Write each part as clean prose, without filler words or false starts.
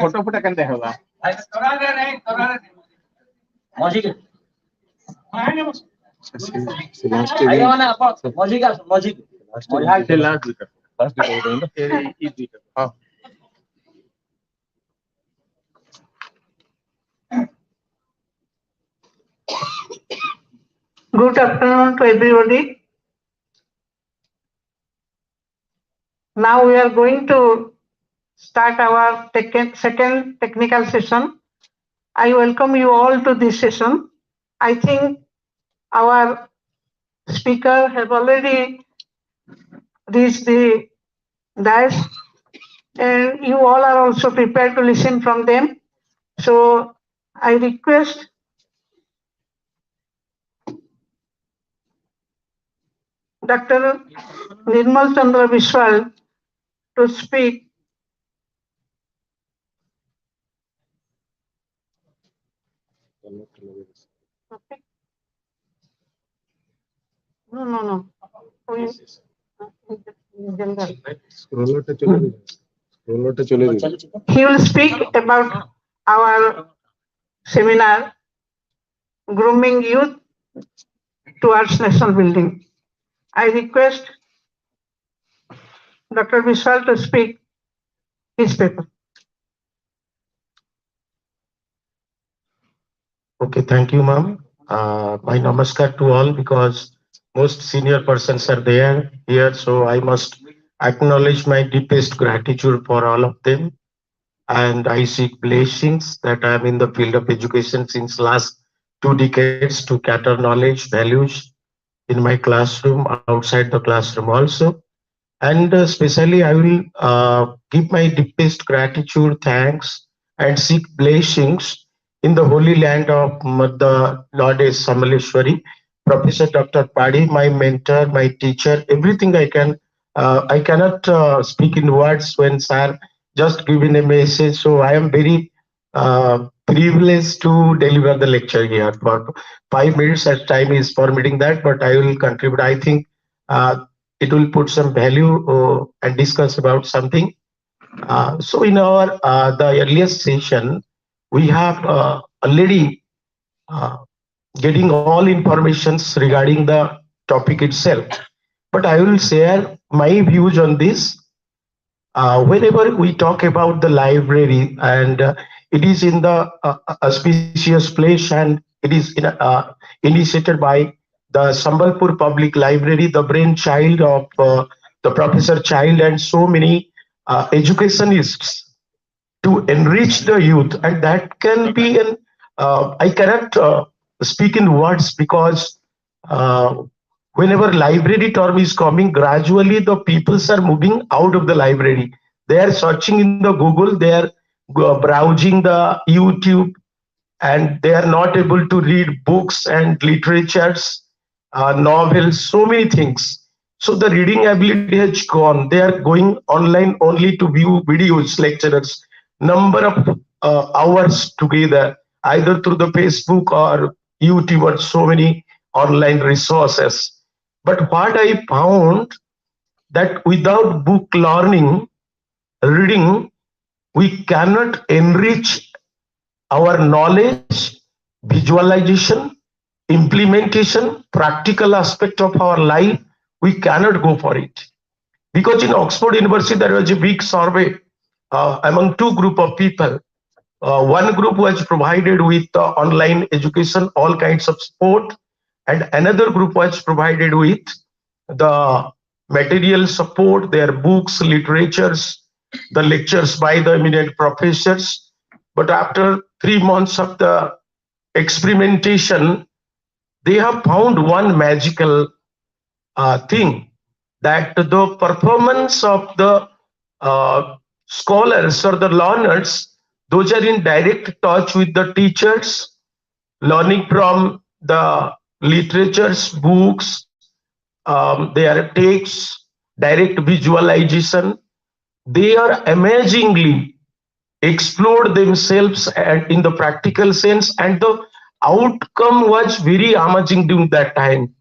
Photo फोटा करते होगा Good afternoon to everybody. Now we are going to start our second technical session. I welcome you all to this session. I think our speaker have already reached the dais, and you all are also prepared to listen from them. So I request Dr. Nirmal Chandra Biswal to speak. Okay. No. He will speak about our seminar, Grooming Youth Towards National Building. I request Dr. Biswal to speak his paper. Okay, thank you, ma'am. My namaskar to all, because most senior persons are there here, so I must acknowledge my deepest gratitude for all of them. And I seek blessings that I am in the field of education since last 2 decades to cater knowledge, values in my classroom, outside the classroom also. And especially I will give my deepest gratitude, thanks, and seek blessings in the holy land of the Goddess Samaleshwari, Professor Dr. Padi, my mentor, my teacher, everything I cannot speak in words when sir just given a message. So I am very privileged to deliver the lecture here. For 5 minutes as time is permitting that, but I will contribute. I think it will put some value and discuss about something. So in our the earliest session, we have already getting all informations regarding the topic itself. But I will share my views on this. Whenever we talk about the library, and it is in the auspicious place, and it is initiated by the Sambalpur Public Library, the brainchild of the Professor Child and so many educationists to enrich the youth. And that can be an I cannot speak in words, because whenever library term is coming, gradually the peoples are moving out of the library. They are searching in the Google, they are browsing the YouTube, and they are not able to read books and literatures, novels, so many things. So the reading ability has gone. They are going online only to view videos, lecturers, number of hours together, either through the Facebook or YouTube or so many online resources. But what I found, that without book learning, reading, we cannot enrich our knowledge, visualization, implementation, practical aspect of our life. We cannot go for it. Because in Oxford University, there was a big survey among 2 group of people. One group was provided with online education, all kinds of support, and another group was provided with the material support, their books, literatures, the lectures by the eminent professors. But after 3 months of the experimentation, they have found one magical thing, that the performance of the scholars or the learners, those are in direct touch with the teachers, learning from the literatures, books, their texts, direct visualization. They are amazingly explored themselves and in the practical sense, and the outcome was very amazing during that time.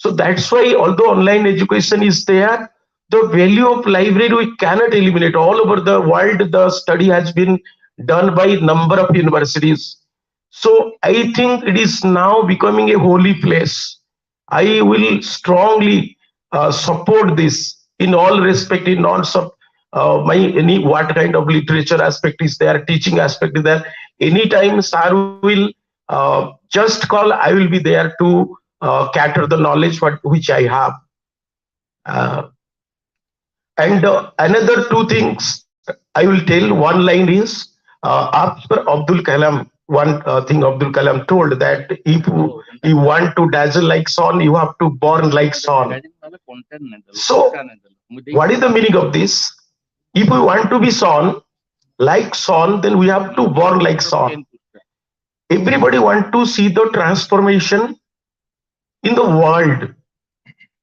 So that's why although online education is there, the value of library we cannot eliminate. All over the world, the study has been done by number of universities. So I think it is now becoming a holy place. I will strongly support this in all respect, in non sub my any what kind of literature aspect is there, teaching aspect is there. Anytime sir will just call, I will be there to cater the knowledge which I have. Uh, and another two things I will tell. One line is after Abdul Kalam. One thing Abdul Kalam told that if you want to dazzle like sun, you have to burn like sun. So, what is the meaning of this? If we want to be sun, like sun, then we have to burn like sun. Everybody want to see the transformation in the world,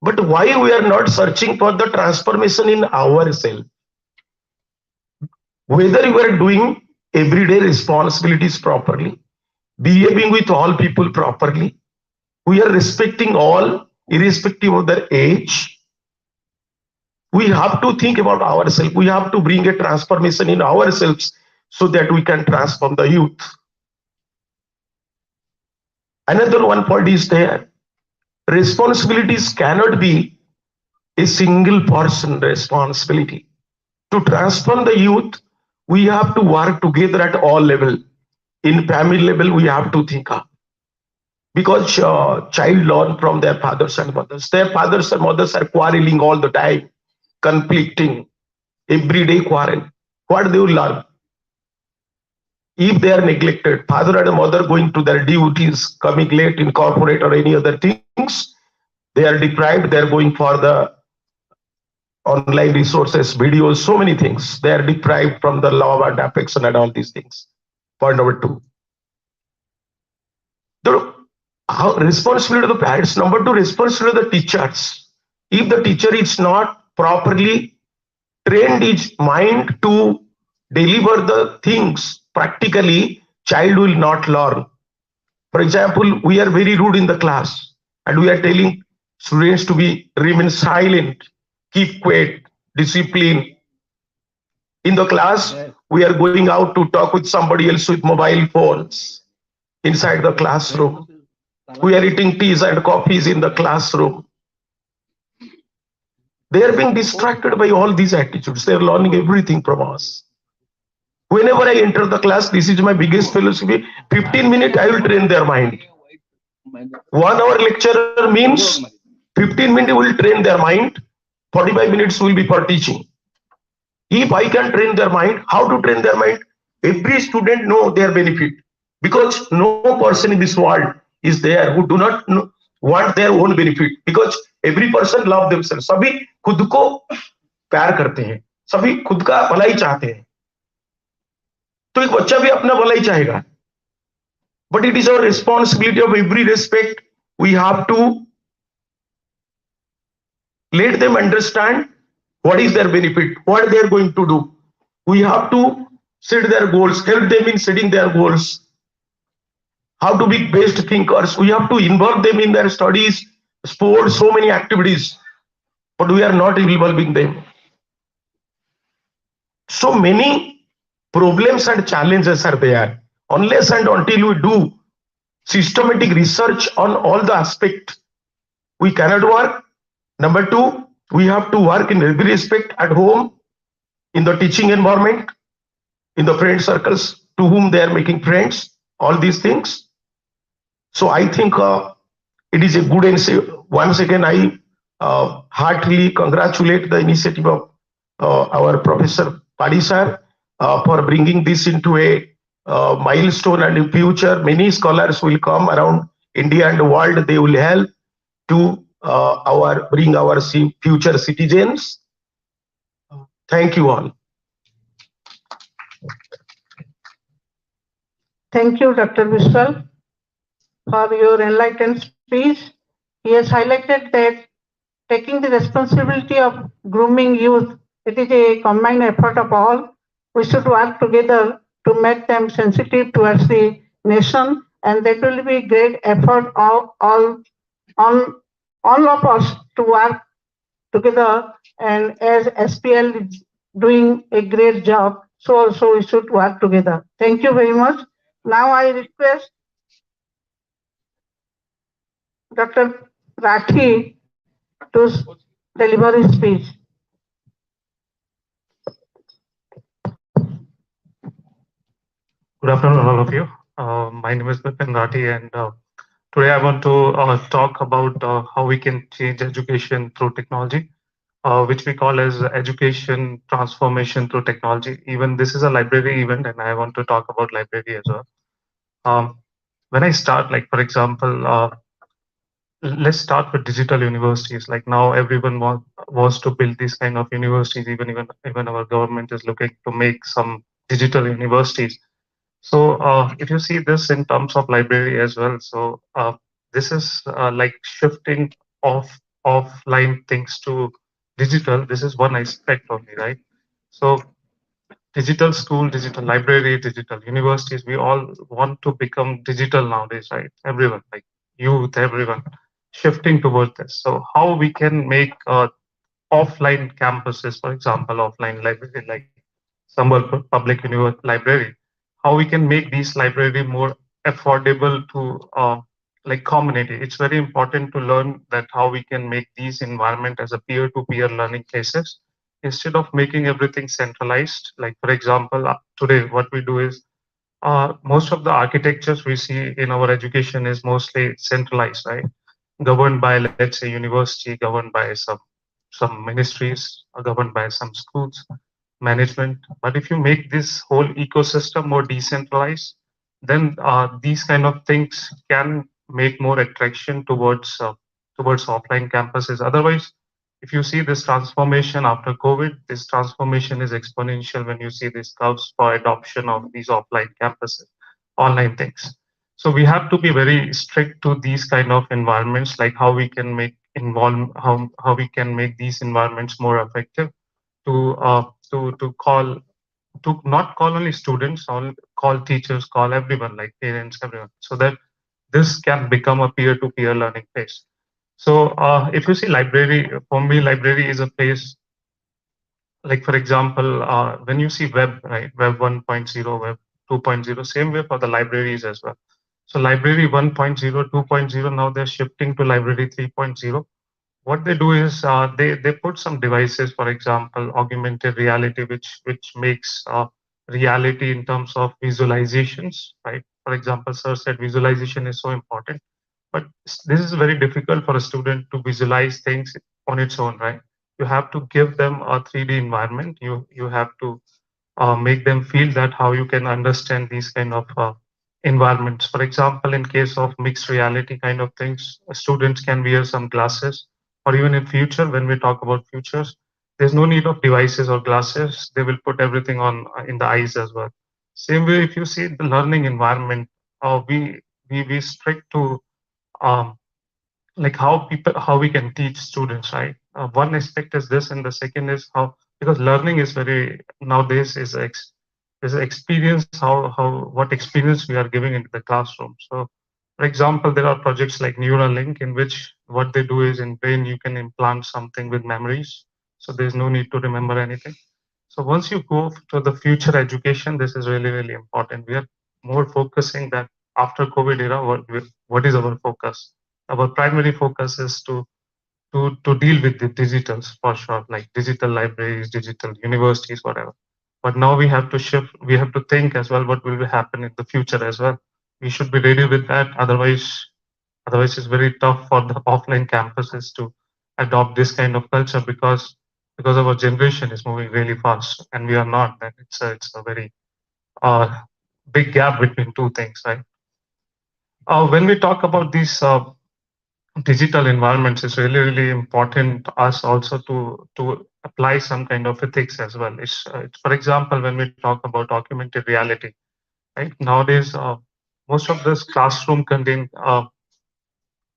but why we are not searching for the transformation in ourselves? Whether you are doing everyday responsibilities properly, behaving with all people properly, we are respecting all irrespective of their age. We have to think about ourselves. We have to bring a transformation in ourselves so that we can transform the youth. Another one point is there. Responsibilities cannot be a single person responsibility. To transform the youth, we have to work together at all level. In family level, we have to think up. Because child learn from their fathers and mothers. Their fathers and mothers are quarreling all the time, conflicting, everyday quarrel. What they will learn? If they are neglected, father and mother going to their duties, coming late in corporate or any other things, they are deprived. They are going for the online resources, videos, so many things. They are deprived from the love and affection and all these things. Point number two. The responsibility of the parents. Number two, responsibility of the teachers. If the teacher is not properly trained his mind to deliver the things practically, child will not learn. For example, we are very rude in the class and we are telling students to be remain silent, keep quiet, discipline. In the class, we are going out to talk with somebody else with mobile phones inside the classroom. We are eating teas and coffees in the classroom. They are being distracted by all these attitudes. They are learning everything from us. Whenever I enter the class, this is my biggest philosophy. 15 minutes, I will train their mind. 1 hour lecture means 15 minutes will train their mind. 45 minutes will be for teaching. If I can train their mind, how to train their mind? Every student know their benefit. Because no person in this world is there who do not want their own benefit. Because every person love themselves. सभी खुद को प्यार करते हैं. सभी खुद का भलाई चाहते हैं. तो एक बच्चा भी अपना भलाई चाहेगा. But it is our responsibility of every respect. We have to let them understand what is their benefit, what they are going to do. We have to set their goals, help them in setting their goals. How to be best thinkers. We have to involve them in their studies, sports, so many activities. But we are not involving them. So many problems and challenges are there. Unless and until we do systematic research on all the aspects, we cannot work. Number two, we have to work in every respect at home, in the teaching environment, in the friend circles to whom they are making friends, all these things. So I think it is a good initiative. Once again, I heartily congratulate the initiative of our Professor Padi sir for bringing this into a milestone, and in future many scholars will come around India and the world. They will help to bring our future citizens. Thank you all. Thank you, Dr. Vishal, for your enlightened speech. He has highlighted that taking the responsibility of grooming youth, it is a combined effort of all. We should work together to make them sensitive towards the nation, and that will be great effort on all of us to work together, and as SPL is doing a great job, so also we should work together. Thank you very much. Now I request Dr. Rathi to deliver his speech. Good afternoon, all of you. My name is Vipin Rathi, and today I want to talk about how we can change education through technology, which we call as education transformation through technology. Even this is a library event, and I want to talk about library as well. When I start, like for example, let's start with digital universities. Like now, everyone wants to build these kind of universities. Even our government is looking to make some digital universities. So if you see this in terms of library as well, so this is like shifting offline things to digital. This is one aspect only, right? So digital school, digital library, digital universities, we all want to become digital nowadays, right? Everyone, like youth, everyone, shifting towards this. So how we can make offline campuses, for example, offline library like Sambal Public Library, how we can make these library more affordable to like community. It's very important to learn that how we can make these environment as a peer-to-peer learning places instead of making everything centralized. Like for example, today what we do is most of the architectures we see in our education is mostly centralized, right? Governed by, let's say, university, governed by some ministries, governed by some schools, management. But if you make this whole ecosystem more decentralized, then these kind of things can make more attraction towards offline campuses. Otherwise, if you see this transformation after COVID, this transformation is exponential when you see these curves for adoption of these offline campuses, online things. So we have to be very strict to these kind of environments, like how we can make how we can make these environments more effective to call to not call only students, call teachers, call everyone, like parents, everyone, so that this can become a peer-to-peer learning place. So if you see library, for me, library is a place, like for example, when you see web, right, web 1.0, web 2.0, same way for the libraries as well. So library 1.0, 2.0, now they're shifting to library 3.0. What they do is they put some devices, for example, augmented reality, which makes reality in terms of visualizations, right? For example, sir said visualization is so important, but this is very difficult for a student to visualize things on its own, right? You have to give them a 3D environment. You have to make them feel that how you can understand these kind of environments. For example, in case of mixed reality kind of things, students can wear some glasses, or even in future, when we talk about futures, there's no need of devices or glasses. They will put everything on in the eyes as well. Same way, if you see the learning environment, we strict to um, like how we can teach students, right? One aspect is this, and the second is how, because learning is very nowadays is experience, how what experience we are giving into the classroom. So for example, there are projects like Neuralink, in which what they do is in brain you can implant something with memories, so there's no need to remember anything. So once you go to the future education, this is really important. We are more focusing that after COVID era, what is our focus? Our primary focus is to deal with the digitals for sure, like digital libraries, digital universities, whatever. But now we have to shift. We have to think as well what will happen in the future as well. We should be ready with that. Otherwise it's very tough for the offline campuses to adopt this kind of culture, because our generation is moving really fast and we are not. And it's a very uh, big gap between two things, right? When we talk about these digital environments, it's really important to us also to apply some kind of ethics as well. It's for example, when we talk about augmented reality, right? Nowadays, most of this classroom contain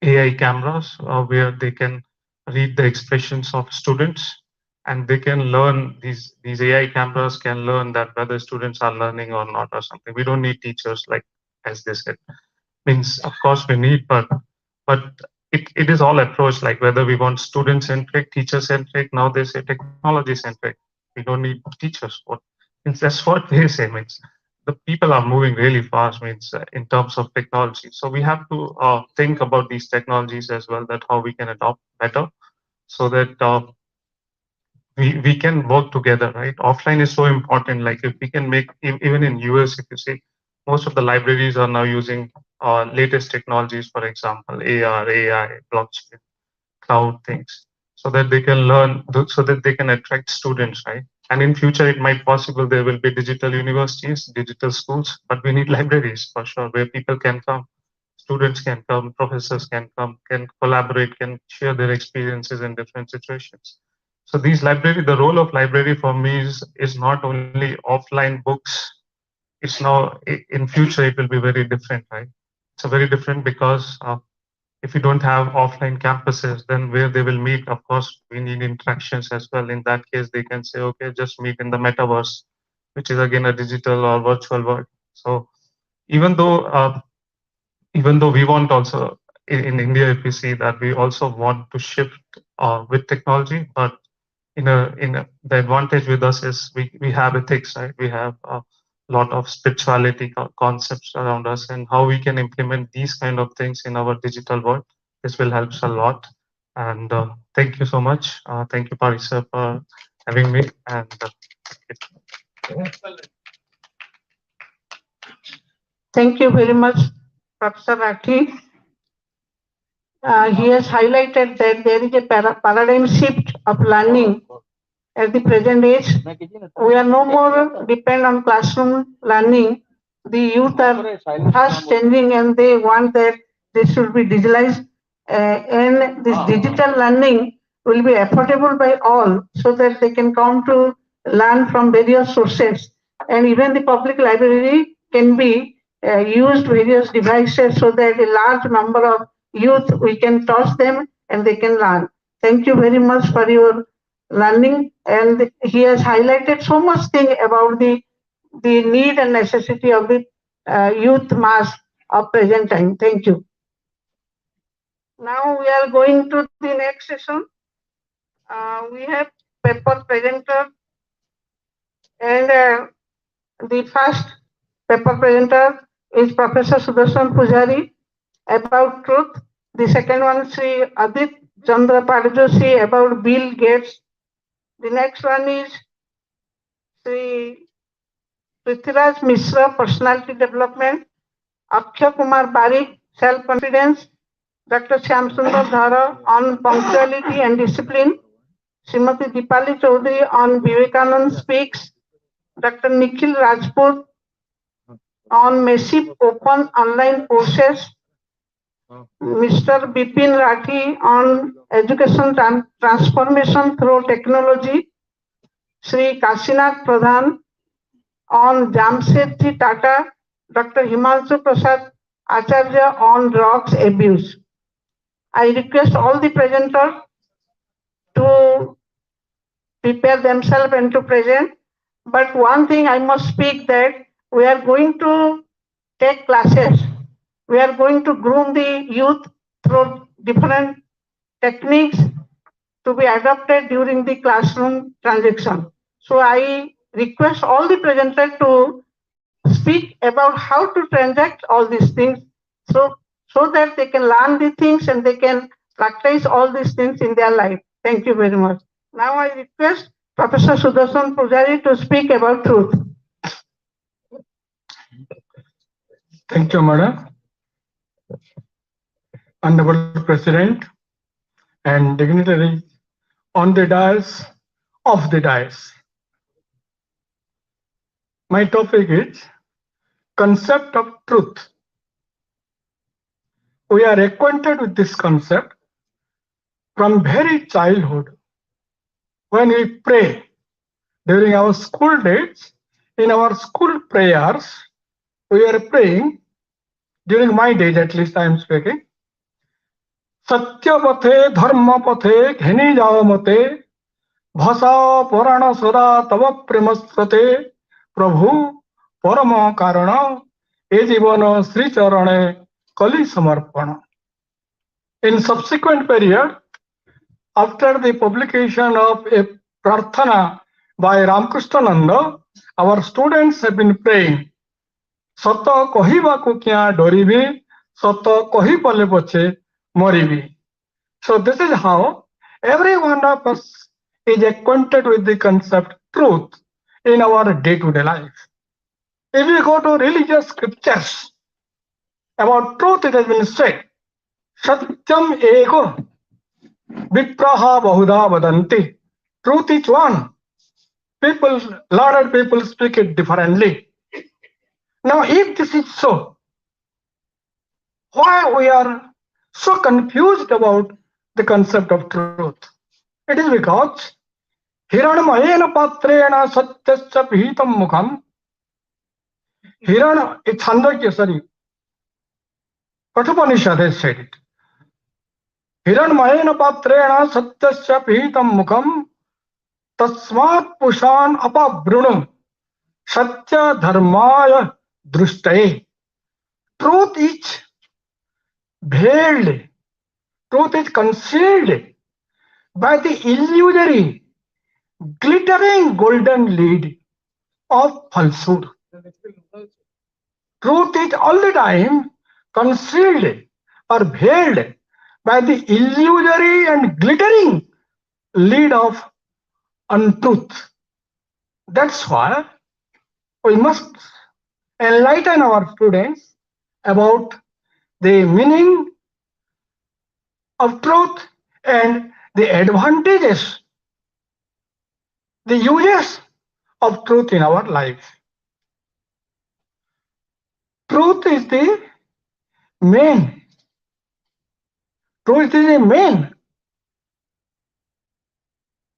AI cameras where they can read the expressions of students, and they can learn, these AI cameras can learn that whether students are learning or not or something. We don't need teachers, like as they said. Means of course we need, but it is all approach, like whether we want student centric, teacher centric. Now they say technology centric. We don't need teachers. That's what they say. Means the people are moving really fast. Means in terms of technology. So we have to think about these technologies as well. That how we can adopt better, so that we can work together, right? Offline is so important. Like if we can make, even in US, if you see, most of the libraries are now using latest technologies, for example, AR, AI, blockchain, cloud things, so that they can learn, so that they can attract students, right? And in future, it might possible there will be digital universities, digital schools, but we need libraries for sure, where people can come, students can come, professors can come, can collaborate, can share their experiences in different situations. So these library, the role of library for me is not only offline books. It's now, in future it will be very different, right? It's a very different because if you don't have offline campuses, then where they will meet, of course, we need interactions as well. In that case, they can say, okay, just meet in the metaverse, which is again a digital or virtual world. So even though we want also in India, if we see that we also want to shift with technology, but the advantage with us is we have ethics, right? We have a lot of spirituality concepts around us, and how we can implement these kind of things in our digital world. This will help us a lot. And thank you so much. Thank you, Parisa, for having me. And Thank you very much, Professor Rathi. He has highlighted that there is a paradigm shift of learning at the present age. We are no more dependent on classroom learning. The youth are fast changing and they want that this should be digitalized, and this digital learning will be affordable by all, so that they can come to learn from various sources. And even the public library can be used various devices, so that a large number of youth, we can touch them and they can learn. Thank you very much for your learning, and he has highlighted so much thing about the need and necessity of the youth mass of present time. Thank you. Now we are going to the next session. We have paper presenter, and the first paper presenter is Professor Sudarshan Pujari about truth. The second one, Sri Adit Chandra Parjoshi about Bill Gates. The next one is Sri Prithviraj Mishra, Personality Development. Akshay Kumar Barik, Self-Confidence. Dr. Shyamsundar Dhara on Punctuality and Discipline. Srimati Dipali Chaudhary on Vivekananda Speaks. Dr. Nikhil Rajput on massive open online courses. Mr. Bipin Rathi on education transformation through technology. Sri Kasinath Pradhan on Jamshedji Tata. Dr. Himanshu Prasad Acharya on drugs abuse. I request all the presenters to prepare themselves and to present. But one thing I must speak, that we are going to take classes. We are going to groom the youth through different techniques to be adopted during the classroom transaction. So I request all the presenters to speak about how to transact all these things, so that they can learn the things and they can practice all these things in their life. Thank you very much. Now I request Professor Sudarshan Pujari to speak about truth. Thank you, Madam. Honorable President and dignitaries on the dais, off the dais. My topic is concept of truth. We are acquainted with this concept from very childhood. When we pray during our school days, in our school prayers, we are praying, during my days at least I am speaking, Satya pathe dharma pathe gheni jao mate bhasa purana sura tava premasprate prabhu parama karana e jivana sri charane kali samarpana. In subsequent period, after the publication of a Prarthana by Ramakrishnananda, our students have been praying, Sata kahibaku kya doribi, Sata kahipale pache moribi. So this is how every one of us is acquainted with the concept truth in our day-to-day life. If we go to religious scriptures, about truth it has been said, Satyam ego vipraha bahuda vadanti. Truth is one. Learned people speak it differently. Now, if this is so, why we are so confused about the concept of truth? It is because Hiranmayena patrena satyasya pihitam mukham. Hiran, it's Kathopanishad has said it. Hiranmayena patrena satyasya pihitam mukham tasmat pushan apabrunum satya dharmaya drushtaye. Truth is veiled, truth is concealed by the illusory, glittering golden lead of falsehood. Truth is all the time concealed or veiled by the illusory and glittering lead of untruth. That's why we must enlighten our students about the meaning of truth and the advantages, the uses of truth in our life. Truth is the main. Truth is the main.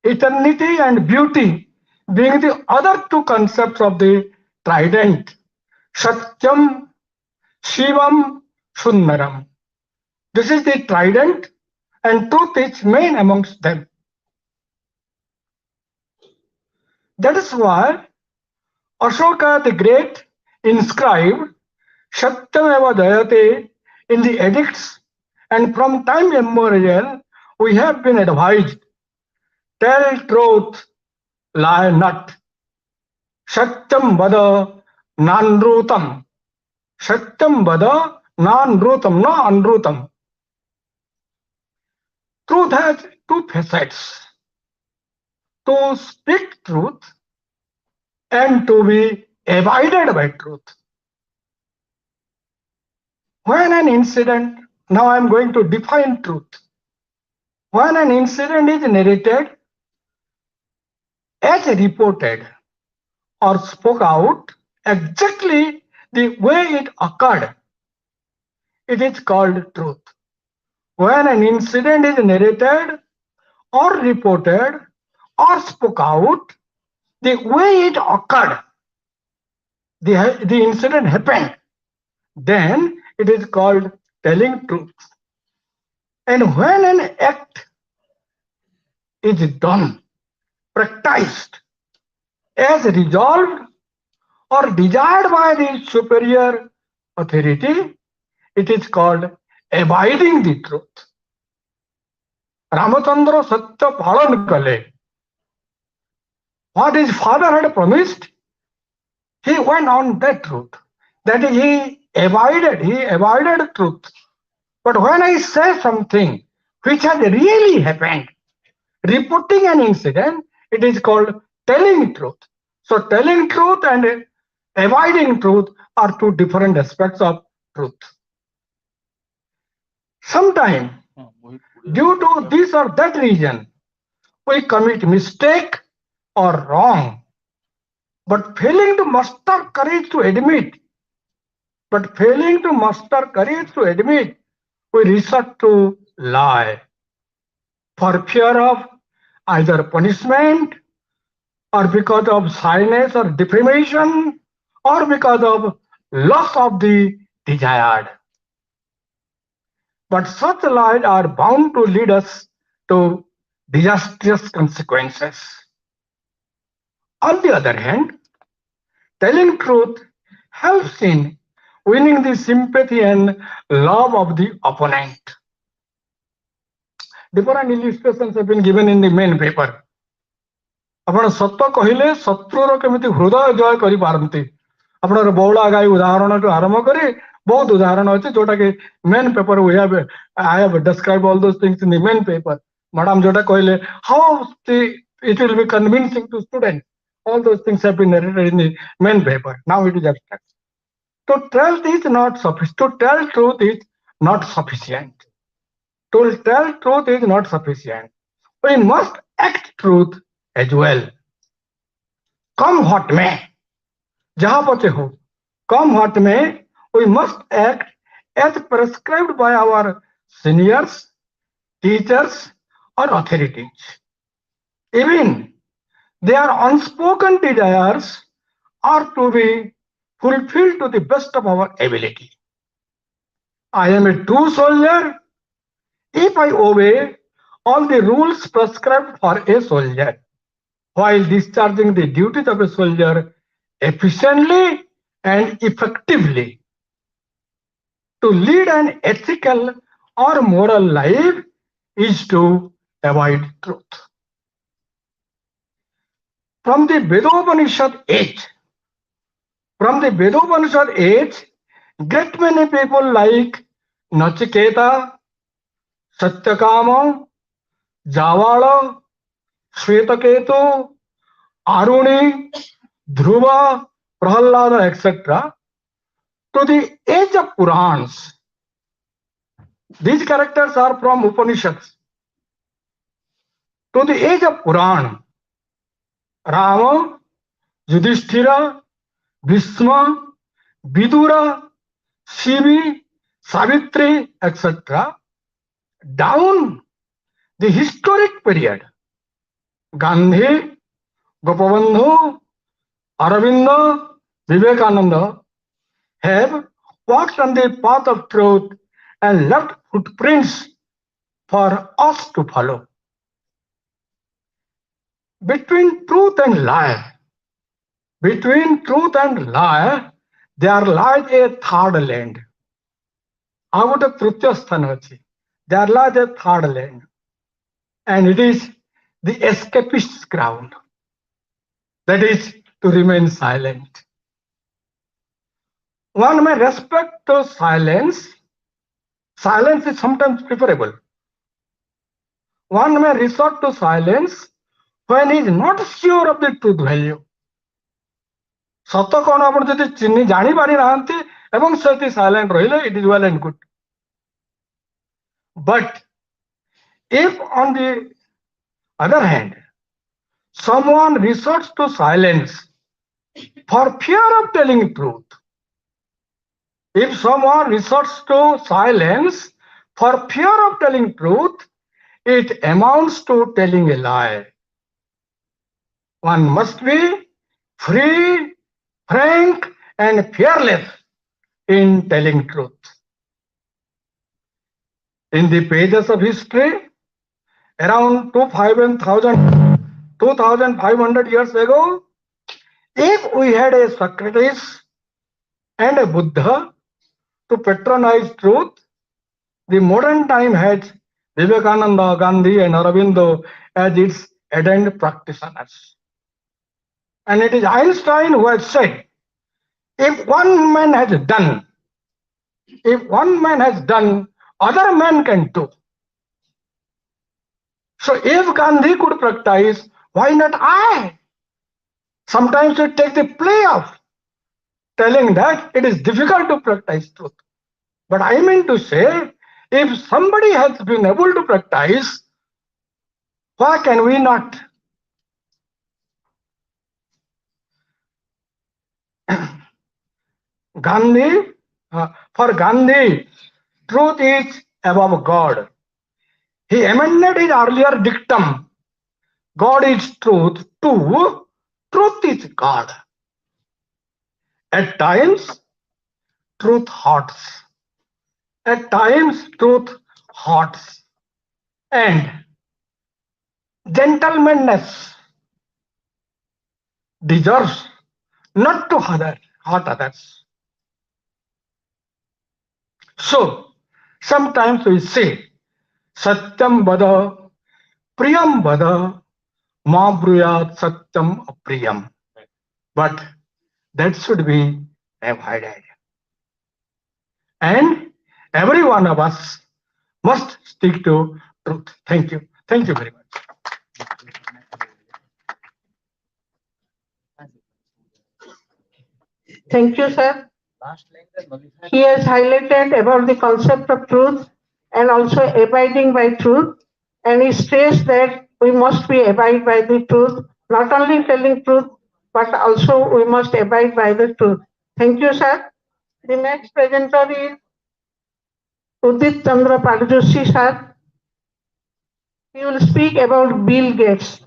Eternity and beauty being the other two concepts of the trident. Satyam, Shivam, Sundaram. This is the trident and truth is main amongst them. That is why Ashoka the Great inscribed Satyameva Jayate in the edicts, and from time immemorial we have been advised, tell truth, lie not. Satyam vada nanrutam. Satyam vada nanrutam, no anrutam. Truth has two facets, to speak truth and to be abided by truth. When an incident, now I am going to define truth. When an incident is narrated as reported or spoke out exactly the way it occurred, it is called truth. When an incident is narrated or reported or spoke out the way it occurred, the incident happened, then it is called telling truth. And when an act is done, practiced, as resolved or desired by the superior authority, it is called abiding the truth. Ramachandra Satya Palan Kale. What his father had promised, he went on that truth. That he abided truth. But when I say something which has really happened, reporting an incident, it is called telling truth. So telling truth and abiding truth are two different aspects of truth. Sometimes, due to this or that reason, we commit mistake or wrong, but failing to muster courage to admit, we resort to lie for fear of either punishment or because of shyness or defamation or because of loss of the desired. But such lies are bound to lead us to disastrous consequences. On the other hand, telling truth helps in winning the sympathy and love of the opponent. different illustrations have been given in the main paper. ଆପଣ ସତ କହିଲେ ଶତ୍ରୁର କେମିତି ହୃଦୟ ଜୟ କରିପାରନ୍ତି, ଆପଣଙ୍କର ବଉଳା ଗାଈ ଉଦାହରଣଠୁ ଆରମ୍ଭ କରି ବହୁତ ଉଦାହରଣ ଅଛି ଯୋଉଟା କି main paper I have described all those things in the main paper. Madam ଯୋଉଟା କହିଲେ how it will be convincing to students, all those things have been narrated in the main paper. Now it is abstract. To tell truth is not sufficient. To tell truth is not sufficient. To tell truth is not sufficient. We must act truth as well. Come what may, jaha pache ho, come what may, we must act as prescribed by our seniors, teachers, or authorities. Even their unspoken desires are to be fulfilled to the best of our ability. I am a true soldier if I obey all the rules prescribed for a soldier, while discharging the duties of a soldier efficiently and effectively. To lead an ethical or moral life is to avoid truth. From the Vedopanishad age, great many people like Nachiketa, Satyakama, Javala, Shvetaketu, Aruni, Dhruva, Prahlada, etc. to the age of Purans. These characters are from Upanishads. To the age of Puran, Rama, Yudhishthira, Bhishma, Vidura, Shivi, Savitri, etc. down the historic period, Gandhi, Gopabandhu, Aravinda, Vivekananda have walked on the path of truth and left footprints for us to follow. Between truth and lie, there lies a third land. There lies a third land, and it is the escapist's ground. That is to remain silent. One may respect to silence. Silence is sometimes preferable. One may resort to silence when he is not sure of the truth value. ସତ କଣ ଆପଣ ଯଦି ଜାଣି ପାରି ନାହାନ୍ତି ଏବଂ ସେଠି silent ରହିଲେ, it is well and good. But if on the other hand, someone resorts to silence for fear of telling truth, if someone resorts to silence for fear of telling truth, it amounts to telling a lie. One must be free, frank, and fearless in telling truth. In the pages of history, around 2500 years ago, if we had a Socrates and a Buddha to patronize truth, the modern time had Vivekananda, Gandhi, and Aurobindo as its ardent practitioners. And it is Einstein who has said, if one man has done, other men can do. So if Gandhi could practice, why not I? Sometimes we take the play of telling that it is difficult to practice truth. But I mean to say, if somebody has been able to practice, why can we not? For Gandhi, truth is above God. He amended his earlier dictum, God is truth, to truth is God. At times, truth hurts. At times, truth hurts. And gentlemanliness deserves not to hurt others. So, sometimes we say, satyam vada, priyam vada, ma bruyat satyam apriyam. But that should be avoided. And every one of us must stick to truth. Thank you. Thank you very much. Thank you, sir. He has highlighted about the concept of truth and also abiding by truth. And he stressed that we must be abide by the truth, not only telling truth, but also we must abide by the truth. Thank you, sir. The next presenter is Udit Chandra Parjoshi, sir. He will speak about Bill Gates.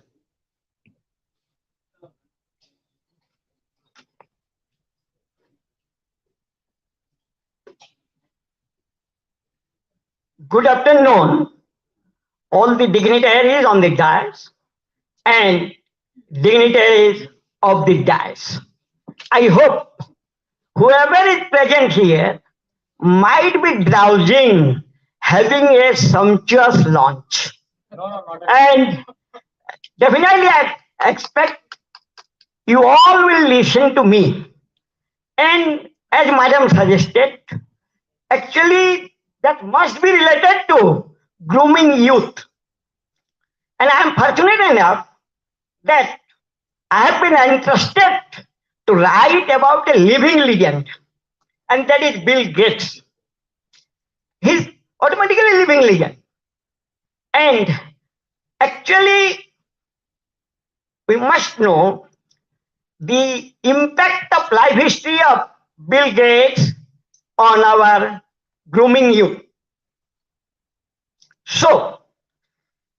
Good afternoon, all the dignitaries on the dais and dignitaries of the dais. I hope whoever is present here might be drowsing, having a sumptuous lunch. And definitely I expect you all will listen to me. And as Madam suggested, actually that must be related to grooming youth. And I am fortunate enough that I have been entrusted to write about a living legend, and that is Bill Gates. He's automatically a living legend. And actually, we must know the impact of life history of Bill Gates on our grooming youth. So,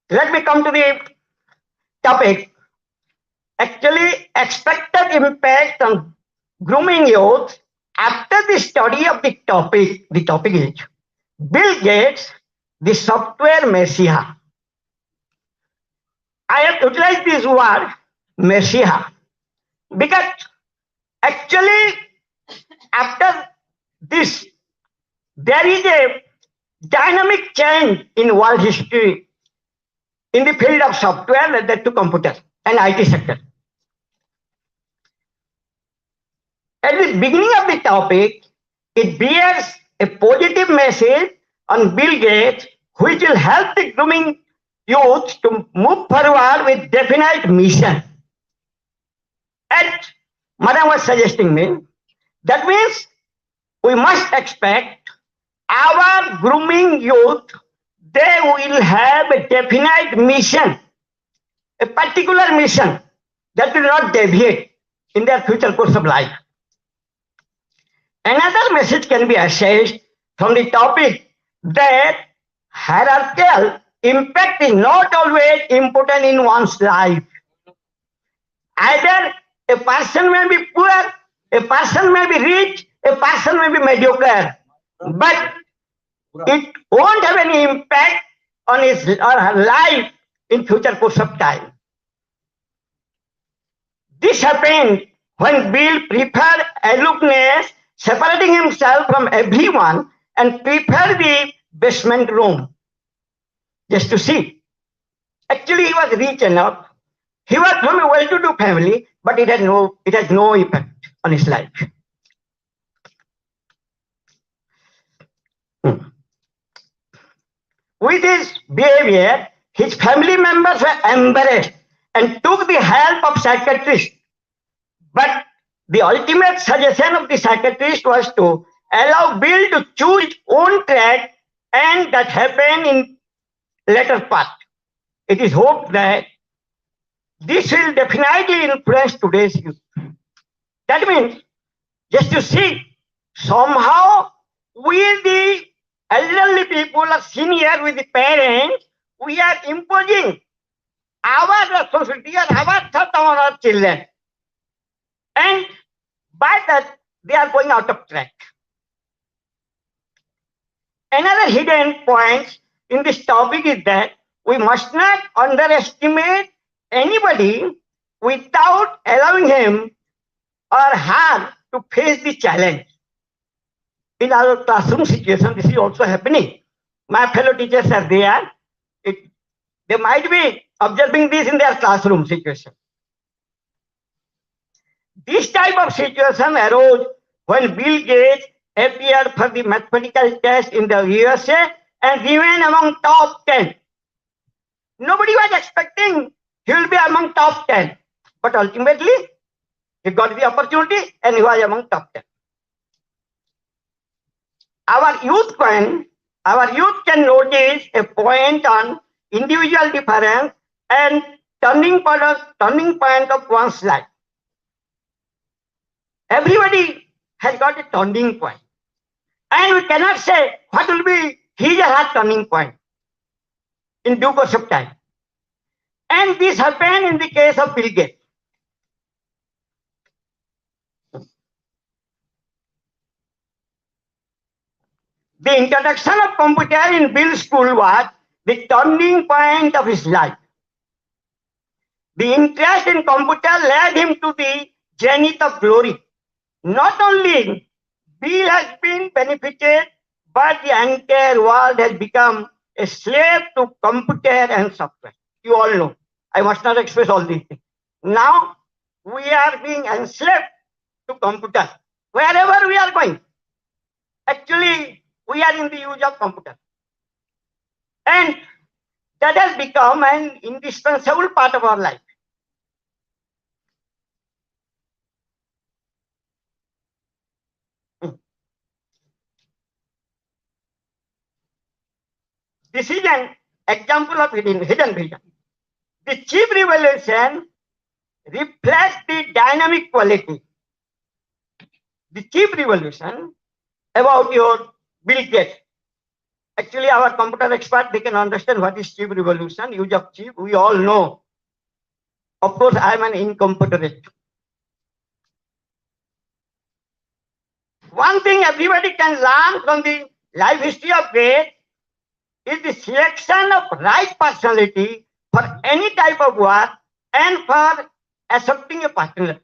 let me come to the topic. Actually, expected impact on grooming youth after the study of the topic is Bill Gates, the software messiah. I have utilized this word messiah because actually after this there is a dynamic change in world history in the field of software related to computer and IT sector. At the beginning of the topic, it bears a positive message on Bill Gates, which will help the grooming youth to move forward with definite mission. And Madam was suggesting me, that means we must expect our grooming youth, they will have a definite mission, a particular mission that will not deviate in their future course of life. Another message can be assessed from the topic that hierarchical impact is not always important in one's life. Either a person may be poor, a person may be rich, a person may be mediocre, but it won't have any impact on his or her life in future course of time. This happened when Bill preferred aloofness, separating himself from everyone, and preferred the basement room just to see. Actually, he was rich enough. He was from a well-to-do family, but it has no effect on his life. With his behavior, his family members were embarrassed and took the help of psychiatrists. But the ultimate suggestion of the psychiatrist was to allow Bill to choose his own track, and that happened in later part. It is hoped that this will definitely influence today's youth. That means, just to see, somehow we the elderly people are senior with the parents, we are imposing our responsibility or our thought on our children. And by that, they are going out of track. Another hidden point in this topic is that we must not underestimate anybody without allowing him or her to face the challenge. In our classroom situation, this is also happening. My fellow teachers are there. They might be observing this in their classroom situation. This type of situation arose when Bill Gates appeared for the mathematical test in the USA and remained among top 10. Nobody was expecting he will be among top 10. But ultimately, he got the opportunity and he was among top 10. Our youth can notice a point on individual difference and turning point of one's life. Everybody has got a turning point. And we cannot say what will be his or her turning point in due course of time. And this happened in the case of Bill Gates. The introduction of computer in Bill's school was the turning point of his life. The interest in computer led him to the zenith of glory. Not only Bill has been benefited, but the entire world has become a slave to computer and software. You all know. I must not express all these things. Now we are being enslaved to computer. Wherever we are going, actually we are in the use of computer. And that has become an indispensable part of our life. This is an example of hidden vision. The chief revelation reflects the dynamic quality. The chief revolution about your Bill Gates. Actually, our computer expert, they can understand what is chief revolution, use of chief. We all know. Of course, I am an incompetent. One thing everybody can learn from the life history of Gates is the selection of right personality for any type of work and for accepting a partner.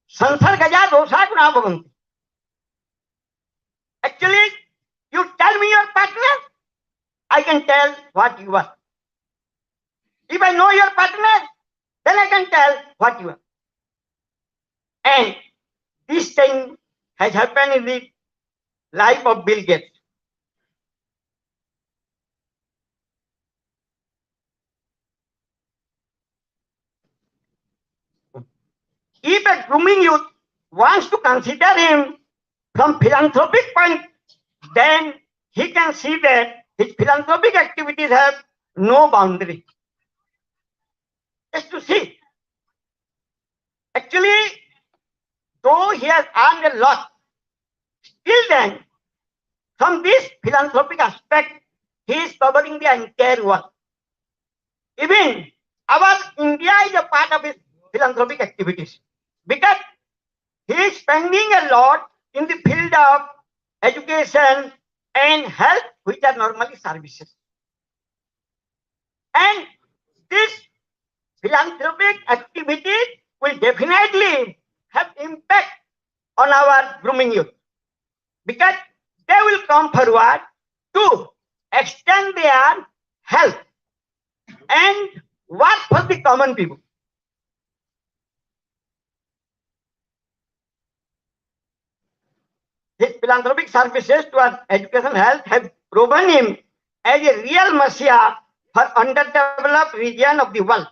Sansargaja dosa guna bhavanti. Actually, you tell me your partner, I can tell what you are. If I know your partner, then I can tell what you are. And this thing has happened in the life of Bill Gates. If a grooming youth wants to consider him from philanthropic point, then he can see that his philanthropic activities have no boundary. Just to see. Actually, though he has earned a lot, still then, from this philanthropic aspect, he is covering the entire world. Even our India is a part of his philanthropic activities because he is spending a lot in the field of education and health, which are normally services. And this philanthropic activities will definitely have impact on our grooming youth because they will come forward to extend their help and work for the common people. His philanthropic services towards education health have proven him as a real messiah for underdeveloped region of the world.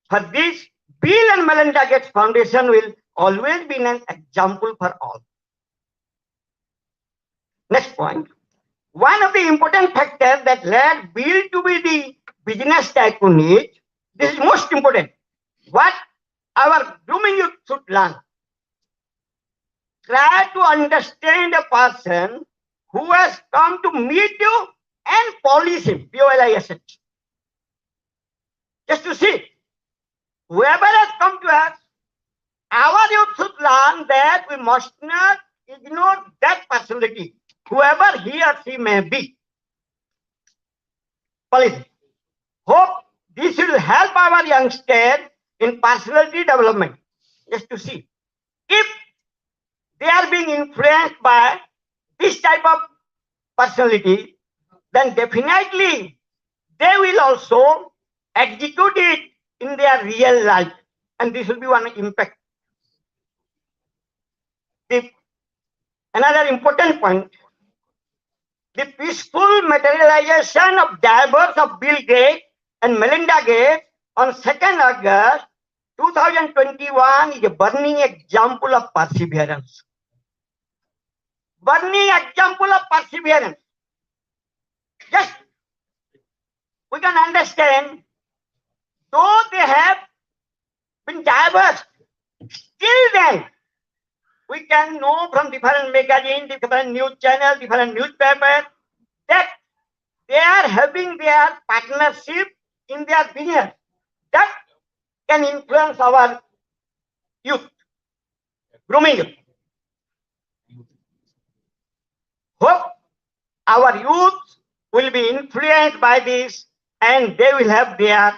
For this, Bill and Melinda Gates Foundation will always be an example for all. Next point. One of the important factors that led Bill to be the business tycoon is, this is most important, what our grooming youth should learn. Try to understand a person who has come to meet you and polish him, P-O-L-I-S-H. Just to see, whoever has come to us, our youth should learn that we must not ignore that personality, whoever he or she may be. Policy. Hope this will help our youngsters in personality development. Just to see, if they are being influenced by this type of personality, then definitely they will also execute it in their real life, and this will be one impact. Another important point, the peaceful materialization of divorce of Bill Gates and Melinda Gates on 2nd August 2021 is a burning example of perseverance. Burning example of perseverance. Just we can understand, though they have been divorced, still then we can know from different magazines, different news channels, different newspapers that they are having their partnership in their business that can influence our youth, grooming youth. Hope our youth will be influenced by this and they will have their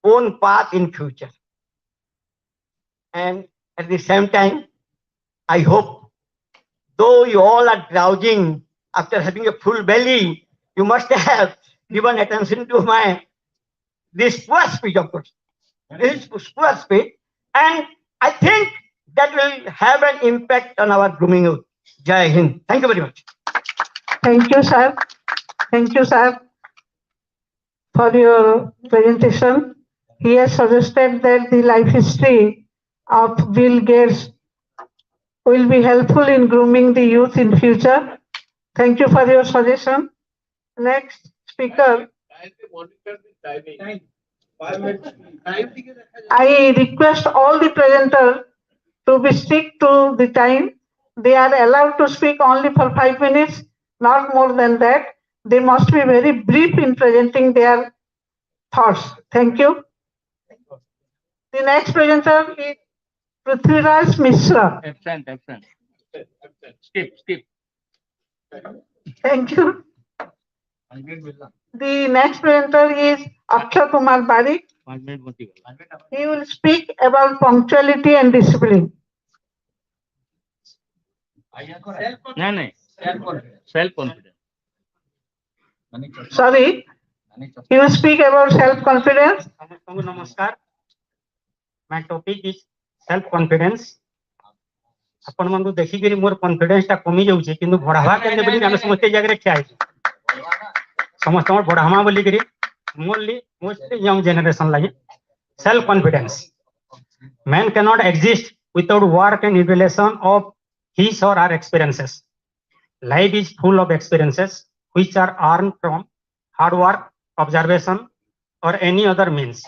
own path in future. And at the same time, I hope, though you all are drowsing after having a full belly, you must have given attention to this poor speech, of course. This poor speech, and I think that will have an impact on our grooming youth. Jai Hind. Thank you very much. Thank you, sir. Thank you, sir, for your presentation. He has suggested that the life history of Bill Gates will be helpful in grooming the youth in future. Thank you for your suggestion. Next speaker. I request all the presenters to be stick to the time. They are allowed to speak only for 5 minutes, not more than that. They must be very brief in presenting their thoughts. Thank you. The next presenter is Prithviraj Mishra. Absent. Skip. Thank you. The next presenter is Akshay Kumar Barik. He will speak about punctuality and discipline. Self-confidence. Sorry, he will speak about self-confidence. Namaskar. My topic is self-confidence. आपण मानू देखी कि more confidence टा कमी जाउछे किंतु बढ़ावा केने बोली हम समस्त जगह रखिया है समस्त बढ़ावा बोली करी मोस्टली यंग जनरेशन लागे self confidence. Man cannot exist without work and utilization of his or her experiences. Life is full of experiences which are earned from hard work, observation, or any other means.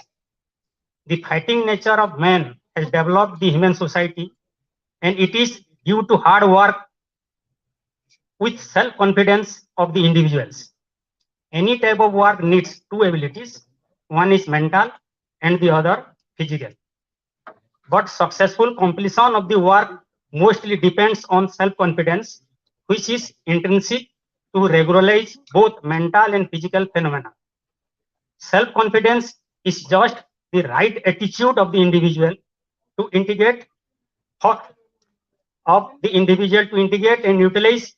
The fighting nature of man has developed the human society, and it is due to hard work with self-confidence of the individuals. Any type of work needs two abilities. One is mental and the other physical. But successful completion of the work mostly depends on self-confidence, which is intrinsic to regularize both mental and physical phenomena. Self-confidence is just the right attitude of the individual to integrate and utilize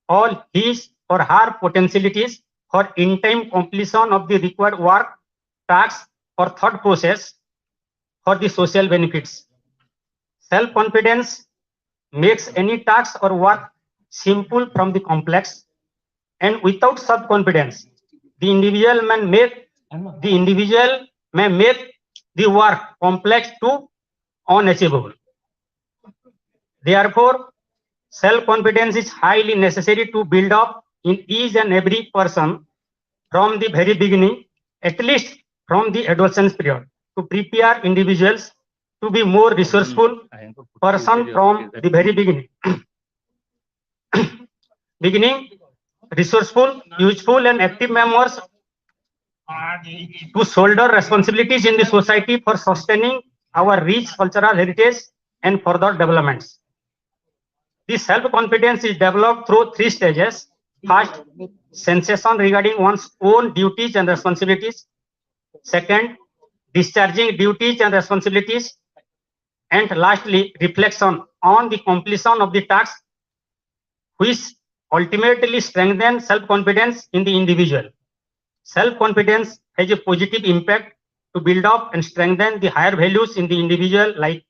all his or her potentialities for in-time completion of the required work, tasks, or thought process for the social benefits. Self-confidence makes any task or work simple from the complex, and without self-confidence, the individual may make the work complex to unachievable. Therefore, self-confidence is highly necessary to build up in each and every person from the very beginning, at least from the adolescence period, to prepare individuals to be more resourceful person from the very beginning. Resourceful, useful, and active members to shoulder responsibilities in the society for sustaining our rich cultural heritage and further developments. This self-confidence is developed through 3 stages. First, sensation regarding one's own duties and responsibilities. Second, discharging duties and responsibilities. And lastly, reflection on the completion of the task, which ultimately strengthens self-confidence in the individual. Self-confidence has a positive impact to build up and strengthen the higher values in the individual like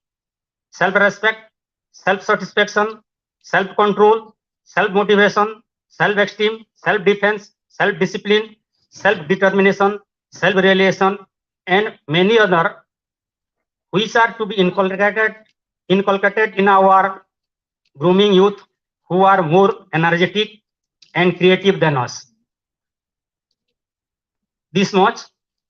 self-respect, self-satisfaction, self-control, self-motivation, self-esteem, self-defense, self-discipline, self-determination, self-realization, and many other which are to be inculcated in our grooming youth who are more energetic and creative than us. This much,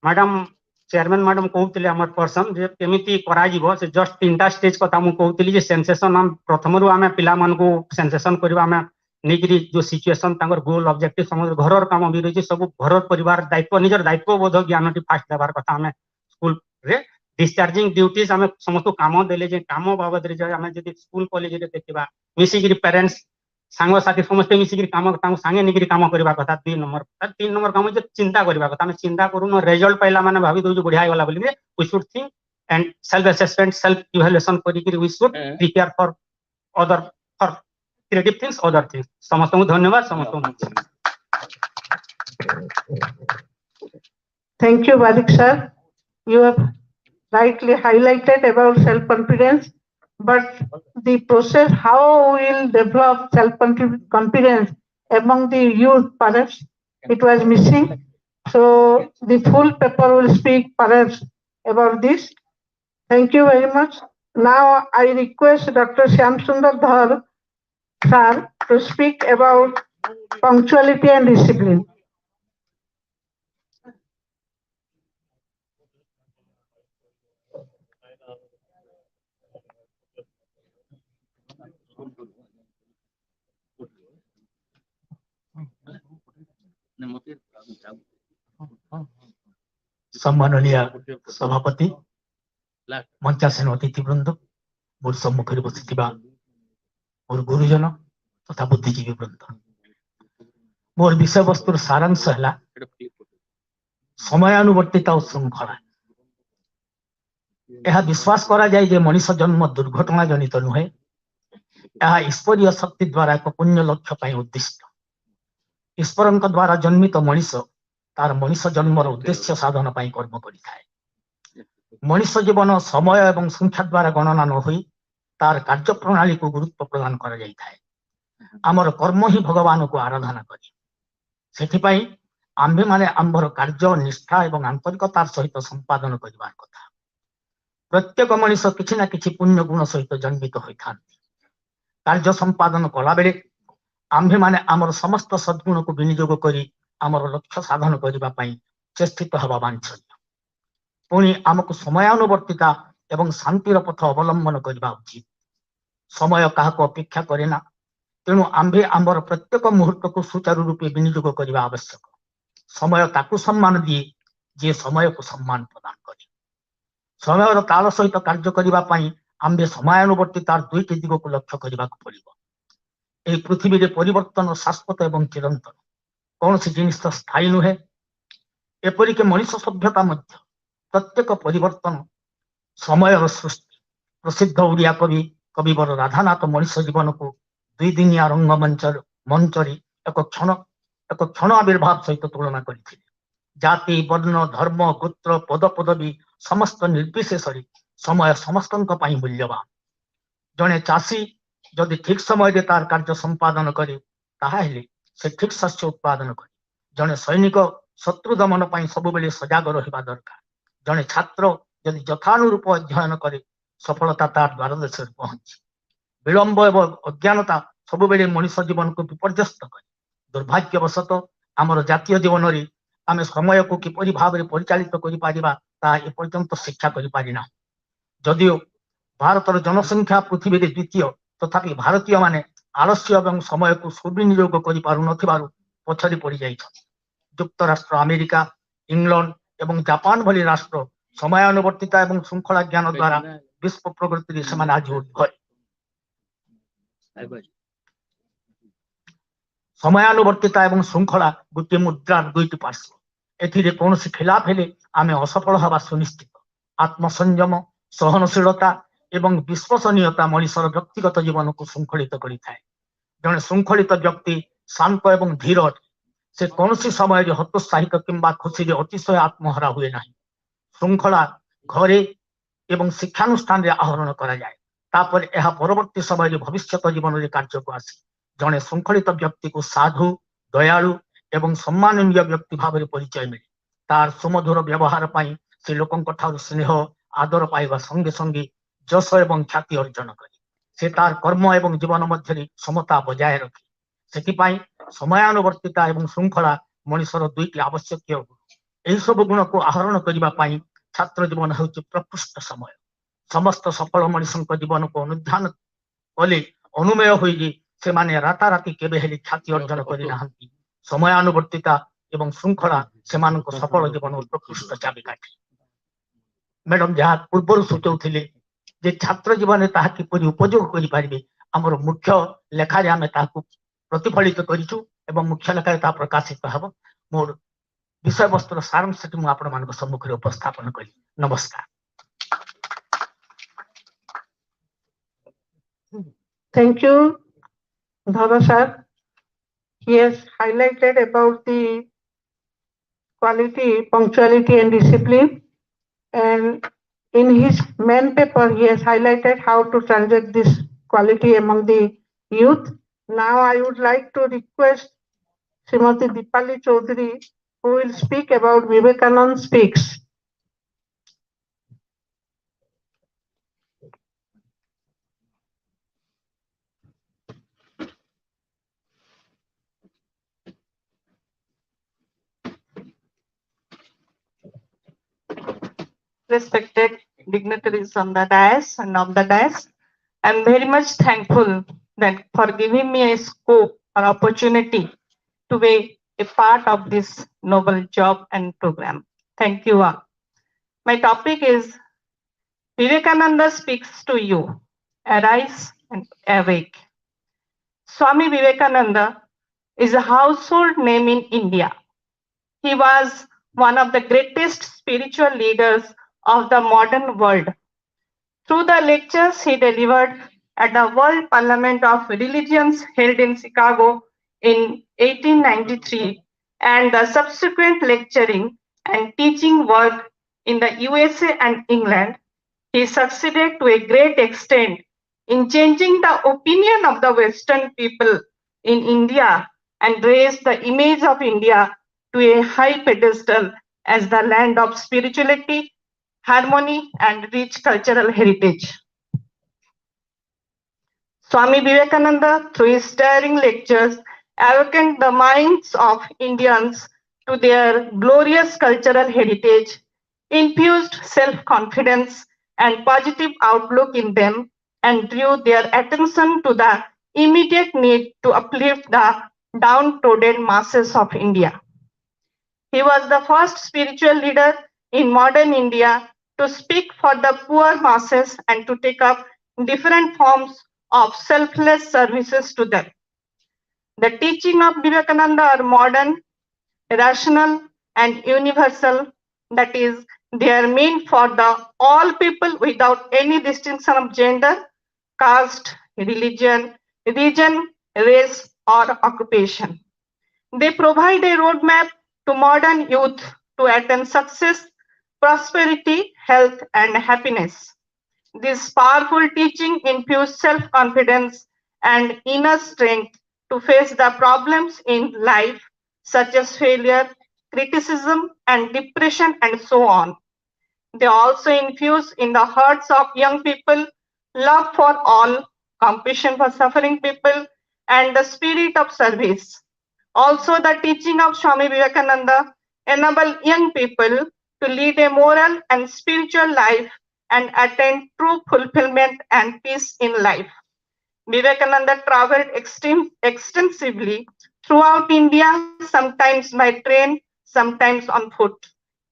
Madam Chairman, Madam कहते आम person केमी कर just 3टा stage कथा मुझे सेंसेसन आम प्रथम आम पिला सेंसेसन करवा नहीं जो सिचुएसन गोल ऑब्जेक्टिव समझ घर काम भी रही सब घर परिवार दायित्व निजर दायित्वबोध ज्ञान टी फास्ट देवार कथा आम स्कूल रे डिस्चार्जिंग ड्यूटीज आम समस्त काम देले काम बाबद आम जब स्कूल कॉलेज देखा मिसिक पेरेन्ट्स सांग साथी समस्ते मिसिक काम सांगे नहीं काम करवा कथा 2 नंबर 3 नंबर काम चिंता करवा कथा चिंता करूँ रिजल्ट पाइला माने भाभी दो बढ़िया गला बोली we should think and self assessment self evaluation करी we should prepare for other for creative things other things समस्त को धन्यवाद समस्त Thank you, Vadik sir. You have rightly highlighted about self-confidence, but the process how we will develop self-confidence among the youth, perhaps it was missing. So the full paper will speak perhaps about this. Thank you very much. Now I request Dr. Shyam Sundar Dhar sir to speak about punctuality and discipline. सम्माननीय सभापति मंचासीन अतिथिवृंद मोर सम्मुखें बसी मोर गुरुजन तथा बुद्धिजीवी वृंद मोर विषय वस्तुर सारांश है समयानुवर्तिता और श्रृंखला। यह विश्वास करा जाए जे मनीष जन्म दुर्घटना जनित नुहे, यह ईश्वरीय शक्ति द्वारा एक पुण्य लक्ष्य पर उद्दिष्ट। ईश्वर द्वारा जन्मित मनीष तार मनीष जन्मर उद्देश्य साधन पर कर्म करिथाए। मनीष जीवन समय एवं संख्या द्वारा गणना न होई तार कार्य प्रणाली को गुरुत्व प्रदान करा जाइथाए। आमर कर्म ही भगवान को आराधना करी सेथिपाई आम्भे माने आंभर कार्य निष्ठा एवं आंतरिकतार सहित संपादन करिवार कथा। प्रत्येक मनीष किछि ना किछि पुण्य गुण सहित जन्मित होइथांती। कार्य संपादन कला बेले आम्भे माने आमर समस्त सद्गुण को विनियोग करी आमर लक्ष्य साधन करिबा पई चेष्टित हवा वांछनीय। पुणी आमको समयानुवर्तिता एवं शांतिर पथ अवलंबन करबा उचित। समय काहाको अपेक्षा करे ना, तेणु आम्भे आमर प्रत्येक मुहूर्त को सुचारू रूपे विनियोग करबा आवश्यक। समय ताकू सम्मान दिए जे समय को सम्मान प्रदान करे। समयर ताल सहित कार्य करबा पई आम्भे समयानुवर्तितार दुईटी दिग को लक्ष्य करबा पड़िबो। एही पृथ्वी रे परिवर्तन शाश्वत एवं चिरंतन, कौन सी जिनिस स्थायी नुहे। एपरिक मनीष सभ्यता मध्य प्रत्येक परिवर्तन समयर सृष्टि। प्रसिद्ध ओडिया कवि कविवर राधानाथ मनीष जीवन को 2 दिनिया रंगमंच मंचरी एक क्षण आविर्भाव सहित तुलना करथिले। जाति वर्ण धर्म गोत्र पद पदवी समस्त निर्विशेष समय समस्तंक पई मूल्यवान। जने चाषी जदि ठीक समय तार कार्य संपादन करे ताहाले से ठीक शस्य उत्पादन करे। जने सैनिक शत्रु दमन पई सब बेले सजाग रहिबा दरकार। जने छात्र यदि यथानुरूप अध्ययन करे सफलता तार द्वारदेशे पहुंची। विलंब एवं अज्ञानता सब बेले मनुष्य जीवन को विपर्यस्त करे। दुर्भाग्यवशत आमर जातीय जीवन रे आमे समय को किपरि भाव में परिचालित करि पारिबा ता ए पर्यंत शिक्षा करि पारिना। जदियो भारतर जनसंख्या पृथ्वी रे द्वितीय, तथापि भारतीय माने आलस्य एवं समय को सुविनियोग करि पारु नथिबारु पछरी पड़ी जाइछथि। युक्तराष्ट्र अमेरिका इंग्लैंड एवं जापान भली राष्ट्र समयानुवर्तिता एवं श्रृंखला ज्ञान द्वारा विश्व प्रगति से आज उद्भय। समयानुवर्तिता एवं श्रृंखला गोटे मुद्रार दुईटी पार्श्व। एथिरे कौन खिलाफ हेले आमे असफल हवा सुनिश्चित। आत्मसंयम सहनशीलता एवं विश्वसनीयता मनुष्यर व्यक्तिगत जीवन को श्रृंखलित करिथाए। जने श्रृंखलित व्यक्ति शांत एवं धीर। से कौनसी समय हतोत्साहित किंबा खुशी अतिशय आत्महरा हुए ना। श्रृंखला घरे एवं शिक्षानुष्ठान आहरण करा जाए तापर यह परवर्ती समय भविष्य जीवन में कार्य को आसी जड़े श्रृंखलित व्यक्ति को साधु दयालु एवं सम्माननीय व्यक्ति भाव में परिचय मिले। तार सुमधुर व्यवहार पाई से लोकों स्नेह आदर पाइबा संगे संगे जश एवं ख्याति अर्जन करे से तार कर्म एवं जीवन मध्य समता बजाय रखे। से समयानुवर्तिता एवं श्रृंखला मनुष्यर दुईटी आवश्यक गुण। यही सब गुण को आहरण करने छात्र जीवन हूँ प्रकृष्ट समय। समस्त सफल मनुष्य जीवन को अनुध्यान कले अनुमेय हुई से माने राताराति केबे हेली ख्याति अर्जन करना। समयानुवर्तिता एवं श्रृंखला से सफल जीवन प्रकृष्ट चाबिकाठी। मैडम जहाँ पूर्व सूचाऊले छात्र जीवन में ताहा किपरि उपयोग करें आमर मुख्य लेखार आम प्रतिफलित करूँ मुख्य लेखार प्रकाशित हम मोर विषय वस्तुर सारांश मुझे सम्मुख में उपस्थापन करी। नमस्कार। Thank you, Dhara sir. He has highlighted about the quality, punctuality and discipline. And in his main paper, he has highlighted how to translate this quality among the youth. Now I would like to request Srimati Dipali Chaudhary, who will speak about Vivekananda Speaks. Respected dignitaries on the dais and of the dais, I am very much thankful that for giving me a scope or opportunity to be a part of this noble job and program. Thank you all. My topic is Vivekananda Speaks to You, Arise and Awake. Swami Vivekananda is a household name in India. He was one of the greatest spiritual leaders of the modern world. Through the lectures he delivered at the World Parliament of Religions held in Chicago in 1893 and the subsequent lecturing and teaching work in the USA and England, he succeeded to a great extent in changing the opinion of the Western people in India and raised the image of India to a high pedestal as the land of spirituality, harmony, and rich cultural heritage. Swami Vivekananda, through his stirring lectures, awakened the minds of Indians to their glorious cultural heritage, infused self-confidence and positive outlook in them, and drew their attention to the immediate need to uplift the downtrodden masses of India. He was the first spiritual leader in modern India to speak for the poor masses and to take up different forms of selfless services to them. The teaching of Vivekananda are modern, rational, and universal. That is, they are meant for the all people without any distinction of gender, caste, religion, region, race, or occupation. They provide a roadmap to modern youth to attain success, prosperity, health, and happiness. This powerful teaching infused self-confidence and inner strength to face the problems in life, such as failure, criticism, and depression, and so on. They also infuse in the hearts of young people love for all, compassion for suffering people, and the spirit of service. Also, the teaching of Swami Vivekananda enable young people to lead a moral and spiritual life and attain true fulfillment and peace in life. Vivekananda traveled extensively throughout India, sometimes by train, sometimes on foot.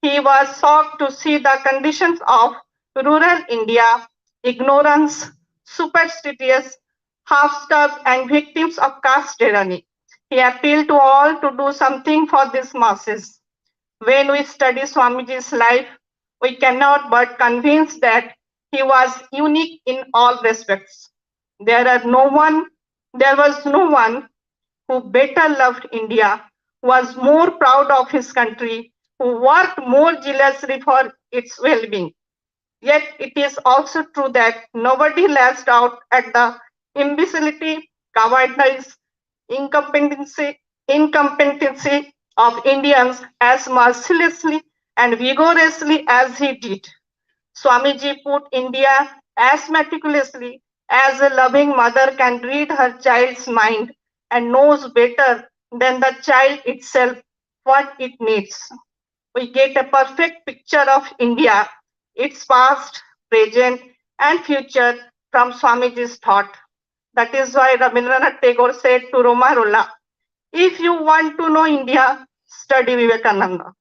He was shocked to see the conditions of rural India, ignorance, superstitious, half-starved, and victims of caste tyranny. He appealed to all to do something for these masses. When we study Swamiji's life, we cannot but convince that he was unique in all respects. There was no one who better loved India, was more proud of his country, who worked more zealously for its well-being. Yet it is also true that nobody lashed out at the imbecility, cowardice, incompetency of Indians as mercilessly and vigorously as he did. Swamiji put India as meticulously as a loving mother can read her child's mind and knows better than the child itself what it needs. We get a perfect picture of India, its past, present, and future from Swamiji's thought. That is why Rabindranath Tagore said to Roma Rolla, if you want to know India, study Vivekananda.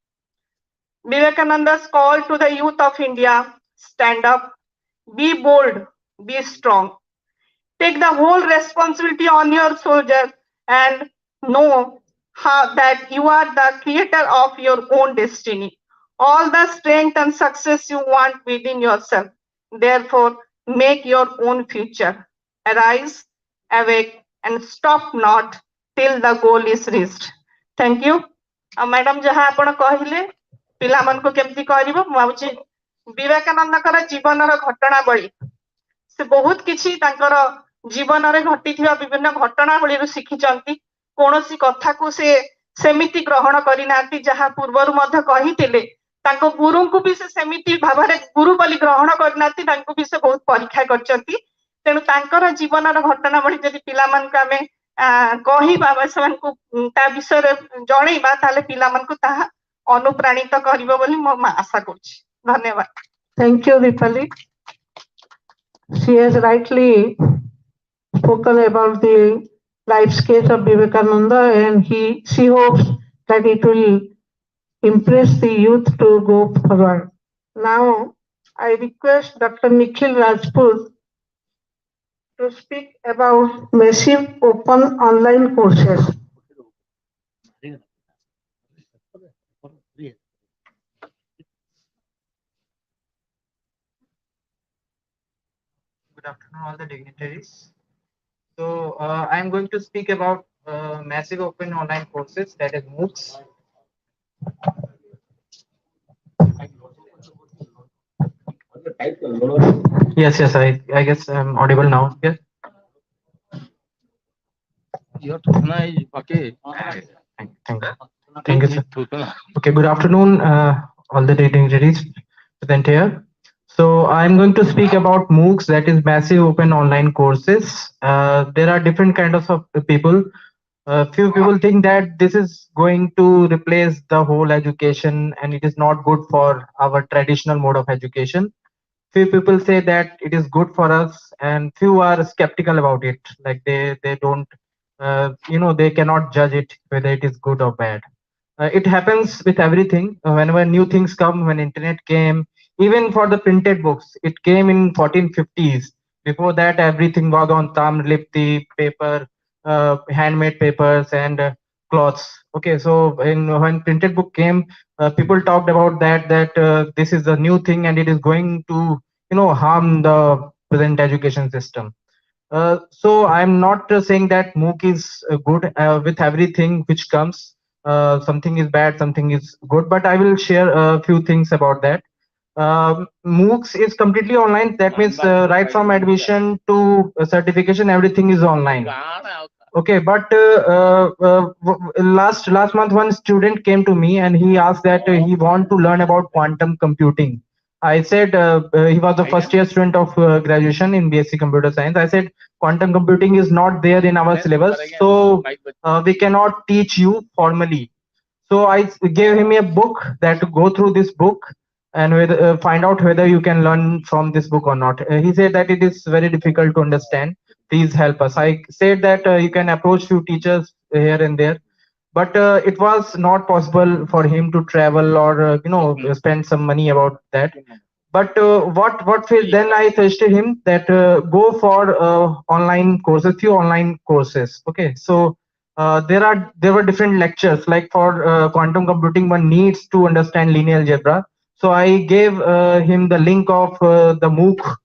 Vivekananda's call to the youth of India, stand up, be bold, be strong. Take the whole responsibility on your shoulders and know that you are the creator of your own destiny. All the strength and success you want within yourself. Therefore, make your own future. Arise, awake, and stop not till the goal is reached. Thank you. Madam jaha apana kahile ପିଲାମାନଙ୍କୁ କେମିତି କରିବ ମୁଁ ଭାବୁଛି ବିବେକାନନ୍ଦଙ୍କର ଜୀବନର ଘଟଣାବଳୀ ସେ ବହୁତ କିଛି ତାଙ୍କର ଜୀବନରେ ଘଟିଥିବା ବିଭିନ୍ନ ଘଟଣାବଳୀରୁ ଶିଖିଛନ୍ତି କୌଣସି କଥାକୁ ସେ ସେମିତି ଗ୍ରହଣ କରିନାହାନ୍ତି ଯାହା ପୂର୍ବରୁ ମଧ୍ୟ କହିଥିଲେ ତାଙ୍କ ଗୁରୁଙ୍କୁ ବି ସେ ସେମିତି ଭାବରେ ଗୁରୁ ବୋଲି ଗ୍ରହଣ କରିନାହାନ୍ତି ତାଙ୍କୁ ବି ସେ ବହୁତ ପରୀକ୍ଷା କରିଛନ୍ତି ତେଣୁ ତାଙ୍କର ଜୀବନର ଘଟଣାବଳୀ ଯଦି ପିଲାମାନଙ୍କୁ ଆମେ କହିବା ବା ସେମାନଙ୍କୁ ତା ବିଷୟରେ ଜଣେଇବା ତାହେଲେ ପିଲାମାନଙ୍କୁ ତାହା ଅନୁପ୍ରାଣିତ କରିବ ବୋଲି ମୁଁ ଆଶା କରୁଛି ଧନ୍ୟବାଦ Thank you, Dipali. She has rightly spoken about the life sketch of Vivekananda, and she hopes that it will impress the youth to go forward. Now, I request Dr. Nikhil Rajput to speak about massive open online courses. Good afternoon, all the dignitaries. So I am going to speak about massive open online courses, that is MOOCs. Yes, I guess I'm audible now. Yes. Thank you, sir. Okay, good afternoon, all the dignitaries present here. So I'm going to speak about MOOCs, that is massive open online courses. There are different kinds of people. Few people think that this is going to replace the whole education and it is not good for our traditional mode of education. Few people say that it is good for us and few are skeptical about it. Like they don't, they cannot judge it whether it is good or bad. It happens with everything. Whenever new things come, when internet came, even for the printed books, it came in 1450s. Before that, everything was on tamlipti, paper, handmade papers, and cloths. Okay, so when printed book came, people talked about that this is a new thing and it is going to harm the present education system. So I'm not saying that MOOC is good with everything which comes. Something is bad, something is good, but I will share a few things about that. MOOCs is completely online. That means right from admission to certification, everything is online. Okay, but last month one student came to me and he asked that he want to learn about quantum computing. I said he was the first year student of graduation in BSc Computer Science. I said quantum computing is not there in our syllabus, so we cannot teach you formally. So I gave him a book that to go through this book and find out whether you can learn from this book or not. He said that it is very difficult to understand. Please help us. I said that you can approach few teachers here and there, but it was not possible for him to travel or spend some money about that. But then I suggested him that go for online courses, few online courses. Okay, so there were different lectures. Like for quantum computing, one needs to understand linear algebra. So I gave him the link of the MOOC,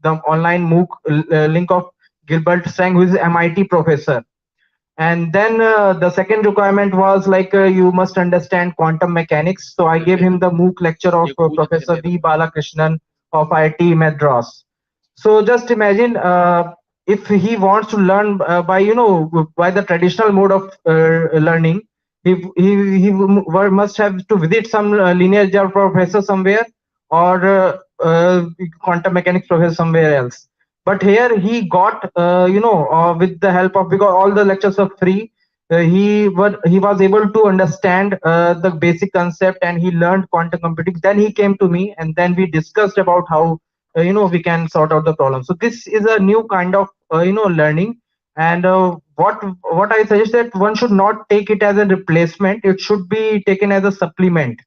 the online MOOC link of Gilbert Strang, who is MIT professor. And then the second requirement was like you must understand quantum mechanics. So I gave him the MOOC lecture of Professor V. Balakrishnan of IIT Madras. So just imagine if he wants to learn by by the traditional mode of learning, he must have to visit some linear algebra professor somewhere, or quantum mechanics professor somewhere else. But here he got with the help of, because all the lectures are free, he was able to understand the basic concept, and he learned quantum computing. Then he came to me, and then we discussed about how we can sort out the problem. So this is a new kind of learning. And what I suggest, that one should not take it as a replacement, it should be taken as a supplement.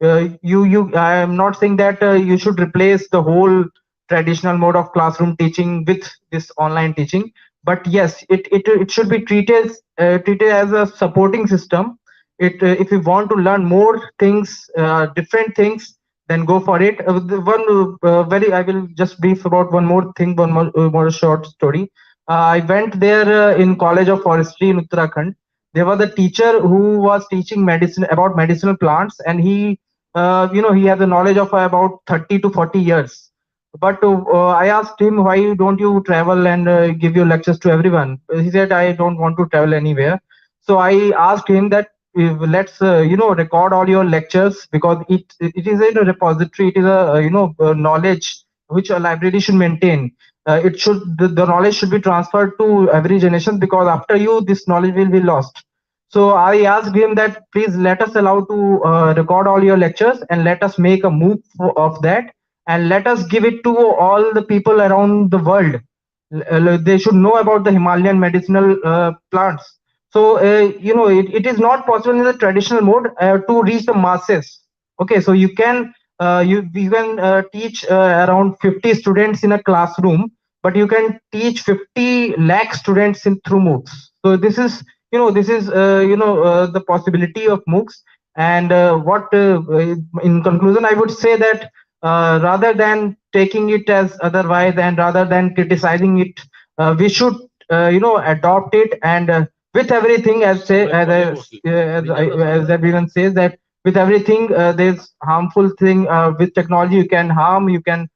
I am not saying that you should replace the whole traditional mode of classroom teaching with this online teaching, but yes, it should be treated as a supporting system. If you want to learn more things, different things, then go for it. The one very I will just brief about one more thing, one more short story. I went there in College of Forestry in Uttarakhand. There was a teacher who was teaching medicine, about medicinal plants, and he has a knowledge of about 30 to 40 years. But I asked him, why don't you travel and give your lectures to everyone? He said, I don't want to travel anywhere. So I asked him that, let's record all your lectures, because it is a repository, it is a knowledge which a library should maintain. The knowledge should be transferred to every generation, because after you this knowledge will be lost. So I asked him that, please let us allow to record all your lectures, and let us make a MOOC of that, and let us give it to all the people around the world. They should know about the Himalayan medicinal plants. So it is not possible in the traditional mode to reach the masses. Okay, so you can teach around 50 students in a classroom, but you can teach 50 lakh students through MOOCs. So this is the possibility of MOOCs. And what in conclusion, I would say that rather than taking it as otherwise, and rather than criticizing it, we should adopt it. And with everything, as everyone says, that with everything there's harmful thing. With technology you can harm, you can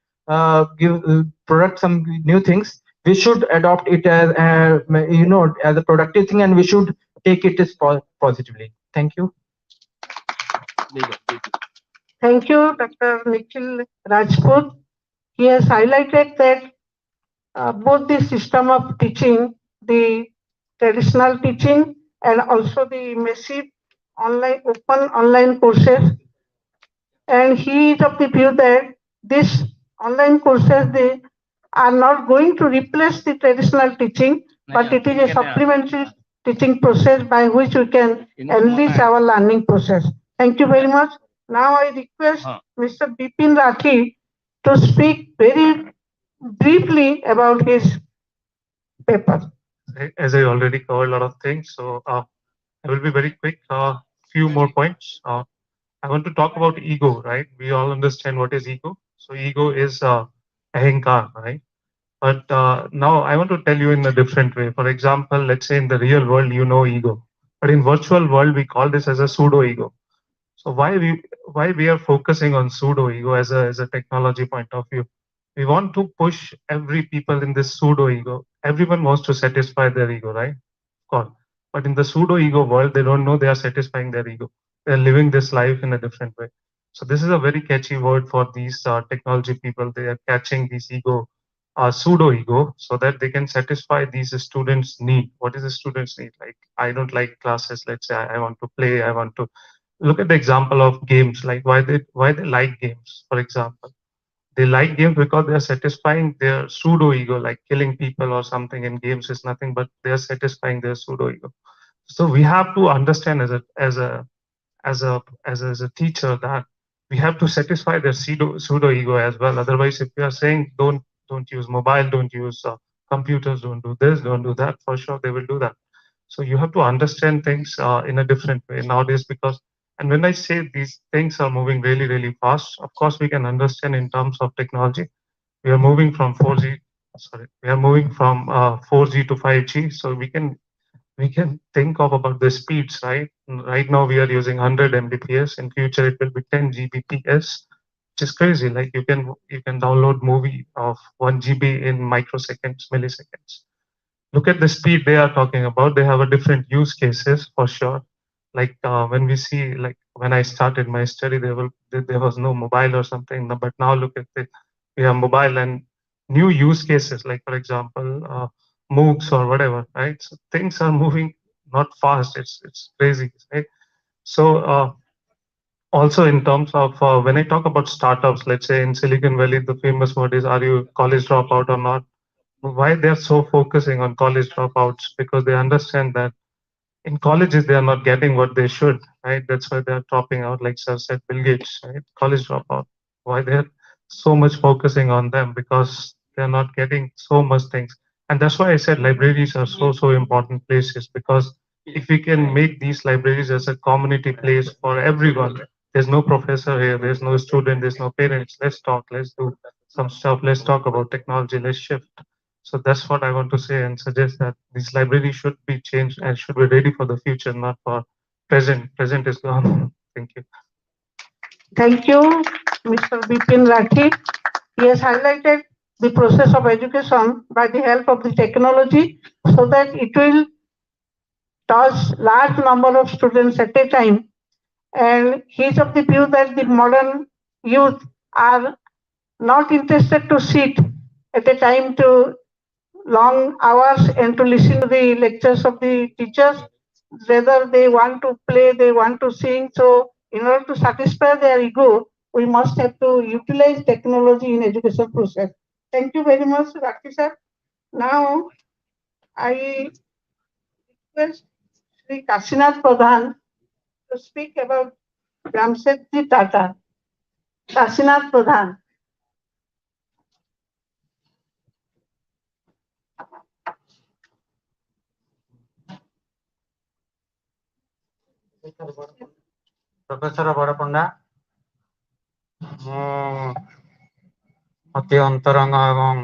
give product some new things. We should adopt it as as a productive thing, and we should take it as positively. Thank you. Thank you, Dr. Nikhil Rajput. He has highlighted that both the system of teaching, the traditional teaching, and also the massive open online courses. And he is of the view that these online courses, they are not going to replace the traditional teaching, but it is a supplementary teaching process by which we can enrich our learning process. Thank you very much. Now I request Mr. Bipin Rathi to speak very briefly about his paper. As I already covered a lot of things, so I will be very quick. Few more points. I want to talk about ego, right? We all understand what is ego. So ego is ahankar, right? But now I want to tell you in a different way. For example, let's say in the real world, you know ego, but in virtual world, we call this as a pseudo ego. So why we are focusing on pseudo ego as a technology point of view? We want to push every people in this pseudo ego. Everyone wants to satisfy their ego, right? Of course. But in the pseudo ego world, they don't know they are satisfying their ego. They're living this life in a different way. So this is a very catchy word for these technology people. They are catching this ego, pseudo ego, so that they can satisfy these students' need. What is the students' need? Like, I don't like classes. Let's say I want to play. I want to look at the example of games. Like why they like games, for example. They like games because they are satisfying their pseudo ego, like killing people or something in games is nothing but they are satisfying their pseudo ego. So we have to understand as a teacher that we have to satisfy their pseudo ego as well. Otherwise, if we are saying don't use mobile, don't use computers, don't do this, don't do that, for sure they will do that. So you have to understand things in a different way nowadays, because and when I say these things are moving really, really fast, of course we can understand in terms of technology. We are moving from 4G, we are moving from 4G to 5G. So we can we can think of about the speeds, right? Right now we are using 100 Mbps. In future it will be 10 Gbps, which is crazy. Like you can download movie of 1 GB in microseconds, milliseconds. Look at the speed they are talking about. They have a different use cases for sure. Like when we see, like when I started my study, there was no mobile or something. But now look at it, we have mobile and new use cases. Like for example, MOOCs or whatever, right? So things are moving not fast. It's crazy, right? So also in terms of when I talk about startups, let's say in Silicon Valley, the famous word is, are you college dropout or not? Why they're so focusing on college dropouts? Because they understand that in colleges they are not getting what they should, right? That's why they're dropping out, like sir said, Bill Gates, right? College dropout. Why they're so much focusing on them? Because they're not getting so much things. And that's why I said libraries are so important places, because if we can make these libraries as a community place for everyone, there's no professor here, there's no student, there's no parents. Let's talk, let's do some stuff, let's talk about technology, let's shift. So that's what I want to say and suggest that these libraries should be changed and should be ready for the future, not for present. Present is gone. Thank you. Thank you, Mr. Bipin Rathi. He has highlighted the process of education by the help of the technology so that it will touch large number of students at a time. And he is of the view that the modern youth are not interested to sit at a time to long hours and to listen to the lectures of the teachers. Rather, they want to play, they want to sing. So, in order to satisfy their ego, we must have to utilize technology in education process. Thank you very much, Rakhi sir. Now, I request Sri Kasinath Pradhan to speak about Ramsetji Tata. Kasinath Pradhan. Professor Badapanda, ମୁଁ ଅତି ଅନ୍ତରଙ୍ଗ ଏବଂ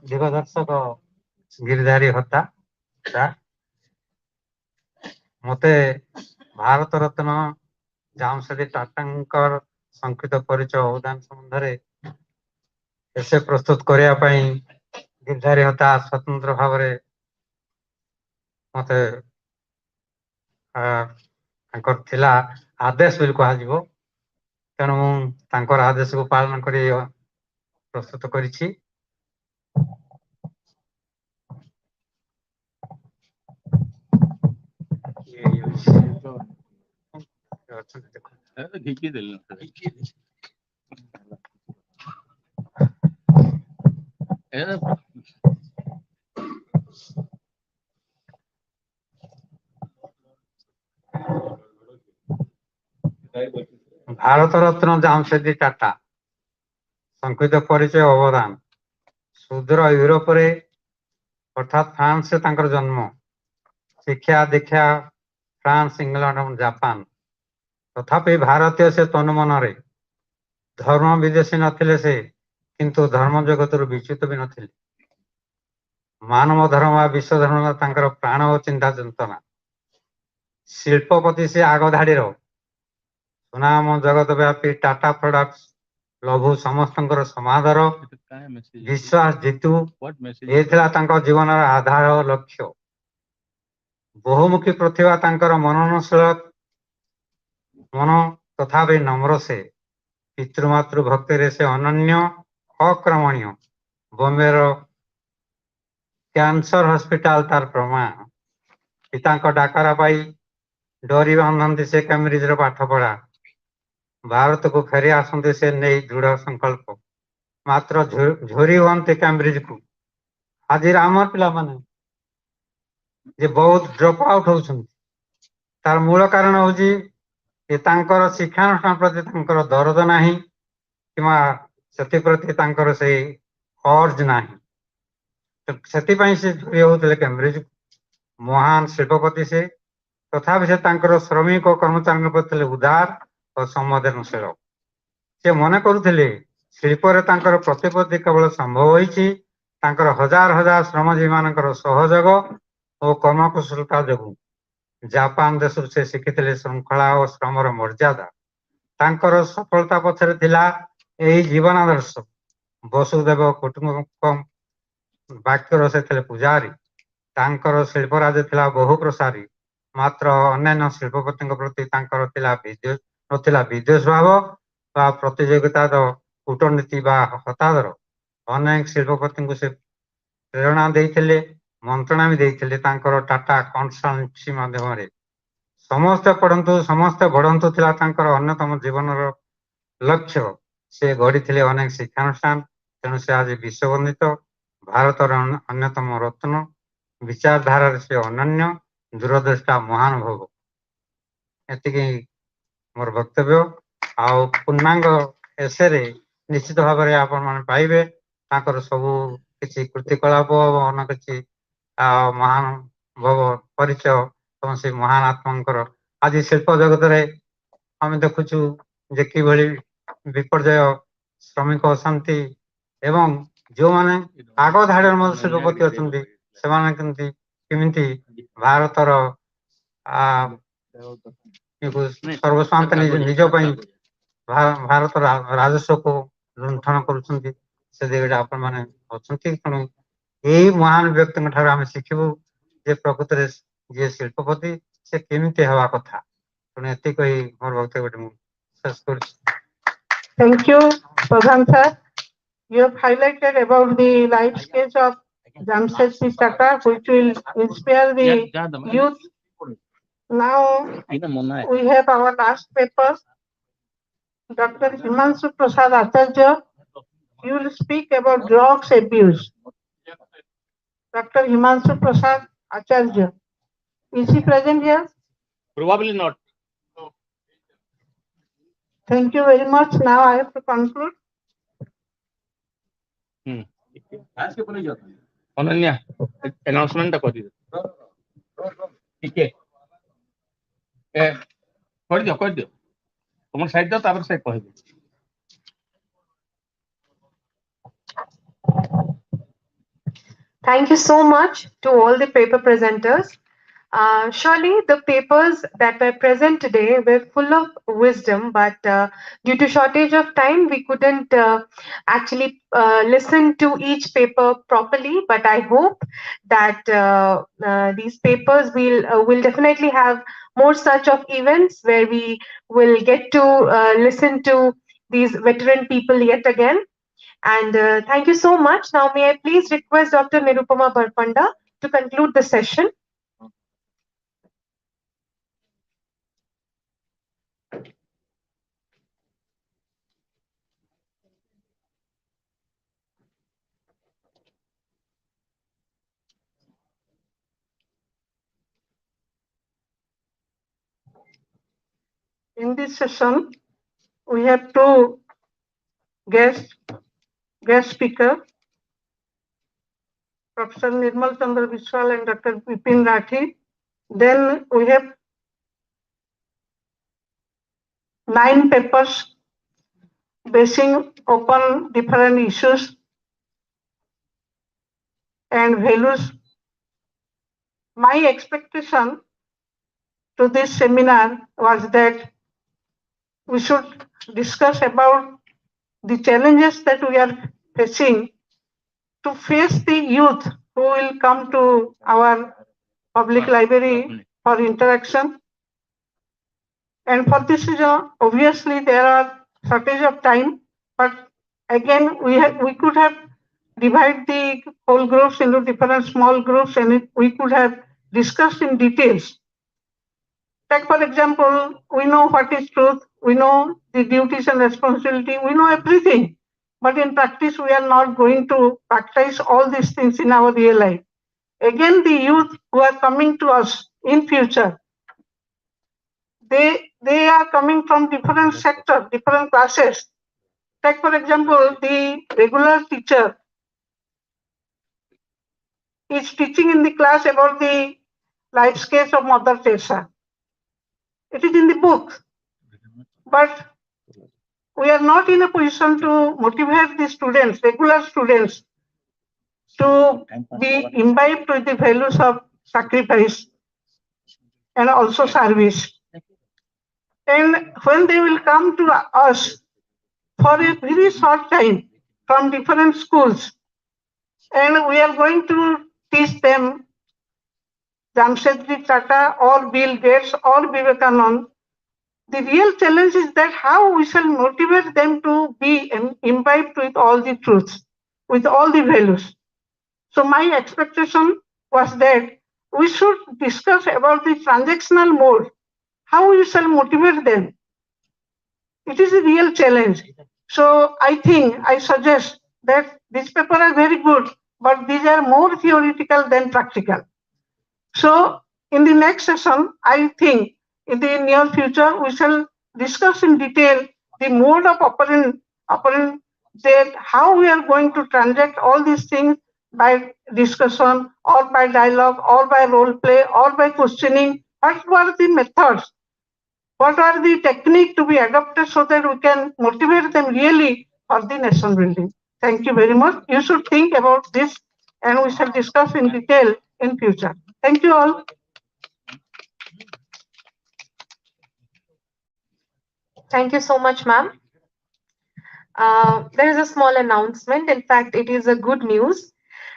ଦିଗଦର୍ଶକ ଗିରିଧାରୀ ହତା ମତେ ଭାରତ ରତ୍ନ ଜାମଶେଦୀ ଟାଟାଙ୍କର ସଂକ୍ଷିପ୍ତ ପରିଚୟ ଅବଦାନ ସମ୍ବନ୍ଧରେ ଏସେ ପ୍ରସ୍ତୁତ କରିବା ପାଇଁ ଗିରିଧାରୀ ହତା ସ୍ୱତନ୍ତ୍ର ଭାବରେ ମତେ ତାଙ୍କର ଥିଲା ଆଦେଶ ବୋଲି କୁହାଯିବ, ତେଣୁ ମୁଁ ତାଙ୍କର ଆଦେଶକୁ ପାଳନ କରି ପ୍ରସ୍ତୁତ କରିଛି। ଭାରତ ରତ୍ନ ଜାମଶେଦୀ ଟାଟା ସଂକ୍ଷିପ୍ତ ପରିଚୟ ଅବଦାନ। ସୁଦୂର ୟୁରୋପରେ ଅର୍ଥାତ୍ ଫ୍ରାନ୍ସରେ ତାଙ୍କର ଜନ୍ମ, ଶିକ୍ଷା ଦୀକ୍ଷା ଫ୍ରାନ୍ସ, ଇଂଲଣ୍ଡ ଏବଂ ଜାପାନ। ତଥାପି ଭାରତୀୟ ସେ ତନୁ ମନରେ। ଧର୍ମ ବିଦେଶୀ ନଥିଲେ ସେ, କିନ୍ତୁ ଧର୍ମ ଜଗତରୁ ବିଚ୍ୟୁତ ବି ନଥିଲେ। ମାନବ ଧର୍ମ ବା ବିଶ୍ୱ ଧର୍ମ ତାଙ୍କର ପ୍ରାଣ ଓ ଚିନ୍ତା ଯନ୍ତ୍ରଣା। ଶିଳ୍ପପତି ସେ ଆଗ ଧାଡ଼ିର, ସୁନାମ ଜଗତ ବ୍ୟାପୀ ଟାଟା ପ୍ରଡକ୍ଟସ ଲଭୁ ସମସ୍ତଙ୍କର ସମାଦର, ବିଶ୍ୱାସ ଜିତୁ, ଏ ଥିଲା ତାଙ୍କ ଜୀବନର ଆଧାର ଓ ଲକ୍ଷ୍ୟ। ବହୁମୁଖୀ ପ୍ରତିଭା ତାଙ୍କର ମନନଶୀଳ ମନ, ତଥାପି ନମ୍ର ସେ। ପିତୃମାତୃ ଭକ୍ତିରେ ସେ ଅନନ୍ୟ ଅକ୍ରମଣୀୟ। ବମ୍ବେର କ୍ୟାନ୍ସର ହସ୍ପିଟାଲ ତାର ପ୍ରମାଣ। ପିତାଙ୍କ ଡାକରା ପାଇ ଡରି ବାନ୍ଧନ୍ତି ସେ କ୍ୟାମ୍ବ୍ରିଜର ପାଠ ପଢା। ଭାରତକୁ ଫେରି ଆସନ୍ତି ସେ ନେଇ ଦୃଢ ସଂକଳ୍ପ। ମାତ୍ର ଝୁରି ହୁଅନ୍ତି କ୍ୟାମ୍ବ୍ରିଜକୁ। ଆଜିର ଆମର ପିଲାମାନେ ଯେ ବହୁତ ଡ୍ରପ୍ ଆଉଟ୍ ହଉଛନ୍ତି, ତାର ମୂଳ କାରଣ ହଉଛି ଯେ ତାଙ୍କର ଶିକ୍ଷାନୁଷ୍ଠାନ ପ୍ରତି ତାଙ୍କର ଦରଦ ନାହିଁ, କିମ୍ବା ସେଥିପ୍ରତି ତାଙ୍କର ସେଇ ଅର୍ଜ ନାହିଁ। ସେଥିପାଇଁ ସେ ଝୁରି ହଉଥିଲେ କ୍ୟାମ୍ବ୍ରିଜକୁ। ମହାନ ଶିଳ୍ପପତି ସେ, ତଥାପି ସେ ତାଙ୍କର ଶ୍ରମିକ କର୍ମଚାରୀଙ୍କ ପ୍ରତି ଥିଲେ ଉଦାର ଓ ସମ୍ବେଦନଶୀଳ। ସେ ମନେ କରୁଥିଲେ ଶିଳ୍ପରେ ତାଙ୍କର ପ୍ରତିପତ୍ତି କେବଳ ସମ୍ଭବ ହୋଇଛି ତାଙ୍କର ହଜାର ହଜାର ଶ୍ରମଜୀବୀ ମାନଙ୍କର ସହଯୋଗ ଓ କର୍ମକୁଶଳତା ଯୋଗୁଁ ଜାପାନ ଦେଶରୁ ସେ ଶିଖିଥିଲେ ଶୃଙ୍ଖଳା ଓ ଶ୍ରମର ମର୍ଯ୍ୟାଦା। ତାଙ୍କର ସଫଳତା ପଛରେ ଥିଲା ଏହି ଜୀବନ ଆଦର୍ଶ। ବସୁଦେବ କୁଟୁମ୍ବକମ୍ ବାକ୍ୟର ସେ ଥିଲେ ପୂଜାରୀ। ତାଙ୍କର ଶିଳ୍ପରାଜ ଥିଲା ବହୁ ପ୍ରସାରୀ। ମାତ୍ର ଅନ୍ୟାନ୍ୟ ଶିଳ୍ପପତିଙ୍କ ପ୍ରତି ତାଙ୍କର ନଥିଲା ବିଦ୍ୱେଷ ଭାବ ବା ପ୍ରତିଯୋଗିତାର କୂଟନୀତି ବା ହତାଦର। ଅନେକ ଶିଳ୍ପପତିଙ୍କୁ ସେ ପ୍ରେରଣା ଦେଇଥିଲେ, ମନ୍ତ୍ରଣା ବି ଦେଇଥିଲେ ତାଙ୍କର ଟାଟା କନସଲ୍ଟାନ୍ସି ମାଧ୍ୟମରେ। ସମସ୍ତେ ପଢନ୍ତୁ ସମସ୍ତେ ବଢନ୍ତୁ ଥିଲା ତାଙ୍କର ଅନ୍ୟତମ ଜୀବନର ଲକ୍ଷ୍ୟ। ସେ ଗଢିଥିଲେ ଅନେକ ଶିକ୍ଷାନୁଷ୍ଠାନ, ତେଣୁ ସେ ଆଜି ବିଶ୍ୱବନ୍ଦିତ। ଭାରତର ଅନ୍ୟତମ ରତ୍ନ। ବିଚାରଧାରାରେ ସେ ଅନନ୍ୟ, ଦୂରଦ୍ରଷ୍ଟା ମହାନୁଭବ। ଏତିକି ମୋର ବକ୍ତବ୍ୟ। ଆଉ ପୂର୍ଣ୍ଣାଙ୍ଗ ଏସେରେ ନିଶ୍ଚିତ ଭାବରେ ଆପଣ ମାନେ ପାଇବେ ତାଙ୍କର ସବୁ କିଛି କୃତିକଳାପ ଅନ୍ୟ କିଛି ମହାନୁଭବ ପରିଚୟ ଏବଂ ସେ ମହାନ ଆତ୍ମାଙ୍କର। ଆଜି ଶିଳ୍ପ ଜଗତରେ ଆମେ ଦେଖୁଛୁ ଯେ କିଭଳି ବିପର୍ଯ୍ୟୟ, ଶ୍ରମିକ ଅଶାନ୍ତି ଏବଂ ଯୋଉମାନେ ଆଗ ଧାଡ଼ିରେ ମଧ୍ୟ ଶିଳ୍ପପତି ଅଛନ୍ତି ସେମାନେ କେମିତି ଭାରତର ସର୍ବସ୍ୱାନ୍ତ ନିଜ ପାଇଁ ଭାରତର ରାଜସ୍ୱକୁ ଲୁଣ୍ଠନ କରୁଛନ୍ତି। ସେ ଦିଗରେ ଆପଣ ମାନେ ଅଛନ୍ତି। ତେଣୁ ଏଇ ମହାନ ବ୍ୟକ୍ତିଙ୍କ ଠାରୁ ଆମେ ଶିଖିବୁ ଯେ ପ୍ରକୃତରେ ଯିଏ ଶିଳ୍ପପତି ସେ କେମିତି ହେବା କଥା। ତେଣୁ ଏତିକି କହି ମୋର ବକ୍ତବ୍ୟଟି ମୁଁ ଶେଷ କରୁଛି। Thank you, Pradhan sir. You have highlighted about the life sketch of Jamshedji Tata, which will inspire the youth. Now we have our last paper. Dr. Himanshu Prasad Acharya. He will speak about drugs abuse. Dr. Himanshu Prasad Acharya. Is he present here? Probably not. Thank you very much. Now I have to conclude. Ananya announcement ଟା କରିଦିଅ ଟିକେ କରିଦିଅ ତମର side ଦିଅ ତାପରେ ସେ କହିବେ। Thank you so much to all the paper presenters. Surely the papers that were present today were full of wisdom, but due to shortage of time, we couldn't actually listen to each paper properly. But I hope that these papers will definitely have more such of events where we will get to listen to these veteran people yet again. And thank you so much. Now, may I please request Dr. Nirupama Barpanda to conclude the session. In this session, we have two guest speaker, Professor Nirmal Chandra Biswal and Dr. Vipin Rathi. Then we have 9 papers basing upon different issues and values. My expectation to this seminar was that we should discuss about the challenges that we are facing to face the youth who will come to our public library for interaction. And for this reason, obviously there are shortage of time, but again we could have divided the whole groups into different small groups and we could have discussed in details. Like for example, we know what is truth, we know the duties and responsibility, we know everything. But in practice, we are not going to practice all these things in our real life. Again, the youth who are coming to us in future, they are coming from different sectors, different classes. Take for example, the regular teacher is teaching in the class about the life sketch of Mother Teresa. It is in the book, but we are not in a position to motivate the students, regular students, to be imbibed with the values of sacrifice and also service. And when they will come to us for a very short time from different schools, and we are going to teach them Jamshedji Tata or Bill Gates or Vivekananda. The real challenge is that how we shall motivate them to be imbibed with all the truths, with all the values. So my expectation was that we should discuss about the transactional mode, how we shall motivate them. It is a real challenge. So I suggest that these papers are very good, but these are more theoretical than practical. So in the next session, I think in the near future, we shall discuss in detail the mode of operant, that how we are going to transact all these things by discussion or by dialogue or by role play or by questioning. What were the methods? What are the techniques to be adopted so that we can motivate them really for the nation building? Thank you very much. You should think about this and we shall discuss in detail in future. Thank you all. Thank you so much, ma'am. There is a small announcement. In fact, it is a good news.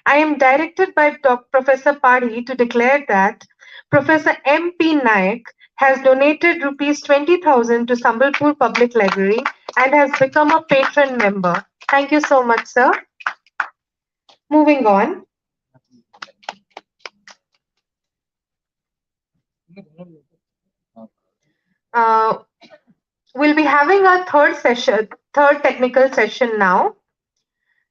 I am directed by Professor Padhi to declare that Professor M.P. Naik has donated rupees 20,000 to Sambalpur Public Library and has become a patron member. Thank you so much, sir. Moving on. We'll be having our third technical session now.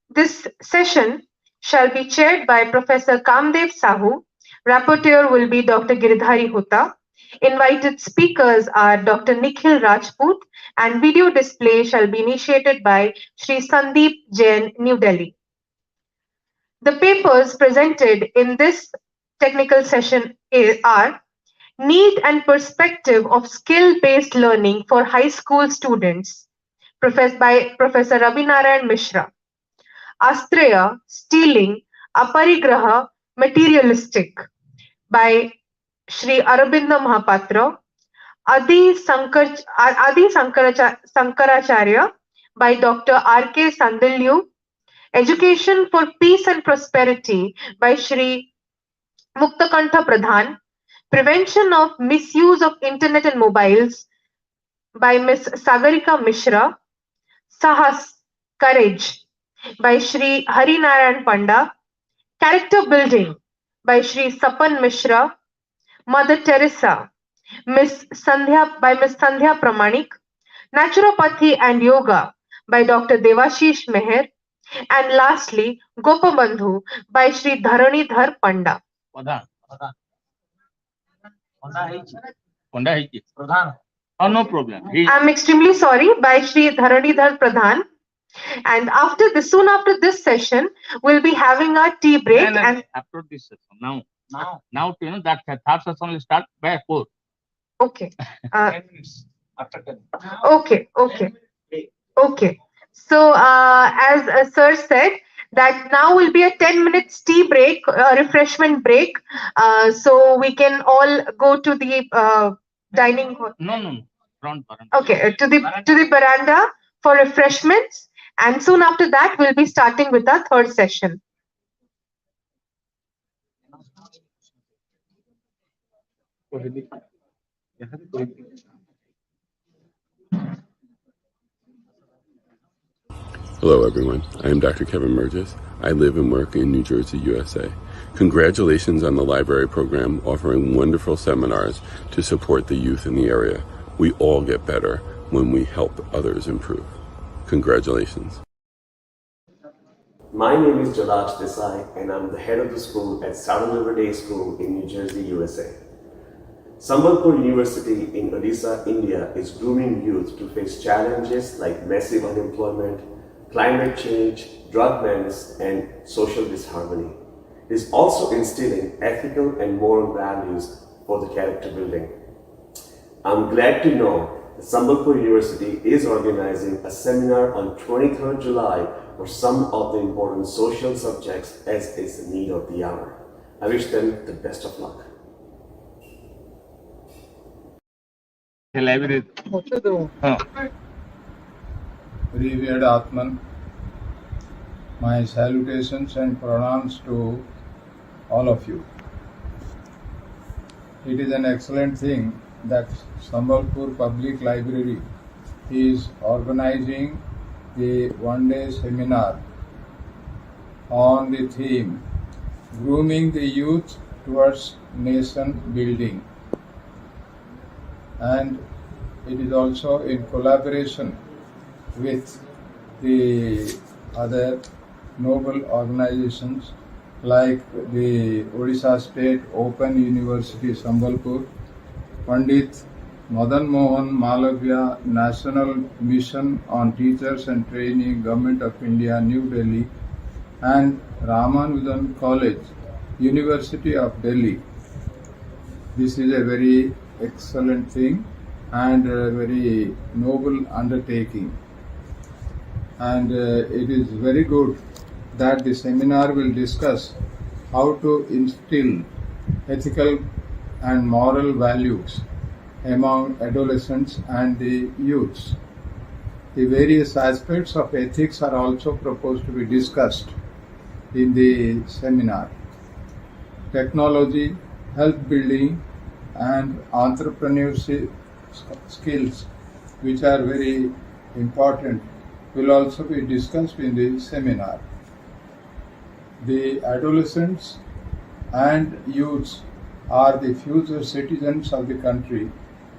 This session shall be chaired by Professor Kamdev Sahu. Rapporteur will be Dr. Giridhari Hutta. Invited speakers are Dr. Nikhil Rajput, and video display shall be initiated by Sri Sandeep Jain, New Delhi. The papers presented in this technical session are Need and Perspective of Skill-Based Learning for High School Students, by Professor Rabinarayan Mishra. Astreya, Stealing, Aparigraha, Materialistic, by Sri Aurobindo Mahapatra. Adi Sankaracharya, by Dr. R.K. Sandilyu. Education for Peace and Prosperity, by Sri Muktakantha Pradhan. Prevention of Misuse of Internet and Mobiles, by Ms. Sagarika Mishra. Sahas, Courage, by Sri Harinarayan Panda. Character Building, by Sri Sapan Mishra. Mother Teresa, by Ms. Sandhya Pramanik. Naturopathy and Yoga, by Dr. Devashish Meher. And lastly, Gopabandhu, by Sri Dharanidhar Panda. Oh, no problem. I'm extremely sorry, by Sri Dharanidhar Pradhan. And soon after this session, we'll be having a tea break. And after this session, now that third session will start by 4. Okay. 10 minutes after 10. Okay. So, as Sir said, that now will be a 10 minutes tea break, refreshment break. So we can all go to the dining hall. No. Front. Okay, to the veranda for refreshments. And soon after that, we'll be starting with our third session. Hello, everyone. I am Dr. Kevin Murgis. I live and work in New Jersey, USA. Congratulations on the library program offering wonderful seminars to support the youth in the area. We all get better when we help others improve. Congratulations. My name is Jalaj Desai and I'm the head of the school at Southern River Day School in New Jersey, USA. Sambalpur University in Odisha, India is grooming youth to face challenges like massive unemployment, climate change, drug menace, and social disharmony. It is also instilling ethical and moral values for the character building. I'm glad to know that Sambalpur University is organizing a seminar on 23rd July or some of the important social subjects as is the need of the hour. I wish them the best of luck. Library. Revered Atman, my salutations and pranams to all of you. It is an excellent thing that Sambalpur Public Library is organizing the one-day seminar on the theme Grooming the Youth Towards Nation Building. And it is also in collaboration with the other noble organizations like the Odisha State Open University Sambalpur, Pandit Madan Mohan Malavya National Mission on Teachers and Training, Government of India, New Delhi, and Ramanujan College, University of Delhi. This is a very excellent thing and a very noble undertaking. And it is very good that the seminar will discuss how to instill ethical and moral values among adolescents and the youths. The various aspects of ethics are also proposed to be discussed in the seminar. Technology, health building, and entrepreneurship skills, which are very important, will also be discussed in the seminar. The adolescents and youths are the future citizens of the country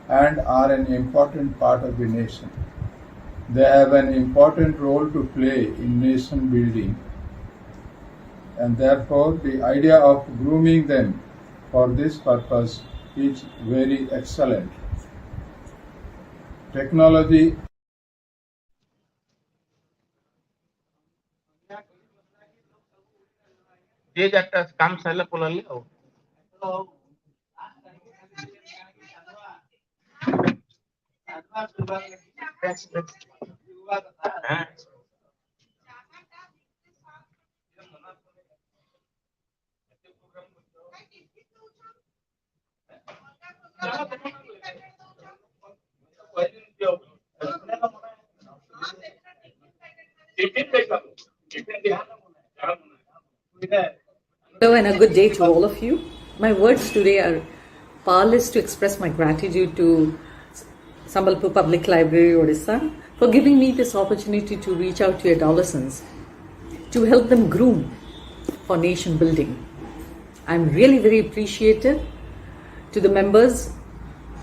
and are an important part of the nation. They have an important role to play in nation building, and therefore the idea of grooming them for this purpose is very excellent. Technology যে একটা কাম চাইলে পলালি ও Hello and a good day to all of you. My words today are powerless to express my gratitude to Sambalpur Public Library, Odisha, for giving me this opportunity to reach out to adolescents, to help them groom for nation building. I'm really very appreciative to the members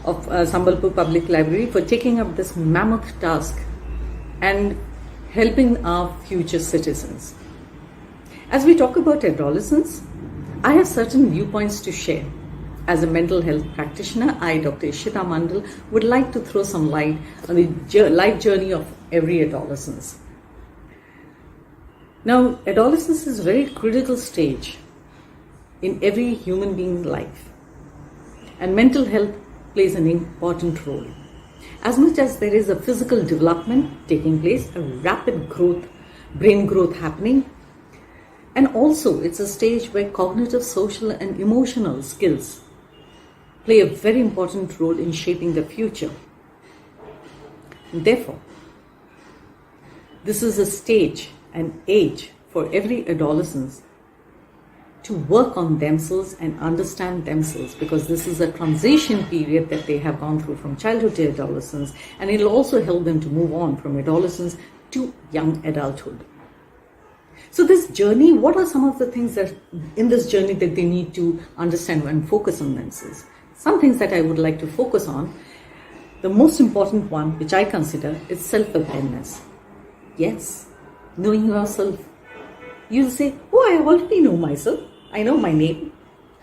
of Sambalpur Public Library for taking up this mammoth task and helping our future citizens. As we talk about adolescents, I have certain viewpoints to share. As a mental health practitioner, I, Dr. Ishita Mandal, would like to throw some light on the life journey of every adolescent. Now, adolescence is a very critical stage in every human being's life, and mental health plays an important role. As much as there is a physical development taking place, a rapid growth, brain growth happening, and also it's a stage where cognitive, social, and emotional skills play a very important role in shaping the future. Therefore, this is a stage, an age for every adolescent to work on themselves and understand themselves, because this is a transition period that they have gone through from childhood to adolescence, and it will also help them to move on from adolescence to young adulthood. So this journey, what are some of the things that in this journey that they need to understand and focus on themselves? Some things that I would like to focus on. The most important one, which I consider, is self-awareness. Yes, knowing yourself. You'll say, oh, I already know myself. I know my name.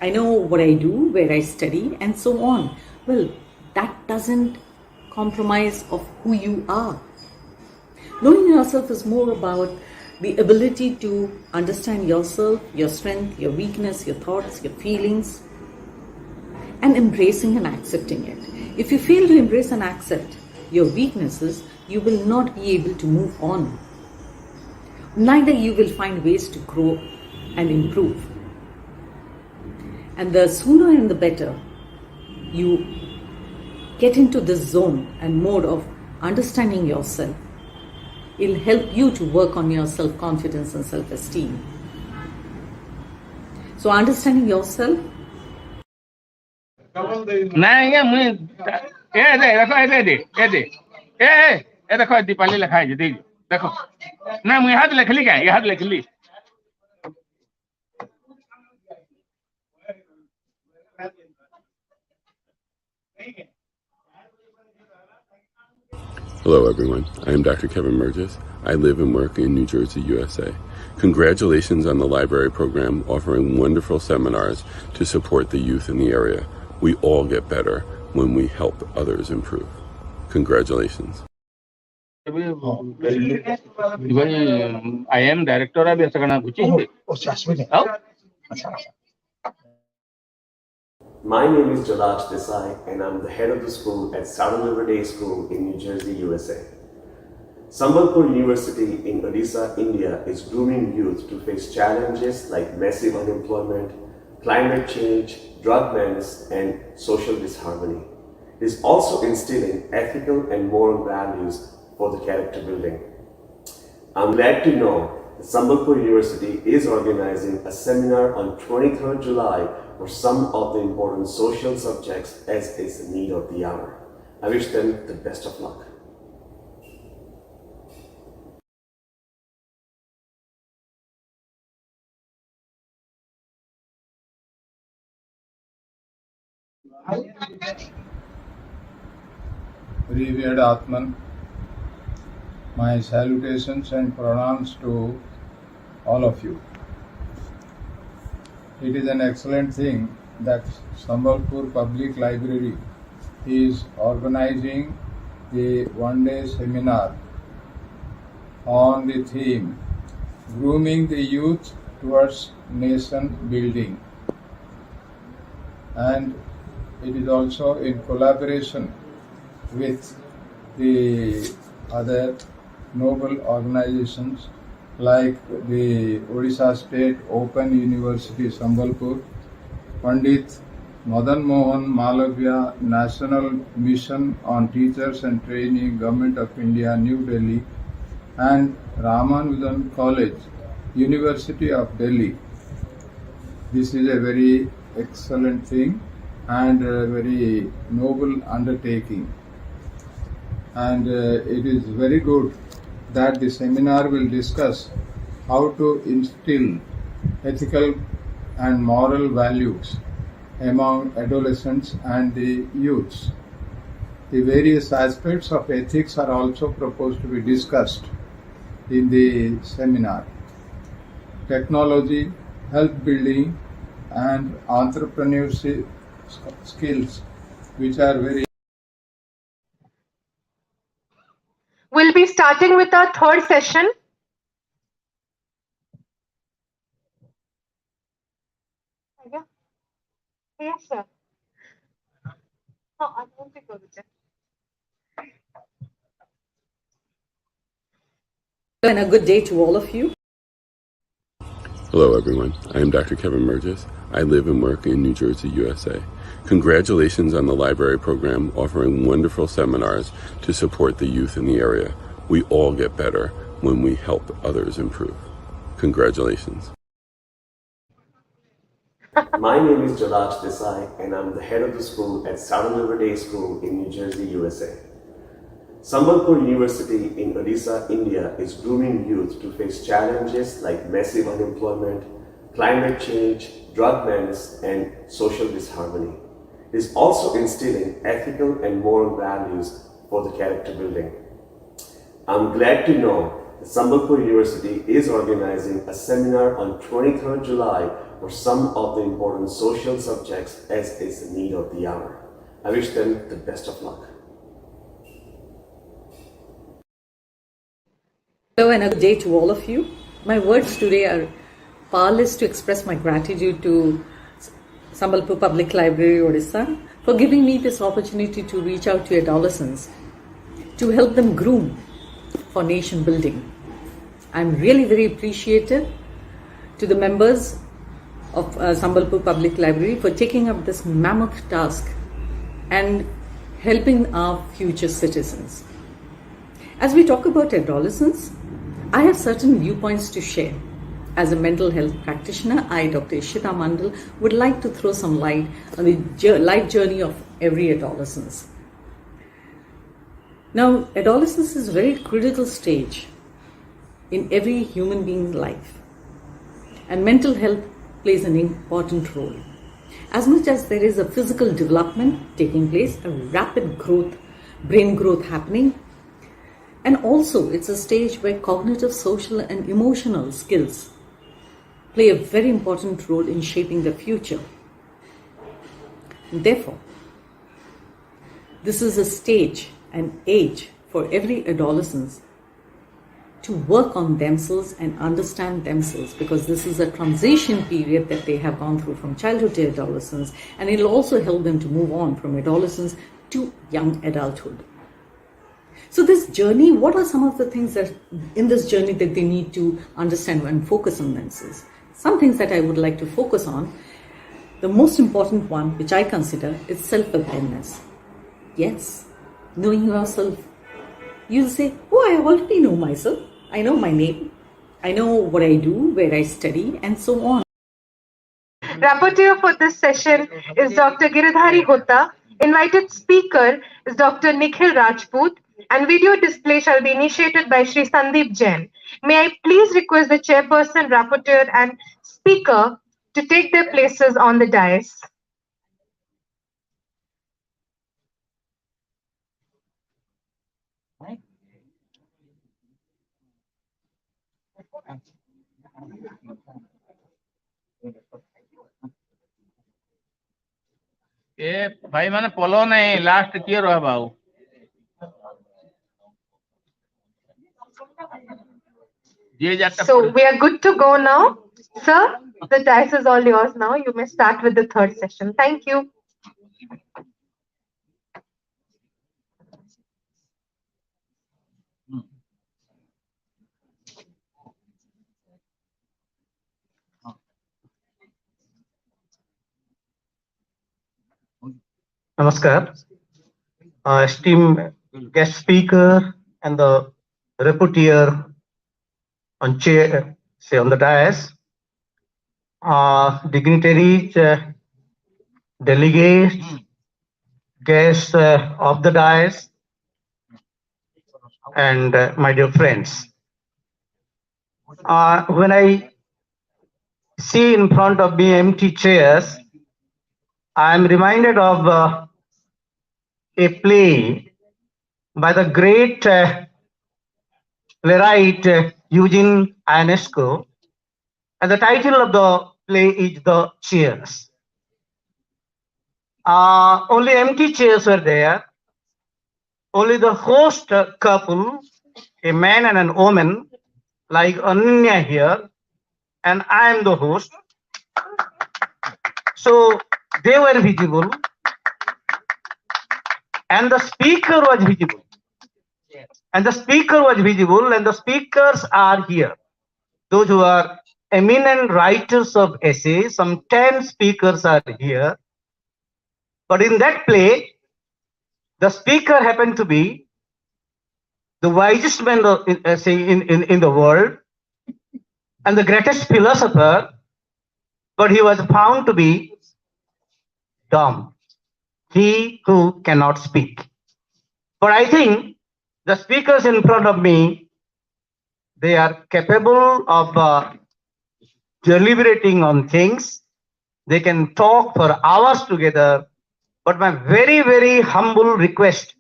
I know what I do, where I study, and so on. Well, that doesn't compromise of who you are. Knowing yourself is more about the ability to understand yourself, your strength, your weakness, your thoughts, your feelings, and embracing and accepting it. If you fail to embrace and accept your weaknesses, you will not be able to move on. neither you will find ways to grow and improve. And the sooner and the better you get into this zone and mode of understanding yourself, it'll help you to work on your self-confidence and self-esteem. So understanding yourself. ନାଇଁ ଆଜ୍ଞା ମୁଇଁ ଦେଖ ଏ ଦେଖ ଦୀପାଲି ଲେଖା ହେଇଛି ଦେଇଛି ଦେଖ ନା ମୁଁ ଇହାଦ ଲେଖିଲି କାଁ ଇହାଦ ଲେଖିଲି Hello, everyone. I am Dr. Kevin Merges. I live and work in New Jersey, USA. Congratulations on the library program offering wonderful seminars to support the youth in the area. We all get better when we help others improve. Congratulations. I am director of My name is Jalaj Desai and I'm the head of the school at Southern River Day School in New Jersey, USA. Sambalpur University in Odisha, India is grooming youth to face challenges like massive unemployment, climate change, drug menace, and social disharmony. It is also instilling ethical and moral values for the character building. I'm glad to know that Sambalpur University is organizing a seminar on 23rd July for some of the important social subjects as is the need of the hour. I wish them the best of luck. Revered Atman, my salutations and pranams to all of you. It is an excellent thing that Sambalpur Public Library is organizing the one-day seminar on the theme Grooming the Youth Towards Nation Building. And it is also in collaboration with the other noble organizations like the Odisha State Open University Sambalpur, Pandit Madan Mohan Malavya National Mission on Teachers and Training, Government of India, New Delhi, and Ramanujan College, University of Delhi. This is a very excellent thing and a very noble undertaking. And it is very good that the seminar will discuss how to instill ethical and moral values among adolescents and the youths. The various aspects of ethics are also proposed to be discussed in the seminar. Technology, health building, and entrepreneurship skills, which are very. We'll be starting with our third session. Yes, sir. No, I don't think so. And a good day to all of you. Hello, everyone. I am Dr. Kevin Merges. I live and work in New Jersey, USA. Congratulations on the library program offering wonderful seminars to support the youth in the area. We all get better when we help others improve. Congratulations. My name is Jalaj Desai and I'm the head of the school at Southern River Day School in New Jersey, USA. Sambalpur University in Odisha, India is grooming youth to face challenges like massive unemployment, climate change, drug menace, and social disharmony. It is also instilling ethical and moral values for the character building. I'm glad to know that Sambalpur University is organizing a seminar on 23rd July for some of the important social subjects as is the need of the hour. I wish them the best of luck. Hello and a good day to all of you. My words today are powerless to express my gratitude to Sambalpur Public Library, Odisha, for giving me this opportunity to reach out to adolescents, to help them groom for nation building. I'm really very appreciative to the members of Sambalpur Public Library for taking up this mammoth task and helping our future citizens. As we talk about adolescence, I have certain viewpoints to share. As a mental health practitioner, I, Dr. Ishita Mandal, would like to throw some light on the life journey of every adolescent. Now, adolescence is a very critical stage in every human being's life, and mental health plays an important role. As much as there is a physical development taking place, a rapid growth, brain growth happening, and also it's a stage where cognitive, social, and emotional skills play a very important role in shaping the future. Therefore, this is a stage, an age for every adolescent to work on themselves and understand themselves, because this is a transition period that they have gone through from childhood to adolescence, and it will also help them to move on from adolescence to young adulthood. So this journey, what are some of the things that in this journey that they need to understand and focus on themselves? Some things that I would like to focus on. The most important one, which I consider, is self-awareness. Yes, knowing yourself. You'll say, oh, I already know myself. I know my name. I know what I do, where I study, and so on. Rapporteur for this session is Dr. Giridhari Gutta. Invited speaker is Dr. Nikhil Rajput, and video display shall be initiated by Shri Sandeep Jain. May I please request the chairperson, rapporteur, and speaker to take their places on the dais. ए भाई माने पलो नहीं last किए रहा बाबू So we are good to go now. Sir, the dice is all yours now. You may start with the third session. Thank you. Namaskar. Esteemed guest speaker and the rapporteur on chair, say on the dais, dignitaries, delegates, guests of the dais, and my dear friends. When I see in front of me empty chairs, I am reminded of a play by the great playwright Eugene Ionesco, and the title of the play is The Chairs. Only empty chairs were there. Only the host couple, a man and a woman, like Ananya here, and I am the host. So they were visible, and the speaker was visible. And the speaker was visible, and the speakers are here. Those who are eminent writers of essays, some 10 speakers are here. But in that play, the speaker happened to be the wisest man in the world and the greatest philosopher, but he was found to be dumb, he who cannot speak. But I think the speakers in front of me, they are capable of deliberating on things. They can talk for hours together. But my very, very humble request,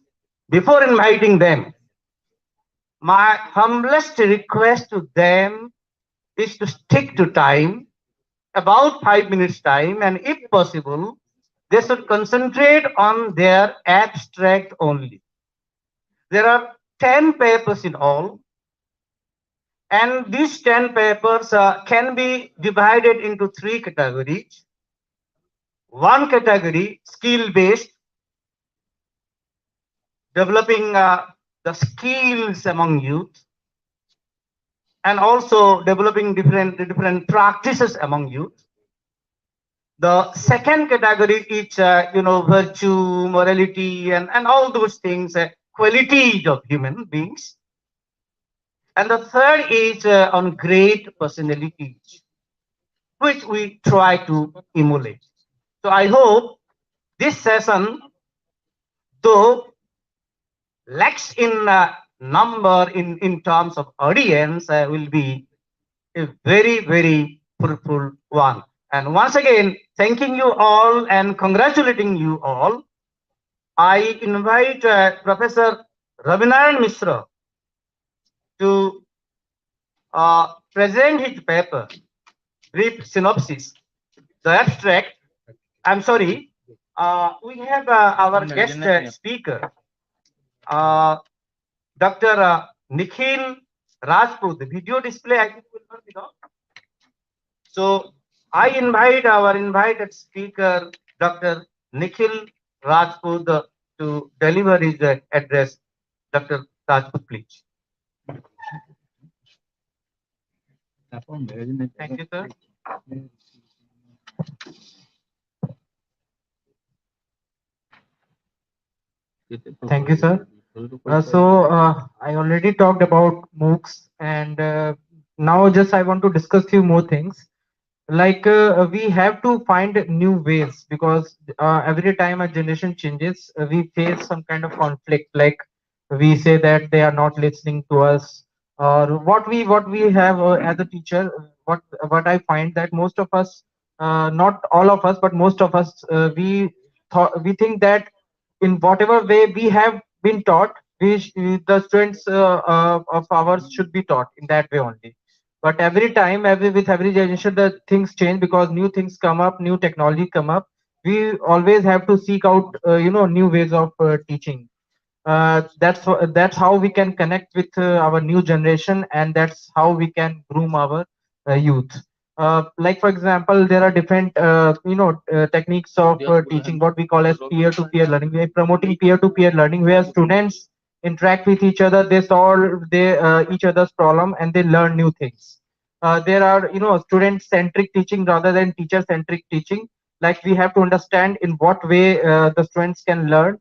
before inviting them, my humblest request to them is to stick to time, about 5 minutes time, and if possible, they should concentrate on their abstract only. There are 10 papers in all, and these 10 papers can be divided into 3 categories. One category, skill-based, developing the skills among youth. and also developing different practices among youth. The second category is, virtue, morality, and all those things, qualities of human beings. And the third is on great personalities, which we try to emulate. So I hope this session, though lacks in number in terms of audience, will be a very fruitful one. And once again, thanking you all and congratulating you all. I invite Professor Ravinarayan Mishra to present his paper, brief synopsis, the abstract. I'm sorry, we have our guest speaker, Dr. Nikhil Rajput. The video display, I think, will not be on. So I invite our invited speaker, Dr. Nikhil Rajput, to deliver his address. Dr. Rajput, please. Thank you, sir. Thank you, sir. I already talked about MOOCs, and now just I want to discuss few more things. Like we have to find new ways, because every time a generation changes, we face some kind of conflict. Like we say that they are not listening to us, or what we have as a teacher. What I find that most of us, not all of us, but most of us, we think that in whatever way we have been taught, the students of ours should be taught in that way only. But every time, with every generation, the things change, because new things come up, new technology come up. We always have to seek out, new ways of teaching. That's how we can connect with our new generation, and that's how we can groom our youth. Like for example, there are different techniques of teaching, what we call as peer-to-peer learning. We're promoting peer-to-peer learning, where students interact with each other, they solve each other's problem, and they learn new things. There are student-centric teaching rather than teacher-centric teaching. Like we have to understand in what way the students can learn.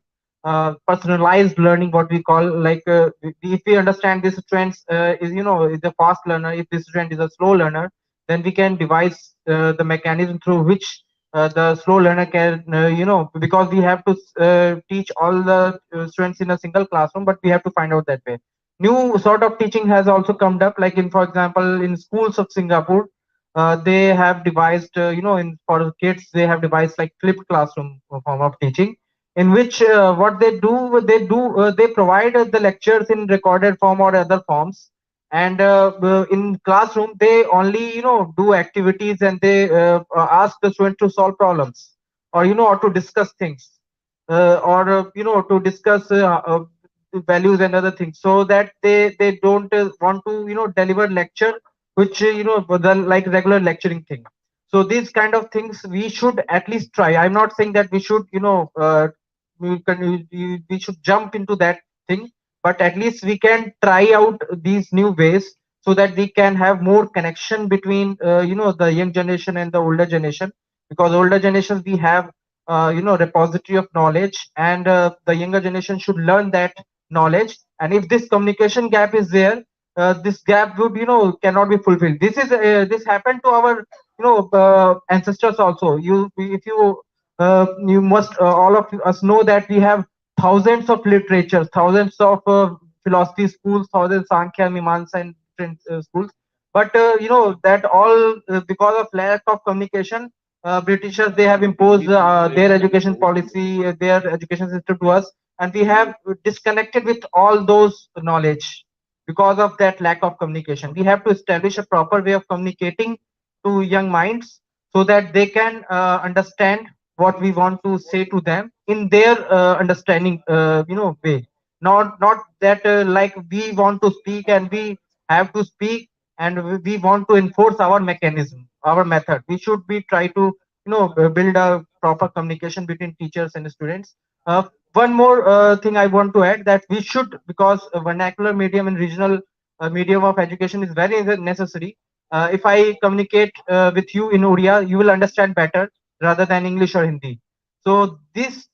Personalized learning, what we call, like if we understand this student is a fast learner, if this student is a slow learner, then we can devise the mechanism through which the slow learner can because we have to teach all the students in a single classroom, but we have to find out that way. New sort of teaching has also come up, like in, for example, in schools of Singapore, they have devised for kids, they have devised like flipped classroom form of teaching, in which what they provide the lectures in recorded form or other forms, and in classroom they only do activities, and they ask the students to solve problems, or or to discuss things, or to discuss values and other things, so that they don't want to deliver lecture which like regular lecturing thing. So these kind of things we should at least try. I'm not saying that we should we should jump into that thing, but at least we can try out these new ways, so that we can have more connection between the young generation and the older generation. Because older generations, we have repository of knowledge, and the younger generation should learn that knowledge. And if this communication gap is there, this gap would cannot be fulfilled. This happened to our ancestors also. If you must all of us know that we have thousands of literatures, thousands of philosophy schools, thousands Sankhya, Mimamsa, and different schools. But that all because of lack of communication, Britishers, they have imposed their education policy, their education system to us, and we have disconnected with all those knowledge because of that lack of communication. We have to establish a proper way of communicating to young minds, so that they can understand what we want to say to them in their understanding way. Not that like we want to speak and we have to speak, and we want to enforce our mechanism, our method. We should be try to build a proper communication between teachers and students. One more thing I want to add, that we should, because vernacular medium and regional medium of education is very necessary. If I communicate with you in Odia, you will understand better rather than English or Hindi. So this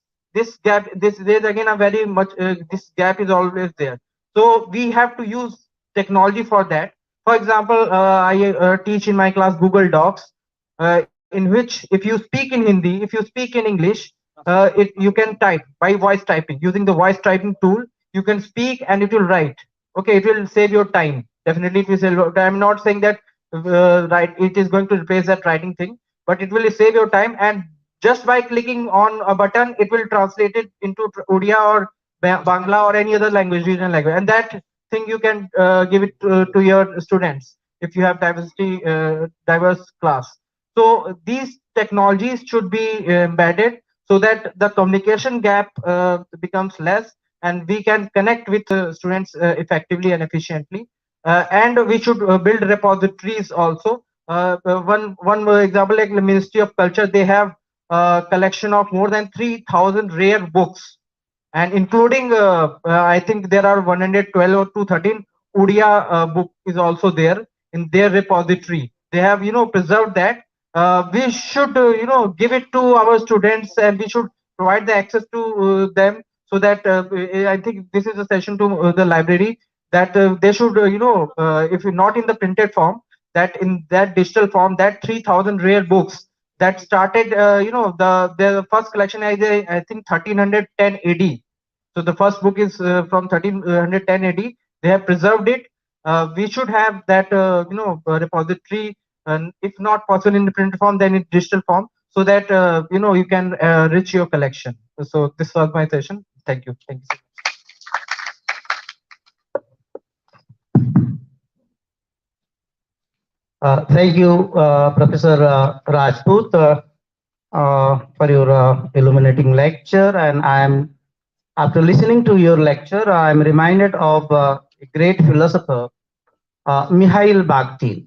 gap, there's again a very much this gap is always there. So we have to use technology for that. For example, I teach in my class Google Docs, in which if you speak in Hindi, if you speak in English, you can type by voice typing. Using the voice typing tool, you can speak and it will write. Okay, it will save your time. Definitely, it will save your time. I'm not saying that right, it is going to replace that writing thing, but it will save your time. And just by clicking on a button, it will translate it into Odia or Bangla or any other language, regional language. And that thing you can give it to your students if you have diverse class. So these technologies should be embedded so that the communication gap becomes less and we can connect with students effectively and efficiently. And we should build repositories also. One example, like the Ministry of Culture, they have a collection of more than 3,000 rare books, and including I think there are 112 or 213 Odia book is also there in their repository. They have preserved that. We should give it to our students, and we should provide the access to them, so that I think this is a session to the library, that they should if not in the printed form, that in that digital form, that 3,000 rare books that started the first collection I think 1310 AD. So the first book is from 1310 AD. They have preserved it. We should have that repository, and if not possible in the printed form, then in digital form, so that you can enrich your collection. So this was my session. Thank you. Thank you. Thank you, Professor Rajput, for your illuminating lecture. And after listening to your lecture, I am reminded of a great philosopher, Mikhail Bakhtin.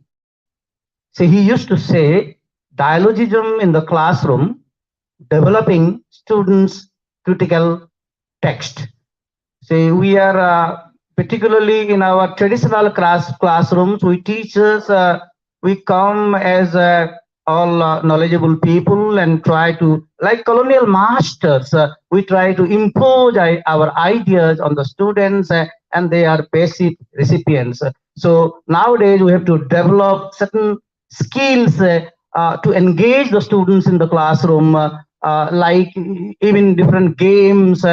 So he used to say, dialogism in the classroom, developing students' critical text. So we are particularly in our traditional classrooms, we teachers, we come as all knowledgeable people and try to, like colonial masters, we try to impose our ideas on the students, and they are passive recipients. So nowadays we have to develop certain skills to engage the students in the classroom, like even different games,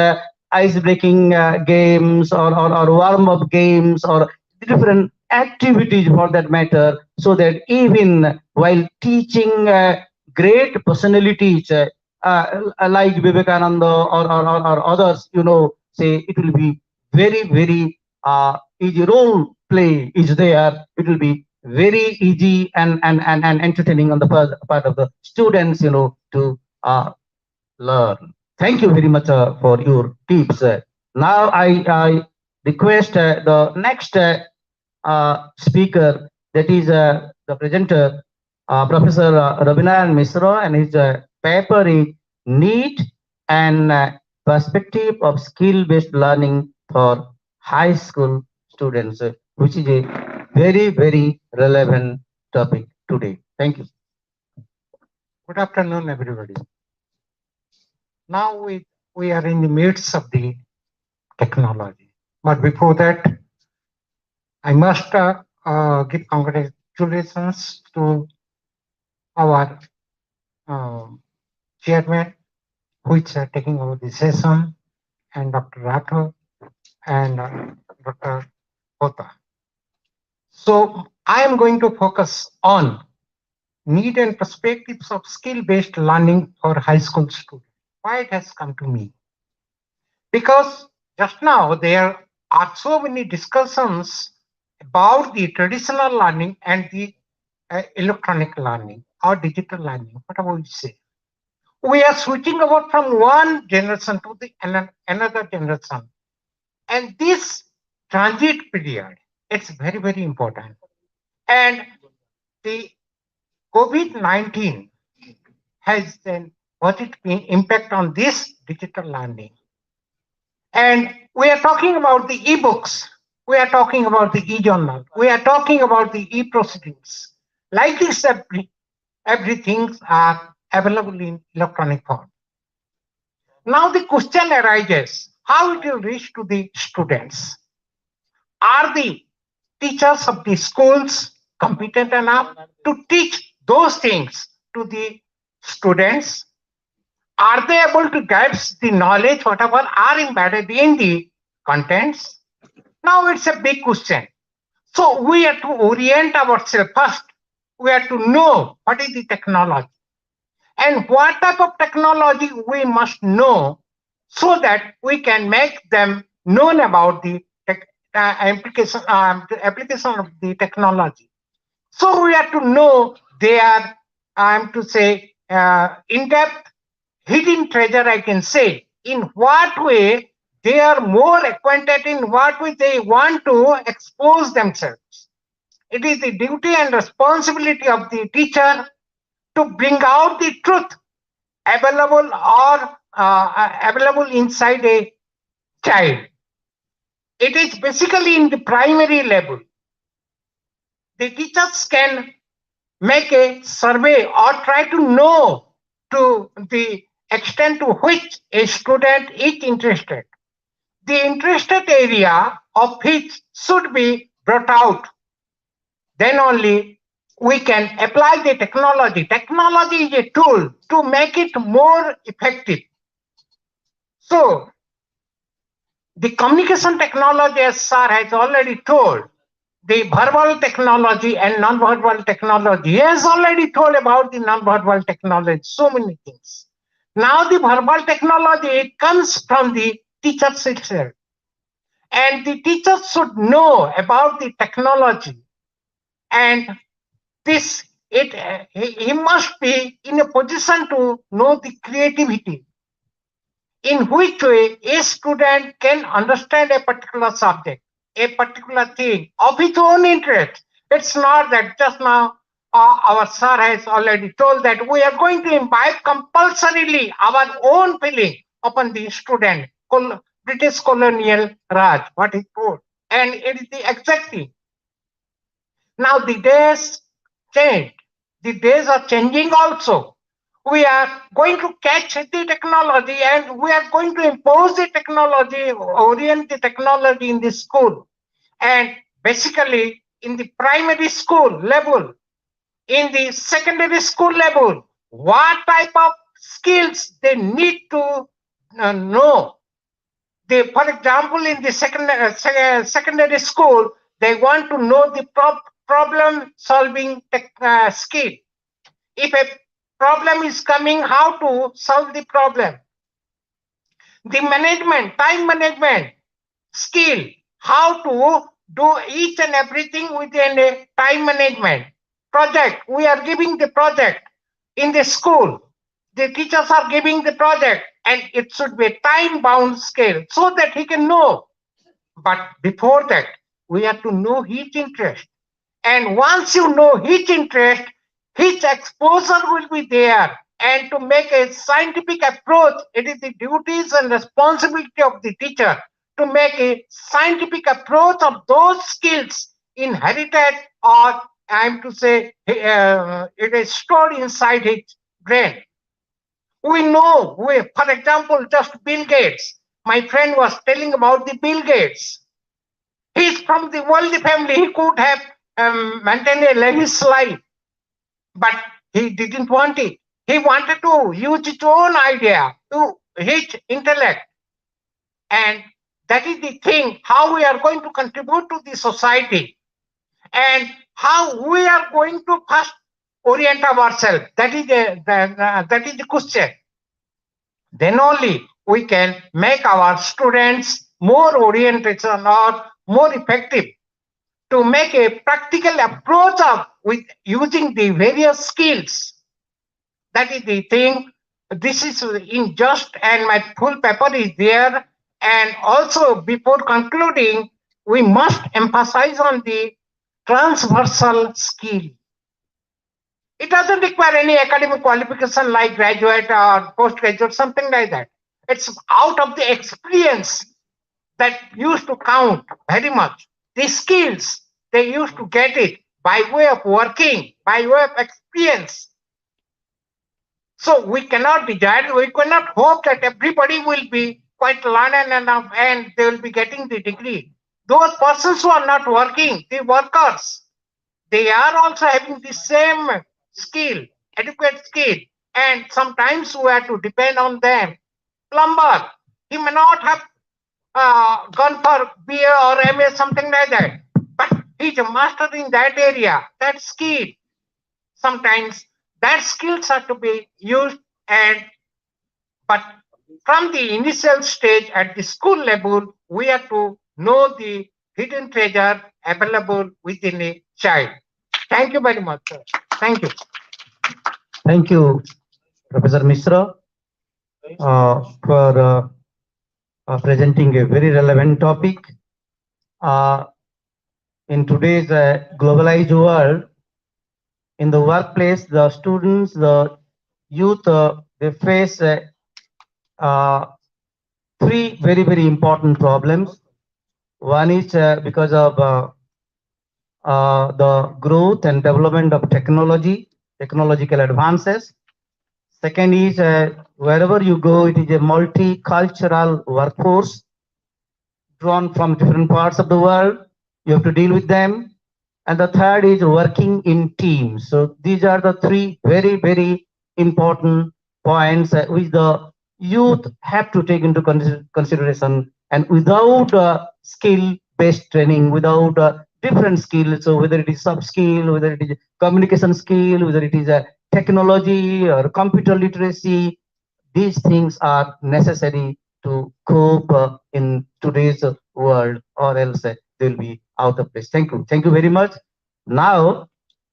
ice-breaking games, or warm-up games, or different activities for that matter, so that even while teaching great personalities like Vivekananda or others, say it will be very, very easy. Role play is there. It will be very easy and entertaining on the part of the students, to learn. Thank you very much for your tips. Now I request the next speaker, that is the presenter, Professor Rabindranath Misra, and his paper is Need and Perspective of Skill-Based Learning for High School Students, which is a very, very relevant topic today. Thank you. Good afternoon, everybody. Now we are in the midst of the technology. But before that, I must give congratulations to our chairman, who is taking over the session, and Dr. Rathod and Dr. Hota. So I am going to focus on need and perspectives of skill-based learning for high school students. Why it has come to me? Because just now there are so many discussions about the traditional learning and the electronic learning or digital learning, whatever we say. We are switching over from one generation to the another generation. And this transit period, it's very, very important. And the COVID-19 has then positive impact on this digital learning. And we are talking about the ebooks. We are talking about the e-journal. We are talking about the e-proceedings. Like this, everything are available in electronic form. Now the question arises, how it will reach to the students? Are the teachers of the schools competent enough to teach those things to the students? Are they able to grasp the knowledge, whatever are embedded in the contents? Now it's a big question. So we have to orient ourselves first. We have to know what is the technology and what type of technology we must know so that we can make them known about the application of the technology. So we have to know their, in-depth hidden treasure, I can say, in what way they are more acquainted, in what way they want to expose themselves. It is the duty and responsibility of the teacher to bring out the truth available inside a child. It is basically in the primary level. The teachers can make a survey or try to know to the extent to which a student is interested. The interested area of which should be brought out. Then only we can apply the technology. Technology is a tool to make it more effective. So, the communication technology, as Sir has already told, the verbal technology and non-verbal technology. He has already told about the non-verbal technology, so many things. Now the verbal technology, it comes from the teachers itself. And the teachers should know about the technology. And this, he must be in a position to know the creativity. In which way a student can understand a particular subject, a particular thing of his own interest. It's not that just now our sir has already told that we are going to imbibe compulsorily our own feeling upon the student, British colonial Raj, what he told. And it is the exact thing. Now the days change. The days are changing also. We are going to catch the technology and we are going to impose the technology, orient the technology in the school. And basically in the primary school level, in the secondary school level, what type of skills they need to know. For example, in the secondary school, they want to know the problem solving skill. If a problem is coming, how to solve the problem. The management, time management skill, how to do each and everything within a time management. Project, we are giving the project in the school. The teachers are giving the project and it should be a time-bound skill so that he can know. But before that, we have to know his interest. And once you know his interest, his exposure will be there. And to make a scientific approach, it is the duties and responsibility of the teacher to make a scientific approach of those skills inherited or it is stored inside his brain. We know, for example, just Bill Gates. My friend was telling about the Bill Gates. He's from the wealthy family. He could have maintained a lavish life, but he didn't want it. He wanted to use his own idea to his intellect. And that is the thing, how we are going to contribute to the society and how we are going to first orient ourselves. That is the question. Then only we can make our students more oriented or more effective to make a practical approach with using the various skills. That is the thing. This is in just, and my full paper is there. And also before concluding, we must emphasize on the transversal skill. It doesn't require any academic qualification like graduate or postgraduate, something like that. It's out of the experience that used to count very much. The skills, they used to get it by way of working, by way of experience. So we cannot desire, we cannot hope that everybody will be quite learned enough and they will be getting the degree. Those persons who are not working, the workers, they are also having the same skill, adequate skill, and sometimes we have to depend on them. Plumber, he may not have gone for BA or MA, something like that, but he's a master in that area, that skill. Sometimes that skills are to be used, and but from the initial stage at the school level, we have to know the hidden treasure available within a child. Thank you very much, sir. Thank you. Thank you, Professor Mishra, for presenting a very relevant topic. In today's globalized world, in the workplace, the students, the youth, they face three very, very important problems. One is because of the growth and development of technological advances. Second is wherever you go, it is a multicultural workforce drawn from different parts of the world. You have to deal with them. And the third is working in teams. So these are the three very, very important points which the youth have to take into consideration. And without skill-based training, without different skills, so whether it is soft skill, whether it is communication skill, whether it is technology or computer literacy, these things are necessary to cope in today's world, or else they will be out of place. Thank you. Thank you very much. Now,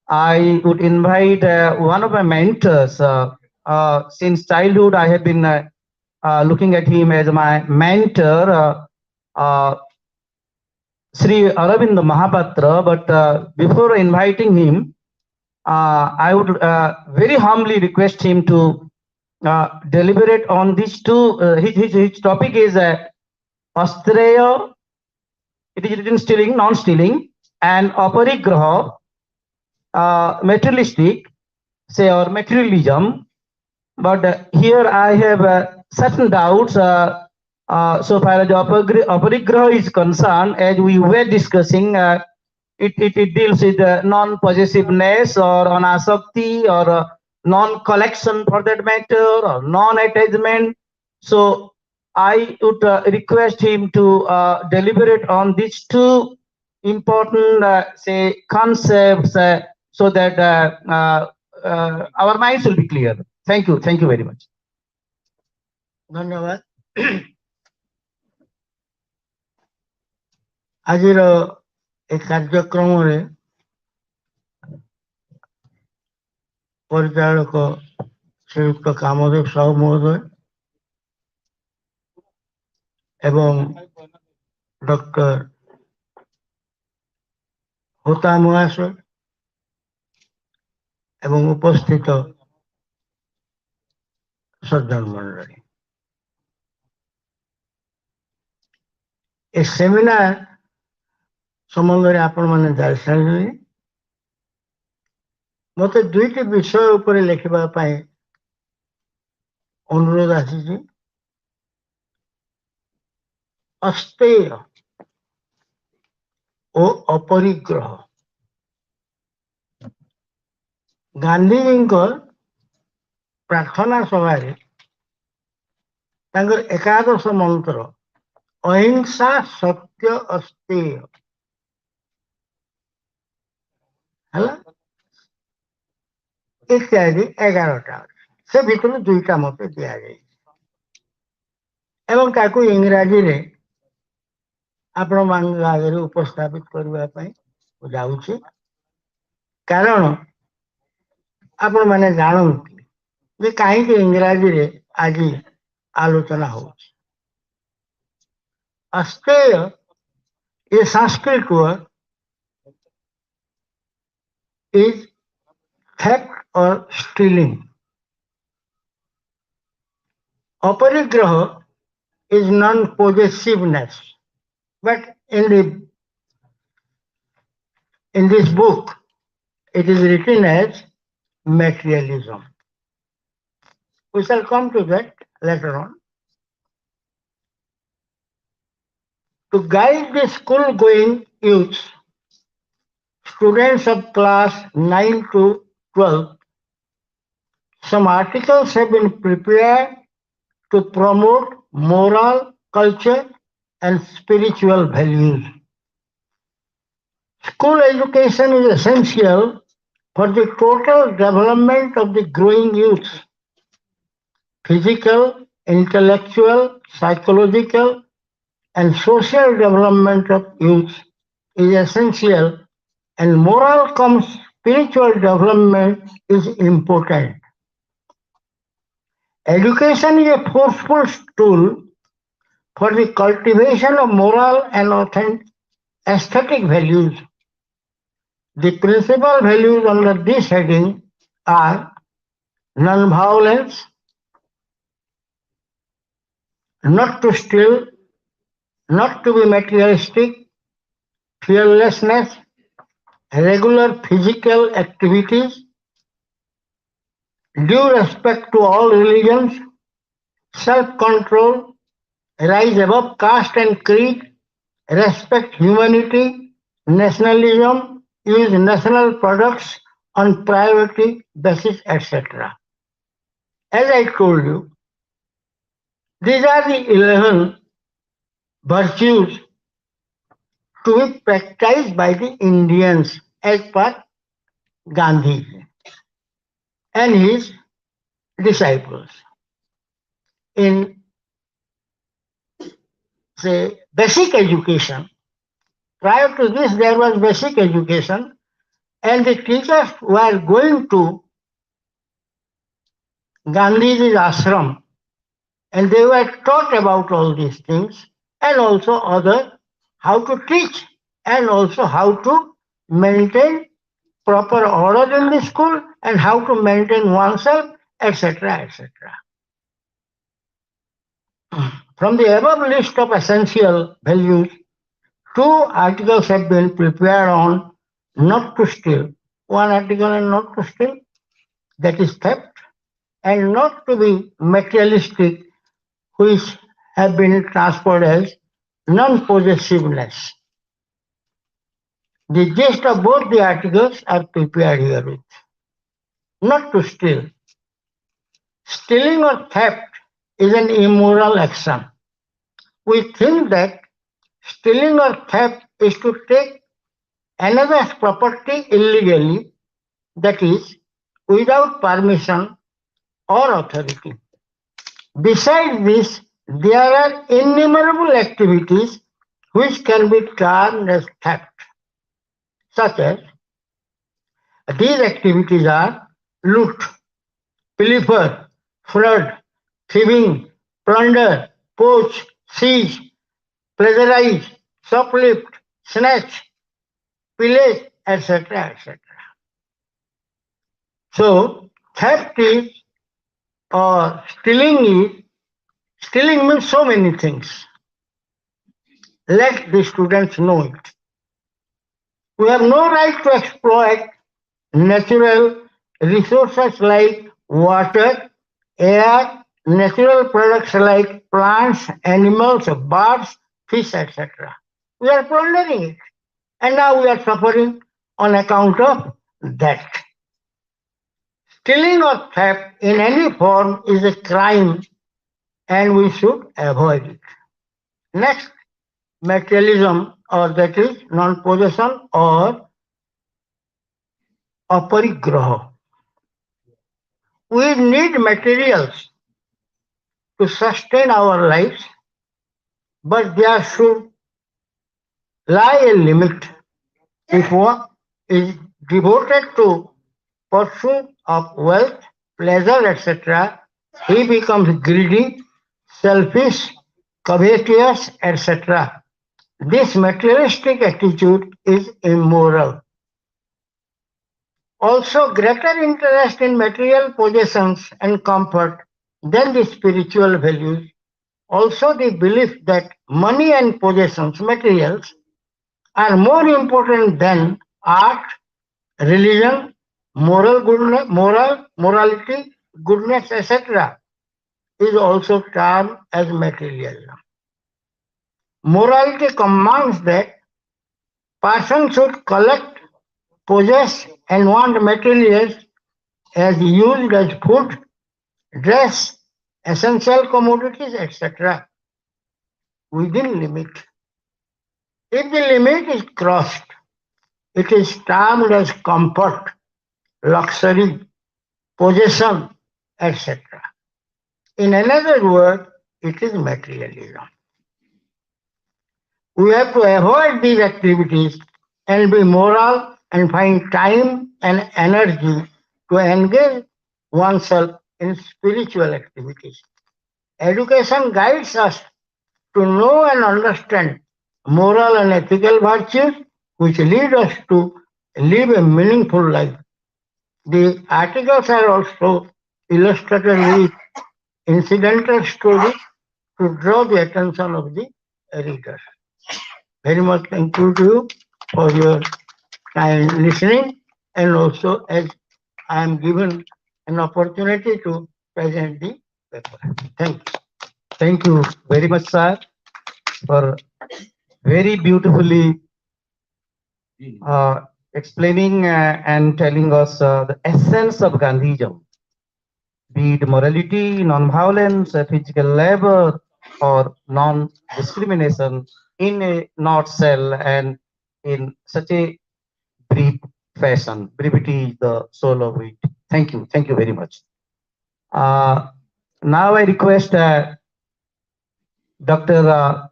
I would invite one of my mentors. Since childhood, I have been looking at him as my mentor, Sri Aravind Mahapatra. But before inviting him, I would very humbly request him to deliberate on these two. His topic is Astreya, it is written stealing, non-stealing, and Aparigraha, materialistic, say, or materialism. But here I have certain doubts. So far as Aparigraha is concerned, as we were discussing, it deals with non-possessiveness or anasakti or non-collection for that matter or non-attachment. So I would request him to deliberate on these two important say concepts so that our minds will be clear. Thank you. Thank you very much. धन्यवाद. आजिर ए कार्यक्रम रे परिचालक श्रीयुक्त कामदेव साहू महोदय एवं doctor होता महाशय एवं उपस्थित सज्जन मंडली, ए सेमिनार संबंध आपण मैंने जारी सारे मत दुईटी विषय उपर लिखा अनुरोध आसी. अस्तेय और अपरिग्रह. गांधीजी प्रार्थना सभा एकादश मंत्र अहिंसा सत्य अस्तेय इत्यादि 11टा से भीतर दुईटा मत दि जाए एवं ताकू इंग्राजी रे आपण मान आगे उपस्थापित करने जाऊँ. कारण आपण मैंने जानते कहीं इंग्राजी रे आज आलोचना हो. अस्तेय ये Sanskrit word is theft or stealing. Aparigraha is non-possessiveness, but in the in this book, it is written as materialism. We shall come to that later on. To guide the school-going youths, students of class 9 to 12, some articles have been prepared to promote moral, culture, and spiritual values. School education is essential for the total development of the growing youth. Physical, intellectual, psychological, and social development of youth is essential, and moral cum spiritual development is important. Education is a forceful tool for the cultivation of moral and aesthetic values. The principal values under this heading are non-violence, not to steal, not to be materialistic, fearlessness, regular physical activities, due respect to all religions, self-control, rise above caste and creed, respect humanity, nationalism, use national products on priority basis, etc. As I told you, these are the 11 virtues to be practiced by the Indians as per Gandhi and his disciples. In, say, basic education, prior to this there was basic education, and the teachers were going to Gandhi's ashram, and they were taught about all these things, and also other how to teach, and also how to maintain proper order in the school, and how to maintain oneself, etc., etc. From the above list of essential values, 2 articles have been prepared on not to steal. One article on not to steal, that is theft, and not to be materialistic, which have been transferred as non-possessiveness. The gist of both the articles are prepared herewith. Not to steal. Stealing or theft is an immoral action. We think that stealing or theft is to take another's property illegally, that is, without permission or authority. Besides this, there are innumerable activities which can be termed as theft, such as these activities are loot, pilfer, fraud, thieving, plunder, poach, seize, plagiarize, shoplift, snatch, pillage, etc., etc. So, theft is, or stealing means so many things. Let the students know it. We have no right to exploit natural resources like water, air, natural products like plants, animals, birds, fish, etc. We are plundering it. And now we are suffering on account of that. Stealing or theft in any form is a crime, and we should avoid it. Next, materialism, or that is non-possession or aparigraha. We need materials to sustain our lives, but there should lie a limit. If one is devoted to pursuit of wealth, pleasure, etc., he becomes greedy, selfish, covetous, etc. This materialistic attitude is immoral. Also, greater interest in material possessions and comfort than the spiritual values. Also, the belief that money and possessions, materials, are more important than art, religion, morality, goodness, etc. is also termed as materialism. Morality commands that person should collect, possess, and want materials as used as food, dress, essential commodities, etc. within limit. If the limit is crossed, it is termed as comfort, luxury, possession, etc. In another word, it is materialism. We have to avoid these activities and be moral and find time and energy to engage oneself in spiritual activities. Education guides us to know and understand moral and ethical virtues which lead us to live a meaningful life. The articles are also illustrated with incidental stories to draw the attention of the readers. Very much thank you to you for your kind listening, and also as I am given an opportunity to present the paper. Thank you. Thank you very much, sir, for very beautifully explaining and telling us the essence of Gandhism, be it morality, non-violence, physical labor, or non-discrimination in a nutshell and in such a brief fashion. Brevity is the soul of it. Thank you. Thank you very much. Now I request Dr.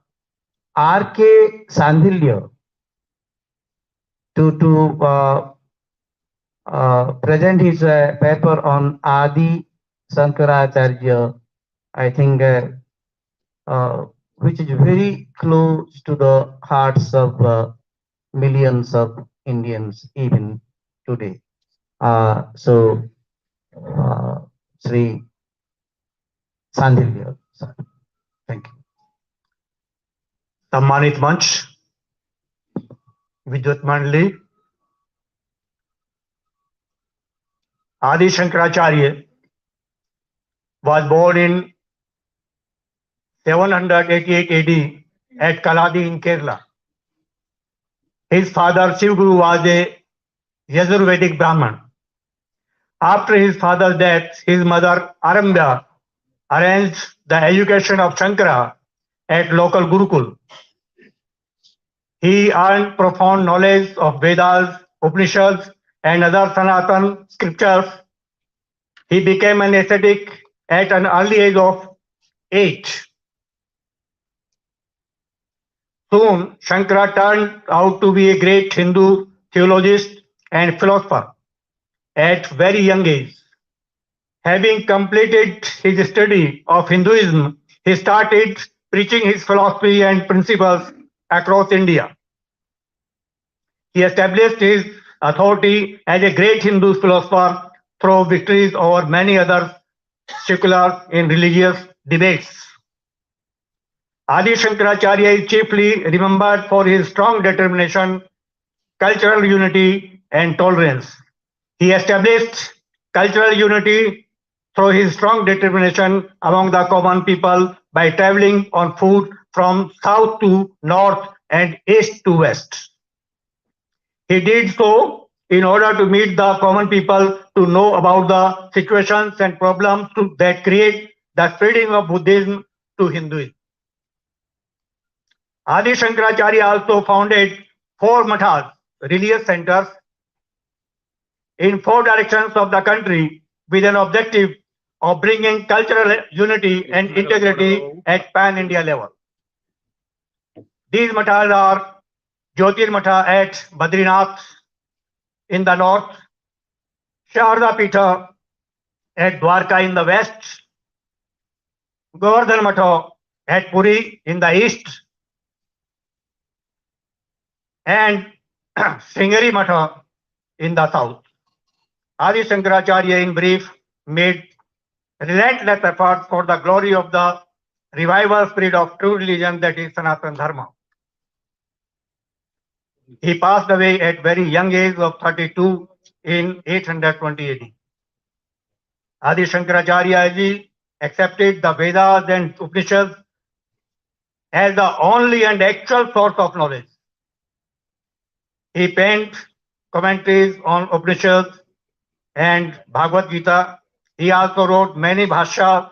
R.K. Sandhilya to present his paper on Adi Shankaracharya, I think, which is very close to the hearts of millions of Indians even today. Sri Sandhilya, sir. Thank you. सम्मानित मंच, विद्वत मंडली, Adi Shankaracharya was born in 788 AD at Kaladi in Kerala. His father Shivguru was a Yajurvedic Brahman. After his father's death, his mother Arambya arranged the education of Shankara at local Gurukul. He earned profound knowledge of Vedas, Upanishads, and other Sanatan scriptures. He became an ascetic at an early age of 8. Soon, Shankara turned out to be a great Hindu theologist and philosopher at very young age. Having completed his study of Hinduism, he started preaching his philosophy and principles across India. He established his authority as a great Hindu philosopher through victories over many other secular and religious debates. Adi Shankaracharya is chiefly remembered for his strong determination, cultural unity, and tolerance. He established cultural unity through his strong determination among the common people by traveling on foot from south to north and east to west. He did so in order to meet the common people, to know about the situations and problems that create the spreading of Buddhism to Hinduism. Adi Shankaracharya also founded 4 mathas, religious centers, in 4 directions of the country with an objective of bringing cultural unity and integrity at pan-India level. These mathas are Jyotir Matha at Badrinath in the north, Sharda Pitha at Dwarka in the west, Govardhan Matha at Puri in the east, and Singeri Matha in the south. Adi Shankaracharya, in brief, made relentless efforts for the glory of the revival spirit of true religion, that is Sanatana Dharma. He passed away at very young age of 32 in 820 AD. Adi Shankaracharya ji accepted the Vedas and Upanishads as the only and actual source of knowledge. He penned commentaries on Upanishads and Bhagavad Gita. He also wrote many bhashya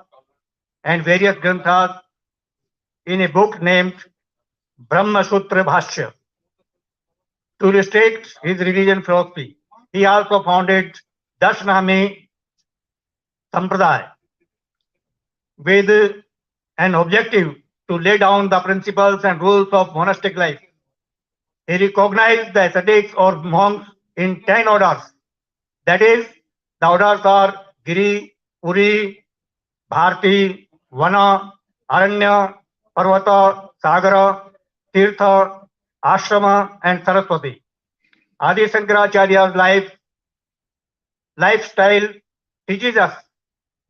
and various granthas in a book named Brahma Sutra Bhashya to restrict his religion philosophy. He also founded Dashnami Sampradaya with an objective to lay down the principles and rules of monastic life. He recognized the ascetics or monks in 10 orders. That is, the orders are Giri, Puri, Bharti, Vana, Aranya, Parvata, Sagara, Tirtha, Ashrama, and Saraswati. Adi Shankaracharya's lifestyle teaches us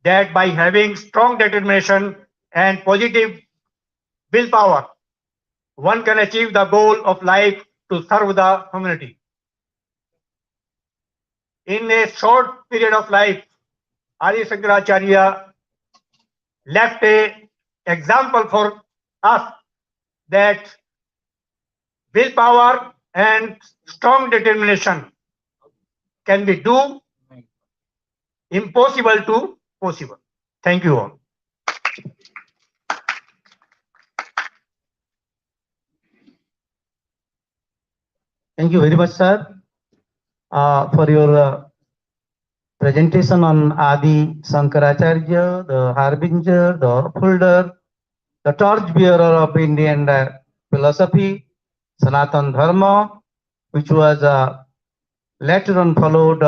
that by having strong determination and positive willpower, one can achieve the goal of life to serve the humanity. In a short period of life, Adi Shankaracharya left a example for us that willpower and strong determination can be do impossible to possible. Thank you all. Thank you very much, sir, for your presentation on Adi Shankaracharya, the harbinger, the upholder, the torchbearer of Indian philosophy, Sanatan Dharma, which was later on followed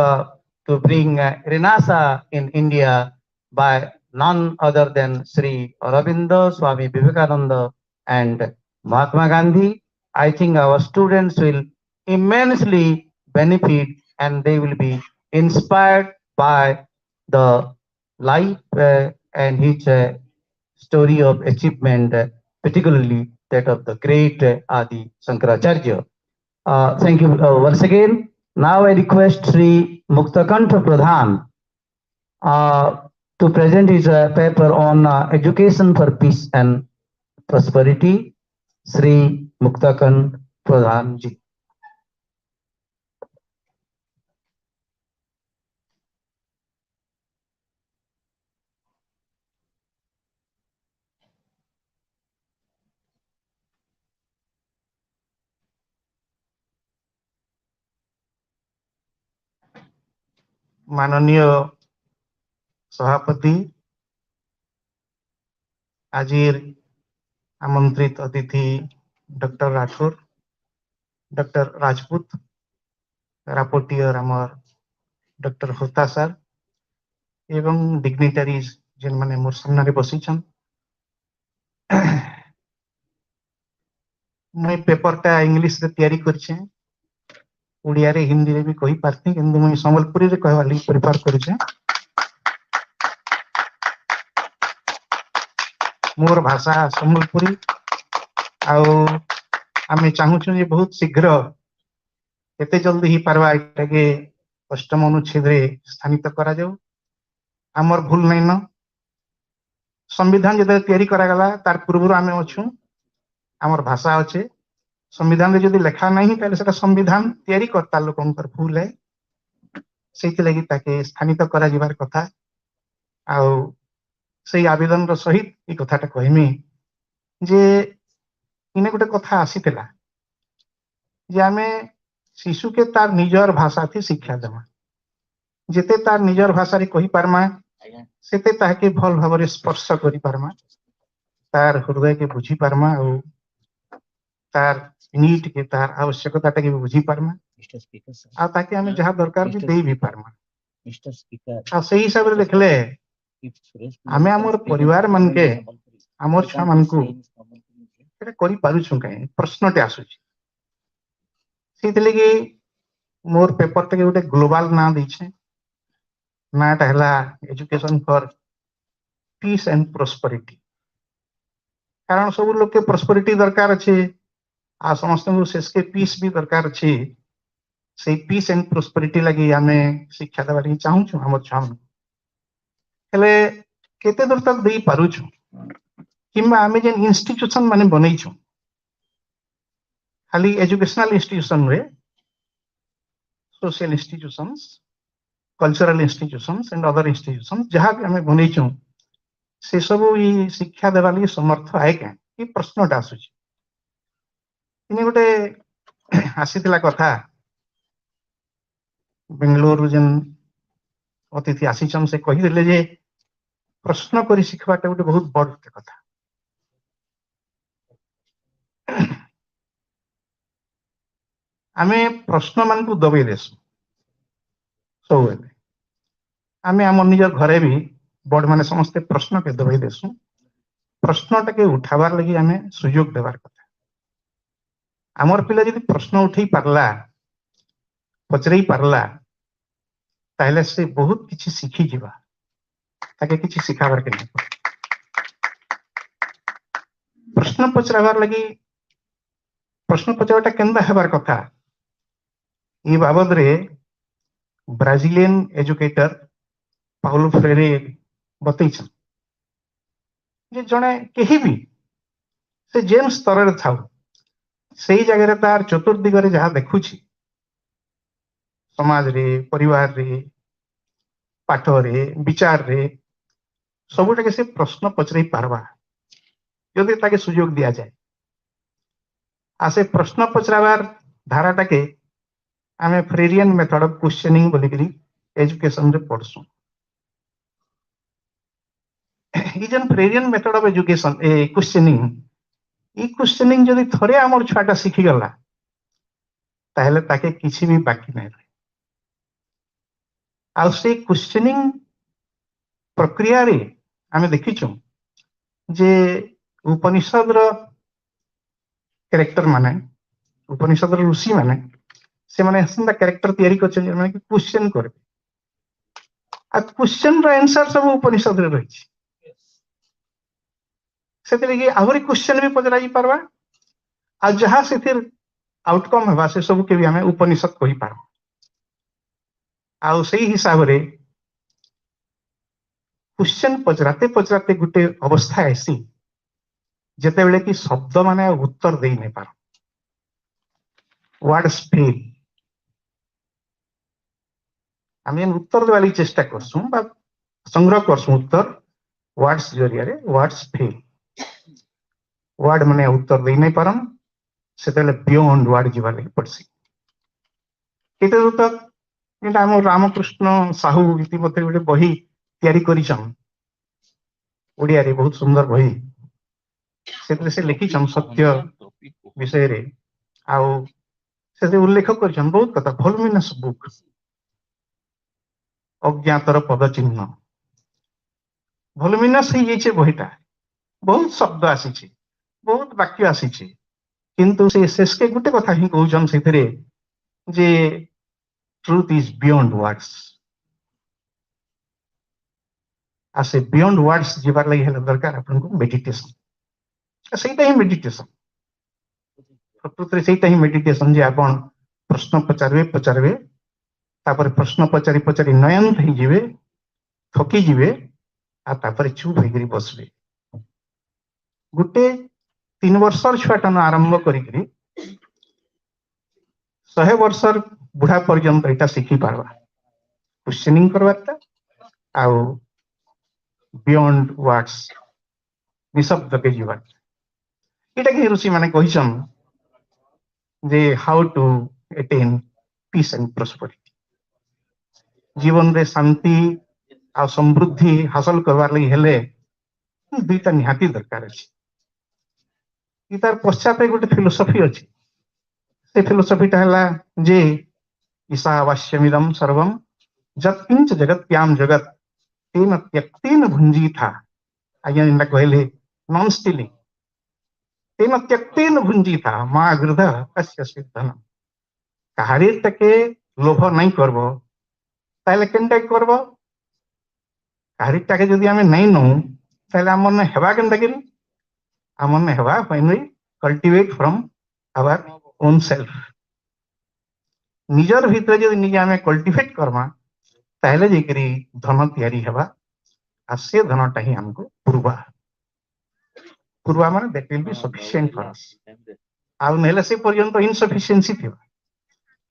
to bring Renaissance in India by none other than Sri Aurobindo, Swami Vivekananda, and Mahatma Gandhi. I think our students will immensely benefit and they will be inspired by the life and his story of achievement, particularly that of the great Adi Shankaracharya. Thank you once again. Now I request Sri Muktakanta Pradhan to present his paper on education for peace and prosperity. Sri Muktakant Pradhan ji. माननीय सभापति आजिर आमंत्रित अतिथि doctor Rathore doctor Rajput रापोटियर आमर doctor होता sir एवं dignitaries जिन माने मोर सामने बसीछन मैं पेपरटा इंग्लिश रे तैयारी करछे उड़िया रे हिंदी रे भी कहि पारती किंतु मैं संबलपुरी रे कहवा ਲਈ प्रिफर करछे मोर भाषा संबलपुरी आउ आमे चाहूछु जे बहुत शीघ्र केते जल्दी ही पारवा एटाके अष्टम अनुच्छेद रे स्थानित करा जाऊ आमर भूल नै न संविधान जदे तैयारी करा गला तार पूर्व आमे अछु आमर भाषा अछि संविधान रे जदि लेखा नहीं ताले सेटा संविधान तैयारी करता लोकंकर भूल है सेति लागि ताके स्थानित करा जिबार कथा आउ सेही आवेदन रो सहित ई कथाटा कहमी जे इने गोटे कथा आसीतेला जे आमे शिशु के तार निजर भाषा थी शिक्षा देमा जेते तार निजर भाषा रे कहि पारमा सेते ताके भल भाबरे स्पर्श करि पारमा तार हृदय के बुझी पारमा और तार नीड के तार आवश्यकता के बुझी पारमा आ ताके हमें जहां दरकार भी देई भी पारमा आ सही हिसाब रे देखले हमें हमर परिवार मन के हमर छा मन को एटा करि पारु छु काई प्रश्नटे आसु सेति लगी मोर पेपर टे गोटे ग्लोबल ना दै छै नाटा हला education for piece and prosperity कारण सब लोग के प्रॉस्पेरिटी दरकार अछि आ समस्त शेष के पीस भी दरकार अच्छी से पीस एंड प्रोस्पेरिटी लगी आम शिक्षा देवा चाहूँ आम छुआ हेले केते दूर तक दे पारुछु किंबा आमे जेन इंस्टीट्यूशन माने बनैछु खाली एजुकेशनल इंस्टीट्यूशन रे social institutions cultural institutions and other institutions जहाँ भी आमे बनैछु से सब ई शिक्षा देवा लगी समर्थ आए क्या ये प्रश्नटा आसुची इने गोटे आसीथिला कथा बेंगलोर जेन अतिथि आसीचन से कहीदेले जे प्रश्न करी शिखवाटा गोटे बहुत बड़ कथा आमे प्रश्न मान को दबे देसु सब बेले आमे आम निजर घरे भी बड़ माने समस्ते प्रश्न के दबे देसु प्रश्नटा के उठाबार लगी आमे सुयोग देवार कथा आमर पिला यदि प्रश्न उठे पारला पचरई पारला ताहले से बहुत किछि शिखी जिबा ताके किछि सिखाबार के नहीं प्रश्न पचराबार लगी प्रश्न पचराटा केंदा हेबार कथा ई बाबद रे ब्राजिलियन एजुकेटर पाउलो फ्रेरे बतैछन जे जणे केही भी से जेन स्तर रे थाउ सेही जगह तार चतुर्दिगरे जहाँ देखुछि समाज रे परिवार रे पाठ रे विचार रे सबुटा के से प्रश्न पचरई पारबा यदि ताके सुयोग दिया जाए आ से प्रश्न पचराबार धाराटा के आमे फ्रेरियन मेथड ऑफ क्वेश्चनिंग बोलिकरी एजुकेशन रे पढ़सु ई जन फ्रेरियन मेथड ऑफ एजुकेशन ए क्वेश्चनिंग जदि थरे आमर छुआटा शिखी गला ताहले ताके किछि भी बाकी नहीं रहे आ से क्वेश्चनिंग प्रक्रिया रे आमे देखिछु जे उपनिषद रो कैरेक्टर माने उपनिषद रो ऋषि माने से माने हसंदा कैरेक्टर तैयारी करछन जे माने क्वेश्चन करबे आ क्वेश्चन रो आंसर सब उपनिषद रे रहिछि सेते लगी आहुरी क्वेश्चन भी पचराई पारबा आ जहाँ से आउटकम हेबा से सब के भी हमें उपनिषद कहि पारबा आ सही हिसाब रे क्वेश्चन पचराते पचराते गुटे अवस्था ऐसी जेते बेले कि शब्द माने उत्तर दे नहीं पार वर्ड्स फेल आम उत्तर देवाली चेष्टा करसु बा संग्रह करसु उत्तर वर्ड्स जरिया रे वर्ड्स फेल वर्ड माने उत्तर दे नहीं पारन से बियॉन्ड वर्ड जीवा लगी पड़सी केते दूर तक जेटा आम रामकृष्ण साहू इतिमध्य गोटे बही तैयारी करिछन ओडिया रे बहुत सुंदर बही से लिखिछन सत्य विषय रे आउ से उल्लेख करिछन बहुत कथा वॉल्यूमिनस बुक अज्ञातर पद चिन्ह वॉल्यूमिनस ही जाइछे बहीटा बहुत शब्द आसीछे बहुत वाक्य आसीछे किंतु से शेष के गुटे कथा ही कहउछन सेथिरे जे ट्रुथ इज बियॉन्ड वर्ड्स आ से बियॉन्ड वर्ड्स जीवार लगी हेले दरकार आपन को मेडिटेशन सेटा ही मेडिटेशन प्रकृति सेटा ही मेडिटेशन जे आपन प्रश्न पचारबे तापर प्रश्न पचारी पचारी नयन थई जिवे थकी जिवे आ तापर चुप होइकरी बसबे गुटे 3 वर्षर छुआटा आरंभ करिकरी 100 वर्षर बुढ़ा पर्यंत एटा शिखी पारबा क्वेश्चनिंग करवाता आउ बियॉन्ड वर्ड्स निशब्द के जीवन एटा के ऋषि माने कहिसन जे how to attain peace and prosperity जीवन रे शांति आ समृद्धि हासिल करवार लगी हेले दुईटा निहाती दरकार अछि तार पश्चात गोटे फिलोसफी अच्छी से फिलोसफीटा है जे ईशावास्यमिदं सर्वं जत्किंच जगत्याम जगत तेन त्यक्तेन भुंजी था आज्ञा जिनका कहले नॉन स्टीलिंग तेन त्यक्तेन भुंजी था माँ गृध कस्य सिद्धन कहारी तके लोभ नहीं करबो ताले केनटा करबो कहारीटाके जदि आमे नहीं नौ ताले आमन हेबा केनटा करी आमन हेबा when we cultivate from our own self. निजर भितर जो निजे आमे कल्टिवेट करमा ताहले जेकरी धन तैयारी हवा आ से धनटा ही हमको पूर्वा माने that will be sufficient for us आ नेले से पर्यंत इनसफिशिएंसी थिबा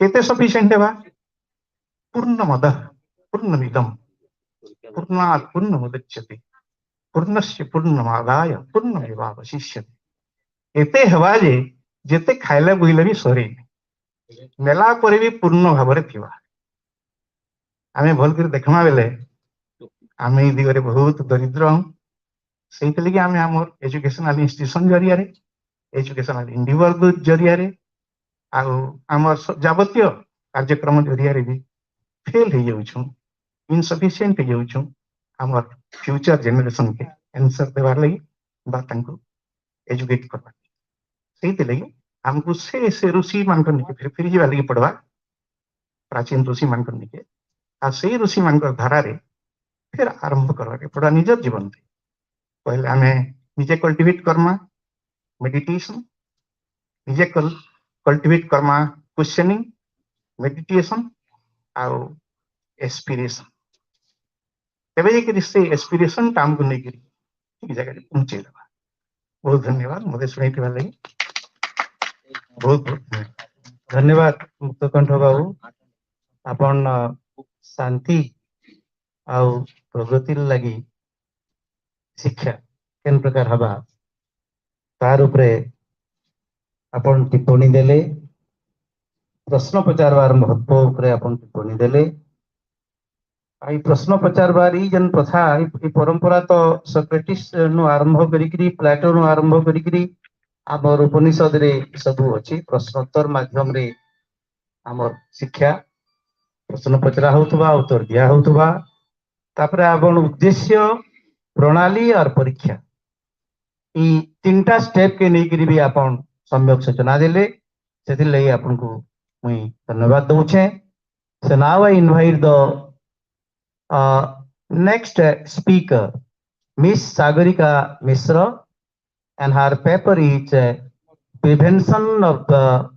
केते सफिशिएंट हेबा पूर्णमद पूर्णमिदं पूर्णात् पूर्णमुदच्यते पूर्णस्य पूर्णमादाय पूर्णमेवावशिष्यते एते हेबा जे जेते खाइले बुइले भी सरे नेला पर भी पूर्ण भाव थिबा आमे भल कर देखमा बेले आमे ई दिगरे बहुत दरिद्र से लगे आमे हमर एजुकेशनल इंस्टीट्यूशन जरिया रे एजुकेशनल इंडिविजुअल जरिया रे आमर जावतीय कार्यक्रम जरिया रे भी फेल हो जाउछु इनसफिशिएंट हो जाउछु आमर फ्यूचर जनरेशन के आंसर देवार लगी बा तांको एजुकेट करबा से लगे हमको से ऋषि मानकर निके फिर जीवा लगी पड़वा प्राचीन ऋषि मानकर निके आ से ऋषि मानकर धारा रे फिर आरंभ करवा के पड़ा निज जीवन रे पहले आमे निजे कल्टिवेट करमा मेडिटेशन निजे कल्टिवेट करमा क्वेश्चनिंग मेडिटेशन आउ एस्पिरेशन तबे जे से एस्पिरेशन काम को नहीं करी ठीक जगह रे पहुंचे लगा बहुत धन्यवाद मते सुनाई के लगी बहुत धन्यवाद मुक्तकंठ बाबू आपण शांति आउ प्रगति लगी शिक्षा केन प्रकार हवा तार उपरे आपण टिप्पणी देले प्रश्न पचारवार महत्व उपरे आपण टिप्पणी देले आई प्रश्न पचारवार ई जन प्रथा ई परंपरा तो सोक्रेटिस नु आरंभ करिकरी प्लेटो नु आरंभ करिकरी आमर उपनिषद रे सब अछि प्रश्नोत्तर माध्यम रे आमर शिक्षा प्रश्न पचरा होतबा उत्तर दिया होतबा तापरे आपण उद्देश्य प्रणाली और परीक्षा ई तीनटा स्टेप के नहीं करी भी आपण सम्यक सूचना देले सेति लई आपण को मुई धन्यवाद दउछे so now I invite the next speaker miss Sagarika Mishra and her paper is prevention of the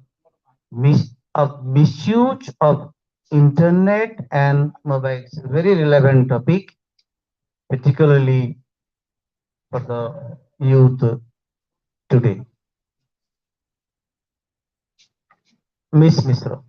misuse of internet and mobiles. Very relevant topic, particularly for the youth today. Miss Misra.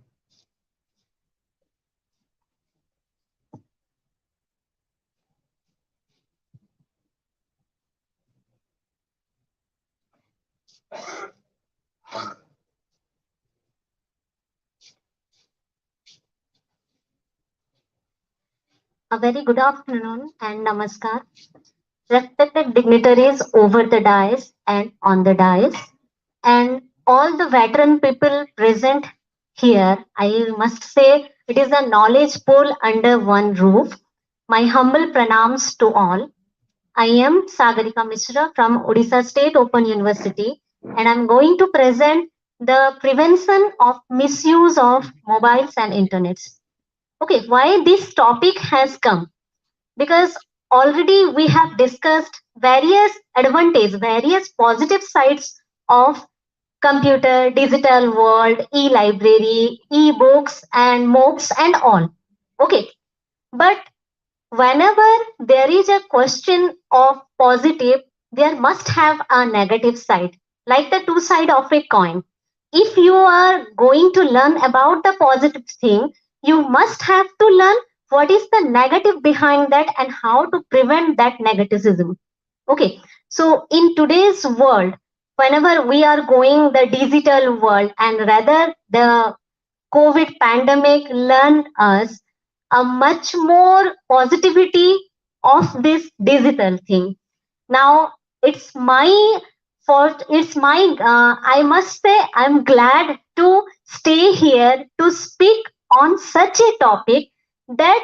A very good afternoon and namaskar. Respected dignitaries over the dais and on the dais, and all the veteran people present here, I must say it is a knowledge pool under one roof. My humble pranams to all. I am Sagarika Mishra from Odisha State Open University, and I'm going to present the prevention of misuse of mobiles and internets. Okay, why this topic has come? Because already we have discussed various advantages, various positive sides of computer, digital world, e-library, e-books and MOOCs and all. Okay, but whenever there is a question of positive, there must have a negative side, like the two sides of a coin. If you are going to learn about the positive thing, you must have to learn what is the negative behind that and how to prevent that negativism. Okay, so in today's world, whenever we are going the digital world, and rather the COVID pandemic learned us a much more positivity of this digital thing. Now it's my fault, it's my I must say I'm glad to stay here to speak on such a topic that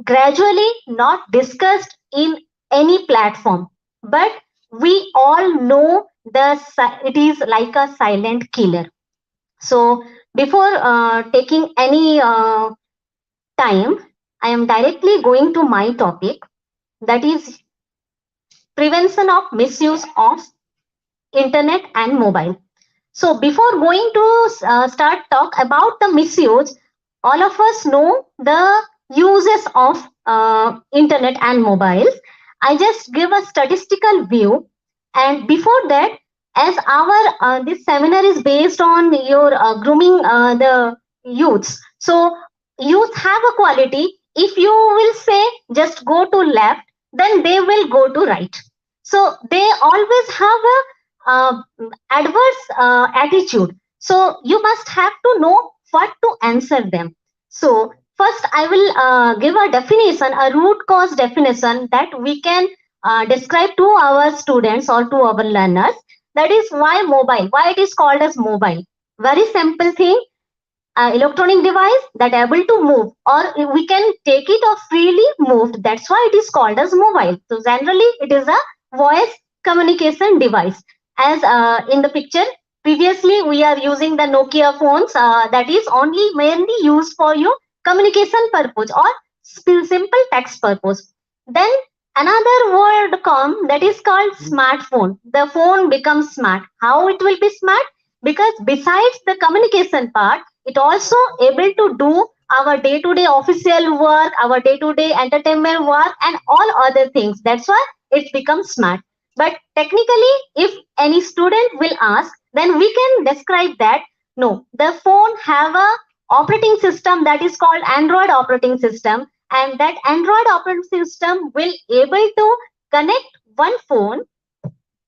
gradually not discussed in any platform, but we all know it is like a silent killer. So before taking any time, I am directly going to my topic, that is prevention of misuse of internet and mobile. So before going to start talk about the misuse, all of us know the uses of internet and mobiles. I just give a statistical view, and before that, as our this seminar is based on your grooming the youths, so youth have a quality. If you will say just go to left, then they will go to right. So they always have a uh, adverse attitude. So you must have to know what to answer them. So first I will give a definition, a root cause definition that we can describe to our students or to our learners. That is why mobile, why it is called as mobile. Very simple thing, electronic device that able to move, or we can take it or freely moved. That's why it is called as mobile. So generally it is a voice communication device. As in the picture previously, we are using the Nokia phones that is only mainly used for your communication purpose or simple text purpose. Then another word come that is called smartphone. The phone becomes smart. How it will be smart? Because besides the communication part, it also able to do our day-to-day official work, our day-to-day entertainment work, and all other things. That's why it becomes smart. But technically, if any student will ask, then we can describe that no, the phone have a operating system that is called Android operating system, and that Android operating system will able to connect one phone,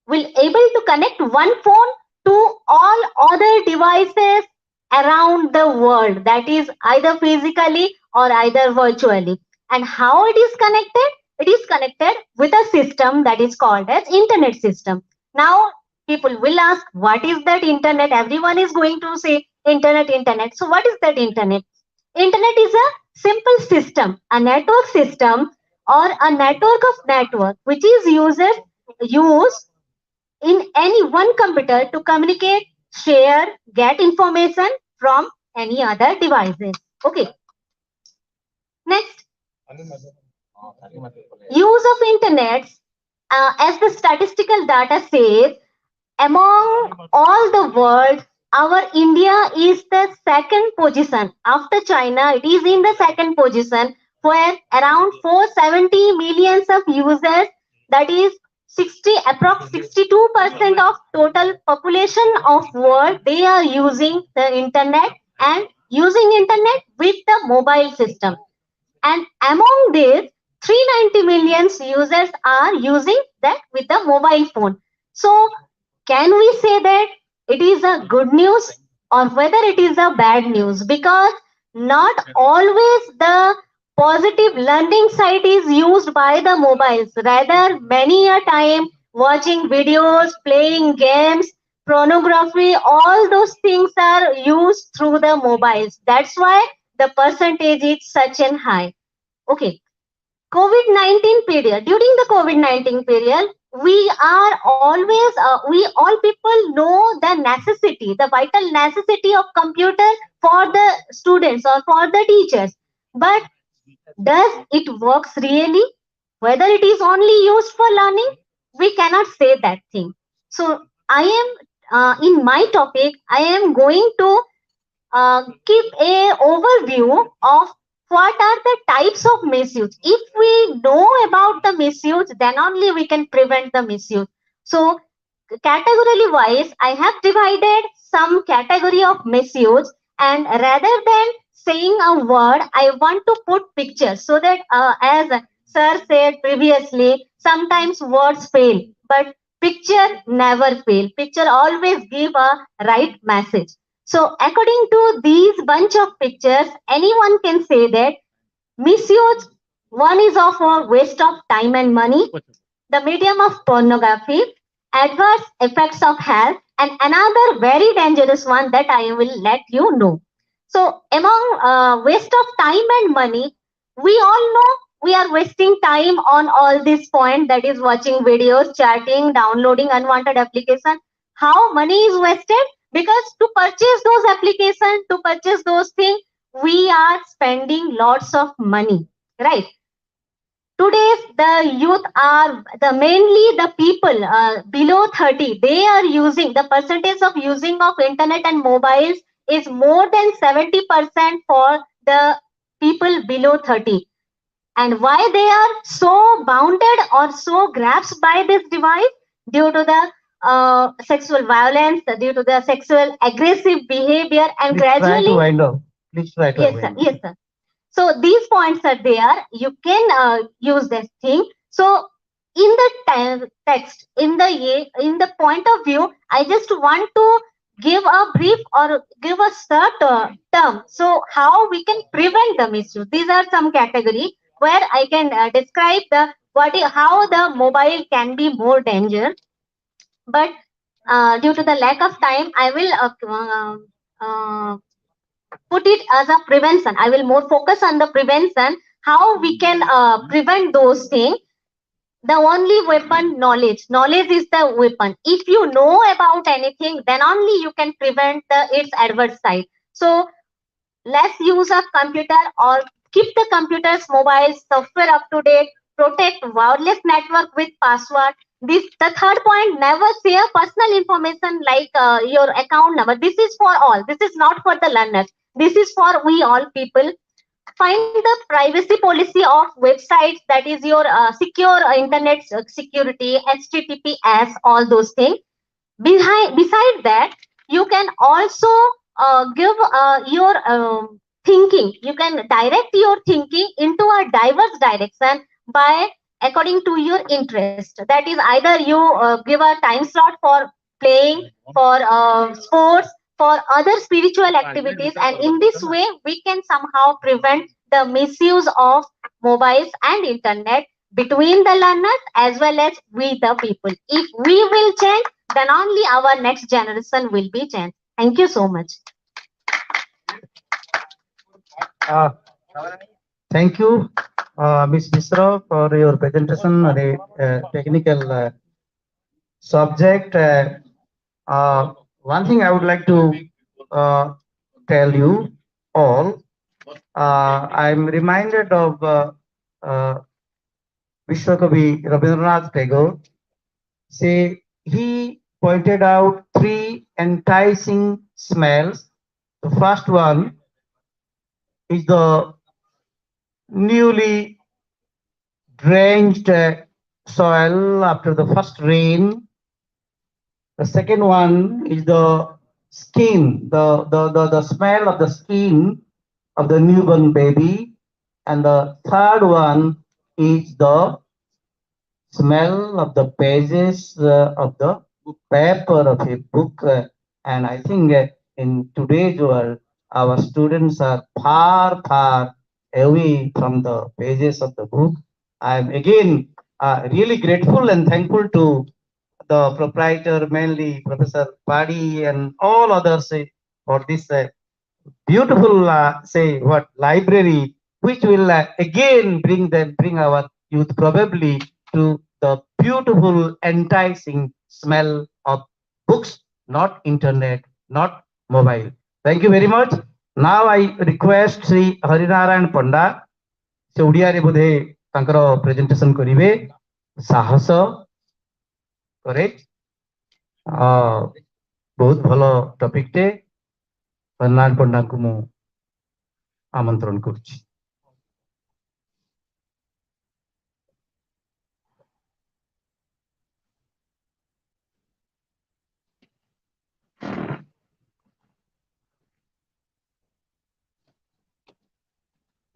will able to connect one phone to all other devices around the world, that is either physically or either virtually. And how it is connected? It is connected with a system that is called as internet system. Now people will ask, what is that internet? Everyone is going to say internet. So what is that internet? Internet is a simple system, a network system, or a network of network which is used in any one computer to communicate, share, get information from any other devices. Okay. Next, use of internet, as the statistical data says, among all the world, our India is the second position. After China, it is in the second position, where around 470 millions of users, that is 60, approx 62% of total population of world, they are using the internet and using internet with the mobile system. And among these, 390 million users are using that with the mobile phone. So can we say that it is a good news or whether it is a bad news? Because not always the positive learning side is used by the mobiles. Rather, many a time watching videos, playing games, pornography, all those things are used through the mobiles. That's why the percentage is such an high. Okay. COVID-19 period. During the COVID-19 period, we are always, we all people know the necessity, the vital necessity of computer for the students or for the teachers. But does it works really? Whether it is only used for learning, we cannot say that thing. So I am, in my topic, I am going to give a overview of what are the types of misuse. If we know about the misuse, then only we can prevent the misuse. So categorically wise, I have divided some category of misuse, and rather than saying a word, I want to put pictures so that as sir said previously, sometimes words fail, but picture never fail. Picture always give a right message. So according to these bunch of pictures, anyone can say that misuse, one is of a waste of time and money, the medium of pornography, adverse effects of health, and another very dangerous one that I will let you know. So among waste of time and money, we all know we are wasting time on all these points, that is watching videos, chatting, downloading unwanted application. How money is wasted? Because to purchase those applications, to purchase those things, we are spending lots of money, right? Today's the youth are the mainly the people below 30. They are using the percentage of using of internet and mobiles is more than 70% for the people below 30. And why they are so bounded or so grasped by this device? Due to the sexual violence, due to the sexual aggressive behavior, and Please try to gradually. wind up. Please try to Yes, wind sir. up. Yes, sir. So these points are there. You can use this thing. So in the text, in the point of view, I just want to give a brief or give a short term. So how we can prevent the misuse? These are some category where I can describe the how the mobile can be more danger. But due to the lack of time, I will put it as a prevention. I will more focus on the prevention, how we can prevent those things. The only weapon, knowledge. Knowledge is the weapon. If you know about anything, then only you can prevent its adverse side. So less use of computer, or keep the computers, mobiles, software up to date, protect wireless network with password. This the third point, never share personal information like your account number. This is for all. This is not for the learners. This is for we all people. Find the privacy policy of websites, that is your secure internet security, HTTPS, all those things. Beside that, you can also give your thinking. You can direct your thinking into a diverse direction by according to your interest. That is either you give a time slot for playing, for sports, for other spiritual activities, and in this way we can somehow prevent the misuse of mobiles and internet between the learners as well as we the people. If we will change, then only our next generation will be changed. Thank you so much. Thank you, Ms. Misra, for your presentation on a technical subject. One thing I would like to tell you all, I'm reminded of Vishwakavi Rabindranath Tagore. Say he pointed out three enticing smells. The first one is the newly drenched soil after the first rain. The second one is the skin, the smell of the skin of the newborn baby. And the third one is the smell of the pages of the paper of a book. And I think in today's world, our students are far, far away from the pages of the book. I'm again really grateful and thankful to the proprietor, mainly Professor Padi and all others for this beautiful library, which will again bring our youth probably to the beautiful enticing smell of books, not internet, not mobile. Thank you very much. Now I request Sri Harinarayan Panda se odia re bodhe tankara presentation karibe. Sahas, correct? बहुत भलो topic टे हरिनारायण पंडा को मु आमंत्रण करुछि।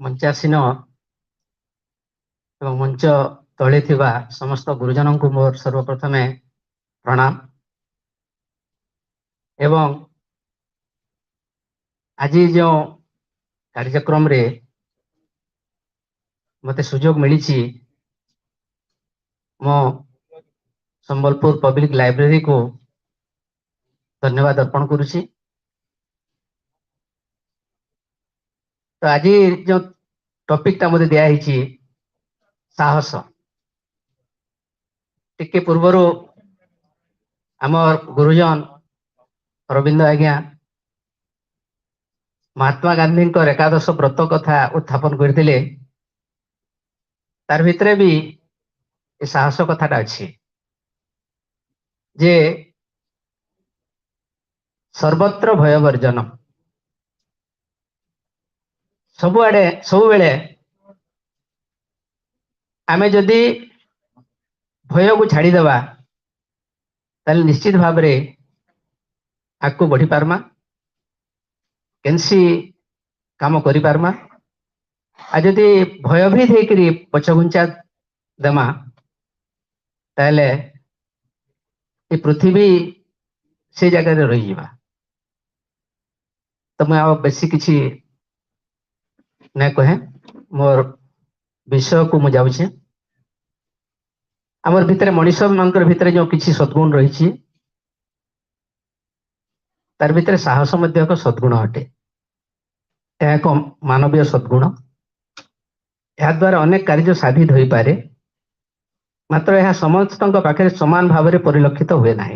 मंचासीन एवं मंच तले थिबा समस्त गुरुजन को मोर सर्वप्रथमे प्रणाम एवं आज जो कार्यक्रम रे मते सुजोग मिली मो संबलपुर पब्लिक लाइब्रेरी को धन्यवाद अर्पण करुछि। तो आज जो टॉपिक ता मते दिया हिची साहस, टिके पूर्वरो आमर गुरुजन अरविंद आज्ञा महात्मा गांधी एकादश व्रत कथा उत्थापन करथिले। तार भितरे भी ए साहस कथाटा अच्छी जे सर्वत्र भय वर्जन सबुआडे सब बेले आमे जदि भय को छाड़ीदेवा ताले निश्चित भाव रे आगको बढ़ी पारमा केनसी काम करि पारमा आ जदि भयभीत होकरी पछघुंचा देमा ताले ये पृथ्वी से जगह रे रही जीवा तो मैं अब बेसी किछि नै कहे मोर विषय को मुझे जाउछे आमर भितरे मनुष्य मानकर भितरे जो किछि सद्गुण रही तार भितरे साहस मध्य एक सद्गुण अटे यह एक मानवीय सद्गुण या द्वारा अनेक कार्य साधित हो पारे मात्र यह समस्त पाखे समान भाव में परिलक्षित हुए ना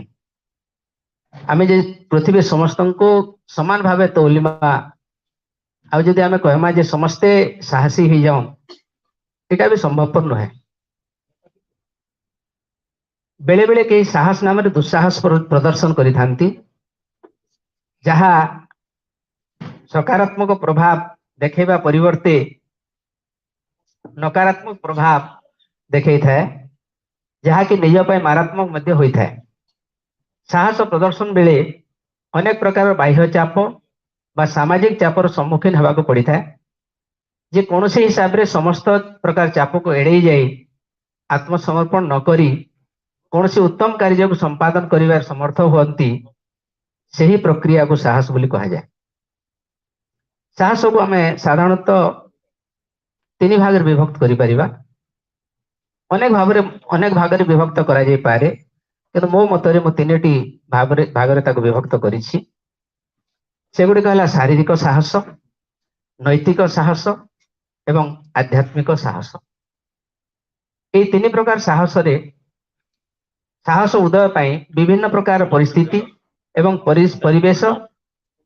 आम जे पृथ्वी समस्त को समान भाव तौलिमा आदि आम कहमा जे समस्ते साहसी हो जाऊं यहाँ भी संभवपर नुहे बेले बेले कई साहस नाम दुस्साहस प्रदर्शन करिथांती जहा सकारात्मक प्रभाव देखा परिवर्ते नकारात्मक प्रभाव देखई थाए जहा कि निज पर मारात्मक मध्य होता है साहस प्रदर्शन बेले अनेक प्रकार बाह्य चाप बा सामाजिक चापर सम्मुखीन होगा पड़ता है जे कौन से हिसाब रे समस्त प्रकार चाप को एड़े जाए आत्मसमर्पण न करी कौन से उत्तम कार्य को संपादन करिवार समर्थ होती से ही प्रक्रिया को साहस बोली कहा जाए साहस को आम साधारणतः तीन भाग विभक्त करिपरिबा अनेक भाग विभक्त करा जाई पारे किंतु मो मतरे मो तीनटी भागरे ताको विभक्त करिछि सेगुड़िक है शारीरिक साहस नैतिक साहस एवं आध्यात्मिक साहस ये तीन प्रकार साहस उदय पाई विभिन्न प्रकार परिस्थिति एवं परिवेश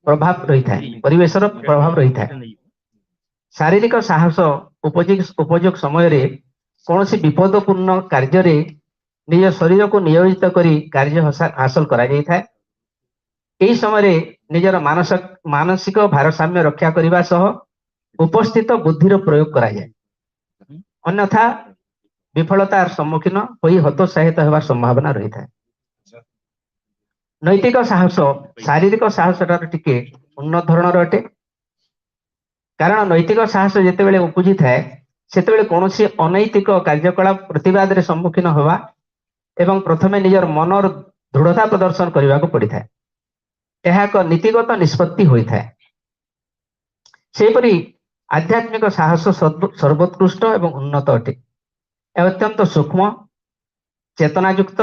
प्रभाव रही था परिवेशर प्रभाव रही था शारीरिक साहस उपयोग समय रे कौन सी विपदपूर्ण कार्य रे निज शरीर को नियोजित करी कार्य हासिल करा जाई था यही समय रे निजर मानसिक भारसाम्य रक्षा करने सह उपस्थित बुद्धिर प्रयोग करा जाए अन्यथा विफलतार सम्मुखीन होई हतोत्साहित होवार संभावना रही था नैतिक साहस शारीरिक साहस टिके उन्नत धरणर अटे कारण नैतिक साहस जितेबाला उपजी थाए सेतेबाला कौन सी अनैतिक कार्यकलाप प्रतिवाद रे सम्मुखीन होवा एवं प्रथमे निजर मनर दृढ़ता प्रदर्शन करने को पड़ी था यह एक नीतिगत निष्पत्ति होता है सेपरी आध्यात्मिक साहस सर्वोत्कृष्ट एवं उन्नत अटे अत्यंत सूक्ष्म चेतनायुक्त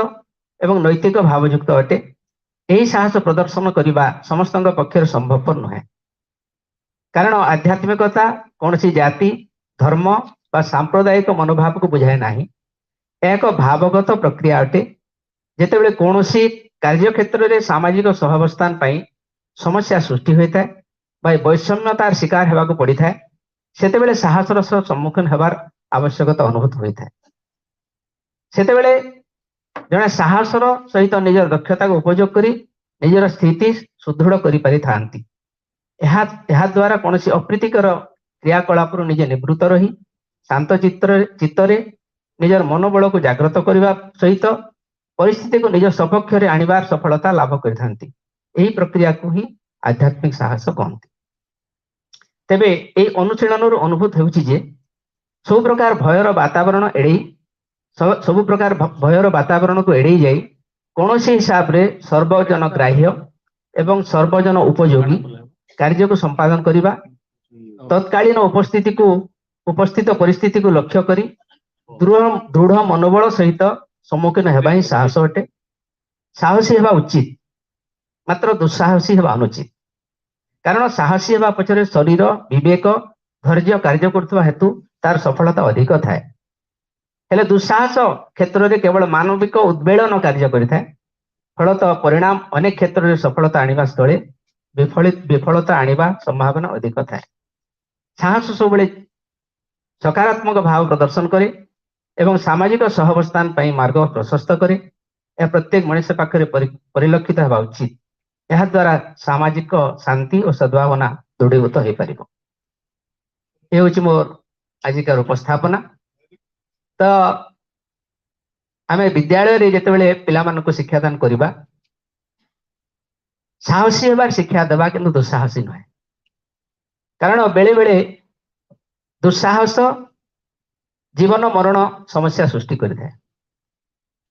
एवं नैतिक भावयुक्त अटे यही साहस प्रदर्शन करने समस्त पक्षर संभवपर नुहे कारण आध्यात्मिकता कौन सी जाति धर्म बा सांप्रदायिक मनोभाव को बुझाए ना एक भावगत प्रक्रिया अटे जितेबाला कौन सी कार्य क्षेत्र में सामाजिक सहावस्थान पाई समस्या सृष्टि होता है वैषम्यतार शिकार होगा पड़ी था सेतेबाला साहसर सह सम्मुखीन होवार आवश्यकता अनुभूत होता है सेतेबाला जड़े साहसर सहित निजर दक्षता को उपयोग करी निजर स्थिति सुदृढ़ करि पारि थांती द्वारा कौन सी अप्रीतिकर क्रियाकलाप निजे निवृत्त रही शांत चित्तरे निजर मनोबल को जागृत करने सहित परिस्थिति को निज सपक्ष रे आनिबार सफलता लाभ करथांती यही प्रक्रिया को ही आध्यात्मिक साहस कहते तेबे यही अनुशीलन अनुभूत होउछि जे सब प्रकार भयर वातावरण एड़े सब प्रकार भयर वातावरण को एड़े जाई कौन सी हिसाब रे सर्वजन ग्राह्य एवं सर्वजन उपयोगी कार्य को संपादन करने तत्कालीन उपस्थित परिस्थिति को लक्ष्य करी दृढ़ मनोबल सहित सम्मुखीन होगा ही साहस अटे साहसी होगा उचित मात्र दुस्साहसी होगा अनुचित कारण साहसी होगा पछरे शरीर विवेक धैर्य कार्य करथवा हेतु तार सफलता अधिक थाए हेले दुस्साहस क्षेत्र में केवल मानविक उद्वेलन कार्य करिथाए फलतः परिणाम अनेक क्षेत्र में सफलता आनिबा स्थले विफलता आनिबा संभावना अधिक थाए साहस सब सकारात्मक भाव प्रदर्शन करे ଏବଂ ସାମାଜିକ ସହାବସ୍ଥାନ ପାଇଁ ମାର୍ଗ ପ୍ରଶସ୍ତ କରେ। ଏହା ପ୍ରତ୍ୟେକ ମଣିଷ ପାଖରେ ପରିଲକ୍ଷିତ ହେବା ଉଚିତ। ଏହା ଦ୍ୱାରା ସାମାଜିକ ଶାନ୍ତି ଓ ସଦ୍ଭାବନା ଦୃଢ଼ୀଭୂତ ହୋଇପାରିବ। ଏ ହେଉଛି ମୋର ଆଜିକାର ଉପସ୍ଥାପନା। ତ ଆମେ ବିଦ୍ୟାଳୟରେ ଯେତେବେଳେ ପିଲାମାନଙ୍କୁ ଶିକ୍ଷାଦାନ କରିବା, ସାହସୀ ହେବାର ଶିକ୍ଷା ଦେବା, କିନ୍ତୁ ଦୁଃସାହସୀ ନୁହେଁ। କାରଣ ବେଳେ ବେଳେ ଦୁଃସାହସ ଜୀବନ ମରଣ ସମସ୍ୟା ସୃଷ୍ଟି କରିଥାଏ।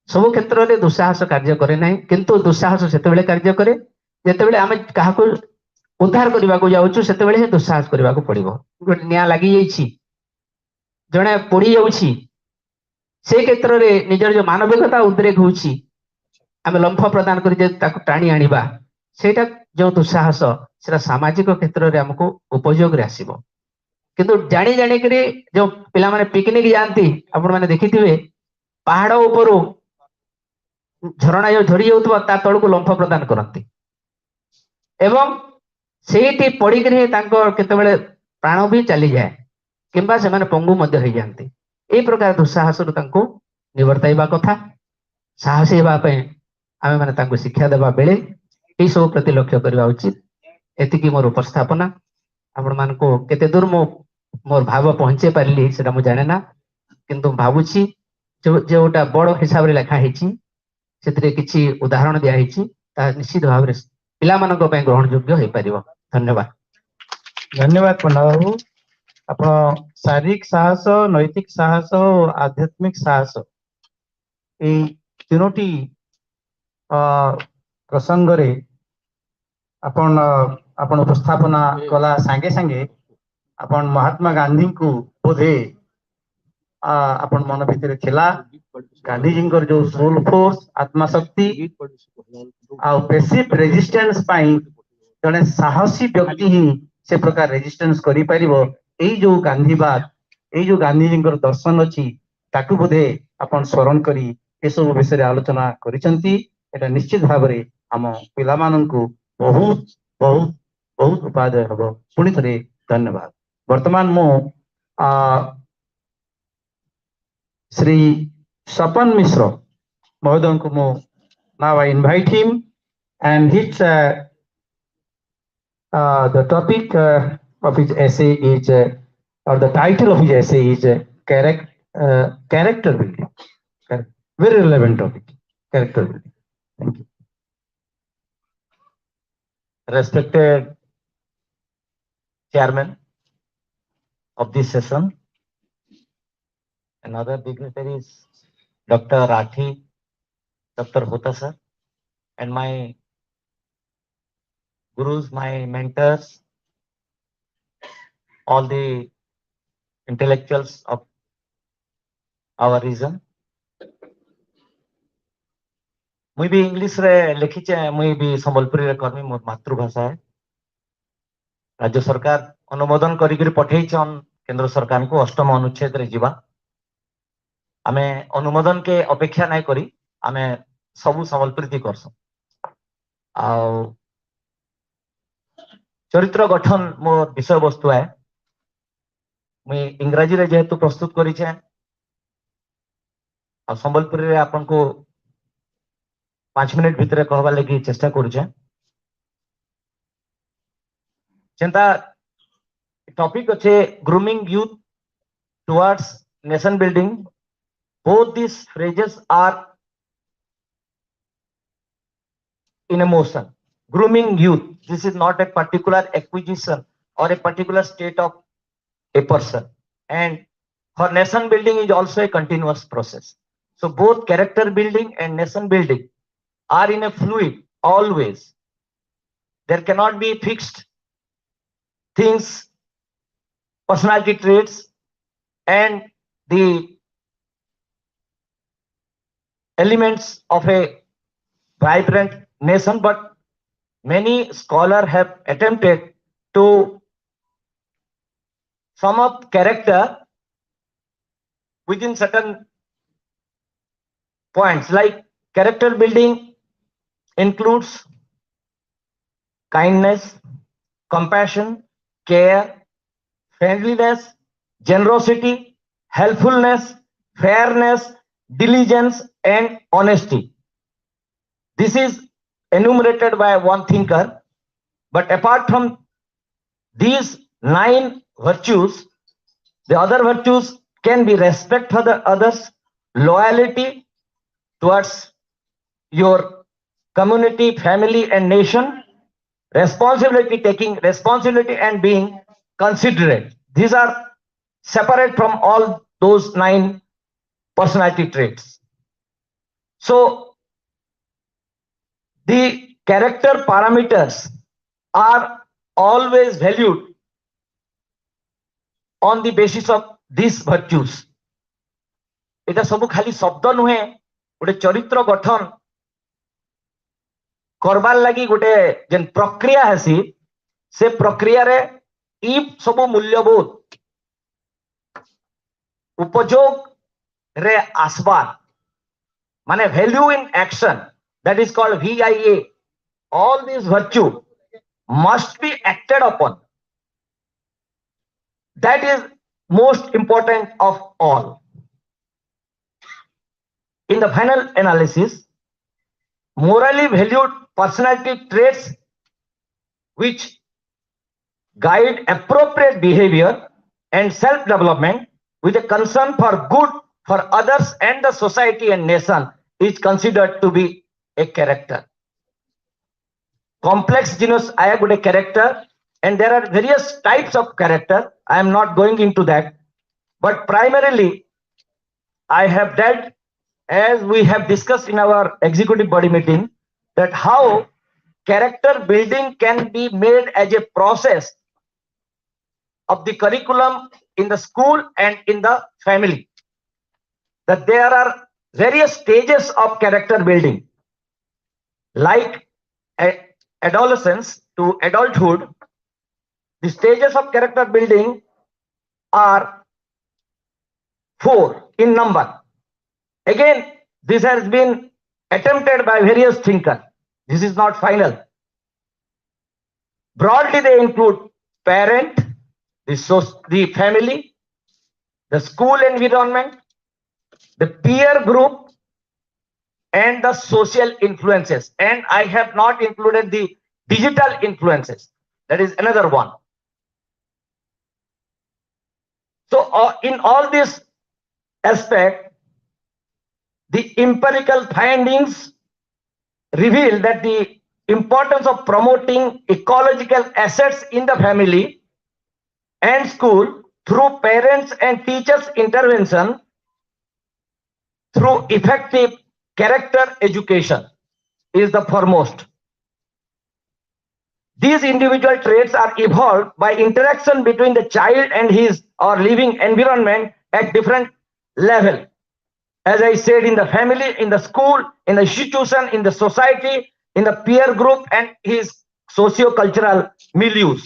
ସବୁ କ୍ଷେତ୍ରରେ ଦୁଃସାହସ କାର୍ଯ୍ୟ କରେ ନାହିଁ, କିନ୍ତୁ ଦୁଃସାହସ ସେତେବେଳେ କାର୍ଯ୍ୟ କରେ ଯେତେବେଳେ ଆମେ କାହାକୁ ଉଦ୍ଧାର କରିବାକୁ ଯାଉଛୁ, ସେତେବେଳେ ହିଁ ଦୁଃସାହସ କରିବାକୁ ପଡିବ। ଗୋଟେ ନିଆଁ ଲାଗିଯାଇଛି, ଜଣେ ପୋଡ଼ି ଯାଉଛି, ସେ କ୍ଷେତ୍ରରେ ନିଜର ଯୋଉ ମାନବିକତା ଉଦ୍ରେକ ହଉଛି, ଆମେ ଲମ୍ଫ ପ୍ରଦାନ କରି ଯଦି ତାକୁ ଟାଣି ଆଣିବା, ସେଇଟା ଯୋଉ ଦୁଃସାହସ, ସେଟା ସାମାଜିକ କ୍ଷେତ୍ରରେ ଆମକୁ ଉପଯୋଗରେ ଆସିବ। କିନ୍ତୁ ଜାଣି ଜାଣିକରି ଯୋଉ ପିଲାମାନେ ପିକନିକ ଯାଆନ୍ତି, ଆପଣ ମାନେ ଦେଖିଥିବେ, ପାହାଡ ଉପରୁ ଝରଣା ଯୋଉ ଝରି ଯାଉଥିବ, ତା ତଳକୁ ଲମ୍ଫ ପ୍ରଦାନ କରନ୍ତି ଏବଂ ସେଇଠି ପଡିକିରି ତାଙ୍କ କେତେବେଳେ ପ୍ରାଣ ବି ଚାଲିଯାଏ କିମ୍ବା ସେମାନେ ପଙ୍ଗୁ ମଧ୍ୟ ହେଇଯାଆନ୍ତି। এই ପ୍ରକାର ଦୁଃସାହସରୁ ତାଙ୍କୁ ନିବର୍ତ୍ତାଇବା କଥା। ସାହସୀ ହେବା ପାଇଁ ଆମେ ମାନେ ତାଙ୍କୁ ଶିକ୍ଷା ଦେବା ବେଳେ এই ସବୁ ପ୍ରତି ଲକ୍ଷ୍ୟ କରିବା ଉଚିତ। ଏତିକି ମୋର ଉପସ୍ଥାପନା। ଆପଣମାନଙ୍କୁ କେତେ ଦୂର ମୁଁ ମୋର ଭାବ ପହଞ୍ଚେଇ ପାରିଲି ସେଟା ମୁଁ ଜାଣେ ନା, କିନ୍ତୁ ଭାବୁଛି ଯୋଉଟା ବଡ ହିସାବରେ ଲେଖା ହେଇଛି, ସେଥିରେ କିଛି ଉଦାହରଣ ଦିଆହେଇଛି, ତାହା ନିଶ୍ଚିତ ଭାବରେ ପିଲାମାନଙ୍କ ପାଇଁ ଗ୍ରହଣ ଯୋଗ୍ୟ ହେଇପାରିବ। ଧନ୍ୟବାଦ। ଧନ୍ୟବାଦ ପଣ୍ଡା ବାବୁ। ଆପଣ ଶାରୀରିକ ସାହସ, ନୈତିକ ସାହସ ଓ ଆଧ୍ୟାତ୍ମିକ ସାହସ, ଏଇ ତିନୋଟି ପ୍ରସଙ୍ଗରେ ଆପଣ ଉପସ୍ଥାପନା କଲା ସାଙ୍ଗେ ସାଙ୍ଗେ ଆପଣ ମହାତ୍ମା ଗାନ୍ଧୀଙ୍କୁ ବୋଧେ ଆପଣ ମନ ଭିତରେ ଥିଲା। ଗାନ୍ଧୀଜୀଙ୍କର ଯୋଉ ସୋଲ ଫୋର୍ସ, ଆତ୍ମା ଶକ୍ତି ଆଉ ପେସିଭ ରେଜିଷ୍ଟାନ୍ସ ପାଇଁ ଜଣେ ସାହସୀ ବ୍ୟକ୍ତି ହିଁ ସେ ପ୍ରକାର ରେଜିଷ୍ଟାନ୍ସ କରିପାରିବ। ଏଇ ଯୋଉ ଗାନ୍ଧୀବାଦ, ଏଇ ଯୋଉ ଗାନ୍ଧୀଜୀଙ୍କର ଦର୍ଶନ ଅଛି, ତାକୁ ବୋଧେ ଆପଣ ସ୍ମରଣ କରି ଏସବୁ ବିଷୟରେ ଆଲୋଚନା କରିଛନ୍ତି। ଏଟା ନିଶ୍ଚିତ ଭାବରେ ଆମ ପିଲାମାନଙ୍କୁ ବହୁତ ବହୁତ ବହୁତ ଉପାଦେୟ ହବ। ପୁଣି ଥରେ ଧନ୍ୟବାଦ। ବର୍ତ୍ତମାନ ମୁଁ ଶ୍ରୀ ସପନ ମିଶ୍ର ମହୋଦୟଙ୍କୁ ମୁଁ now I invite him, and his the topic of his essay is or the title of his essay is character building. Very relevant topic, character building. Thank you. Respected chairman of this session, and other dignitaries, Dr. Rathi, Dr. Hota sir, and my gurus, my mentors, all the intellectuals of our region. मुई भी English रे लिखीचे, मुई भी संबलपुरी रे कर्मी, मोर मातृभाषा है। राज्य सरकार अनुमोदन करी पठेइछन केंद्र सरकार को अष्टम अनुच्छेद रे जीवा। आमे अनुमोदन के अपेक्षा नहीं करी, आमे सबु संबलपुरी करसु। चरित्र गठन मोर विषय वस्तु है। मुई इंग्राजी रे जेहेतु प्रस्तुत करीछे, आ संबलपुरी रे आपन को 5 मिनट भितर कहवा लगी चेष्टा करूछे। चिंता टॉपिक अच्छे grooming youth towards nation building. Both these phrases are in a motion. Grooming youth, this is not a particular acquisition or a particular state of a person, and for nation building is also a continuous process. So both character building and nation building are in a fluid always. There cannot be fixed things, personality traits, and the elements of a vibrant nation, but many scholars have attempted to sum up character within certain points, like character building includes kindness, compassion, care, friendliness, generosity, helpfulness, fairness, diligence, and honesty. This is enumerated by one thinker, but apart from these 9 virtues, the other virtues can be respect for the others, loyalty towards your community, family, and nation, responsibility, taking responsibility and being considerate. These are separate from all those 9 personality traits. So the character parameters are always valued on the basis of these virtues. এটা ସବୁ ଖାଲି ଶବ୍ଦ ନୁହେଁ, ଗୋଟେ ଚରିତ୍ର ଗଠନ करबार लगी गोटे जेन प्रक्रिया हेसी से प्रक्रिया रे ई सब मूल्यबोध उपयोग रे आसबार माने value in action, that is called VIA. All these virtue must be acted upon. That is most important of all. In the final analysis, morally valued personality traits which guide appropriate behavior and self-development with a concern for good for others and the society and nation is considered to be a character. Complex genus I have got a character, and there are various types of character. I am not going into that, but primarily I have dealt, as we have discussed in our executive body meeting, that how character building can be made as a process of the curriculum in the school and in the family. That there are various stages of character building, like adolescence to adulthood. The stages of character building are 4 in number. Again, this has been attempted by various thinkers. This is not final. Broadly, they include parent, the family, the school environment, the peer group, and the social influences. And I have not included the digital influences. That is another one. So in all this aspect, the empirical findings reveal that the importance of promoting ecological assets in the family and school through parents and teachers' intervention through effective character education is the foremost. These individual traits are evolved by interaction between the child and his or living environment at different levels. As I said, in the family, in the school, in the institution, in the society, in the peer group, and his socio-cultural milieux.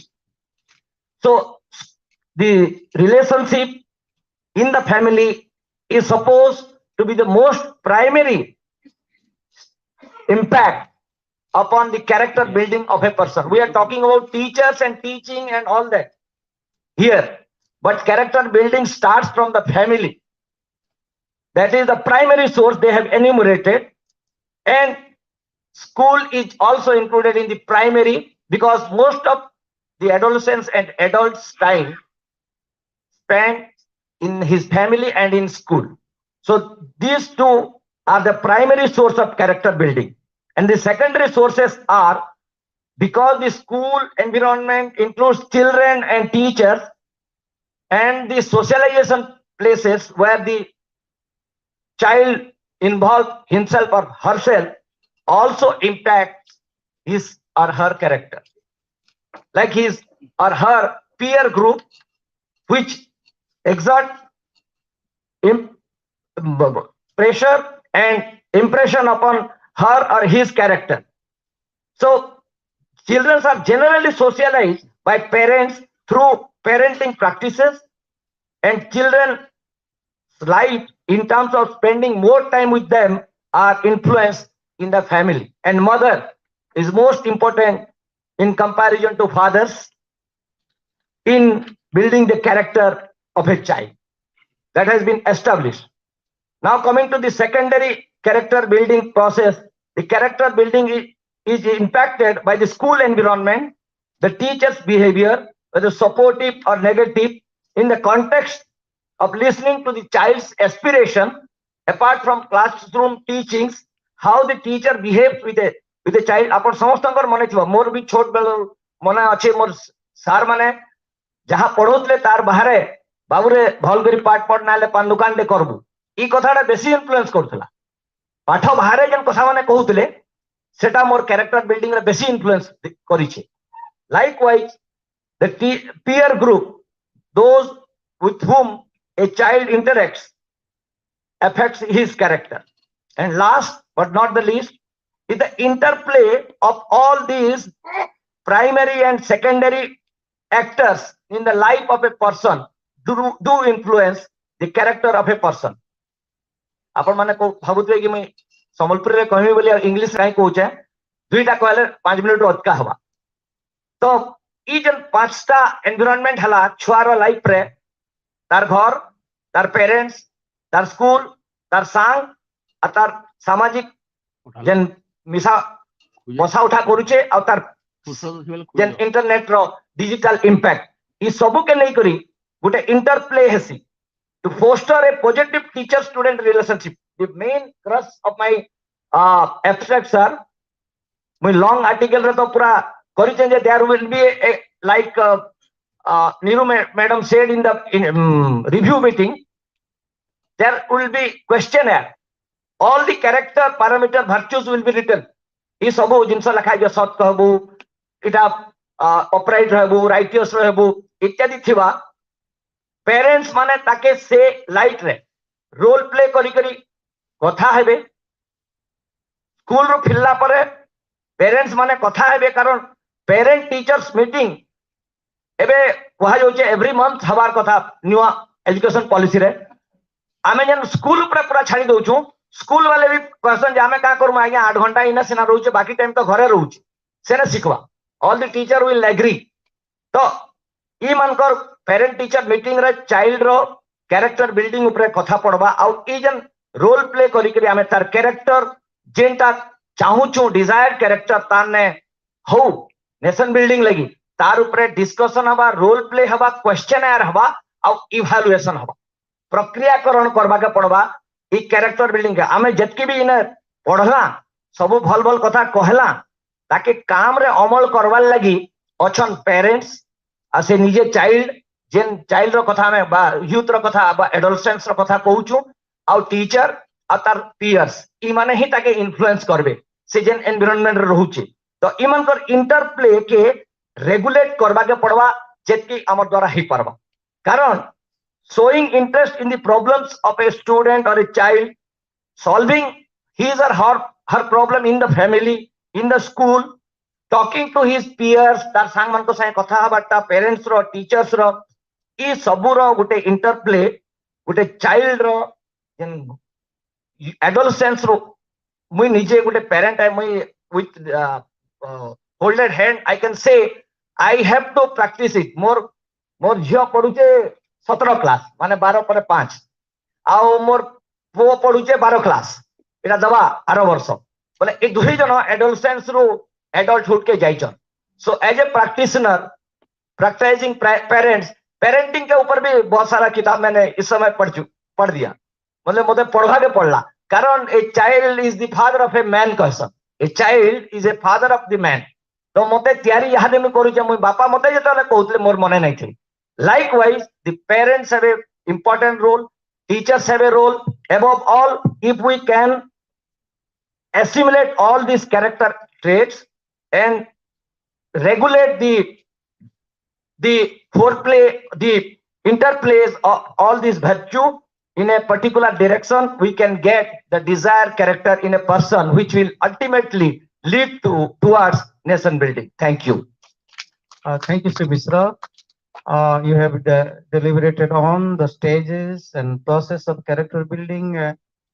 So the relationship in the family is supposed to be the most primary impact upon the character building of a person. We are talking about teachers and teaching and all that here, but character building starts from the family. That is the primary source they have enumerated, and school is also included in the primary because most of the adolescents and adults' time spent in his family and in school. So these two are the primary source of character building. And the secondary sources are, because the school environment includes children and teachers, and the socialization places where the child involves himself or herself also impacts his or her character. Like his or her peer group, which exert pressure and impression upon her or his character. So children are generally socialized by parents through parenting practices, and children's life in terms of spending more time with them are influenced in the family. And mother is most important in comparison to fathers in building the character of a child. That has been established. Now coming to the secondary character building process, the character building is impacted by the school environment, the teacher's behavior, whether supportive or negative, in the context of listening to the child's aspiration, apart from classroom teachings, how the teacher behaves with a child. आपण समस्तंकर मने थिबा मोर भी छोट bell मने अछि मोर सार माने जहाँ पढ़ौतले तार बाहरे बाबुरे भल करी पाठ पढ़ नाले पान दुकान दे करबू ई कथाटा बेसी इन्फ्लुएंस करथला पाठ बाहरे जन कथा माने कहउतले सेटा मोर कैरेक्टर बिल्डिंग रे बेसी influence करिছে likewise the peer group, those with whom a child interacts, affects his character. And last but not the least is the interplay of all these primary and secondary actors in the life of a person do influence the character of a person. आपण माने को भाबुतबे कि मैं संबलपुर रे कहमी बोली English काई कहउछे दुईटा कहले 5 मिनिट अटका हवा तो ई जन पांचटा एनवायरनमेंट हला छुआर लाइफ रे तार घर तार पेरेंट्स तार स्कूल तार सांग आ तार सामाजिक जन मिसा बसा उठा करूचे आ तार जन इंटरनेट रो डिजिटल इंपैक्ट ई सबु के नै करी गुटे interplay हेसी to foster a positive teacher student relationship. The main crux of my abstract, sir, my long article re to pura kari change there will be a like Niru madam said in the review meeting, there will be questionnaire, all the character parameter virtues will be written. ई सब जिनस लिखा जो सत कहबू इटा upright रहबू righteous रहबू इत्यादि थिबा पेरेंट्स माने ताके से लाइट रे रोल प्ले करी करी कथा हेबे स्कूल रो फिरला परे पेरेंट्स माने कथा हेबे कारण पेरेंट टीचर्स मीटिंग एबे कहा जाउचे एवरी मंथ हबार कथा न्यू एजुकेशन पॉलिसी रे आमे जन स्कूल ऊपर पूरा छाड़ी दउछु स्कूल वाले भी क्वेश्चन जे आमे का करू आज्ञा 8 घंटा इना सिना रहउचे बाकी टाइम तो घरे रहउचे सेना सिखवा all the teacher will agree तो ई मानकर पेरेंट टीचर मीटिंग रे चाइल्ड रो कैरेक्टर बिल्डिंग ऊपर कथा पड़वा आउ ई जन रोल प्ले करी करी आमे तार कैरेक्टर जेनटा चाहूछु डिजायर्ड कैरेक्टर ताने हो नेशन बिल्डिंग लगी तार ऊपर डिस्कशन हवा रोल प्ले हवा क्वेश्चनर हवा आउ इवैल्यूएशन हवा प्रक्रियाकरण करबा के पड़वा ई कैरेक्टर बिल्डिंग के आमे जतकी भी इने पढ़ला सब भल भल कथा कहला ताके काम रे अमल करवार लगी अछन पेरेंट्स आ से निजे चाइल्ड जेन चाइल्ड रो कथा में बा यूथ रो कथा बा एडोलसेंस रो कथा कहूछु आ टीचर आ तार पीयर्स ई माने ही ताके इन्फ्लुएंस करबे से जेन एनवायरनमेंट रे रहउचे तो ई मानकर इंटरप्ले के रेगुलेट करबा के पड़वा जेतकी हमर द्वारा ही परबा कारण showing interest in the problems of a student or a child, solving his or her problem in the family, in the school, talking to his peers, तार सांग मन को साय कथा बाटा पेरेंट्स रो टीचर्स रो ई सबु रो गुटे इंटरप्ले गुटे चाइल्ड रो जन एडोलसेंस रो मुई निजे गुटे parent है मुई with holded hand I can say I have to practice it more झियो पढुचे 17 क्लास माने 12 पर 5 आउ मोर पो पढुचे 12 क्लास एटा दबा 12 वर्ष बोले ए दुही जन एडोलसेंस रो एडल्टहुड के जाइछन so as a practitioner practising parents parenting के ऊपर भी बहुत सारा किताब मैंने इस समय पढ़ दिया मतलब मुझे पढ़वा के पढ़ला कारण a child is the father of a man कहसन a child is a father of the man तो मते तयारी याद में करू जे मोर बापा मते जेतले कहउतले मोर मने नै थी likewise the parents have a important role teachers have a role above all if we can assimilate all these character traits and regulate the foreplay the interplays of all these virtue in a particular direction we can get the desired character in a person which will ultimately lead towards nation building. Thank you. Thank you, Sri Misra. You have deliberated on the stages and process of character building,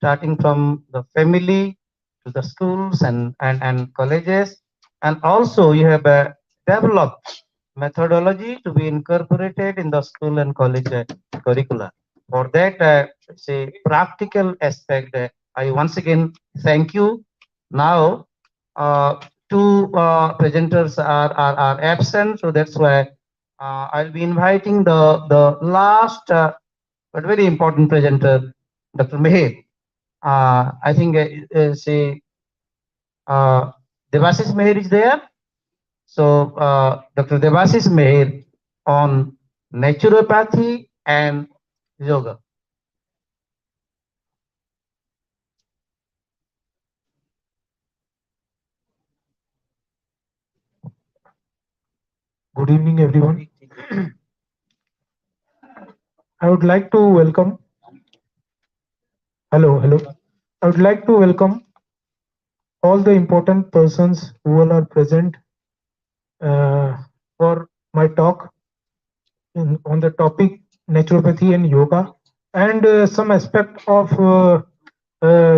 starting from the family to the schools and colleges, and also you have developed methodology to be incorporated in the school and college curricula. For that, say practical aspect, I once again thank you. Now, two presenters are absent, so that's why I'll be inviting the last but very important presenter, Dr. Meher. I think say Devasis Meher is there. So Dr. Devasis Meher on naturopathy and yoga. Good evening, everyone. I would like to welcome. Hello. I would like to welcome all the important persons who all are present for my talk on the topic naturopathy and yoga, and some aspect of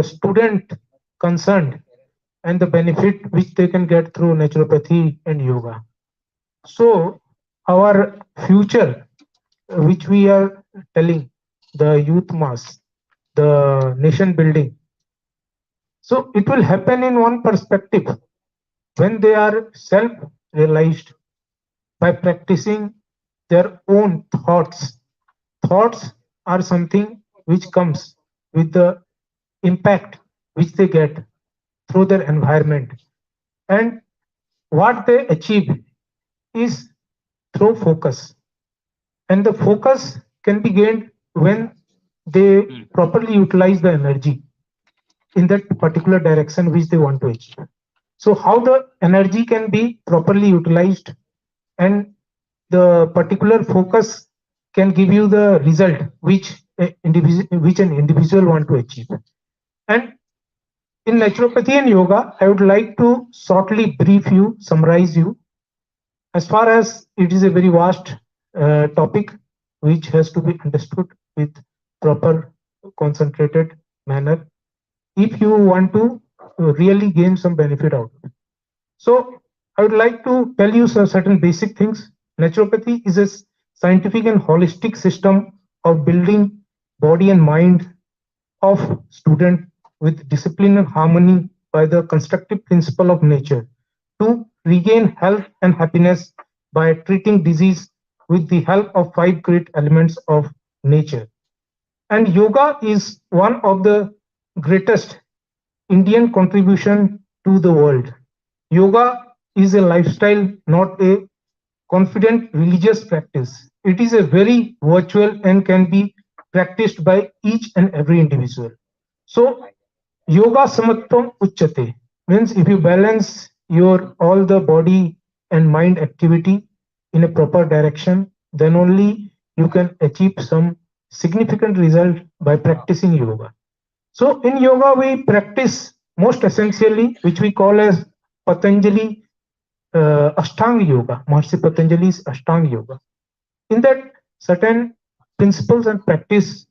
student concerned and the benefit which they can get through naturopathy and yoga. So our future, which we are telling the youth mass, the nation building, so it will happen in one perspective when they are self-realized by practicing their own thoughts. Thoughts are something which comes with the impact which they get through their environment, and what they achieve is through focus, and the focus can be gained when they properly utilize the energy in that particular direction which they want to achieve. So how the energy can be properly utilized and the particular focus can give you the result which an individual want to achieve. And in naturopathy and yoga, I would like to shortly brief you, summarize you. As far as it is a very vast topic which has to be understood with proper concentrated manner if you want to really gain some benefit out of it. So I would like to tell you some certain basic things. Naturopathy is a scientific and holistic system of building body and mind of student with discipline and harmony by the constructive principle of nature to regain health and happiness by treating disease with the help of 5 great elements of nature. And yoga is one of the greatest Indian contribution to the world. Yoga is a lifestyle, not a confident religious practice. It is a very virtual and can be practiced by each and every individual. So yoga samatvam uchyate means if you balance your all the body and mind activity in a proper direction, then only you can achieve some significant result by practicing yoga. So in yoga we practice most essentially which we call as Patanjali Ashtanga Yoga, Maharishi Patanjali's Ashtanga Yoga. In that, certain principles and practice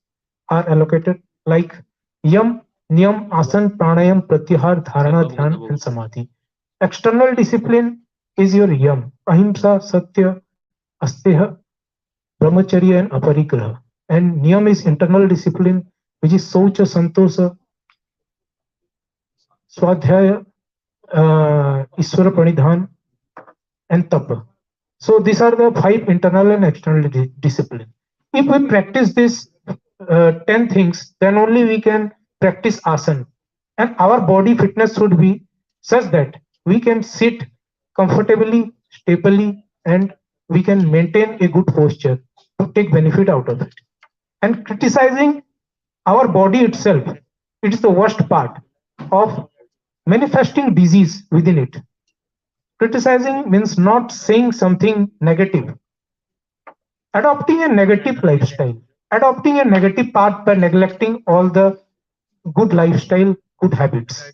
are allocated like Yam, Niyam, Asan, Pranayam, Pratyahar, Dharana, Dhyan, and Samadhi. External discipline is your Yam, Ahimsa, Satya, Asteha, Brahmacharya, and Aparigraha. And Niyam is internal discipline, which is Saucha, Santosa, Swadhyaya, Iswara Pranidhan, and Tapa. So these are the 5 internal and external discipline. If we practice this 10 things, then only we can practice asana. And our body fitness should be such that we can sit comfortably, stably, and we can maintain a good posture to take benefit out of it. And criticizing our body itself, it is the worst part of manifesting disease within it. Criticizing means not saying something negative. Adopting a negative lifestyle. Adopting a negative path by neglecting all the good lifestyle, good habits.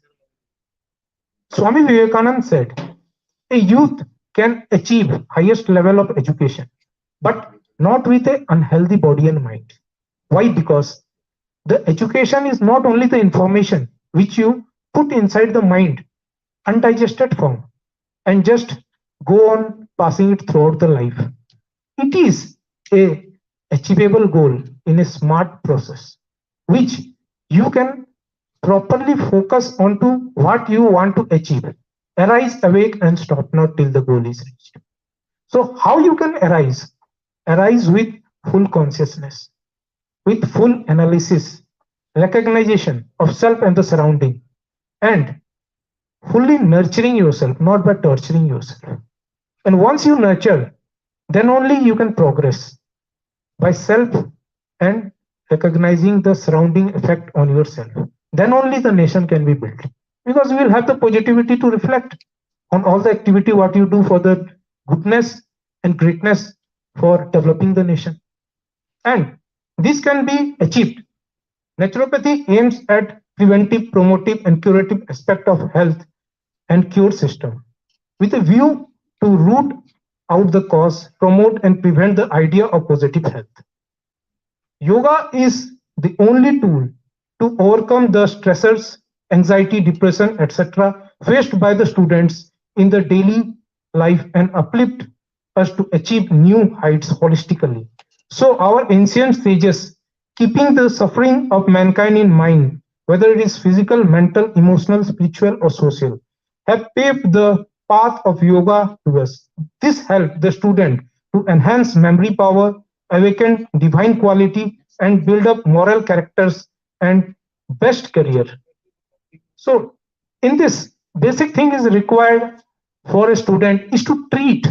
Swami Vivekananda said, a youth can achieve highest level of education, but not with an unhealthy body and mind. Why? Because the education is not only the information which you put inside the mind, undigested form, and just go on passing it throughout the life. It is a achievable goal in a smart process, which you can properly focus onto what you want to achieve. Arise, awake, and stop not till the goal is reached. So how you can arise? Arise with full consciousness, with full analysis, recognition of self and the surrounding, and fully nurturing yourself, not by torturing yourself. And once you nurture, then only you can progress by self and recognizing the surrounding effect on yourself. Then only the nation can be built. Because you will have the positivity to reflect on all the activity what you do for the goodness and greatness for developing the nation. And this can be achieved. Naturopathy aims at preventive, promotive, and curative aspect of health and cure system with a view to root out the cause, promote and prevent the idea of positive health. Yoga is the only tool to overcome the stressors, anxiety, depression, etc. faced by the students in the daily life and uplift us to achieve new heights holistically. So our ancient sages, keeping the suffering of mankind in mind, whether it is physical, mental, emotional, spiritual, or social, have paved the path of yoga to us. This helped the student to enhance memory power, awaken divine quality, and build up moral characters and best career. So in this, basic thing is required for a student is to treat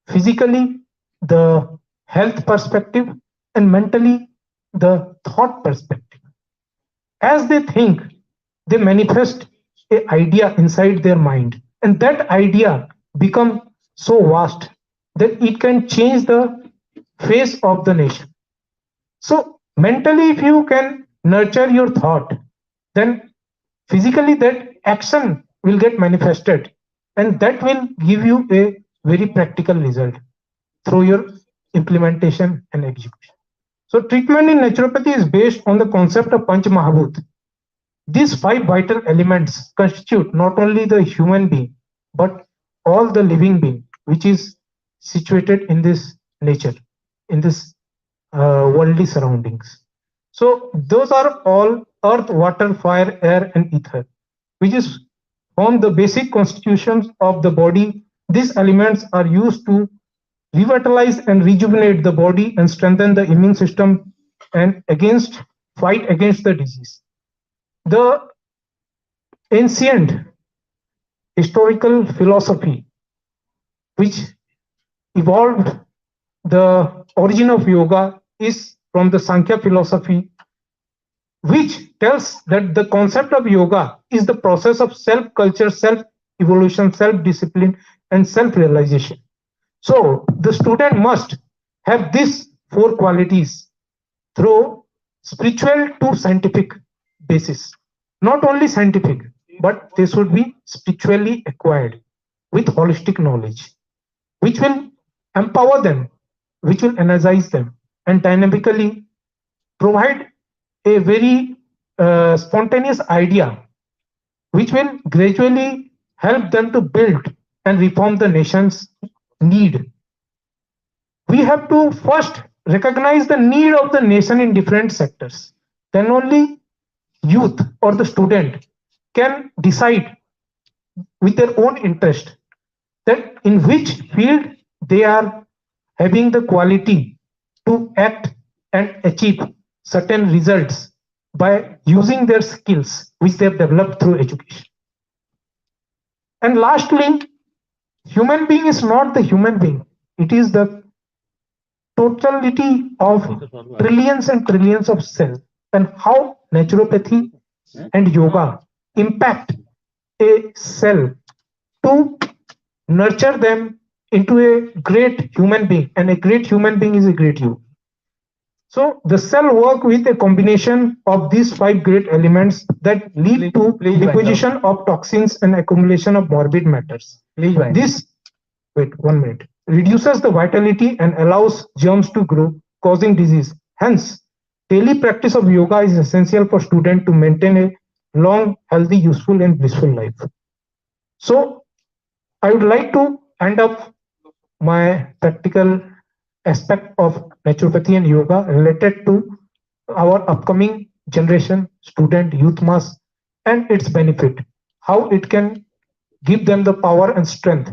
physically the health perspective and mentally the thought perspective. As they think, they manifest an idea inside their mind, and that idea becomes so vast that it can change the face of the nation. So mentally, if you can nurture your thought, then physically that action will get manifested, and that will give you a very practical result through your implementation and execution. So treatment in naturopathy is based on the concept of Panch Mahabhut. These 5 vital elements constitute not only the human being, but all the living being, which is situated in this nature, in this worldly surroundings. So those are all earth, water, fire, air, and ether, which is form the basic constitutions of the body. These elements are used to revitalize and rejuvenate the body and strengthen the immune system and fight against the disease. The ancient historical philosophy which evolved the origin of yoga is from the Sankhya philosophy, which tells that the concept of yoga is the process of self-culture, self-evolution, self-discipline, and self-realization. So the student must have these 4 qualities through spiritual to scientific basis. Not only scientific, but they should be spiritually acquired with holistic knowledge, which will empower them, which will energize them, and dynamically provide a very spontaneous idea, which will gradually help them to build and reform the nation's need. We have to first recognize the need of the nation in different sectors. Then only youth or the student can decide with their own interest that in which field they are having the quality to act and achieve certain results by using their skills which they have developed through education. And lastly, human being is not the human being. It is the totality of trillions and trillions of cells, and how naturopathy and yoga impact a cell to nurture them into a great human being, and a great human being is a great you. So the cell work with a combination of these 5 great elements that lead to deposition of toxins and accumulation of morbid matters. This, wait 1 minute, reduces the vitality and allows germs to grow, causing disease. Hence, daily practice of yoga is essential for students to maintain a long, healthy, useful, and blissful life. So I would like to end up my practical aspect of naturopathy and yoga related to our upcoming generation, student, youth mass, and its benefit, how it can give them the power and strength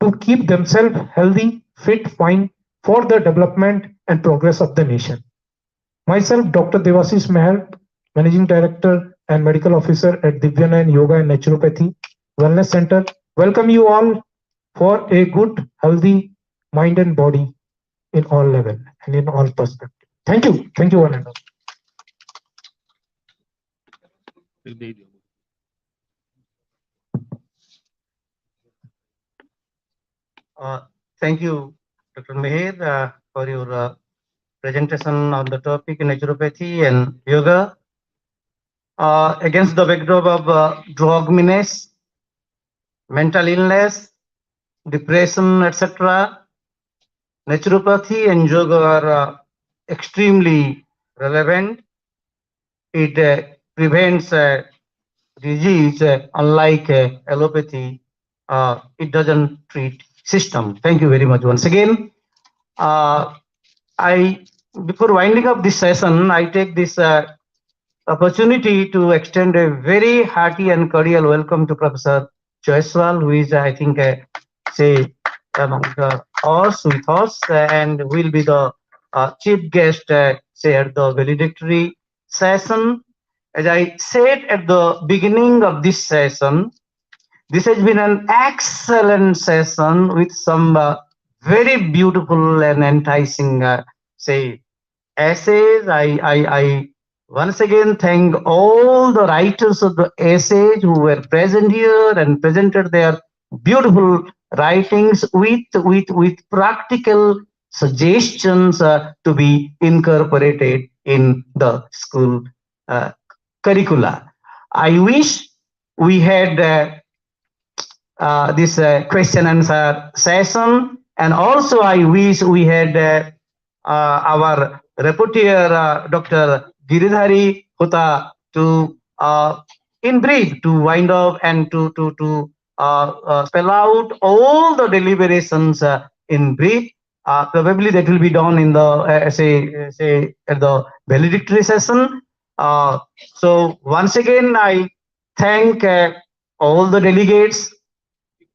to keep themselves healthy, fit, fine for the development and progress of the nation. Myself, Dr. Devasis Meher, Managing Director and Medical Officer at Divyanayan Yoga and Naturopathy Wellness Center, welcome you all for a good, healthy mind and body in all level and in all perspective. Thank you. Thank you one and all. Thank you, Dr. Meher, for your presentation on the topic naturopathy and yoga. Against the backdrop of drug menace, mental illness, depression, etc., naturopathy and yoga are extremely relevant. It prevents disease, unlike allopathy. It doesn't treat system. Thank you very much once again. Before winding up this session, I take this opportunity to extend a very hearty and cordial welcome to Professor Joyswal, who is, I think, among us with us, and will be the chief guest say at the valedictory session. As I said at the beginning of this session, this has been an excellent session with some very beautiful and enticing essays. I once again thank all the writers of the essays who were present here and presented their beautiful writings with practical suggestions to be incorporated in the school curricula. I wish we had this question answer session, and also I wish we had our rapporteur Dr. Giridhari Hota to in brief to wind up and to spell out all the deliberations in brief. Probably that will be done in the say at the valedictory session. So once again I thank all the delegates,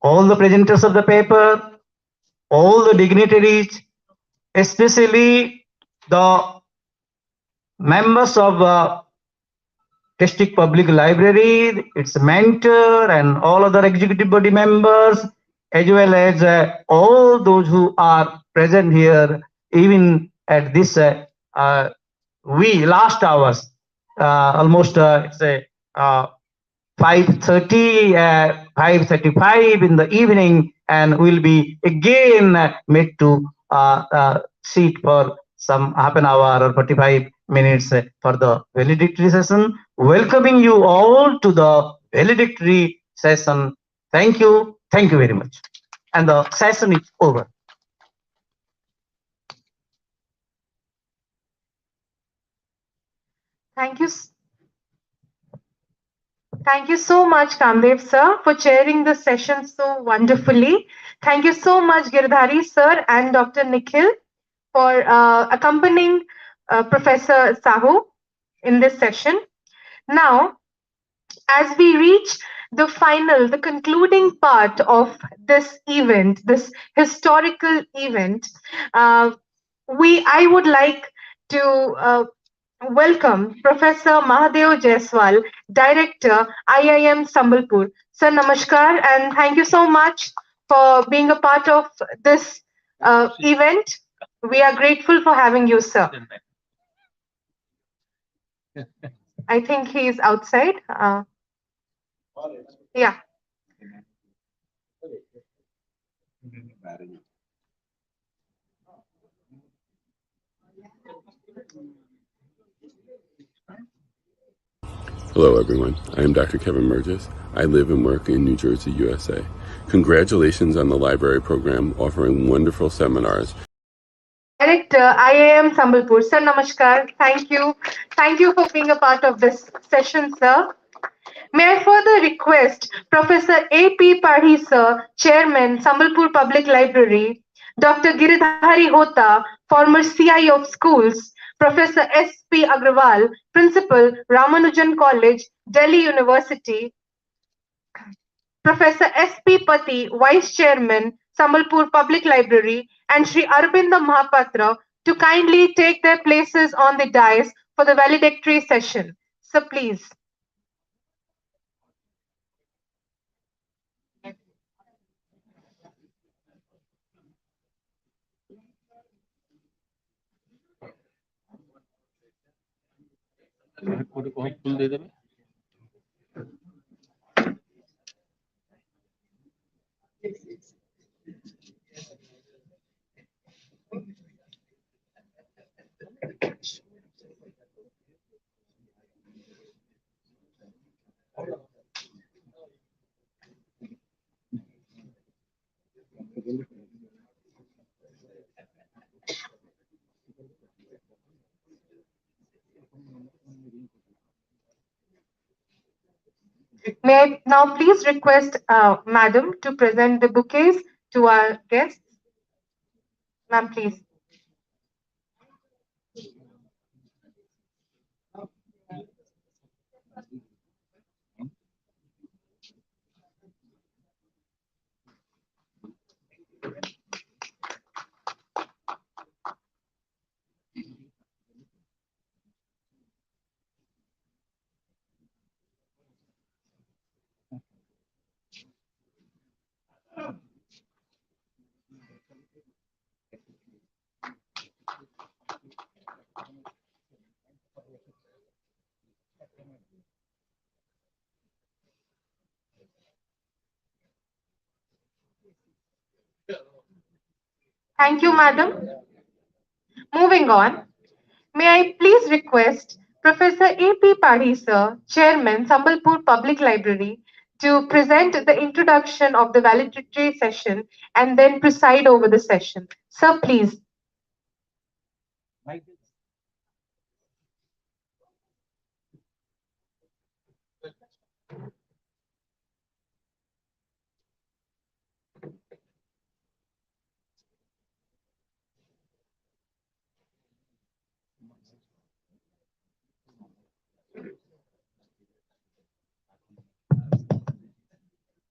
all the presenters of the paper, all the dignitaries, especially the members of District Public Library, its mentor, and all other executive body members, as well as all those who are present here, even at this last hours, almost it's 5:30, 5:35 in the evening, and we'll be again made to sit for some half an hour or 45 minutes for the valedictory session. Welcoming you all to the valedictory session. Thank you. Thank you very much. And the session is over. Thank you. Thank you so much, Kamdev sir, for chairing the session so wonderfully. Thank you so much, Girdhari sir and Dr. Nikhil for accompanying Professor Sahu in this session. Now, as we reach the concluding part of this event, this historical event, I would like to welcome Professor Mahadev Jaiswal, Director, IIM Sambalpur. Sir, namaskar, and thank you so much for being a part of this event. We are grateful for having you, sir. I think he is outside. Yeah. Hello, everyone. I am Dr. Kevin Burgess. I live and work in New Jersey, USA. Congratulations on the library program offering wonderful seminars. Director, IIM Sambalpur. Sir, namaskar. Thank you. Thank you for being a part of this session, sir. May I further request Professor A.P. Padhi, sir, Chairman, Sambalpur Public Library, Dr. Giridhari Hota, former CI of schools, Professor S.P. Agrawal, Principal, Ramanujan College, Delhi University, Professor S.P. Pati, Vice Chairman, Sambalpur Public Library, and Sri Arvinda Mahapatra to kindly take their places on the dais for the valedictory session. So please. May I now please request Madam to present the bouquets to our guests? Ma'am, please. Thank you, Madam. Moving on, may I please request Professor A.P. Padhi, sir, Chairman, Sambalpur Public Library, to present the introduction of the valedictory session and then preside over the session. Sir, please.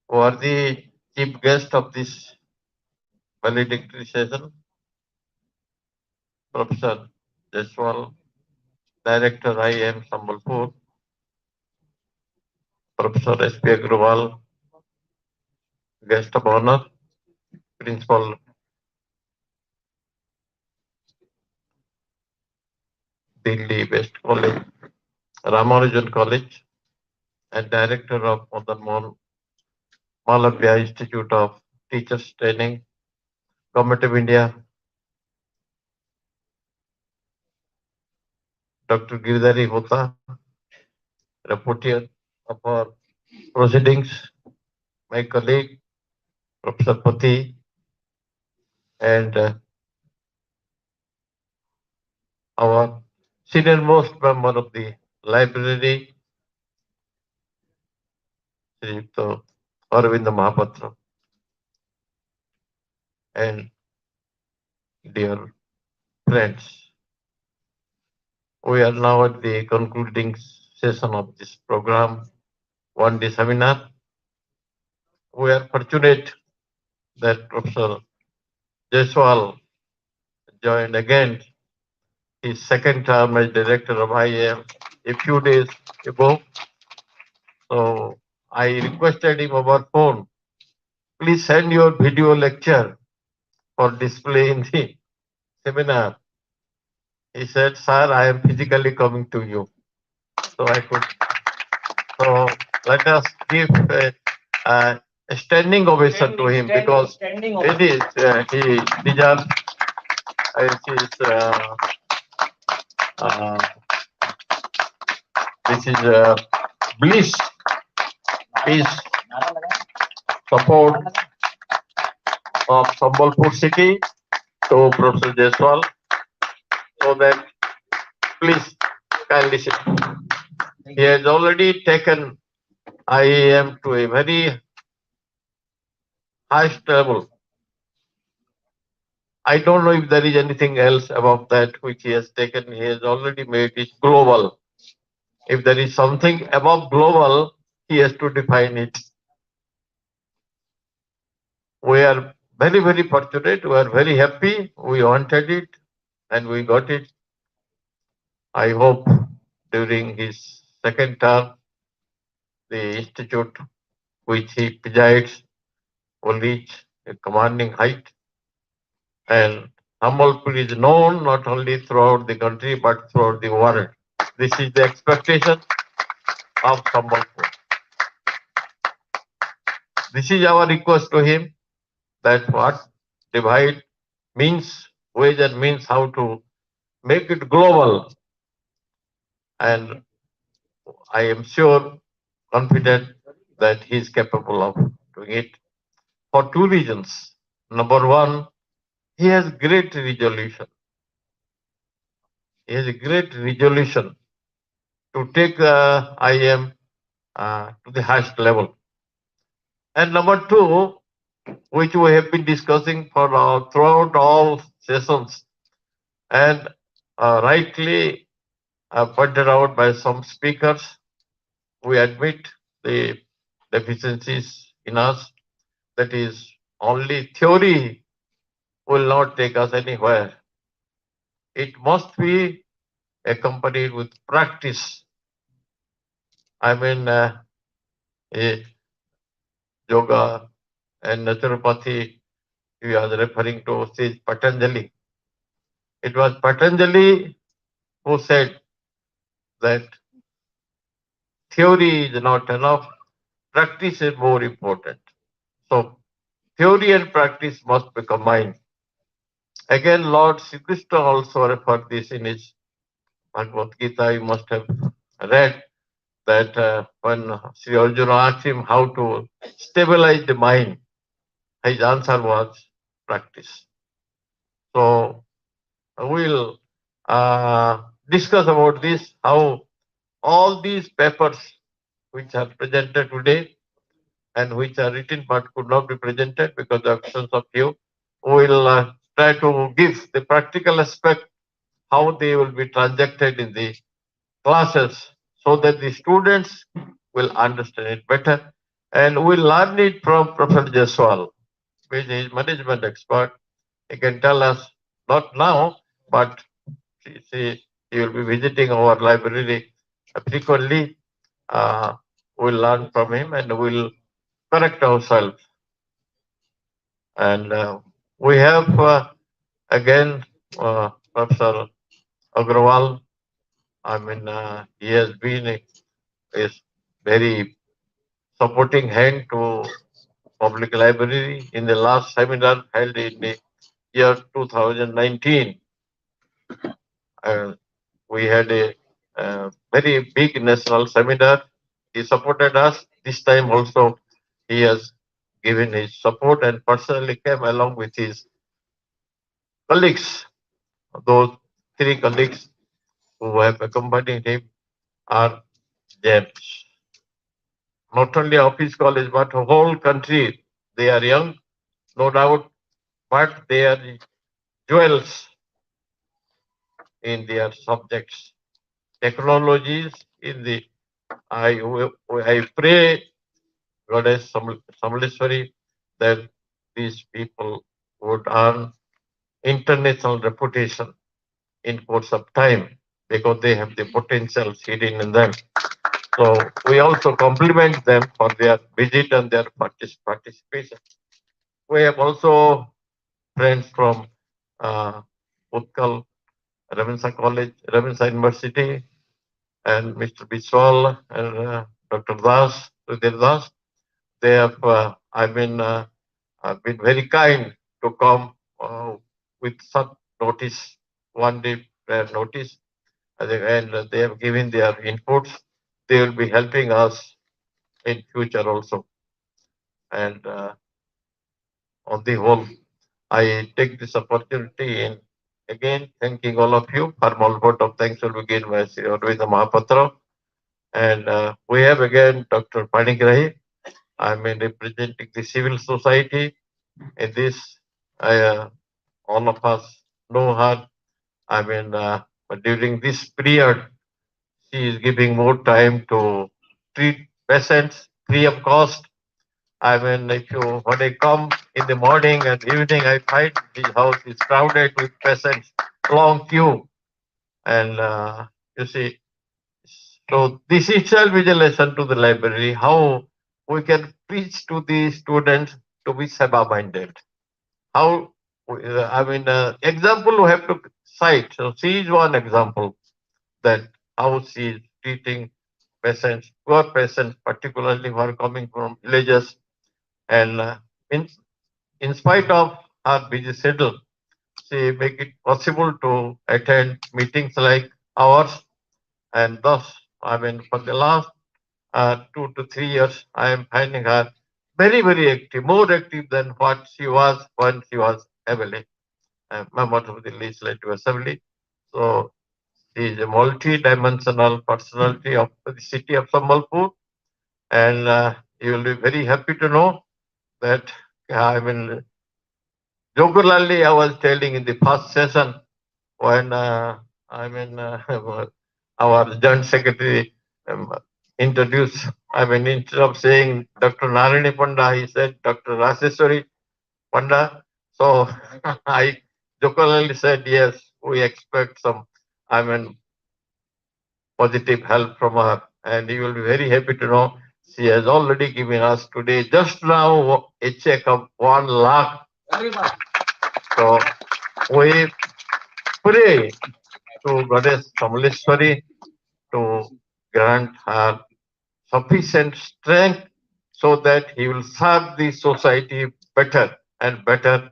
Who are the chief guest of this valedictory session? Professor Jaiswal, Director IIM Sambalpur, Professor S.P. Agrawal, Guest of Honor, Principal Delhi West College, Ramanujan College, and Director of Madan Malavya Institute of Teachers Training, Government of India, Dr. Giridhari Hota, Rapporteur of our proceedings, my colleague, Professor Pati, and our senior most member of the library, Sri Arvinda Mahapatra, and dear friends. We are now at the concluding session of this program, one day seminar. We are fortunate that Professor Jaiswal joined again his second term as director of IIM a few days ago. So I requested him over phone, please send your video lecture for display in the seminar. He said, sir, I am physically coming to you. So I could. So let us give a standing ovation to him because it is he deserves his this is bliss, peace, support of Sambalpur city to Professor Jaiswal, so that please kindly sit. He has already taken IIM to a very high level I don't know if there is anything else above that which he has taken. He has already made it global. If there is something above global, he has to define it. We are very, very fortunate. We are very happy. We wanted it and we got it. I hope during his second term, the institute which he presides will reach a commanding height. And Sambalpur is known not only throughout the country but throughout the world. This is the expectation of Sambalpur. This is our request to him, that what divide means, ways and means how to make it global. And I am sure, confident that he is capable of doing it for two reasons. Number one, he has great resolution. He has a great resolution to take IM to the highest level. And number two, which we have been discussing for throughout all sessions, and rightly pointed out by some speakers, we admit the deficiencies in us. That is, only theory will not take us anywhere. It must be accompanied with practice. I mean, yoga and naturopathy, we are referring to says Patanjali. It was Patanjali who said that theory is not enough, practice is more important. So, theory and practice must be combined. Again, Lord Sri Krishna also referred this in his Bhagavad Gita. You must have read that when Sri Arjuna asked him how to stabilize the mind, his answer was practice. So we'll discuss about this, how all these papers which are presented today and which are written but could not be presented because of absence of you, will try to give the practical aspect, how they will be transacted in the classes, so that the students will understand it better, and will learn it from Professor Jaswal, which is management expert. He can tell us, not now, but he will be visiting our library frequently. We'll learn from him and we'll correct ourselves. And we have again Professor Agrawal. I mean, he has been a very supporting hand to public library in the last seminar held in the year 2019. We had a very big national seminar. He supported us. This time also he has given his support and personally came along with his colleagues. Those three colleagues who have accompanied him are gems. Not only of his college, but the whole country. They are young, no doubt, but they are jewels in their subjects. Technologies in the, I pray Goddess Samleswari that these people would earn international reputation in course of time, because they have the potential hidden in them. So we also compliment them for their visit and their participation. We have also friends from Utkal, Ravenshaw College, Ravenshaw University, and Mr. Biswal and Dr. Das, Sudhir Das. They have, been very kind to come with such notice, 1 day prior notice, and they have given their inputs. They will be helping us in future also. And on the whole, I take this opportunity in again thanking all of you. Formal vote of thanks will be given by Sri Arvinda Mahapatra. And we have again Dr. Panigrahi. I am representing the civil society in this all of us know her. But during this period, she is giving more time to treat patients free of cost. If you when I come in the morning and evening, I find the house is crowded with patients, long queue, and you see. So this itself is a lesson to the library how we can preach to the students to be seva minded. How example we have to cite. So she is one example that how she is treating patients, poor patients, particularly who are coming from villages, and in spite of her busy schedule, she make it possible to attend meetings like ours, and thus, for the last 2 to 3 years, I am finding her very, very active, more active than what she was when she was member of the Legislative Assembly. So she is a multi-dimensional personality of the city of Sambalpur, and you will be very happy to know that jocularly I was telling in the first session when our Joint Secretary introduced, instead of saying Dr. Narayani Panda, he said Dr. Raseshwari Panda. So I jocularly said, yes, we expect some, positive help from her. And you will be very happy to know she has already given us today, just now, a check of 1 lakh. So we pray to Goddess Kamaleshwari to grant her sufficient strength so that he will serve the society better and better,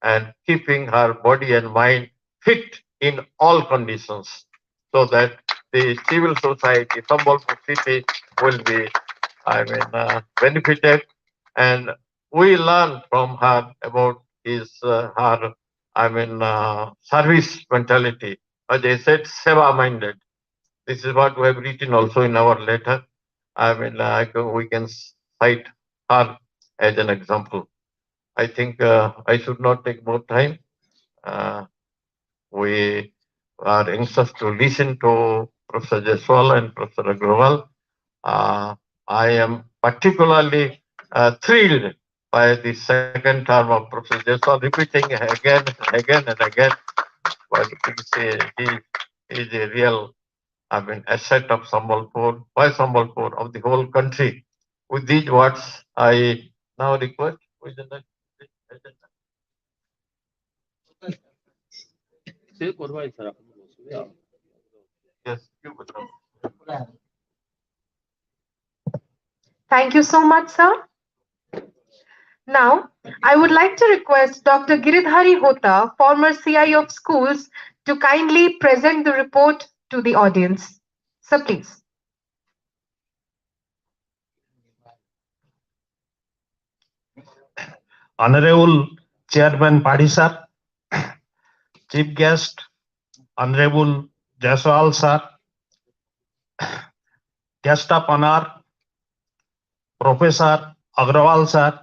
and keeping her body and mind fit in all conditions, so that the civil society, Sambalpur city, will be, benefited. And we learn from her about her, service mentality. As I said, seva minded. This is what we have written also in our letter. We can cite her as an example. I think I should not take more time. We are anxious to listen to Professor Jaiswal and Professor Agrawal. I am particularly thrilled by the second term of Professor Jaiswal, repeating again and again. But he is a real, asset of Sambalpur, by Sambalpur, of the whole country. With these words, I now request. Yes, Thank you so much, sir. Now, I would like to request Dr. Giridhari Hota, former CI of schools, to kindly present the report to the audience. Sir, please. Honorable Chairman Padhi sir, Chief Guest, Honorable Jaiswal sir, Guest of Honor, Professor Agrawal sir,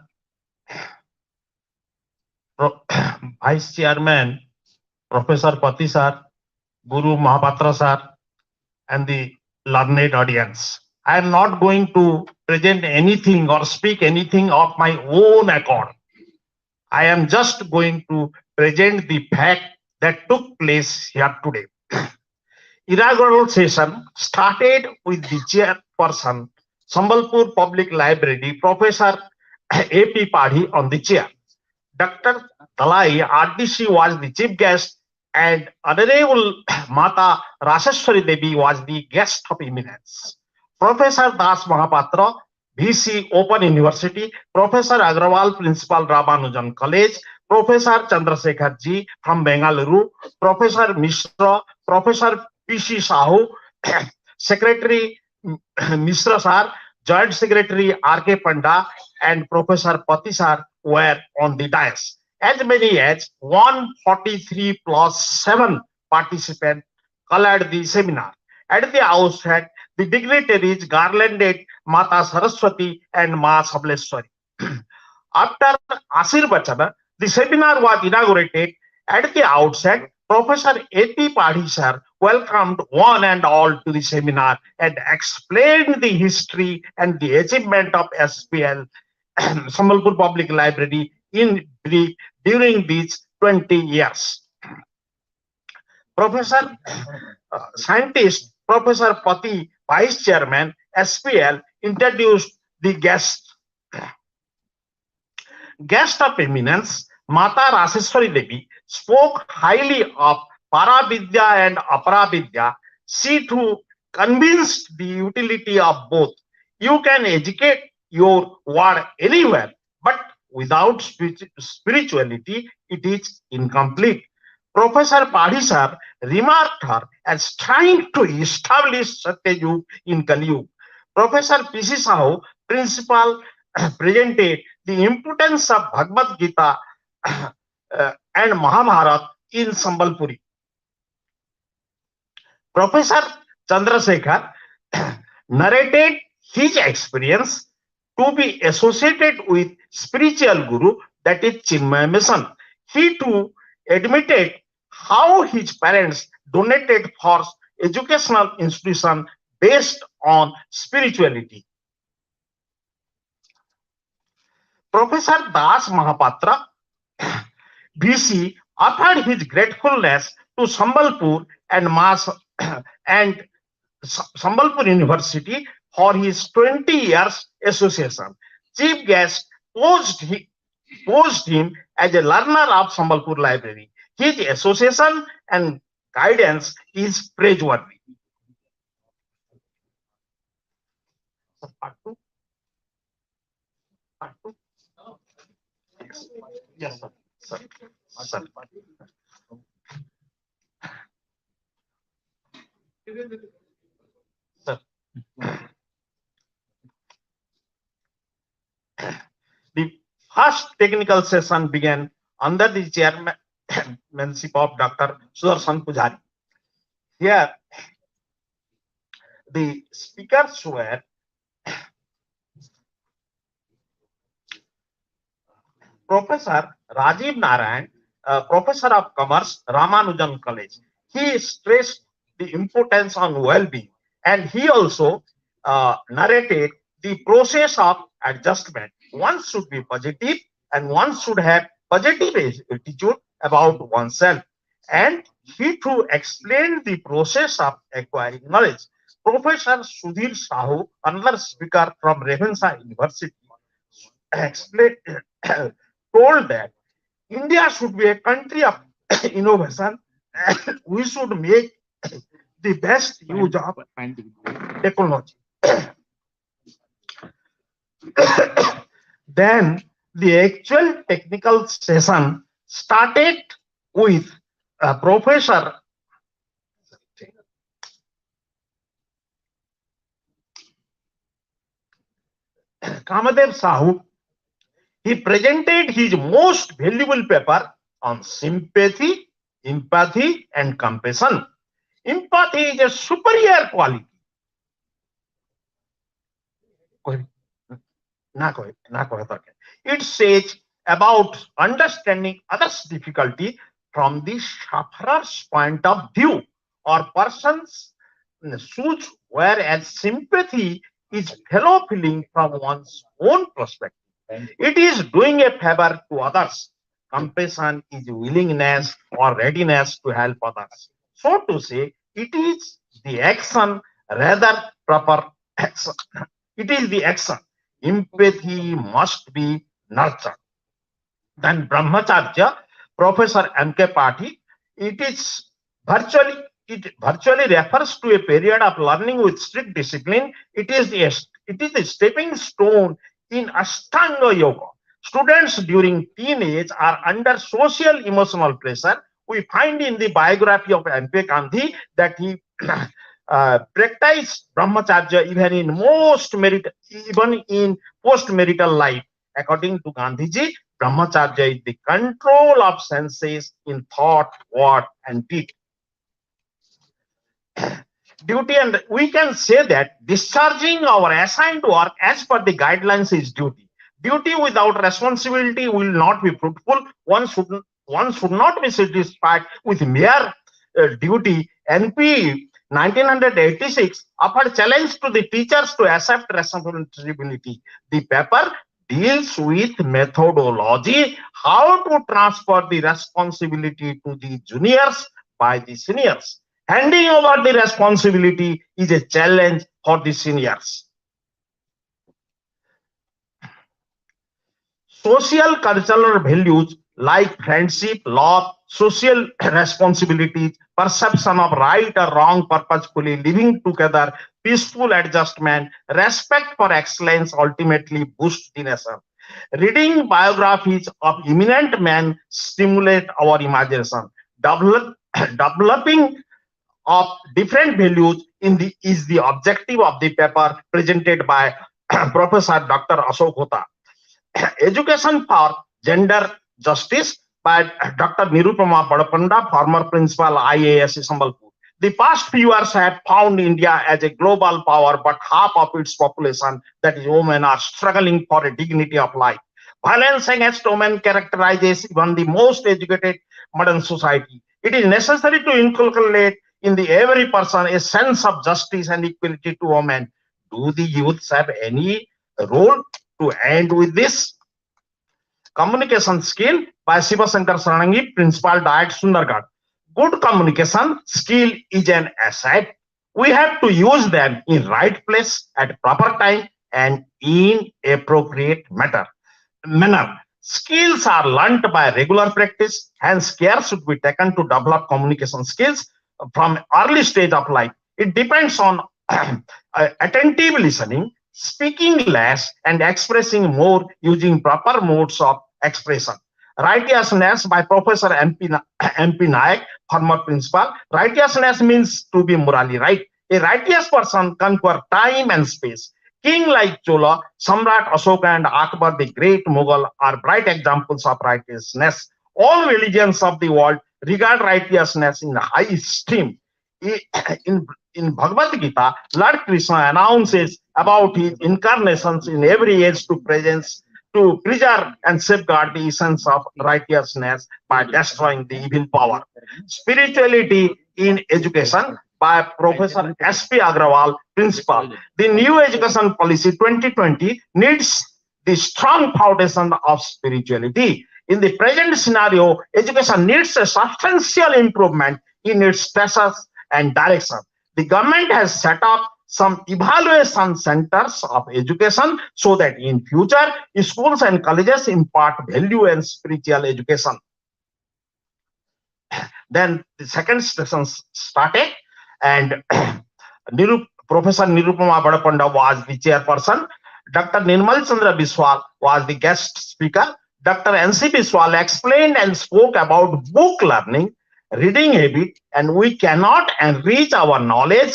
Vice Chairman Professor Pati sir, Guru Mahapatra sir, and the learned audience. I am not going to present anything or speak anything of my own accord. I am just going to present the fact that took place here today. Inaugural session started with the chairperson, Sambalpur Public Library, Professor A.P. Padhi on the chair. Dr. Dalai, RDC, was the chief guest, and Honorable Mata Raseshwari Devi was the guest of eminence. Professor Das Mahapatra, VC, Open University, Professor Agrawal, Principal, Ramanujan College, Professor Chandrasekhar Ji from Bengaluru, Professor Mishra, Professor P.C. Sahu, Secretary Mishra Sir, Joint Secretary R.K. Panda, and Professor Pati Sir were on the dais. As many as 143 plus 7 participants colored the seminar. At the outset, the dignitaries garlanded Mata Saraswati and Ma Sableshwari. After Ashirvachana, the seminar was inaugurated At the outset, Professor A.P. Padhi sir welcomed one and all to the seminar and explained the history and the achievement of SPL, Sambalpur Public Library, in brief during these 20 years. Scientist Professor Pati, Vice Chairman, SPL, introduced the guest of eminence. Mata Raseshwari Devi spoke highly of Paravidya and Aparavidya. She too convinced the utility of both. You can educate your word anywhere, but without spirituality, it is incomplete. Professor Padhi sir remarked her as trying to establish Satyayug in Kaliyug. Professor P.C. Sahu, principal, presented the importance of Bhagavad Gita and Mahabharata in Sambalpuri. Professor Chandrasekhar narrated his experience to be associated with spiritual guru, that is Chinmaya Mission. He too admitted how his parents donated for educational institution based on spirituality. Professor Das Mahapatra, BC, offered his gratefulness to Sambalpur and Sambalpur University for his 20 years association. Chief guest posed him as a learner of Sambalpur Library. His association and guidance is praiseworthy. Yes, sir. Sir. Sir. The first technical session began under the chairmanship of Dr. Sudarshan Pujari. Here, the speakers were Professor Rajiv Narayan, Professor of Commerce, Ramanujan College. He stressed the importance on well-being, and he also narrated the process of adjustment. One should be positive, and one should have positive attitude about oneself. And he too explained the process of acquiring knowledge. Professor Sudhir Sahu, another speaker from Ravenshaw University, explained told that India should be a country of innovation, and we should make the best use of technology. Then the actual technical session started with Professor Kamadev Sahu. He presented his most valuable paper on sympathy, empathy, and compassion. Empathy is a superior quality. It says about understanding others' difficulty from the sufferer's point of view or person's shoes, whereas sympathy is fellow feeling from one's own perspective. It is doing a favor to others. Compassion is willingness or readiness to help others. So to say, it is the action, rather proper action. It is the action. Empathy must be nurtured. Then Brahmacharya, Professor M.K. Pathi, it virtually refers to a period of learning with strict discipline. It is the stepping stone in Ashtanga Yoga. Students during teenage are under social emotional pressure. We find in the biography of M.P. Gandhi that he practiced Brahmacharya even in post-marital life. According to Gandhiji, Brahmacharya is the control of senses in thought, word, and deed. Duty, and we can say that discharging our assigned work as per the guidelines is duty. Duty without responsibility will not be fruitful. One should one should not be satisfied with mere duty. NP 1986 offered challenge to the teachers to accept responsibility. The paper deals with methodology, how to transfer the responsibility to the juniors by the seniors. Handing over the responsibility is a challenge for the seniors. Social cultural values like friendship, love, social responsibilities, perception of right or wrong, purposefully living together, peaceful adjustment, respect for excellence ultimately boost the nation. Reading biographies of eminent men stimulate our imagination. Developing of different values is the objective of the paper presented by Professor Dr. Ashok Hota. Education for Gender Justice by Dr. Nirupama Badapanda, former principal IAS Sambalpur. The past few years have found India as a global power, but half of its population, that is women, are struggling for a dignity of life. Violence against women characterizes even the most educated modern society. It is necessary to inculcate in the every person a sense of justice and equality to women. Do the youths have any role to end with this? Communication skill by Shiva Shankar Sarangi, Principal Diet Sundargarh. Good communication skill is an asset. We have to use them in right place at proper time and in appropriate manner. Skills are learnt by regular practice, hence care should be taken to develop communication skills from early stage of life. It depends on attentive listening, speaking less, and expressing more using proper modes of expression. Righteousness by Professor MP Nayak, former principal. Righteousness means to be morally right. A righteous person conquer time and space. King like Chola, Samrat Ashoka and Akbar, the great Mughal, are bright examples of righteousness. All religions of the world regard righteousness in high esteem. In Bhagavad Gita, Lord Krishna announces about his incarnations in every age to preserve and safeguard the essence of righteousness by destroying the evil power. Spirituality in education by Professor S.P. Agrawal, Principal. The new education policy 2020 needs the strong foundation of spirituality. In the present scenario, education needs a substantial improvement in its status and direction. The government has set up some evaluation centers of education so that in future, schools and colleges impart value and spiritual education. Then the second session started, and Professor Nirupama Badapanda was the chairperson. Dr. Nirmal Chandra Biswal was the guest speaker. Dr. N.C. Biswal explained and spoke about book learning, reading habit, and we cannot enrich our knowledge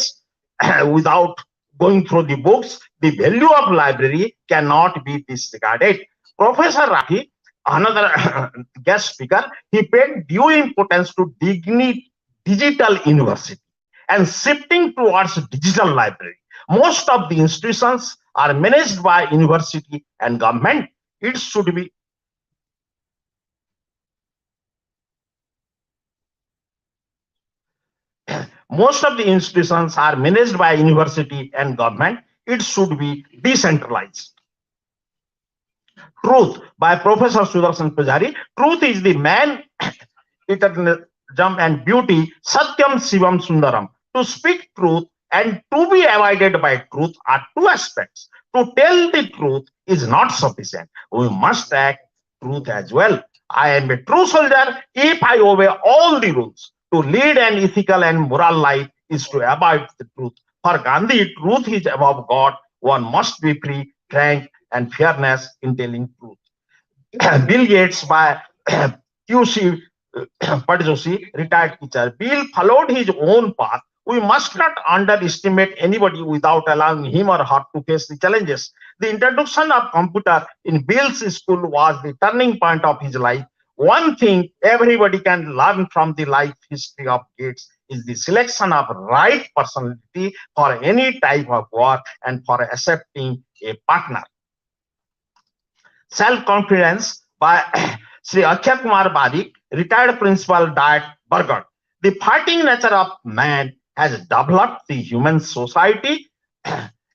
without going through the books. The value of library cannot be disregarded. Professor Rathi, another guest speaker, he paid due importance to digital university and shifting towards digital library. Most of the institutions are managed by university and government. It should be most of the institutions are managed by university and government. It should be decentralized. Truth by Professor Sudarshan Pujari. Truth is the man, eternalism and beauty. Satyam Shivam Sundaram. To speak truth and to be avoided by truth are two aspects. To tell the truth is not sufficient. We must act truth as well. I am a true soldier if I obey all the rules. To lead an ethical and moral life is to abide the truth. For Gandhi, truth is above God. One must be free, frank, and fairness in telling truth. Bill Gates by Q.C. Padjoshi, retired teacher. Bill followed his own path. We must not underestimate anybody without allowing him or her to face the challenges. The introduction of computer in Bill's school was the turning point of his life. One thing everybody can learn from the life history of Gates is the selection of right personality for any type of work and for accepting a partner. Self-confidence by Sri Akshay Kumar Badik, retired principal died burgered. The fighting nature of man has developed the human society,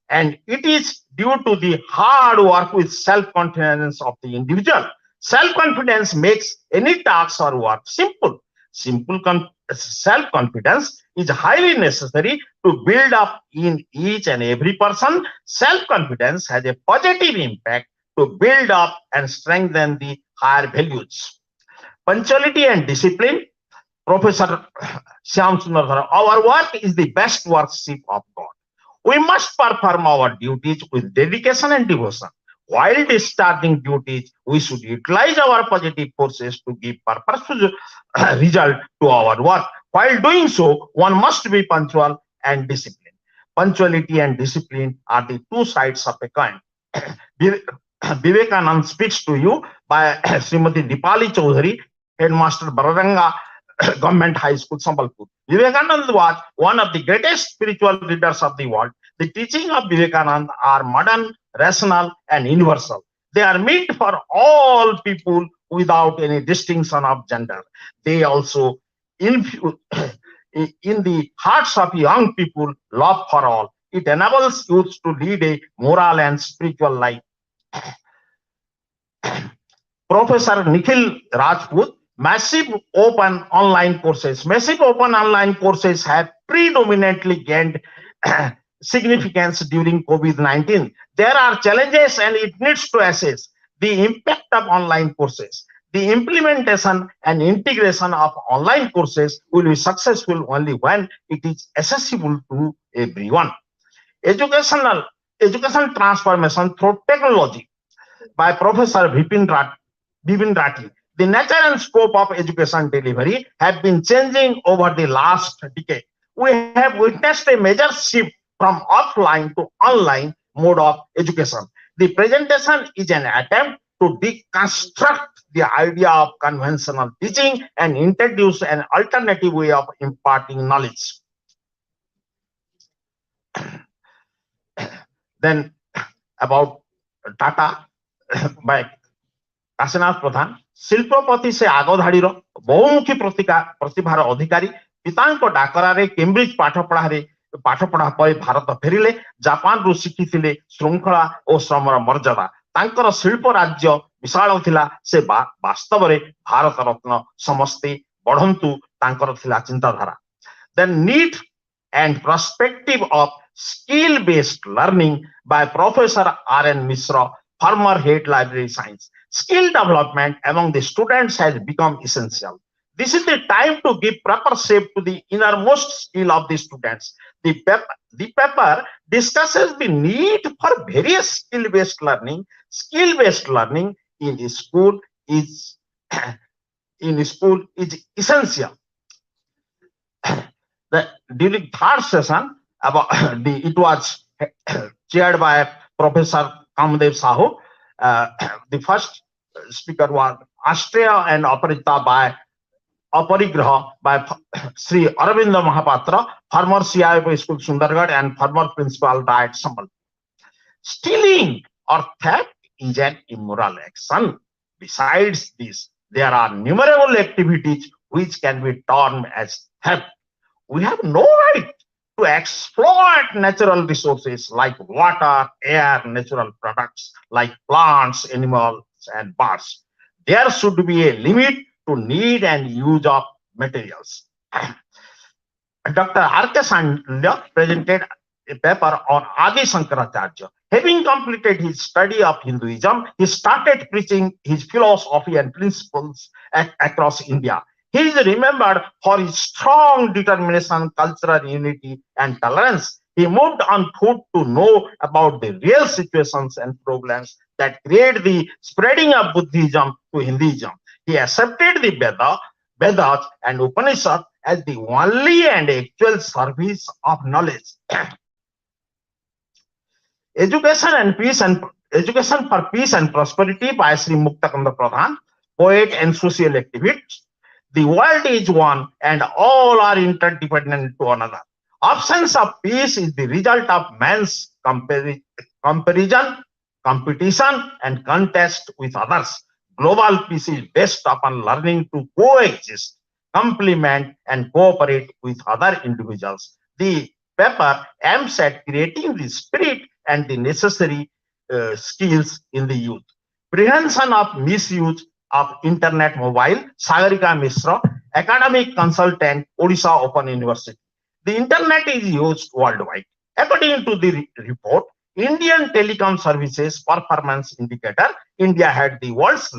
and it is due to the hard work with self-confidence of the individual. Self-confidence makes any task or work simple. Self-confidence is highly necessary to build up in each and every person. Self-confidence has a positive impact to build up and strengthen the higher values. Punctuality and discipline. Professor Shyam Sundar, our work is the best worship of God. We must perform our duties with dedication and devotion. While discharging duties, we should utilize our positive forces to give purposeful result to our work. While doing so, one must be punctual and disciplined. Punctuality and discipline are the two sides of a coin. Vivekananda speaks to you by Srimati Dipali Chaudhary, Headmaster Bararanga Government High School, Sambalpur. Vivekananda was one of the greatest spiritual leaders of the world. The teachings of Vivekananda are modern, rational, and universal. They are meant for all people without any distinction of gender. They also infuse in the hearts of young people love for all. It enables youth to lead a moral and spiritual life. Professor Nikhil Rajput, massive open online courses. Massive open online courses have predominantly gained significance during COVID-19. There are challenges and it needs to assess the impact of online courses. The implementation and integration of online courses will be successful only when it is accessible to everyone. Education transformation through technology by Professor Vipin Rathi. The nature and scope of education delivery have been changing over the last decade. We have witnessed a major shift from offline to online mode of education. The presentation is an attempt to deconstruct the idea of conventional teaching and introduce an alternative way of imparting knowledge. Then about Tata by Kashinath प्रधान शिल्पपति से आगधाड़ीर बहुमुखी प्रतिभार अधिकारी पितांको डाकरारे Cambridge पाठपढ़ा पर Bharat फेरिले Japan रु शिखिथिले श्रृंखला और श्रमर मर्यादा तांकर शिल्प राज्य विशाल थिला से वास्तव रे भारत रत्न समस्ते बढ़ंतु तांकर थिला चिंताधारा then need and perspective of skill based learning by professor R.N. Mishra, former head library science. Skill development among the students has become essential. This is the time to give proper shape to the innermost skill of the students. The paper discusses the need for various skill-based learning. Skill-based learning in school is essential. During third session, it was chaired by Professor Kamdev Sahu. The first speaker was Astrea and Aparita by Aparigraha by Sri Aravinda Mahapatra, former CIO School Sundargarh and former principal died Sambal. Stealing or theft is an immoral action. Besides this, there are numerable activities which can be termed as theft. We have no right to exploit natural resources like water, air, natural products like plants, animals, and birds. There should be a limit to need and use of materials. Dr. R.K. Sandhya presented a paper on Adi Shankaracharya. Having completed his study of Hinduism, he started preaching his philosophy and principles across India. He is remembered for his strong determination, cultural unity, and tolerance. He moved on foot to know about the real situations and problems that create the spreading of Buddhism to Hinduism. He accepted the Vedas and Upanishads as the only and actual service of knowledge. Education for Peace and Prosperity by Sri Muktakanda Pradhan, poet and social activist. The world is one and all are interdependent to another. Absence of peace is the result of man's comparison, competition, and contest with others. Global peace is based upon learning to coexist, complement, and cooperate with other individuals. The paper aims at creating the spirit and the necessary skills in the youth. Prevention of misuse of internet mobile, Sagarika Mishra, academic consultant, Odisha Open University. The internet is used worldwide. According to the report, Indian Telecom Services Performance Indicator, India had the world's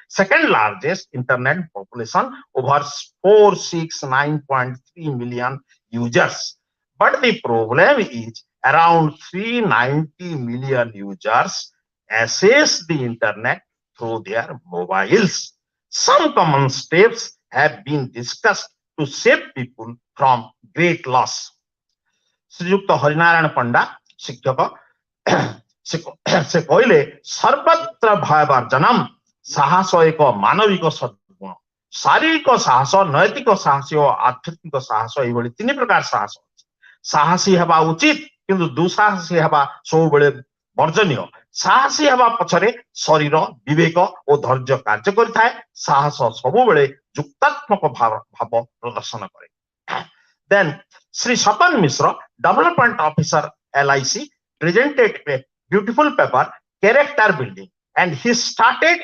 second largest internet population, over 469.3 million users. But the problem is around 390 million users access the internet through their mobiles. Some common steps have been discussed to save people from great loss. श्रीयुक्त हरिनारायण पंडा शिक्षक से कहले सर्वत्र भयवर्जनम साहस एक मानविक सद्गुण शारीरिक साहस नैतिक साहस और आध्यात्मिक साहस ये तीन प्रकार साहस साहसी हवा उचित किंतु दुसाहसी हवा सब बेले वर्जनीय साहसी हवा पछरे शरीर विवेक और धैर्य कार्य करिथाए साहस सब बेले युक्तात्मक भाव प्रदर्शन करे. Then Sri Sapan Mishra, Development Officer LIC, presented a beautiful paper, Character Building, and he started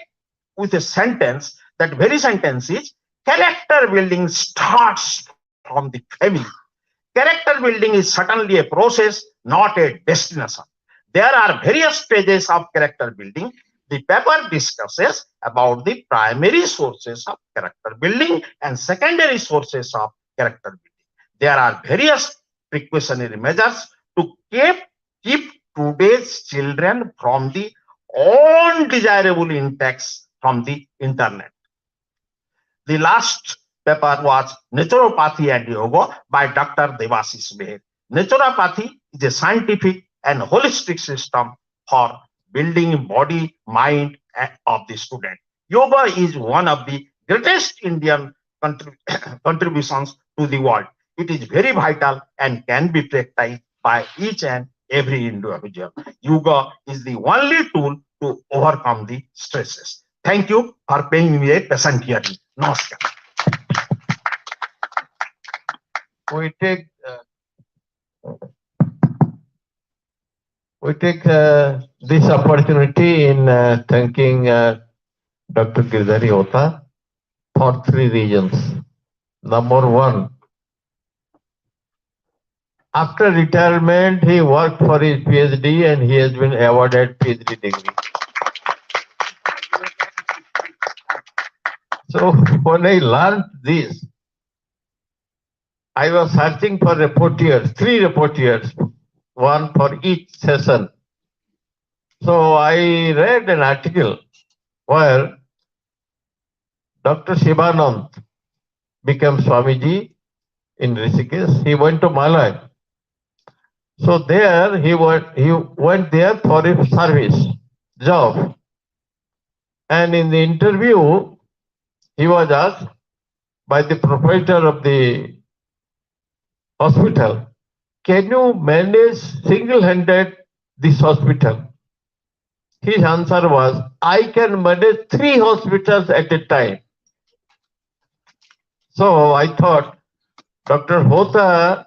with a sentence. That very sentence is, character building starts from the family. Character building is certainly a process, not a destination. There are various stages of character building. The paper discusses about the primary sources of character building and secondary sources of character building. There are various precautionary measures to keep today's children from the undesirable intakes from the internet. The last paper was Naturopathy and Yoga by Dr. Devashish Behr. Naturopathy is a scientific and holistic system for building body, mind of the student. Yoga is one of the greatest Indian contributions to the world. It is very vital and can be practiced by each and every individual. Yoga is the only tool to overcome the stresses. Thank you for paying me a patient hearing. Namaskar. We take this opportunity in thanking Dr. Girdhari Hota for 3 reasons. Number 1, after retirement, he worked for his PhD and he has been awarded PhD degree. So when I learned this, I was searching for 3 reporters, one for each session. So I read an article where Dr. Shivanand became Swamiji in Rishikesh. He went to Malay. So there he went there for a service job. And in the interview, he was asked by the proprietor of the hospital, can you manage single-handed this hospital? His answer was, I can manage 3 hospitals at a time. So I thought, Dr. Hota,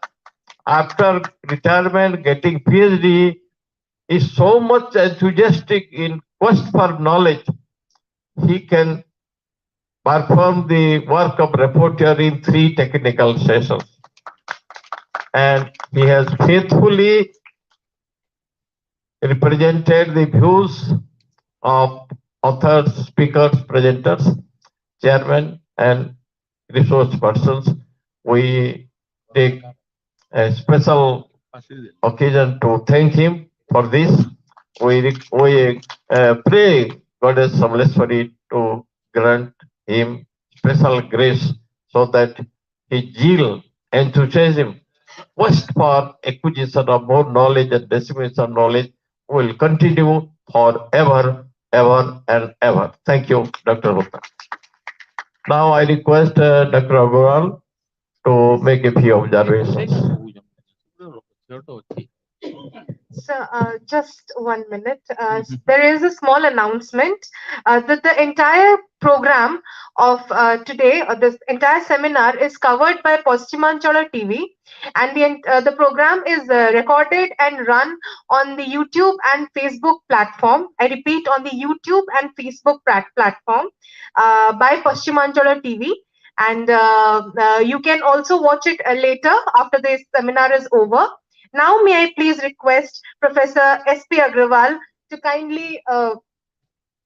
after retirement, getting PhD, is so much enthusiastic in quest for knowledge. He can perform the work of reporter in 3 technical sessions. And he has faithfully represented the views of authors, speakers, presenters, chairmen, and resource persons. We take a special occasion to thank him for this. We pray Goddess Samleswari to grant him special grace so that his zeal, enthusiasm, quest for acquisition of more knowledge and dissemination of knowledge will continue forever, ever, and ever. Thank you, Dr. Hota. Now I request Dr. Agarwal to make a few observations. So, just 1 minute. There is a small announcement that the entire program of today, or this entire seminar, is covered by Poschimanchola TV, and the program is recorded and run on the YouTube and Facebook platform. I repeat, on the YouTube and Facebook platform by Poschimanchola TV. And you can also watch it later after this seminar is over. Now, may I please request Professor S.P. Agrawal to kindly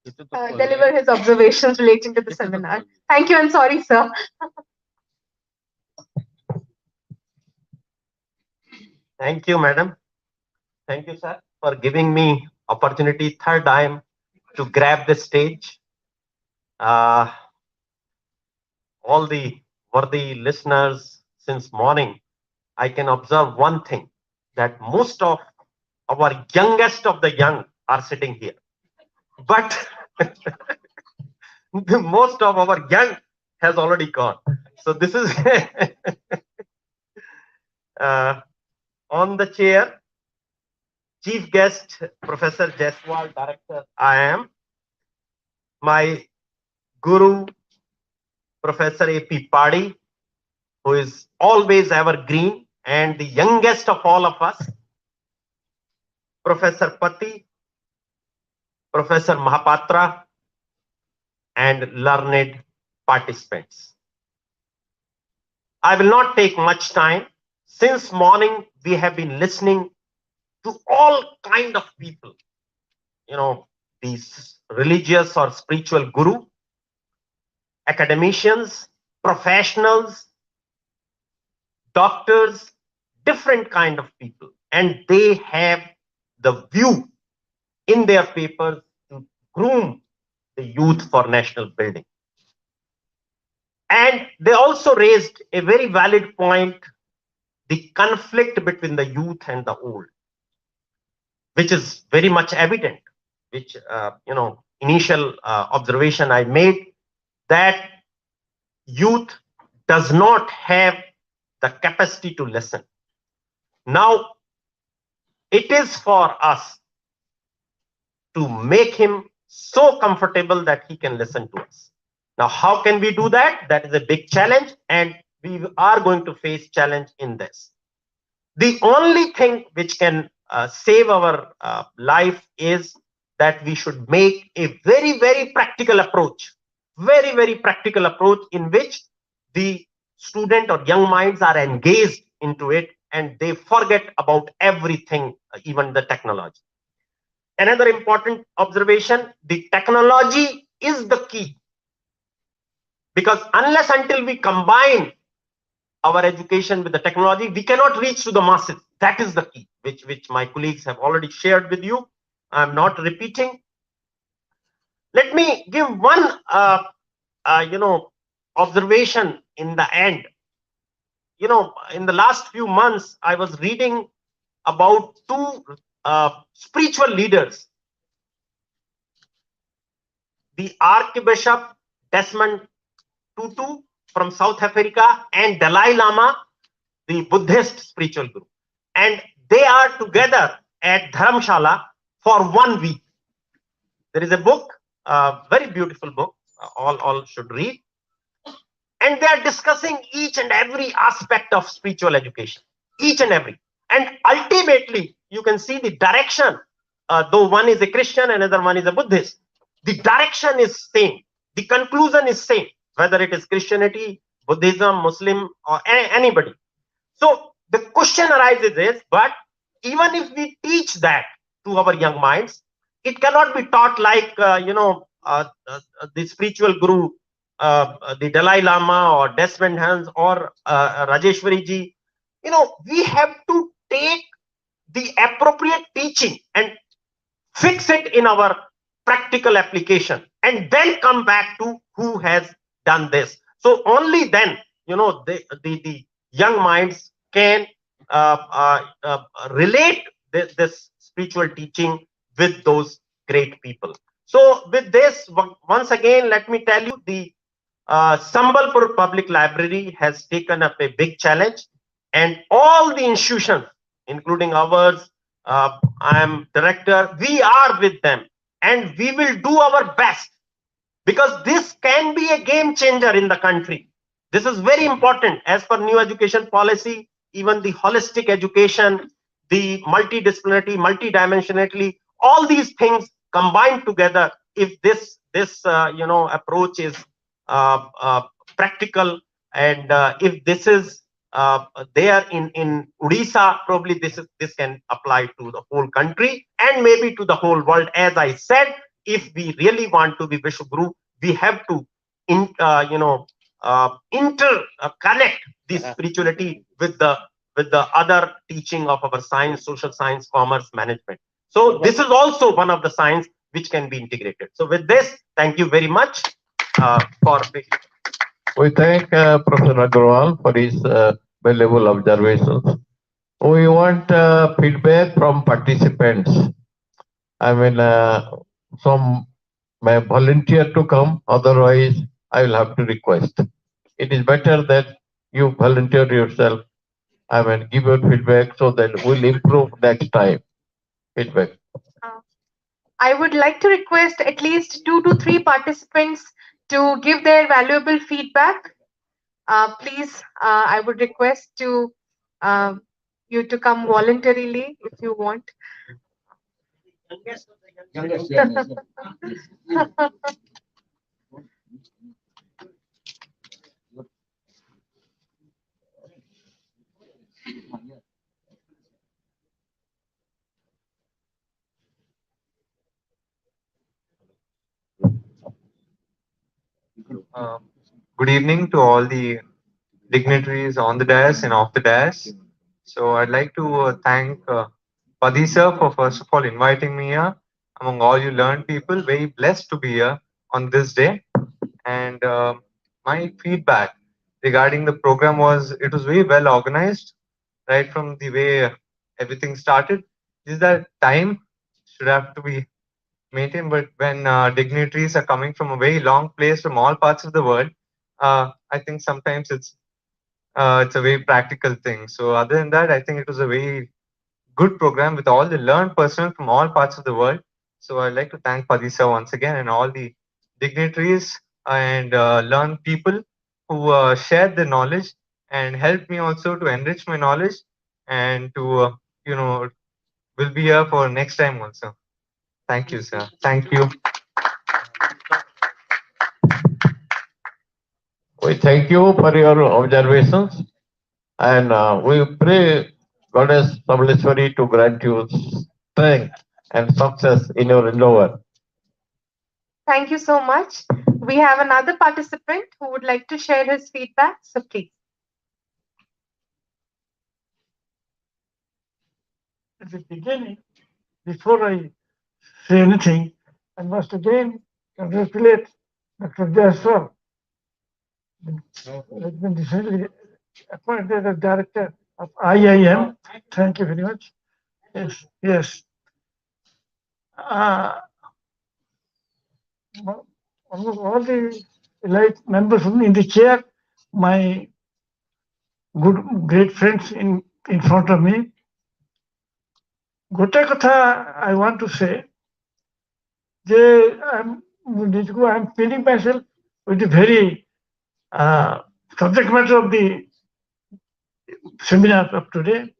deliver his observations relating to the seminar. Thank you and sorry, sir. Thank you, madam. Thank you, sir, for giving me opportunity third time to grab the stage. All the worthy listeners, since morning, I can observe one thing, that most of our youngest of the young are sitting here. But most of our young has already gone. So this is on the chair, chief guest, Professor Jaiswal, director, I am. My guru, Professor A.P. Padi, who is always evergreen and the youngest of all of us, Professor Pati, Professor Mahapatra, and learned participants. I will not take much time. Since morning, we have been listening to all kind of people, these religious or spiritual guru, academicians, professionals, doctors, different kind of people, and they have the view in their papers to groom the youth for national building. And they also raised a very valid point, the conflict between the youth and the old, which is very much evident, which, initial observation I made, that youth does not have the capacity to listen. Now, it is for us to make him so comfortable that he can listen to us. Now, how can we do that? That is a big challenge, and we are going to face challenge in this. The only thing which can save our life is that we should make a very, very practical approach, very, very practical approach in which the student or young minds are engaged into it and they forget about everything, even the technology. Another important observation, the technology is the key, because unless until we combine our education with the technology, we cannot reach to the masses. That is the key, which my colleagues have already shared with you. I'm not repeating. Let me give one observation in the end. In the last few months, I was reading about two spiritual leaders, the Archbishop Desmond Tutu from South Africa and Dalai Lama, the Buddhist spiritual guru. And they are together at Dharamshala for 1 week. There is a book, a very beautiful book, all should read. And they are discussing each and every aspect of spiritual education, each and every. And ultimately, you can see the direction, though one is a Christian, another one is a Buddhist. The direction is same. The conclusion is same, whether it is Christianity, Buddhism, Muslim, or anybody. So the question arises is, but even if we teach that to our young minds, it cannot be taught like, the spiritual guru, the Dalai Lama or Desmond Hans or Rajeshwari ji. We have to take the appropriate teaching and fix it in our practical application and then come back to who has done this. So only then, the young minds can relate this spiritual teaching with those great people. So with this, once again, let me tell you, the Sambalpur Public Library has taken up a big challenge, and all the institutions, including ours, I am director. We are with them and we will do our best, because this can be a game changer in the country. This is very important as per new education policy, even the holistic education, the multidisciplinarity, multidimensionality, all these things combined together. If this approach is practical, and if this is there in Odisha, probably this can apply to the whole country and maybe to the whole world. As I said, if we really want to be Vishwaguru, we have to interconnect this spirituality with the other teaching of our science, social science, commerce, management. So this is also one of the science which can be integrated. So with this, thank you very much for. We thank Professor Agrawal for his valuable observations. We want feedback from participants. I mean, some may volunteer to come, otherwise I will have to request. It is better that you volunteer yourself. I mean, give your feedback so that we'll improve next time. Feedback. I would like to request at least 2 to 3 participants to give their valuable feedback. Please, I would request to you to come voluntarily if you want. Good evening to all the dignitaries on the dais and off the dais. So I'd like to thank Padi sir for first of all inviting me here among all you learned people. Very blessed to be here on this day. And my feedback regarding the program was it was very well organized, right from the way everything started. Is that time should have to be maintained, but when dignitaries are coming from a very long place from all parts of the world, I think sometimes it's a very practical thing. So other than that, I think it was a very good program with all the learned personnel from all parts of the world. So I'd like to thank Padisa once again and all the dignitaries and learned people who shared the knowledge and helped me also to enrich my knowledge and to, will be here for next time also. Thank you, sir. Thank you. We thank you for your observations, and we pray Goddess Samleshwari to grant you strength and success in your endeavor. Thank you so much. We have another participant who would like to share his feedback. So please. At the beginning, before I say anything, I must again congratulate Dr. Jaswal. Has been recently appointed as director of IIM. Thank you very much. Yes, yes. Almost all the elite members in the chair, my great friends in front of me. Gota Katha, I want to say, I'm feeling myself with the very subject matter of the seminar of today.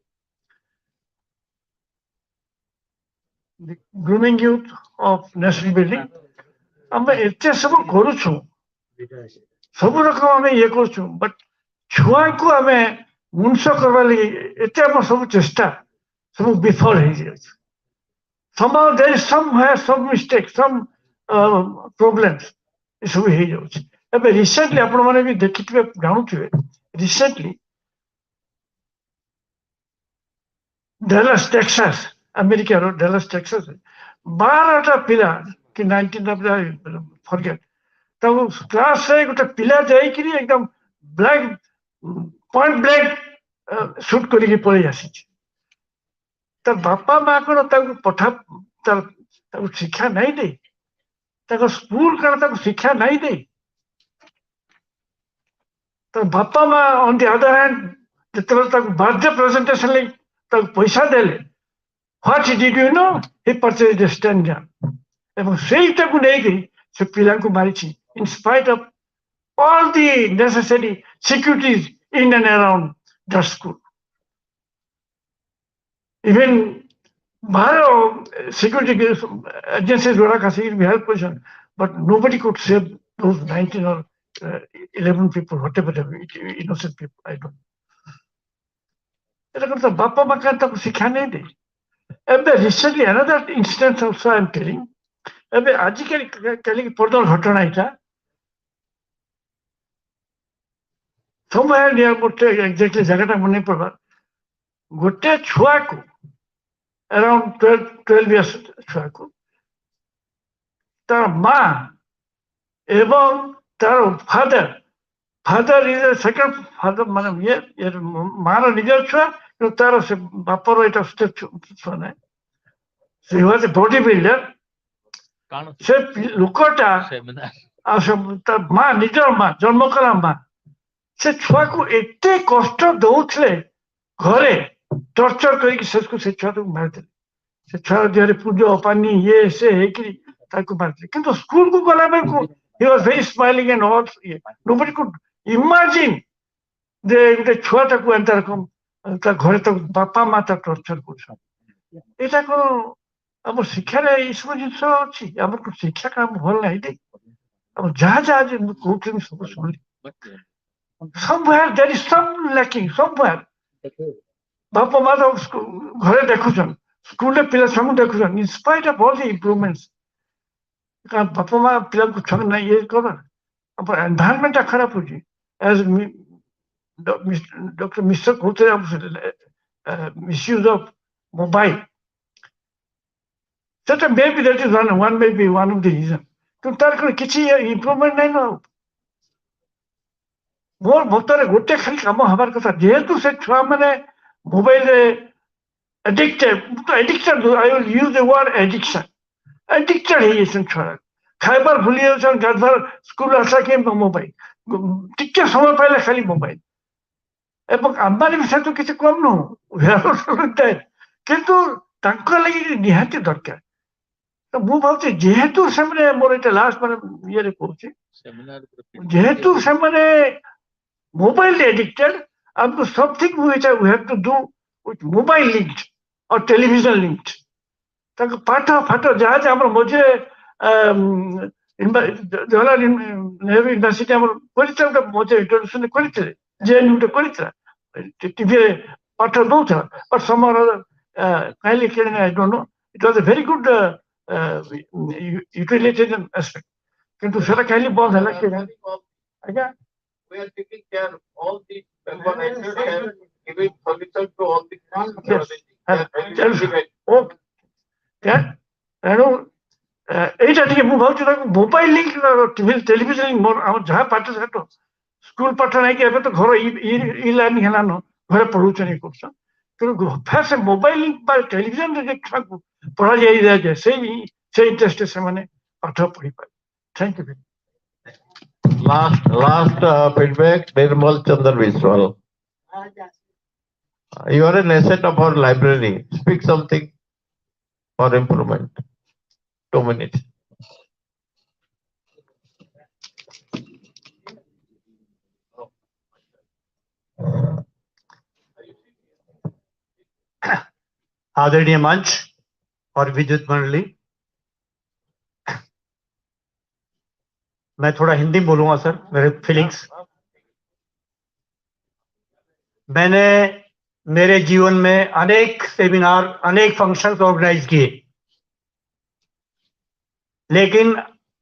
The grooming youth of national building. ଆମେ ଏତେ ସବୁ କରୁଛୁ ସବୁ ରକମ ଆମେ ଇଏ କରୁଛୁ but ଛୁଆଙ୍କୁ ଆମେ ମଣିଷ କରିବା ଲାଗି ଏତେ ଆମର ସବୁ ଚେଷ୍ଟା ସବୁ ବିଫଳ ହେଇଯାଉଛି somehow there is some mistake, some problems ଏସବୁ ହେଇଯାଉଛି ଏବେ ରିସେଣ୍ଟଲି ଆପଣମାନେ ବି ଦେଖିଥିବେ ଜାଣୁଥିବେ ରିସେଣ୍ଟଲି ଡାଲାସ ଟେକ୍ସାସ ଆମେରିକାର ଡାଲାସ ଟେକ୍ସାସ 12ଟା ପିଲା कि 19ଟା ପିଲା ଫରଗେଟ୍ ତାକୁ କ୍ଲାସରେ ଗୋଟେ ପିଲା ଯାଇକିରି ଏକଦମ ବ୍ଲାଙ୍କ ପଏଣ୍ଟ ବ୍ଲାଙ୍କ ସୁଟ୍ କରିକି ପଳେଇ ଆସିଛି ତା ବାପା ମା କଣ ତାକୁ ତାକୁ ଶିକ୍ଷା ନାଇଁ ଦେଇ ତାଙ୍କ ସ୍କୁଲ କଣ ତାକୁ ଶିକ୍ଷା ନାଇଁ ଦେଇ ତା ବାପା ମା ଅନ୍ ଦି ଅଦର ହ୍ୟାଣ୍ଡ ଯେତେବେଳେ ତାକୁ ବାର୍ଥଡେ ପ୍ରେଜେଣ୍ଟେସନ ଲାଗି ତାକୁ ପଇସା ଦେଲେ What did you know? He purchased a stanza. ଏବଂ ସେଇଟାକୁ ନେଇକି ସେ ପିଲାଙ୍କୁ ମାରିଛି in spite of all the necessary securities in and around the school. Even security agencies were asking help position, but nobody could save those 19 or 11 people, whatever, innocent people. I don't know. ଏଟା ବାପା ମା ତାକୁ ଶିକ୍ଷା ନେଇ ଦେ ଏବେ recently another instance also I am telling. ଏବେ ଆଜିକାଲି କାଲିକି ପରଦିନ ଘଟଣା ଏଇଟା somewhere near ଗୋଟେ exactly ଜାଗାଟା ମନେ ପଡବା ଗୋଟେ ଛୁଆକୁ around 12 years ଛୁଆକୁ ତାର ମା ଏବଂ ତାର father is a second father ମାନେ ମାର ନିଜର ଛୁଆ କିନ୍ତୁ ତାର ସେ ବାପର ଏଇଟା ଛୁଆ ନାହିଁ ସେ was a body builder ସେ ଲୋକଟା ତା ମା ନିଜର ମା ଜନ୍ମ କଲା ମା ସେ ଛୁଆକୁ ଏତେ କଷ୍ଟ ଦଉଥିଲେ ଘରେ ଟର୍ଚର କରିକି ଶେଷକୁ ସେ ଛୁଆକୁ ମାରିଥିଲେ ସେ ଛୁଆ ଦେହରେ ପୂଜ ପାନି ଇଏ ସେ ହେଇକିରି ତାକୁ ମାରିଥିଲେ କିନ୍ତୁ ସ୍କୁଲକୁ ଗଲା ବେଳକୁ he was very smiling and all nobody could imagine ଯେ ଗୋଟେ ଛୁଆଟାକୁ ଏନ୍ତା ରକମ ତା ଘରେ ତାକୁ ବାପା ମା ତା ଟର୍ଚର କରୁଛନ୍ତି ଏଇଟା କଣ ଆମ ଶିକ୍ଷାରେ ଏଇସବୁ ଜିନିଷ ଅଛି ଆମର ଶିକ୍ଷା କାମ ଭଲ ନାହିଁ ଦେଇ ଆମ ଯାହା ଯାହା ମୁଁ କହୁଥିଲି ସବୁ ଶୁଣିଲି somewhere there is some lacking somewhere ବାପା ମା ଘରେ ଦେଖୁଛନ୍ ସ୍କୁଲରେ ପିଲା ସବୁ ଦେଖୁଛନ୍ in spite of all the improvements ବାପା ମା ପିଲାଙ୍କୁ ଛୁଆ ନାହିଁ ଇଏ କର ଏନଭାରମେଣ୍ଟଟା ଖରାପ ହଉଛି as Dr. Mr. କହୁଥିଲେ misuse of mobile that maybe that is one maybe one of the reason କିନ୍ତୁ ତାର କିଛି improvement ନାହିଁ ନା ମୋର ମତରେ ଗୋଟେ ଖାଲି କାମ ହବାର କଥା ଯେହେତୁ ସେ ଛୁଆ ମାନେ ମୋବାଇଲରେ addicted I will use the word addiction addicted ହେଇଯାଇଛନ୍ତି ଛୁଆ ଖାଇବାର ଭୁଲି ଯାଉଛନ୍ତି ଗାଧବାର ସ୍କୁଲ ଆସିଲା କି ମୋବାଇଲ ଟିକେ ସମୟ ପାଇଲେ ଖାଲି ମୋବାଇଲ ଏବଂ ଆମମାନେ ବି ସେଥିରୁ କିଛି କମ ନୁହଁ କିନ୍ତୁ ତାଙ୍କ ଲାଗି ନିହାତି ଦରକାର ମୁଁ ଭାବୁଛି ଯେହେତୁ ସେମାନେ ମୋର ଏଇଟା ଲାଷ୍ଟ ମାନେ ଇଏରେ କହୁଛି ଯେହେତୁ ସେମାନେ mobile addicted ଆମକୁ something which we have to do with mobile linked or television linked ତାଙ୍କ ପାଠ ଯାହା ଯାହା ଆମର ମଝିରେ ଜବାହରଲାଲ ନେହେରୁ ୟୁନିଭର୍ସିଟି ଆମର କରିଥିଲା ଗୋଟେ ମଝିରେ ଇଣ୍ଟ୍ରୋଡକ୍ସନ କରିଥିଲେ ଜେଏନୟୁ ଗୋଟେ କରିଥିଲା ଟିଭିରେ ପାଠ ଦଉଥିଲା ବଟ୍ ସମର କାହିଁକି କେଜାଣି I don't know it was a very good utilitarian aspect କିନ୍ତୁ ସେଟା କାହିଁକି ବନ୍ଦ ହେଲା କେଜାଣି ଆଜ୍ଞା We are taking care of all the member and giving solution to all the ତେଣୁ ଏଇଟା ଟିକେ ମୁଁ ଭାବୁଛି ତାକୁ ମୋବାଇଲ ଲିଙ୍କ ଟେଲିଭିଜନ ଆମର ଯାହା ପାଠ ସାଠ ସ୍କୁଲ ପାଠ ନାଇକି ଏବେ ତ ଘର ଇ ଲର୍ଣ୍ଣିଂ ହେଲାନ ଘରେ ପଢୁଛନ୍ତି କରୁଛନ୍ ତେଣୁ ଫାଷ୍ଟ ମୋବାଇଲ ଲିଙ୍କ ବା ଟେଲିଭିଜନରେ ଛୁଆକୁ ପଢାଯାଇ ସେଇ ଇଣ୍ଟରେଷ୍ଟ ସେମାନେ ପାଠ ପଢିପାରିବେ thank you Last feedback, Nirmal Chandra Vishwal. You are an asset of our library. Speak something for improvement. 2 minutes. आदरणीय मंच और विद्युत मंडली, मैं थोड़ा हिंदी बोलूंगा सर, मेरे फीलिंग्स। मैंने मेरे जीवन में अनेक सेमिनार, अनेक फंक्शंस ऑर्गेनाइज किए, लेकिन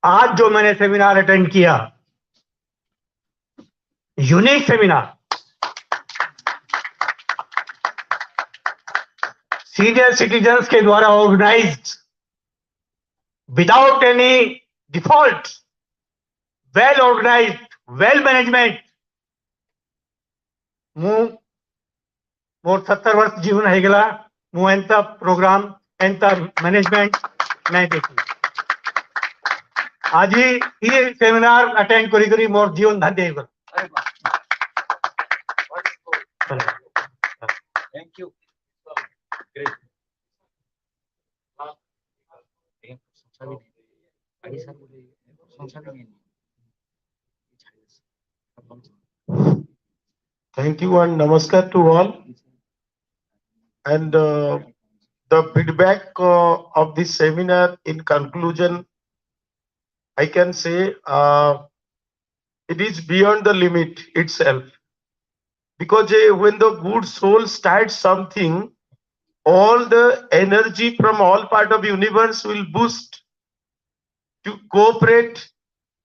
आज जो मैंने सेमिनार अटेंड किया, यूनिक सेमिनार, सीनियर सिटीजन्स के द्वारा organised, without any default, well organised, well management. More 70 वर्ष जीवन होगा, एंता प्रोग्राम एंता मैनेजमेंट नहीं देखी। आज ही ये सेमिनार अटेंड करी मोर जीवन धन्य हो। Thank you. Thank you and namaskar to all. And the feedback of this seminar in conclusion, I can say it is beyond the limit itself. Because when the good soul starts something, all the energy from all part of universe will boost to cooperate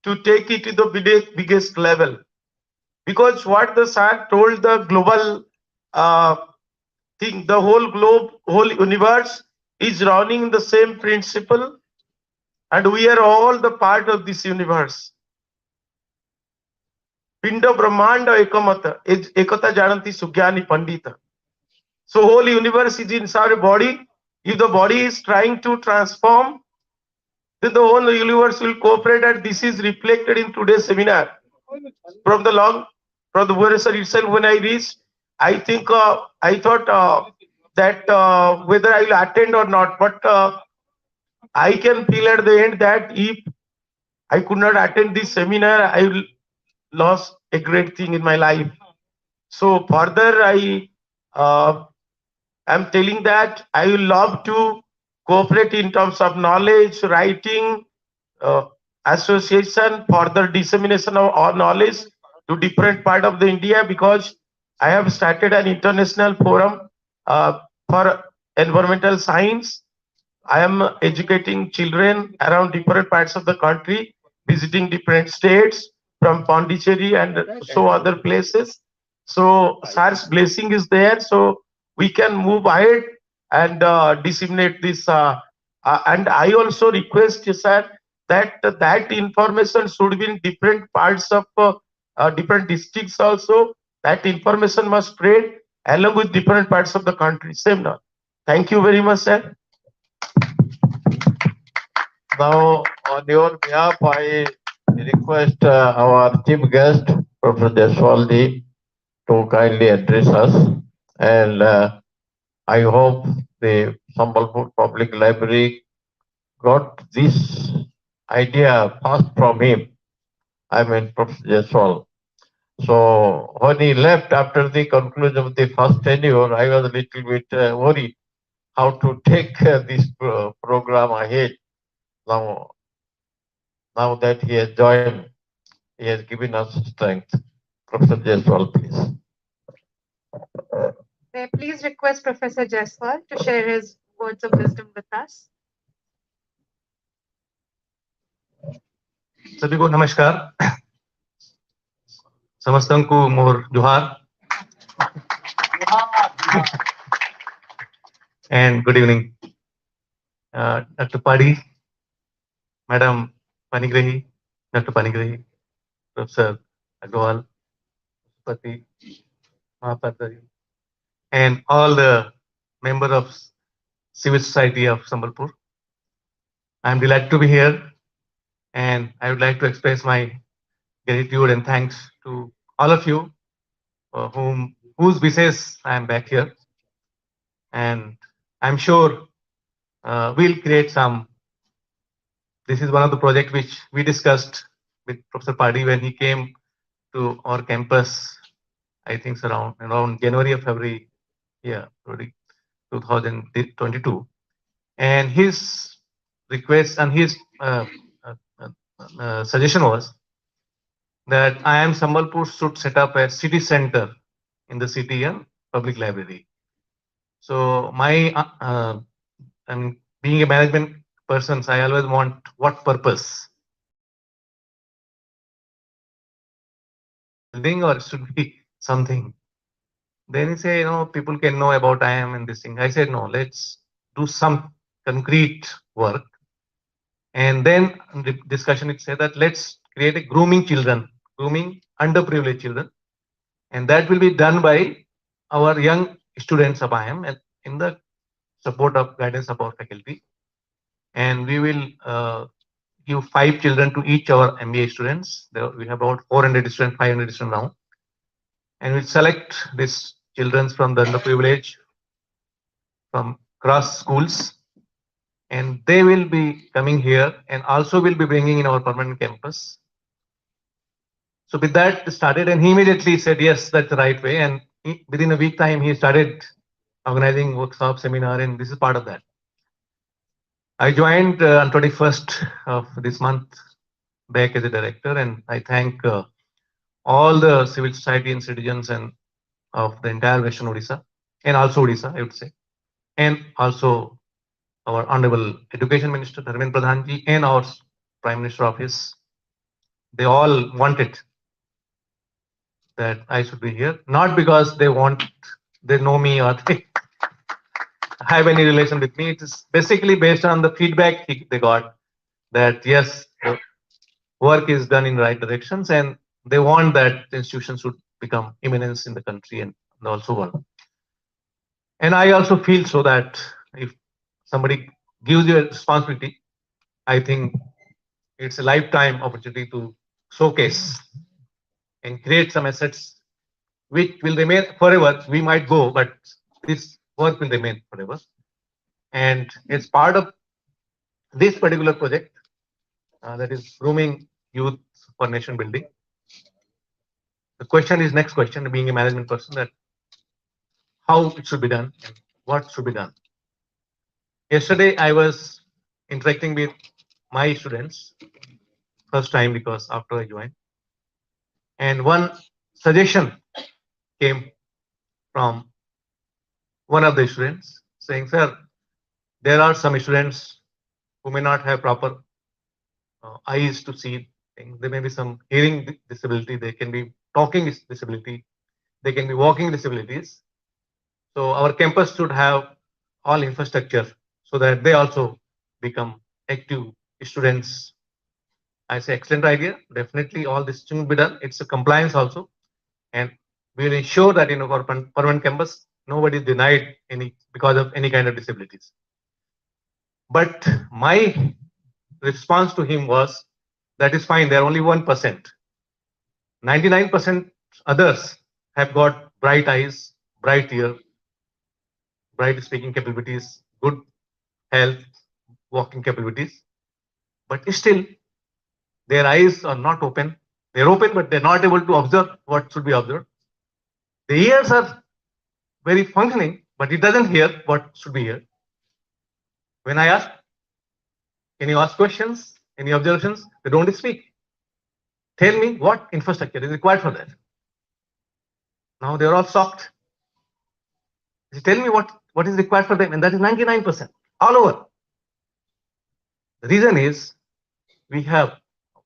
to take it to the biggest level. Because what the sir told, the global thing, the whole globe, whole universe is running the same principle, and we are all the part of this universe. Pinda Brahmanda Ekamata, Ekata Jananti Sugyani Pandita. So whole universe is inside a body. If the body is trying to transform, then the whole universe will cooperate, and this is reflected in today's seminar. From the Bhubaneswar itself, when I reached, I think I thought that whether I will attend or not, but I can feel at the end that if I could not attend this seminar, I will lose a great thing in my life. So further, I am telling that I will love to cooperate in terms of knowledge, writing, association, further dissemination of our knowledge to different part of the India, because I have started an international forum for environmental science. I am educating children around different parts of the country, visiting different states from Pondicherry and so other places. So sir's blessing is there, so we can move ahead and disseminate this. And I also request, sir, that that information should be in different parts of different districts also. That information must spread along with different parts of the country. Same now. Thank you very much, sir. Now, on your behalf, I request our chief guest, Professor Jaswalji, to kindly address us. And I hope the Sambalpur Public Library got this idea first from him. I mean, Professor Jaswal. So when he left after the conclusion of the first tenure, I was a little bit worried how to take this program ahead. Now that he has joined, he has given us strength. Professor Jaswal, please. May I please request Professor Jaiswal to share his words of wisdom with us? सभी को नमस्कार, समस्तों को मोर जोहार, and good evening. Dr. Padi, Madam Panigrahi, Dr. Panigrahi, Professor Agrawal, Pati, Mahapatari, and all the members of civil society of Sambalpur. I am delighted to be here, and I would like to express my gratitude and thanks to all of you, whose wishes I am back here, and I'm sure we'll create some. This is one of the projects which we discussed with Professor Padi when he came to our campus. I think around January or February, 2022, and his request and his suggestion was that IIM Sambalpur should set up a city center in the city and public library. So my, I mean, being a management person, I always want what purpose? Building or should be something. Then he say, people can know about IIM and this thing. I said, no, let's do some concrete work. And then in the discussion, it said that let's create a grooming underprivileged children. And that will be done by our young students of IIM and in the support of guidance of our faculty. And we will give 5 children to each our MBA students. We have about 400 students, 500 students now. And we'll select these children from the underprivileged, from cross schools. and they will be coming here and also will be bringing in our permanent campus. So with that started, and he immediately said, yes, that's the right way. And within a week time, he started organizing workshop, seminar, and this is part of that. I joined on 21st of this month back as a director, and I thank all the civil society and citizens and of the entire Western Odisha, and also Odisha, I would say, and also our Honorable Education Minister Dharmendra Pradhanji and our Prime Minister Office. They all wanted that I should be here, not because they know me or they have any relation with me. It is basically based on the feedback they got that yes, the work is done in the right directions, and they want that the institution should become eminence in the country and also world. And I also feel so that if somebody gives you a responsibility, I think it's a lifetime opportunity to showcase and create some assets which will remain forever. We might go, but this work will remain forever. And it's part of this particular project that is grooming youth for nation building. The question is next question, being a management person, that how it should be done and what should be done. Yesterday, I was interacting with my students, first time because after I joined, and one suggestion came from one of the students saying, sir, there are some students who may not have proper eyes to see things. There may be some hearing disability, they can be talking disability, they can be walking disabilities. So our campus should have all infrastructure so that they also become active students. I say excellent idea. Definitely all this should be done. It's a compliance also. And we will ensure that in our permanent campus, nobody is denied any because of any kind of disabilities. But my response to him was, that is fine, they are only 1%. 99% others have got bright eyes, bright ear, bright speaking capabilities, good health, walking capabilities. But still, their eyes are not open. They're open, but they're not able to observe what should be observed. The ears are very functioning, but it doesn't hear what should be heard. When I ask, can you ask questions, any observations? They don't speak. Tell me what infrastructure is required for that. Now they're all shocked. They tell me what is required for them, and that is 99%, all over. The reason is we have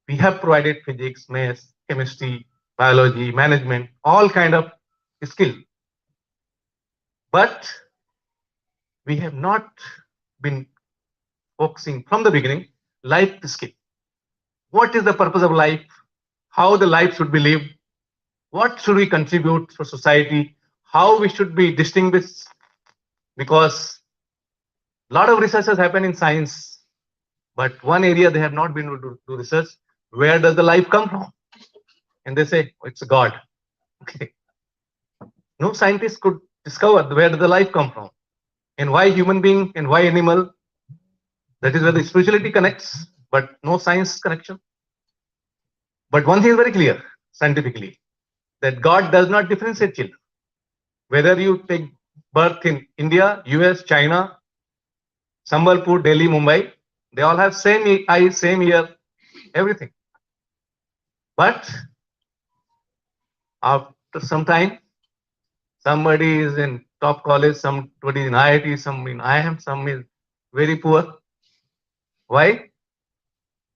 provided physics, maths, chemistry, biology, management, all kind of skill. But we have not been focusing from the beginning life skill. What is the purpose of life? How the life should be lived? What should we contribute for society? How we should be distinguished? Because a lot of researches happen in science, but one area they have not been able to do research. Where does the life come from? And they say, oh, it's a God. Okay. No scientist could discover where does the life come from, and why human being and why animal. That is where the spirituality connects, but no science connection. But one thing is very clear scientifically, that God does not differentiate children. Whether you take birth in India, US, China, Sambalpur, Delhi, Mumbai, they all have same eyes, same ear, everything. But after some time, somebody is in top college, somebody in IIT, some in IIM, some is very poor. Why?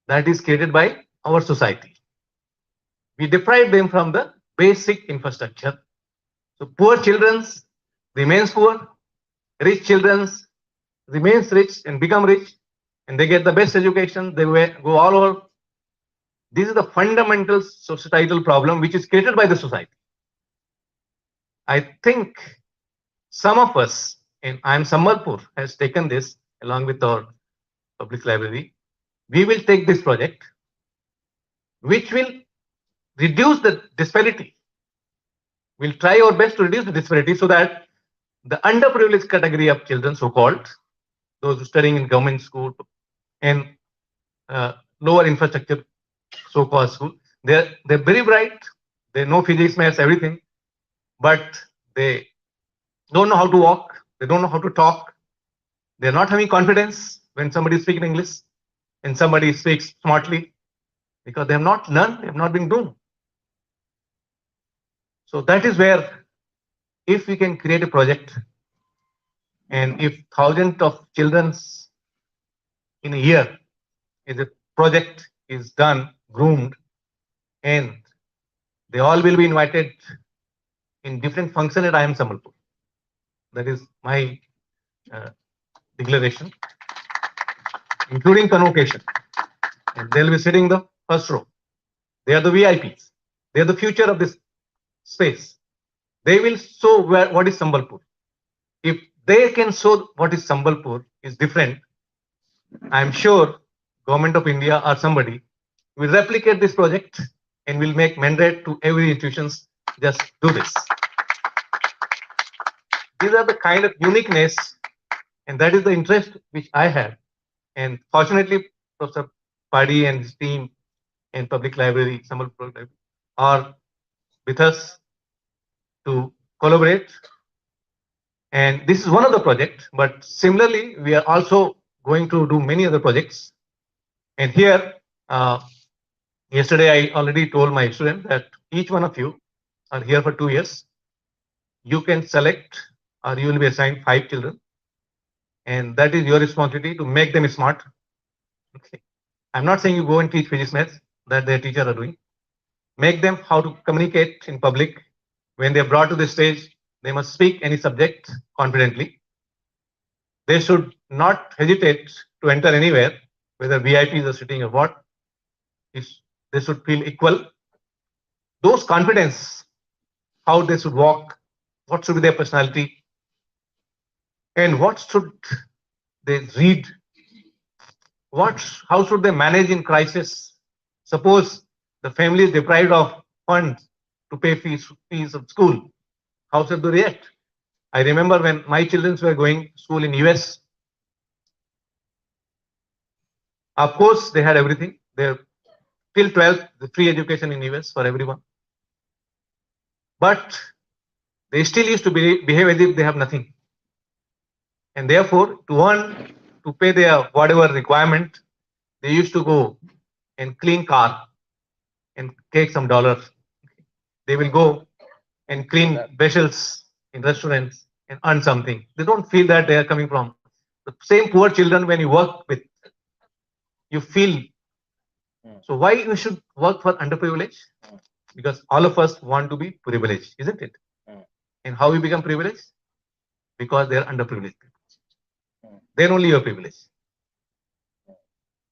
That is created by our society. We deprive them from the basic infrastructure. So poor children remains poor, rich children remains rich and become rich, and they get the best education, they go all over. This is the fundamental societal problem which is created by the society. I think some of us, and I am Sambalpur, has taken this along with our public library. We will take this project, which will reduce the disparity. We'll try our best to reduce the disparity so that the underprivileged category of children, so-called, those studying in government school and lower infrastructure so-called school. They're very bright. They know physics, maths, everything, but they don't know how to walk. They don't know how to talk. They're not having confidence when somebody is speaking English and somebody speaks smartly because they have not learned, they have not been doing. So that is where, if we can create a project, and if thousands of children in a year, if the project is done, groomed, and they all will be invited in different function at IIM Sambalpur. That is my declaration, including convocation. And they'll be sitting in the first row. They are the VIPs. They are the future of this space. They will show what is Sambalpur. If they can show what is Sambalpur is different, I'm sure Government of India or somebody will replicate this project and will make mandate to every institutions just do this. These are the kind of uniqueness, and that is the interest which I have. And fortunately, Professor Padi and his team and Public Library, Sambalpur Library, are with us to collaborate. And this is one of the projects, but similarly, we are also going to do many other projects. And here, yesterday I already told my student that each one of you are here for 2 years. You can select, or you will be assigned 5 children. And that is your responsibility to make them smart. Okay. I'm not saying you go and teach physics, maths, that their teachers are doing. Make them how to communicate in public. When they're brought to the stage, they must speak any subject confidently. They should not hesitate to enter anywhere, whether VIPs are sitting or what. They should feel equal. Those confidence, how they should walk, what should be their personality, and what should they read, how should they manage in crisis. Suppose the family is deprived of funds to pay fees of school, how should they react? I remember when my children were going to school in US, of course they had everything. They're till 12th, the free education in US for everyone. But they still used to behave as if they have nothing. And therefore, to pay their whatever requirement, they used to go and clean car and take some dollars. They will go and clean vessels in restaurants and earn something. They don't feel that they are coming from the same poor children. When you work with, you feel. So why you should work for underprivileged? Because all of us want to be privileged, isn't it? And how we become privileged? Because they are underprivileged. Then only you are privileged.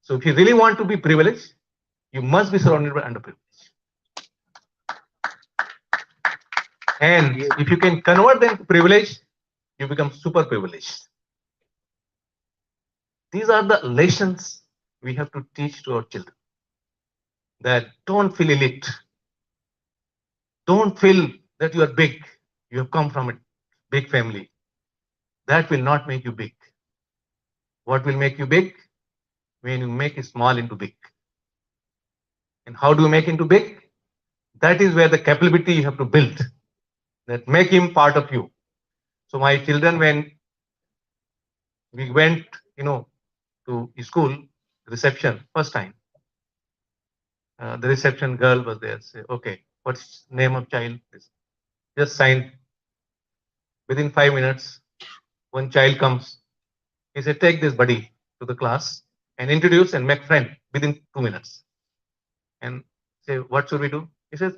So if you really want to be privileged, you must be surrounded by underprivileged. And if you can convert them to privilege, you become super privileged. These are the lessons we have to teach to our children. That don't feel elite. Don't feel that you are big. You have come from a big family. That will not make you big. What will make you big? When you make it small into big. And how do you make into big? That is where the capability you have to build. That make him part of you. So my children, when we went, to school reception first time, the reception girl was there. Say, okay, what's name of child? Just sign. Within 5 minutes, one child comes. He said, take this buddy to the class and introduce and make friend within 2 minutes. And say, what should we do? He says,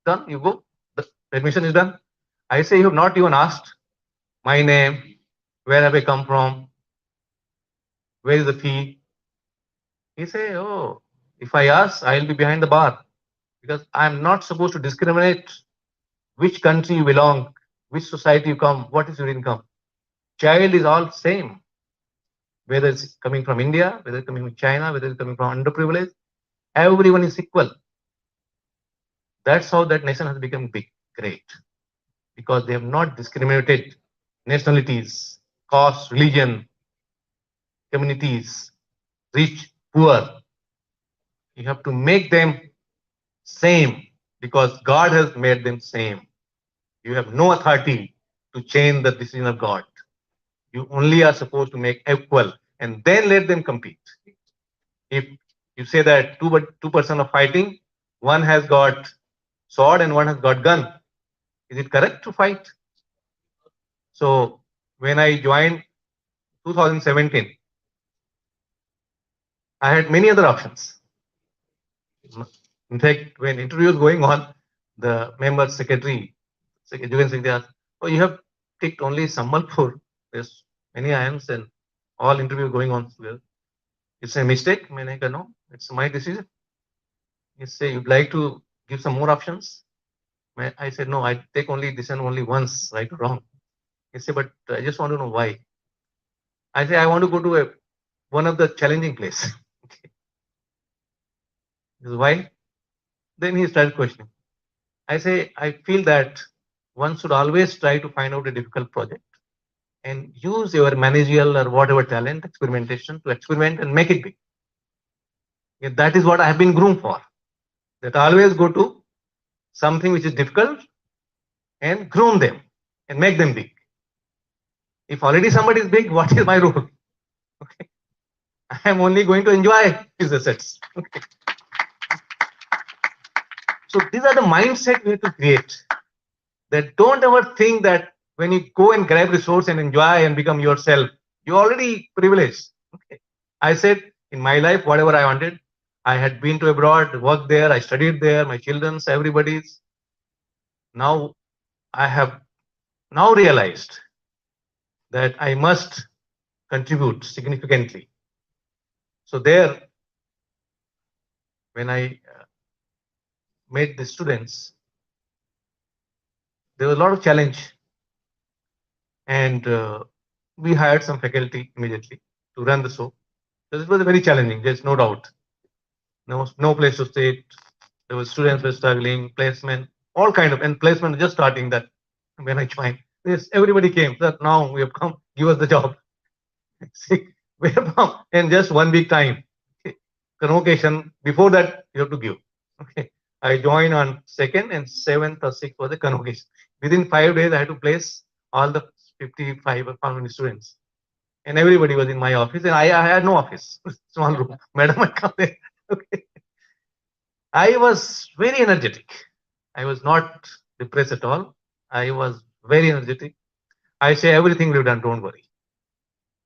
done. You go. The admission is done. I say, you have not even asked my name, where have I come from, where is the fee? He say, oh, if I ask, I'll be behind the bar because I'm not supposed to discriminate which country you belong, which society you come, what is your income. Child is all same, whether it's coming from India, whether it's coming from China, whether it's coming from underprivileged, everyone is equal. That's how that nation has become big, great, because they have not discriminated nationalities, caste, religion. communities, rich, poor. You have to make them same because God has made them same. You have no authority to change the decision of God. You only are supposed to make equal and then let them compete. If you say that two person are fighting, one has got sword and one has got gun, is it correct to fight? So when I joined 2017, I had many other options. In fact, when interview was going on, the member secretary, Juven Singh, asked, "Oh, you have picked only Sambalpur. There's many IIMs and all interview going on here. It's a mistake." I said, "No, it's my decision." He said, "You'd like to give some more options?" I said, "No, I take only decision only once, right or wrong." He said, "But I just want to know why." I said, "I want to go to one of the challenging place." He said, "Why?" Then he started questioning. I say, I feel that one should always try to find out a difficult project and use your managerial or whatever talent, experimentation to experiment and make it big. Yeah, that is what I have been groomed for. That I always go to something which is difficult and groom them and make them big. If already somebody is big, what is my role? Okay. I am only going to enjoy his assets. Okay. So these are the mindset we have to create. That don't ever think that when you go and grab resource and enjoy and become yourself, you're already privileged. Okay. I said in my life, whatever I wanted, I had been to abroad, worked there, I studied there, my children's, everybody's. Now I have now realized that I must contribute significantly. So there, when I met the students, there was a lot of challenge, and we hired some faculty immediately to run the show. So it was very challenging. There's no doubt. No place to stay. There were students were struggling, placement, all kind of, and placement just starting that when I joined. Yes, everybody came. That now we have come, give us the job. See, we have come in just 1 week time. Okay. Convocation before that you have to give. Okay. I joined on 2nd and 7th or 6th was the convocation. Within 5 days, I had to place all the 55 or how many students. And everybody was in my office, and I had no office. Small room. Madam, I come there. Okay. I was very energetic. I was not depressed at all. I was very energetic. I say everything will be done, don't worry.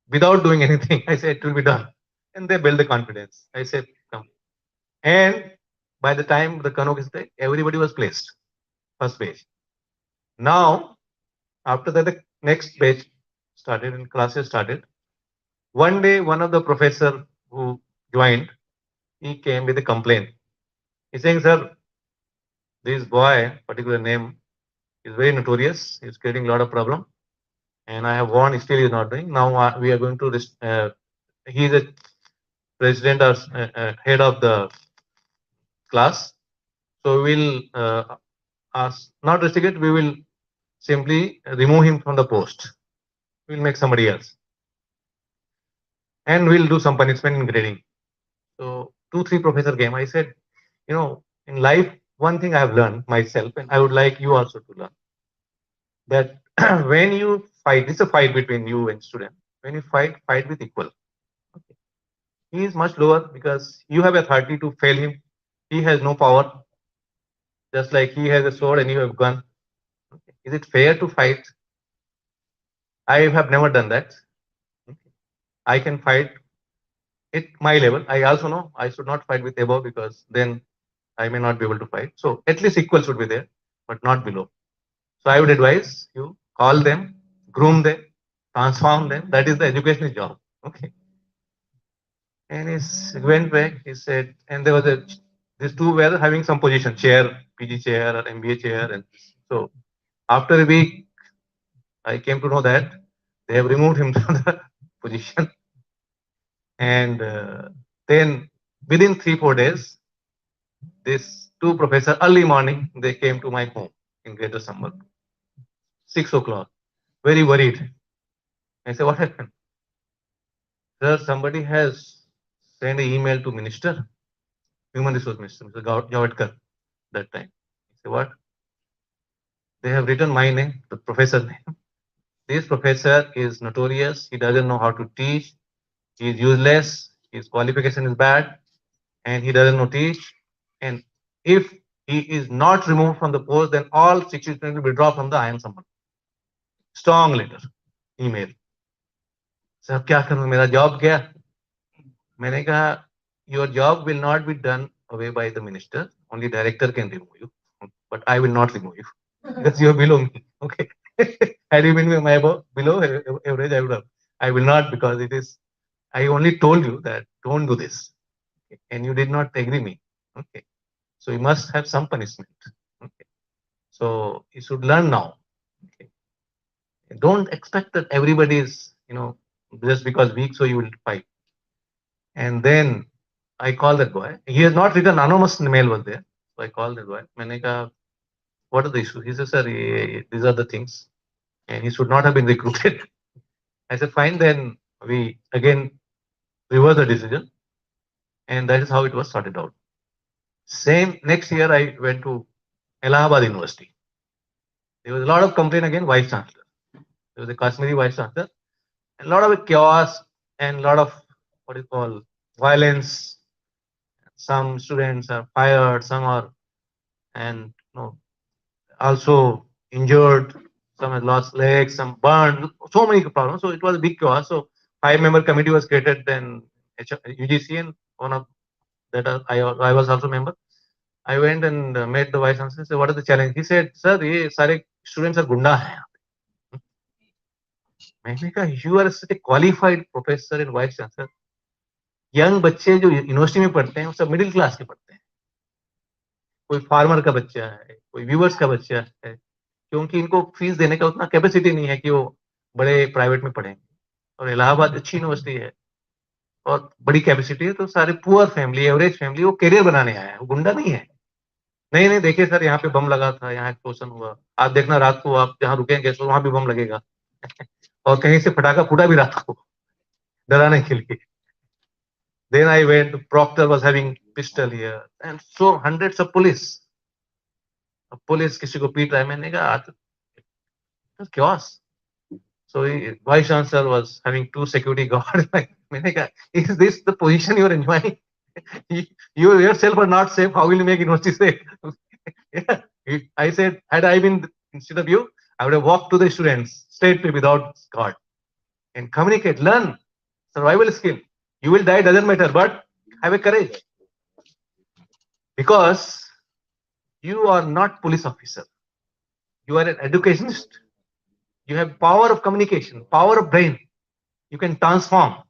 Without doing anything, I said it will be done. And they build the confidence. I said, come. And by the time the convocation day, everybody was placed. First page. Now, after that, the next page started and classes started. One day, one of the professor who joined, he came with a complaint. He's saying, "Sir, this boy, particular name, is very notorious. He's creating a lot of problem. And I have warned, still he's not doing. Now we are going to, he's a president or head of the class. So we'll not restrict it, we will simply remove him from the post. We'll make somebody else. And we'll do some punishment in grading." So 2-3 professor came. I said, in life, one thing I have learned myself, and I would like you also to learn, that when you fight, it's a fight between you and student. When you fight with equal. Okay. He is much lower because you have authority to fail him. He has no power. Just like he has a sword and you have gun. Okay. Is it fair to fight? I have never done that. Okay. I can fight at my level. I also know I should not fight with above because then I may not be able to fight. So at least equal should be there, but not below. So I would advise you call them, groom them, transform them. That is the educational job. Okay. And he went back. He said, and there was these two were having some position, chair, PG chair or MBA chair, and so after a week, I came to know that they have removed him from the position, and then within 3-4 days, these two professors early morning they came to my home in Greater Sambal, 6 o'clock, very worried. I said, "What happened?" sir, somebody has sent an email to Minister, Human Resource Minister, Mr. Javadkar, that time. He said, what? They have written my name, the professor name. This professor is notorious. He doesn't know how to teach. He is useless. His qualification is bad, and he doesn't know teach. And if he is not removed from the post, then all 60 will be dropped from the I am someone. Strong letter, email. Sir, क्या करूं? मेरा job क्या? मैंने कहा, your job will not be done away by the minister. Only director can remove you, but I will not remove you because you are below me. Okay. Had you been below average, I will not, because it is. I only told you that don't do this, okay, and you did not agree me. Okay. So you must have some punishment. Okay. So you should learn now. Okay. Don't expect that everybody is, just because weak, so you will fight. And then I called that boy. He has not written anonymous mail was there. So I called that boy. मैंने कहा, what are the issues? He says, sir, these are the things. And he should not have been recruited. I said, fine, then we again reverse the decision. And that is how it was sorted out. Same next year, I went to Allahabad University. There was a lot of complaint against Vice Chancellor. There was a Kashmiri Vice Chancellor. A lot of chaos and a lot of what is called violence. Some students are fired, some are, and also injured. Some had lost legs, some burned. So many problems. So it was a big chaos. So 5-member committee was created. Then UGC, and one of that I was also member. I went and met the vice chancellor. Said, what is the challenge? He said, sir, ye sare students are gunda hai. मैंने कहा, you are such a qualified professor and vice chancellor. Young बच्चे जो university में पढ़ते हैं वो सब middle class के पढ़ते हैं. कोई फार्मर का बच्चा है, कोई व्यूवर्स का बच्चा है, क्योंकि इनको फीस देने का उतना कैपेसिटी नहीं है कि वो बड़े प्राइवेट में पढ़ेंगे. और इलाहाबाद अच्छी यूनिवर्सिटी है और बड़ी कैपेसिटी है, तो सारे पुअर फैमिली, एवरेज फैमिली वो करियर बनाने आया है, वो गुंडा नहीं है. नहीं देखिए सर, यहाँ पे बम लगा था, यहाँ एक्सप्लोजन हुआ, आप देखना रात को आप जहाँ रुकेंगे तो वहां भी बम लगेगा और कहीं से फटाका फूटा भी रात को डराने के लिए. Then I went, Proctor was having pistol here, and so hundreds of police. Police किसी को पीट रहा है, मैंने कहा chaos. So vice chancellor was having 2 security guards. मैंने कहा, is this the position you are enjoying? You yourself are not safe. How will you make university safe? Yeah. I said, had I been instead of you, I would have walked to the students straight without guard and communicate, learn survival skill. You will die, doesn't matter, but have a courage. Because you are not police officer. You are an educationist. You have power of communication, power of brain. You can transform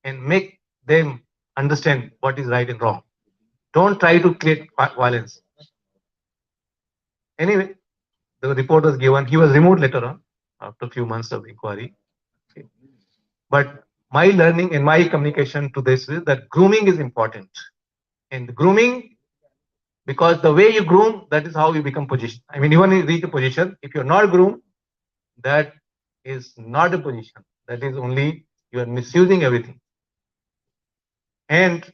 and make them understand what is right and wrong. Don't try to create violence. Anyway, the report was given. He was removed later on after a few months of inquiry. Okay. But my learning and my communication to this is that grooming is important. And grooming, because the way you groom, that is how you become position. I mean, even you reach a position, if you're not groomed, that is not a position. That is only you are misusing everything. And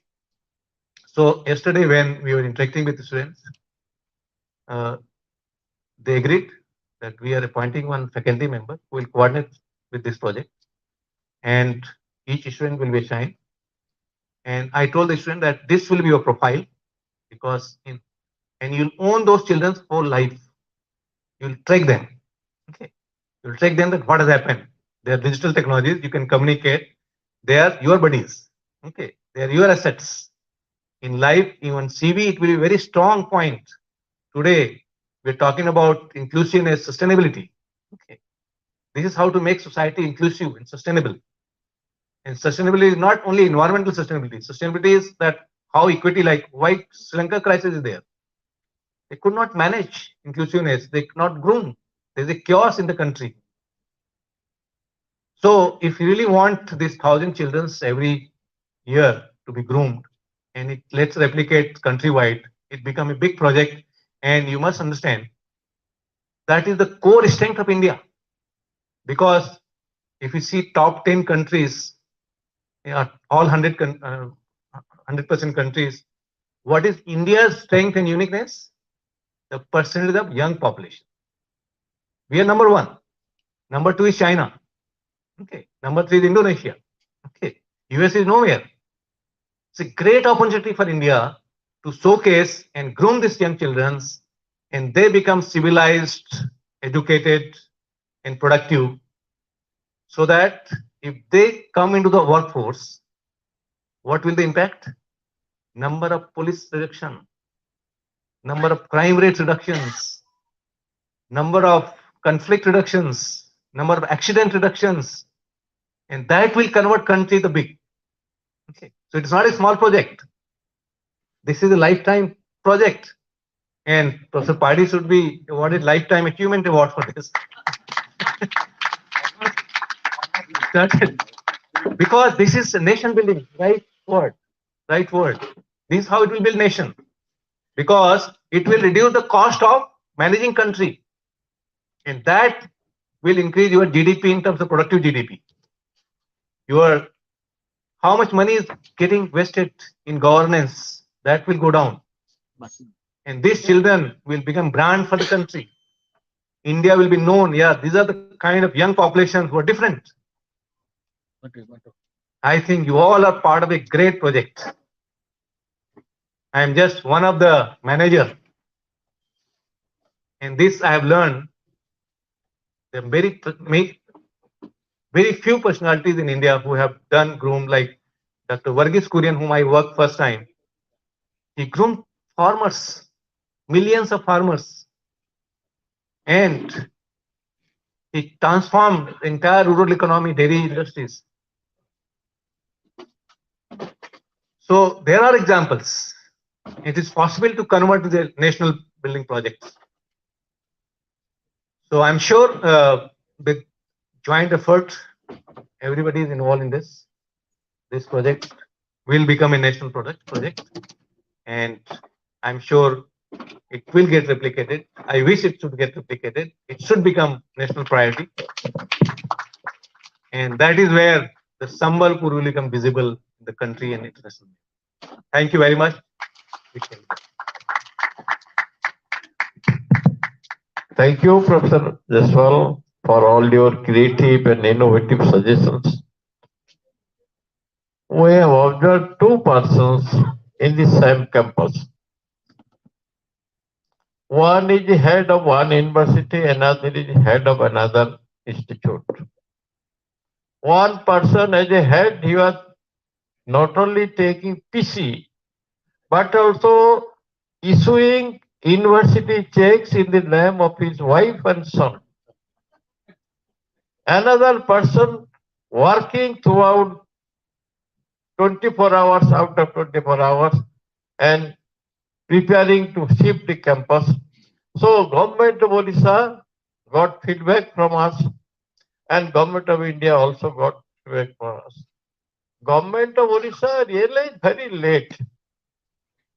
so yesterday when we were interacting with the students, they agreed that we are appointing one faculty member who will coordinate with this project. And each student will be assigned. And I told the student that this will be your profile, because and you'll own those children's whole life. You'll track them. Okay. You'll track them that what has happened. They are digital technologies. You can communicate. They are your buddies. Okay. They are your assets. In life, even CV, it will be a very strong point. Today, we're talking about inclusiveness, sustainability. Okay. This is how to make society inclusive and sustainable. And sustainability is not only environmental sustainability. Sustainability is that how equity, like why Sri Lanka crisis is there. They could not manage inclusiveness. They could not groom. There's a chaos in the country. So if you really want these 1,000 children every year to be groomed, and let's replicate countrywide, it become a big project. And you must understand that is the core strength of India. Because if you see top 10 countries all 100% countries, what is India's strength and uniqueness? The percentage of young population. We are number 1. Number 2 is China. Okay. Number 3 is Indonesia. Okay. US is nowhere. It's a great opportunity for India to showcase and groom these young children, and they become civilized, educated, and productive, so that if they come into the workforce, what will the impact? Number of police reduction, number of crime rate reductions, number of conflict reductions, number of accident reductions, and that will convert country to big. Okay. So it's not a small project. This is a lifetime project, and Professor Padi should be awarded lifetime achievement award for this. Because this is nation building, right word. This is how it will build nation, because it will reduce the cost of managing country, and that will increase your GDP in terms of productive GDP. How much money is getting wasted in governance, that will go down, and these children will become brand for the country. India will be known. Yeah, these are the kind of young populations who are different. I think you all are part of a great project. I am just one of the managers, and this I have learned. There are very few personalities in India who have done groom, like Dr. Varghese Kurian, whom I worked first time. He groomed farmers, millions of farmers, and he transformed the entire rural economy, dairy industries. So there are examples. It is possible to convert to the national building projects. So I'm sure with joint effort, everybody is involved in this. This project will become a national project, and I'm sure it will get replicated. I wish it should get replicated. It should become national priority, and that is where the Sambalpur will become visible in the country and internationally. Thank you very much. Thank you, Professor Jaswal, for all your creative and innovative suggestions. We have observed 2 persons in the same campus. One is the head of one university, another is the head of another institute. One person as a head, he was not only taking PC, but also issuing university checks in the name of his wife and son. Another person working throughout 24 hours out of 24 hours and preparing to shift the campus. So Government of Odisha got feedback from us, and Government of India also got feedback from us. Government of Odisha realized very late,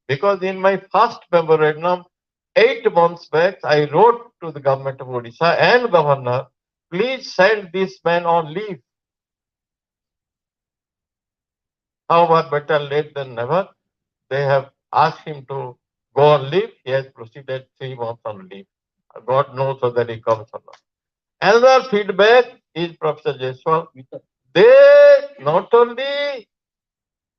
because in my first memorandum 8 months back, I wrote to the Government of Odisha and Governor, please send this man on leave. However, better late than never. They have asked him to go on leave. He has proceeded 3 months on leave. God knows whether he comes or not. Another feedback is Professor Jaiswal. They not only,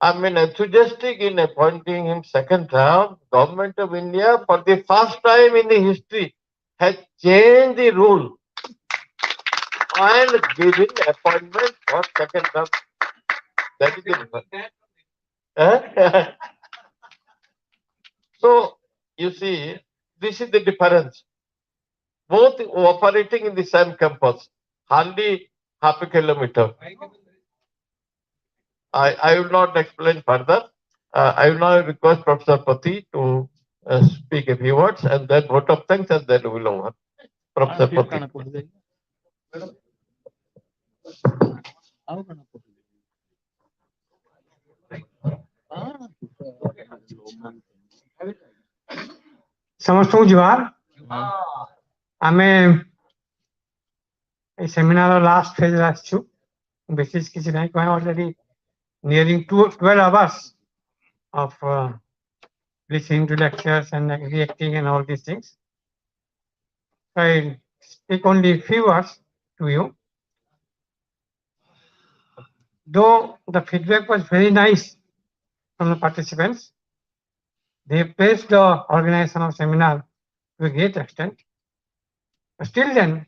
enthusiastic in appointing him second term. Government of India, for the first time in the history, has changed the rule and given appointment for second term. That is the difference. So, you see, this is the difference. Both operating in the same campus, hardly half a kilometer. I will not explain further. I will now request Professor Pati to speak a few words, and then vote of thanks, and then we will over. Professor Pati. ସମସ୍ତଙ୍କୁ ଜୁହାର। ଆମେ এই seminar last ଫେଜରେ ଆସିଛୁ। ବିଶେଷ କିଛି ନାହିଁ, already nearing 12 hours of listening to lectures and reacting and all these things. I speak only a few words to you. Though the feedback was very nice from the participants, they praised the organization of seminar to a great extent. But still then,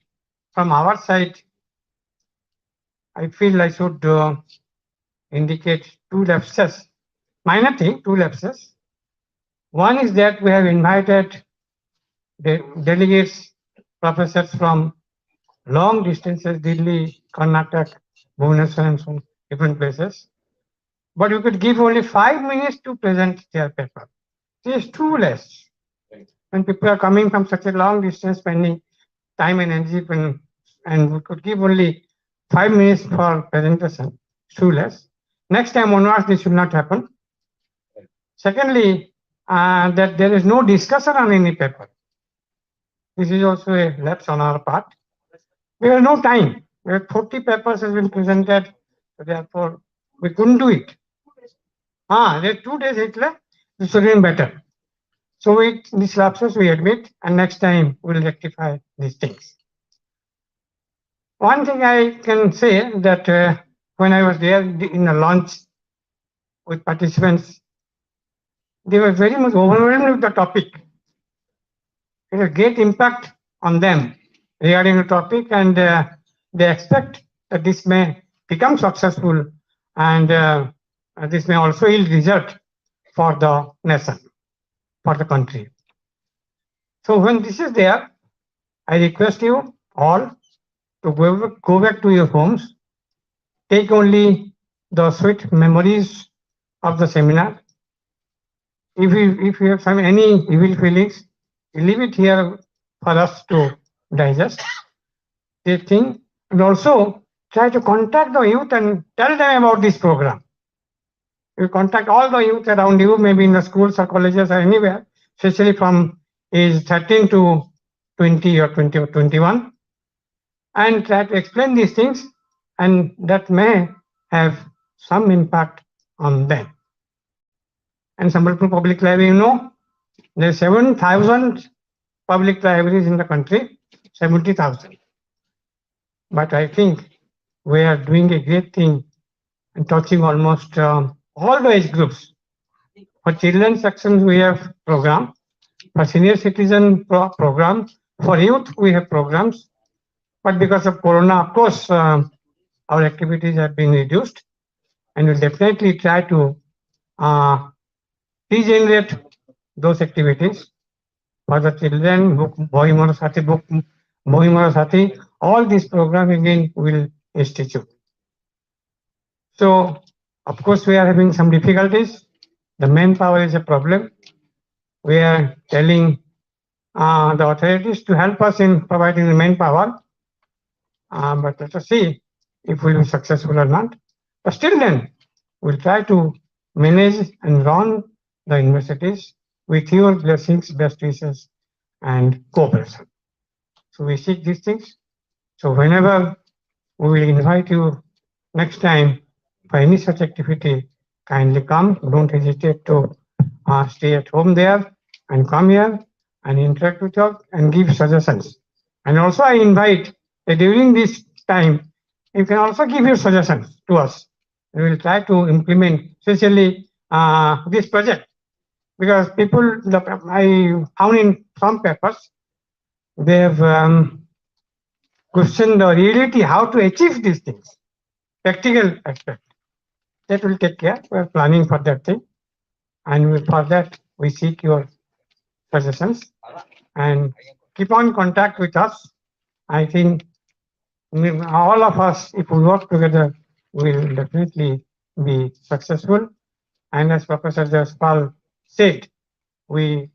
from our side, I feel I should indicate two lapses, minor thing, two lapses. One is that we have invited the delegates, professors from long distances, Delhi, Karnataka, Bhubaneswar and so different places. But you could give only 5 minutes to present their paper. It is too less. When people are coming from such a long distance, spending time and energy, and we could give only 5 minutes for presentation, too less. Next time onwards, this should not happen. Secondly, that there is no discussion on any paper. This is also a lapse on our part. We have no time. We have 40 papers has been presented, so therefore we couldn't do it. There 2 days later, this would have been better. So these lapses we admit, and next time we'll rectify these things. One thing I can say that when I was there in the launch with participants, they were very much overwhelmed with the topic. It had a great impact on them regarding the topic, and they expect that this may become successful, and this may also yield result for the nation, for the country. So when this is there, I request you all to go back to your homes, take only the sweet memories of the seminar. If you have any evil feelings, leave it here for us to digest this thing, and also try to contact the youth and tell them about this program. You contact all the youth around you, maybe in the schools or colleges or anywhere, especially from age 13 to 20 or 20 or 21, and try to explain these things, and that may have some impact on them. And Sambalpur Public Library, there are 7,000 public libraries in the country, 70,000. But I think we are doing a great thing and touching almost all the age groups. For children sections, we have program. For senior citizen program. For youth, we have programs. But because of Corona, of course, our activities have been reduced, and we'll definitely try to regenerate those activities for the children. Book Bohimara Sati, all these programs again will institute. So, of course, we are having some difficulties. The manpower is a problem. We are telling the authorities to help us in providing the manpower, but let us see if we will be successful or not. But still then, we'll try to manage and run the universities with your blessings, best wishes, and cooperation. So we seek these things. So whenever we will invite you next time for any such activity, kindly come. Don't hesitate to stay at home there and come here and interact with us and give suggestions. And also I invite that during this time, you can also give your suggestions to us. We will try to implement, especially this project, because people, I found in some papers, they have questioned the reality, how to achieve these things, practical aspect. That will take care. We are planning for that thing, and for that we seek your suggestions and keep on contact with us. I think all of us, if we work together, will definitely be successful. And as Professor Jaspal said, we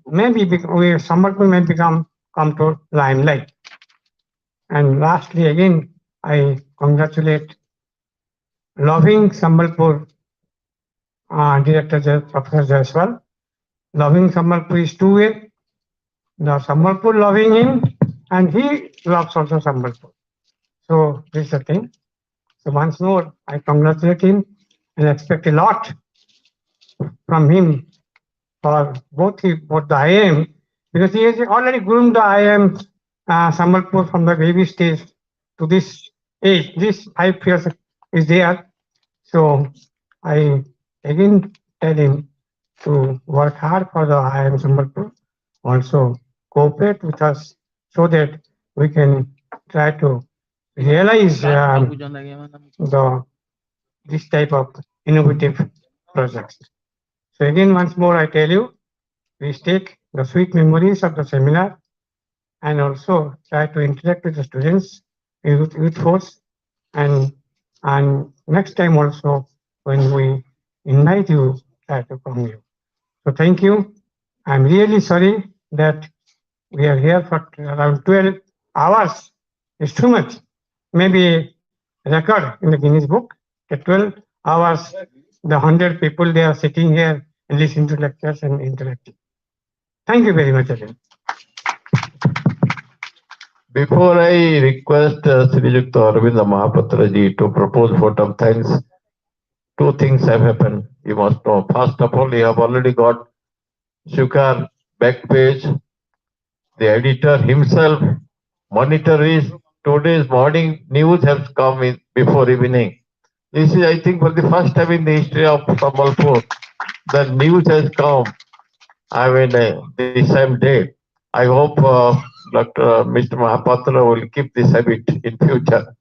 maybe Sambalpur may come to limelight. And lastly, again, I congratulate Loving Sambalpur Director Professor Jaspal. Loving Sambalpur is two-way. The Sambalpur loving him, and he loves also Sambalpur. So this is the thing. So once more, I congratulate him and expect a lot from him for both the IIM, because he has already groomed the IIM Sambalpur from the baby stage to this age. This 5 years is there. So I again tell him to work hard for the IIM Sambalpur, also cooperate with us so that we can try to realize this type of innovative projects. So again, once more, I tell you, please take the sweet memories of the seminar and also try to interact with the students, youth force, and next time also when we invite you, try to come here. So thank you. I'm really sorry that we are here for around 12 hours. It's too much. Maybe record in the Guinness Book that 12 hours, the 100 people they are sitting here and listening to lectures and interacting. Thank you very much again. Before I request Sri Yukta Arvinda Mahapatraji to propose vote of thanks, two things have happened. You must know. First of all, you have already got Shukar back page. The editor himself monitors today's morning news has come in before evening. This is, I think, for the first time in the history of Sambalpur, the news has come. I mean, the same day. I hope Mr. Mahapatra will keep this habit in future.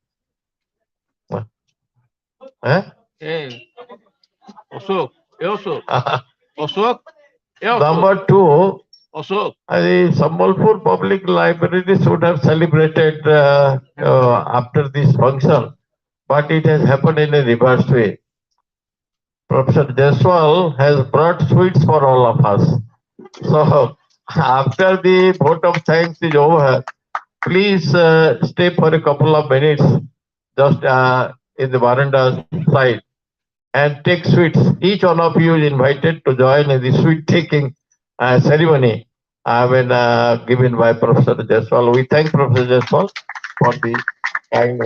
Number two, the Sambalpur Public Library should have celebrated after this function, but it has happened in a reverse way. Professor Jaiswal has brought sweets for all of us. So after the vote of thanks is over, please stay for a couple of minutes just in the veranda side and take sweets. Each one of you is invited to join in the sweet taking ceremony given by Professor Jaiswal. We thank Professor Jaiswal for the kind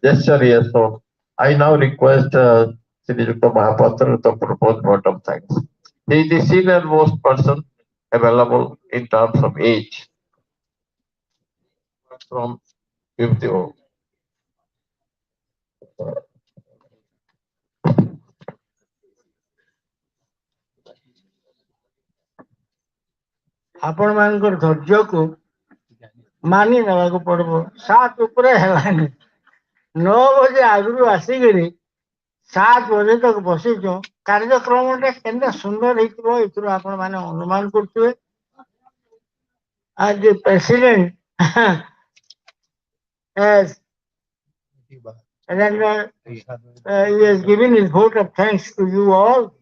gesture here. So I now request Sri Yukta Mahapatra to propose vote of thanks. He is the senior most person available in terms of age from 50. आपण मानकर धैर्य को मानि नेबाक पड़बो 7 ऊपर हेलानी 9 बजे आगु आसिकरी 7 बजे तक बसिचो कार्यक्रम केंद्र सुंदर हेतिबो इतरो आपण माने अनुमान करथुए आज president as and then he has given his vote of thanks to you all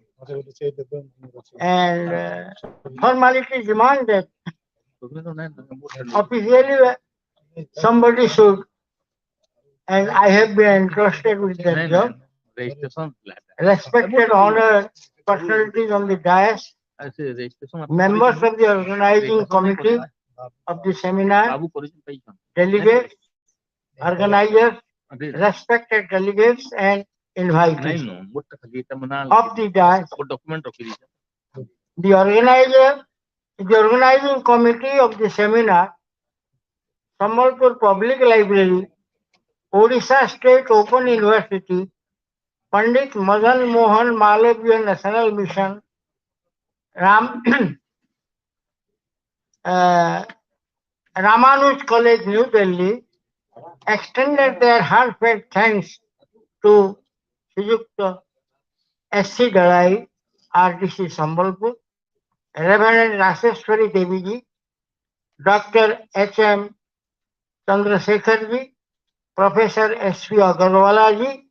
and formality demand that officially somebody should, and I have been entrusted with that job, respected honored personalities on the dais, members of the organizing committee of the seminar, delegates, organizers, respected delegates and invitees of the dais. The organizing committee of the seminar, Sambalpur Public Library, Odisha State Open University, Pandit Madan Mohan Malviya National Mission, Ramanuj College, New Delhi, extended their heartfelt thanks to Sriyukta S.C. Dalai, RDC Sambalpur, Reverend Raseshwari Devi ji, Dr. H.M. Chandrasekhar ji, Professor S.V. Agarwala ji,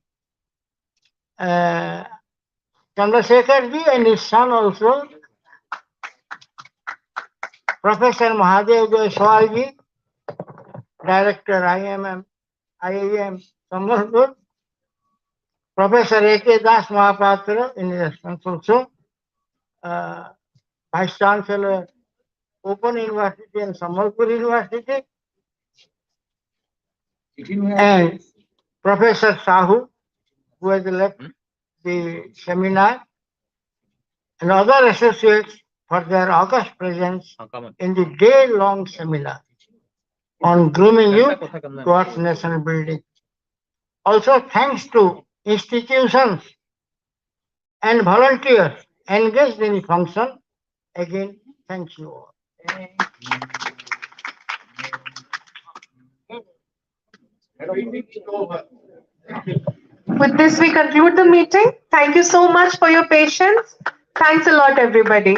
Chandrasekhar ji and his son also, Professor Mahadev Jaiswal ji, Director IIM Sambalpur, Professor A.K. Das Mahapatra in his absence also, Vice Chancellor Open University and Sambalpur University, and Professor Sahu, who has left the seminar and other associates for their august presence in the day-long seminar on grooming youth towards nation building. Also, thanks to institutions and volunteers engaged in the function. Again, thank you all. With this, we conclude the meeting. Thank you so much for your patience. Thanks a lot, everybody.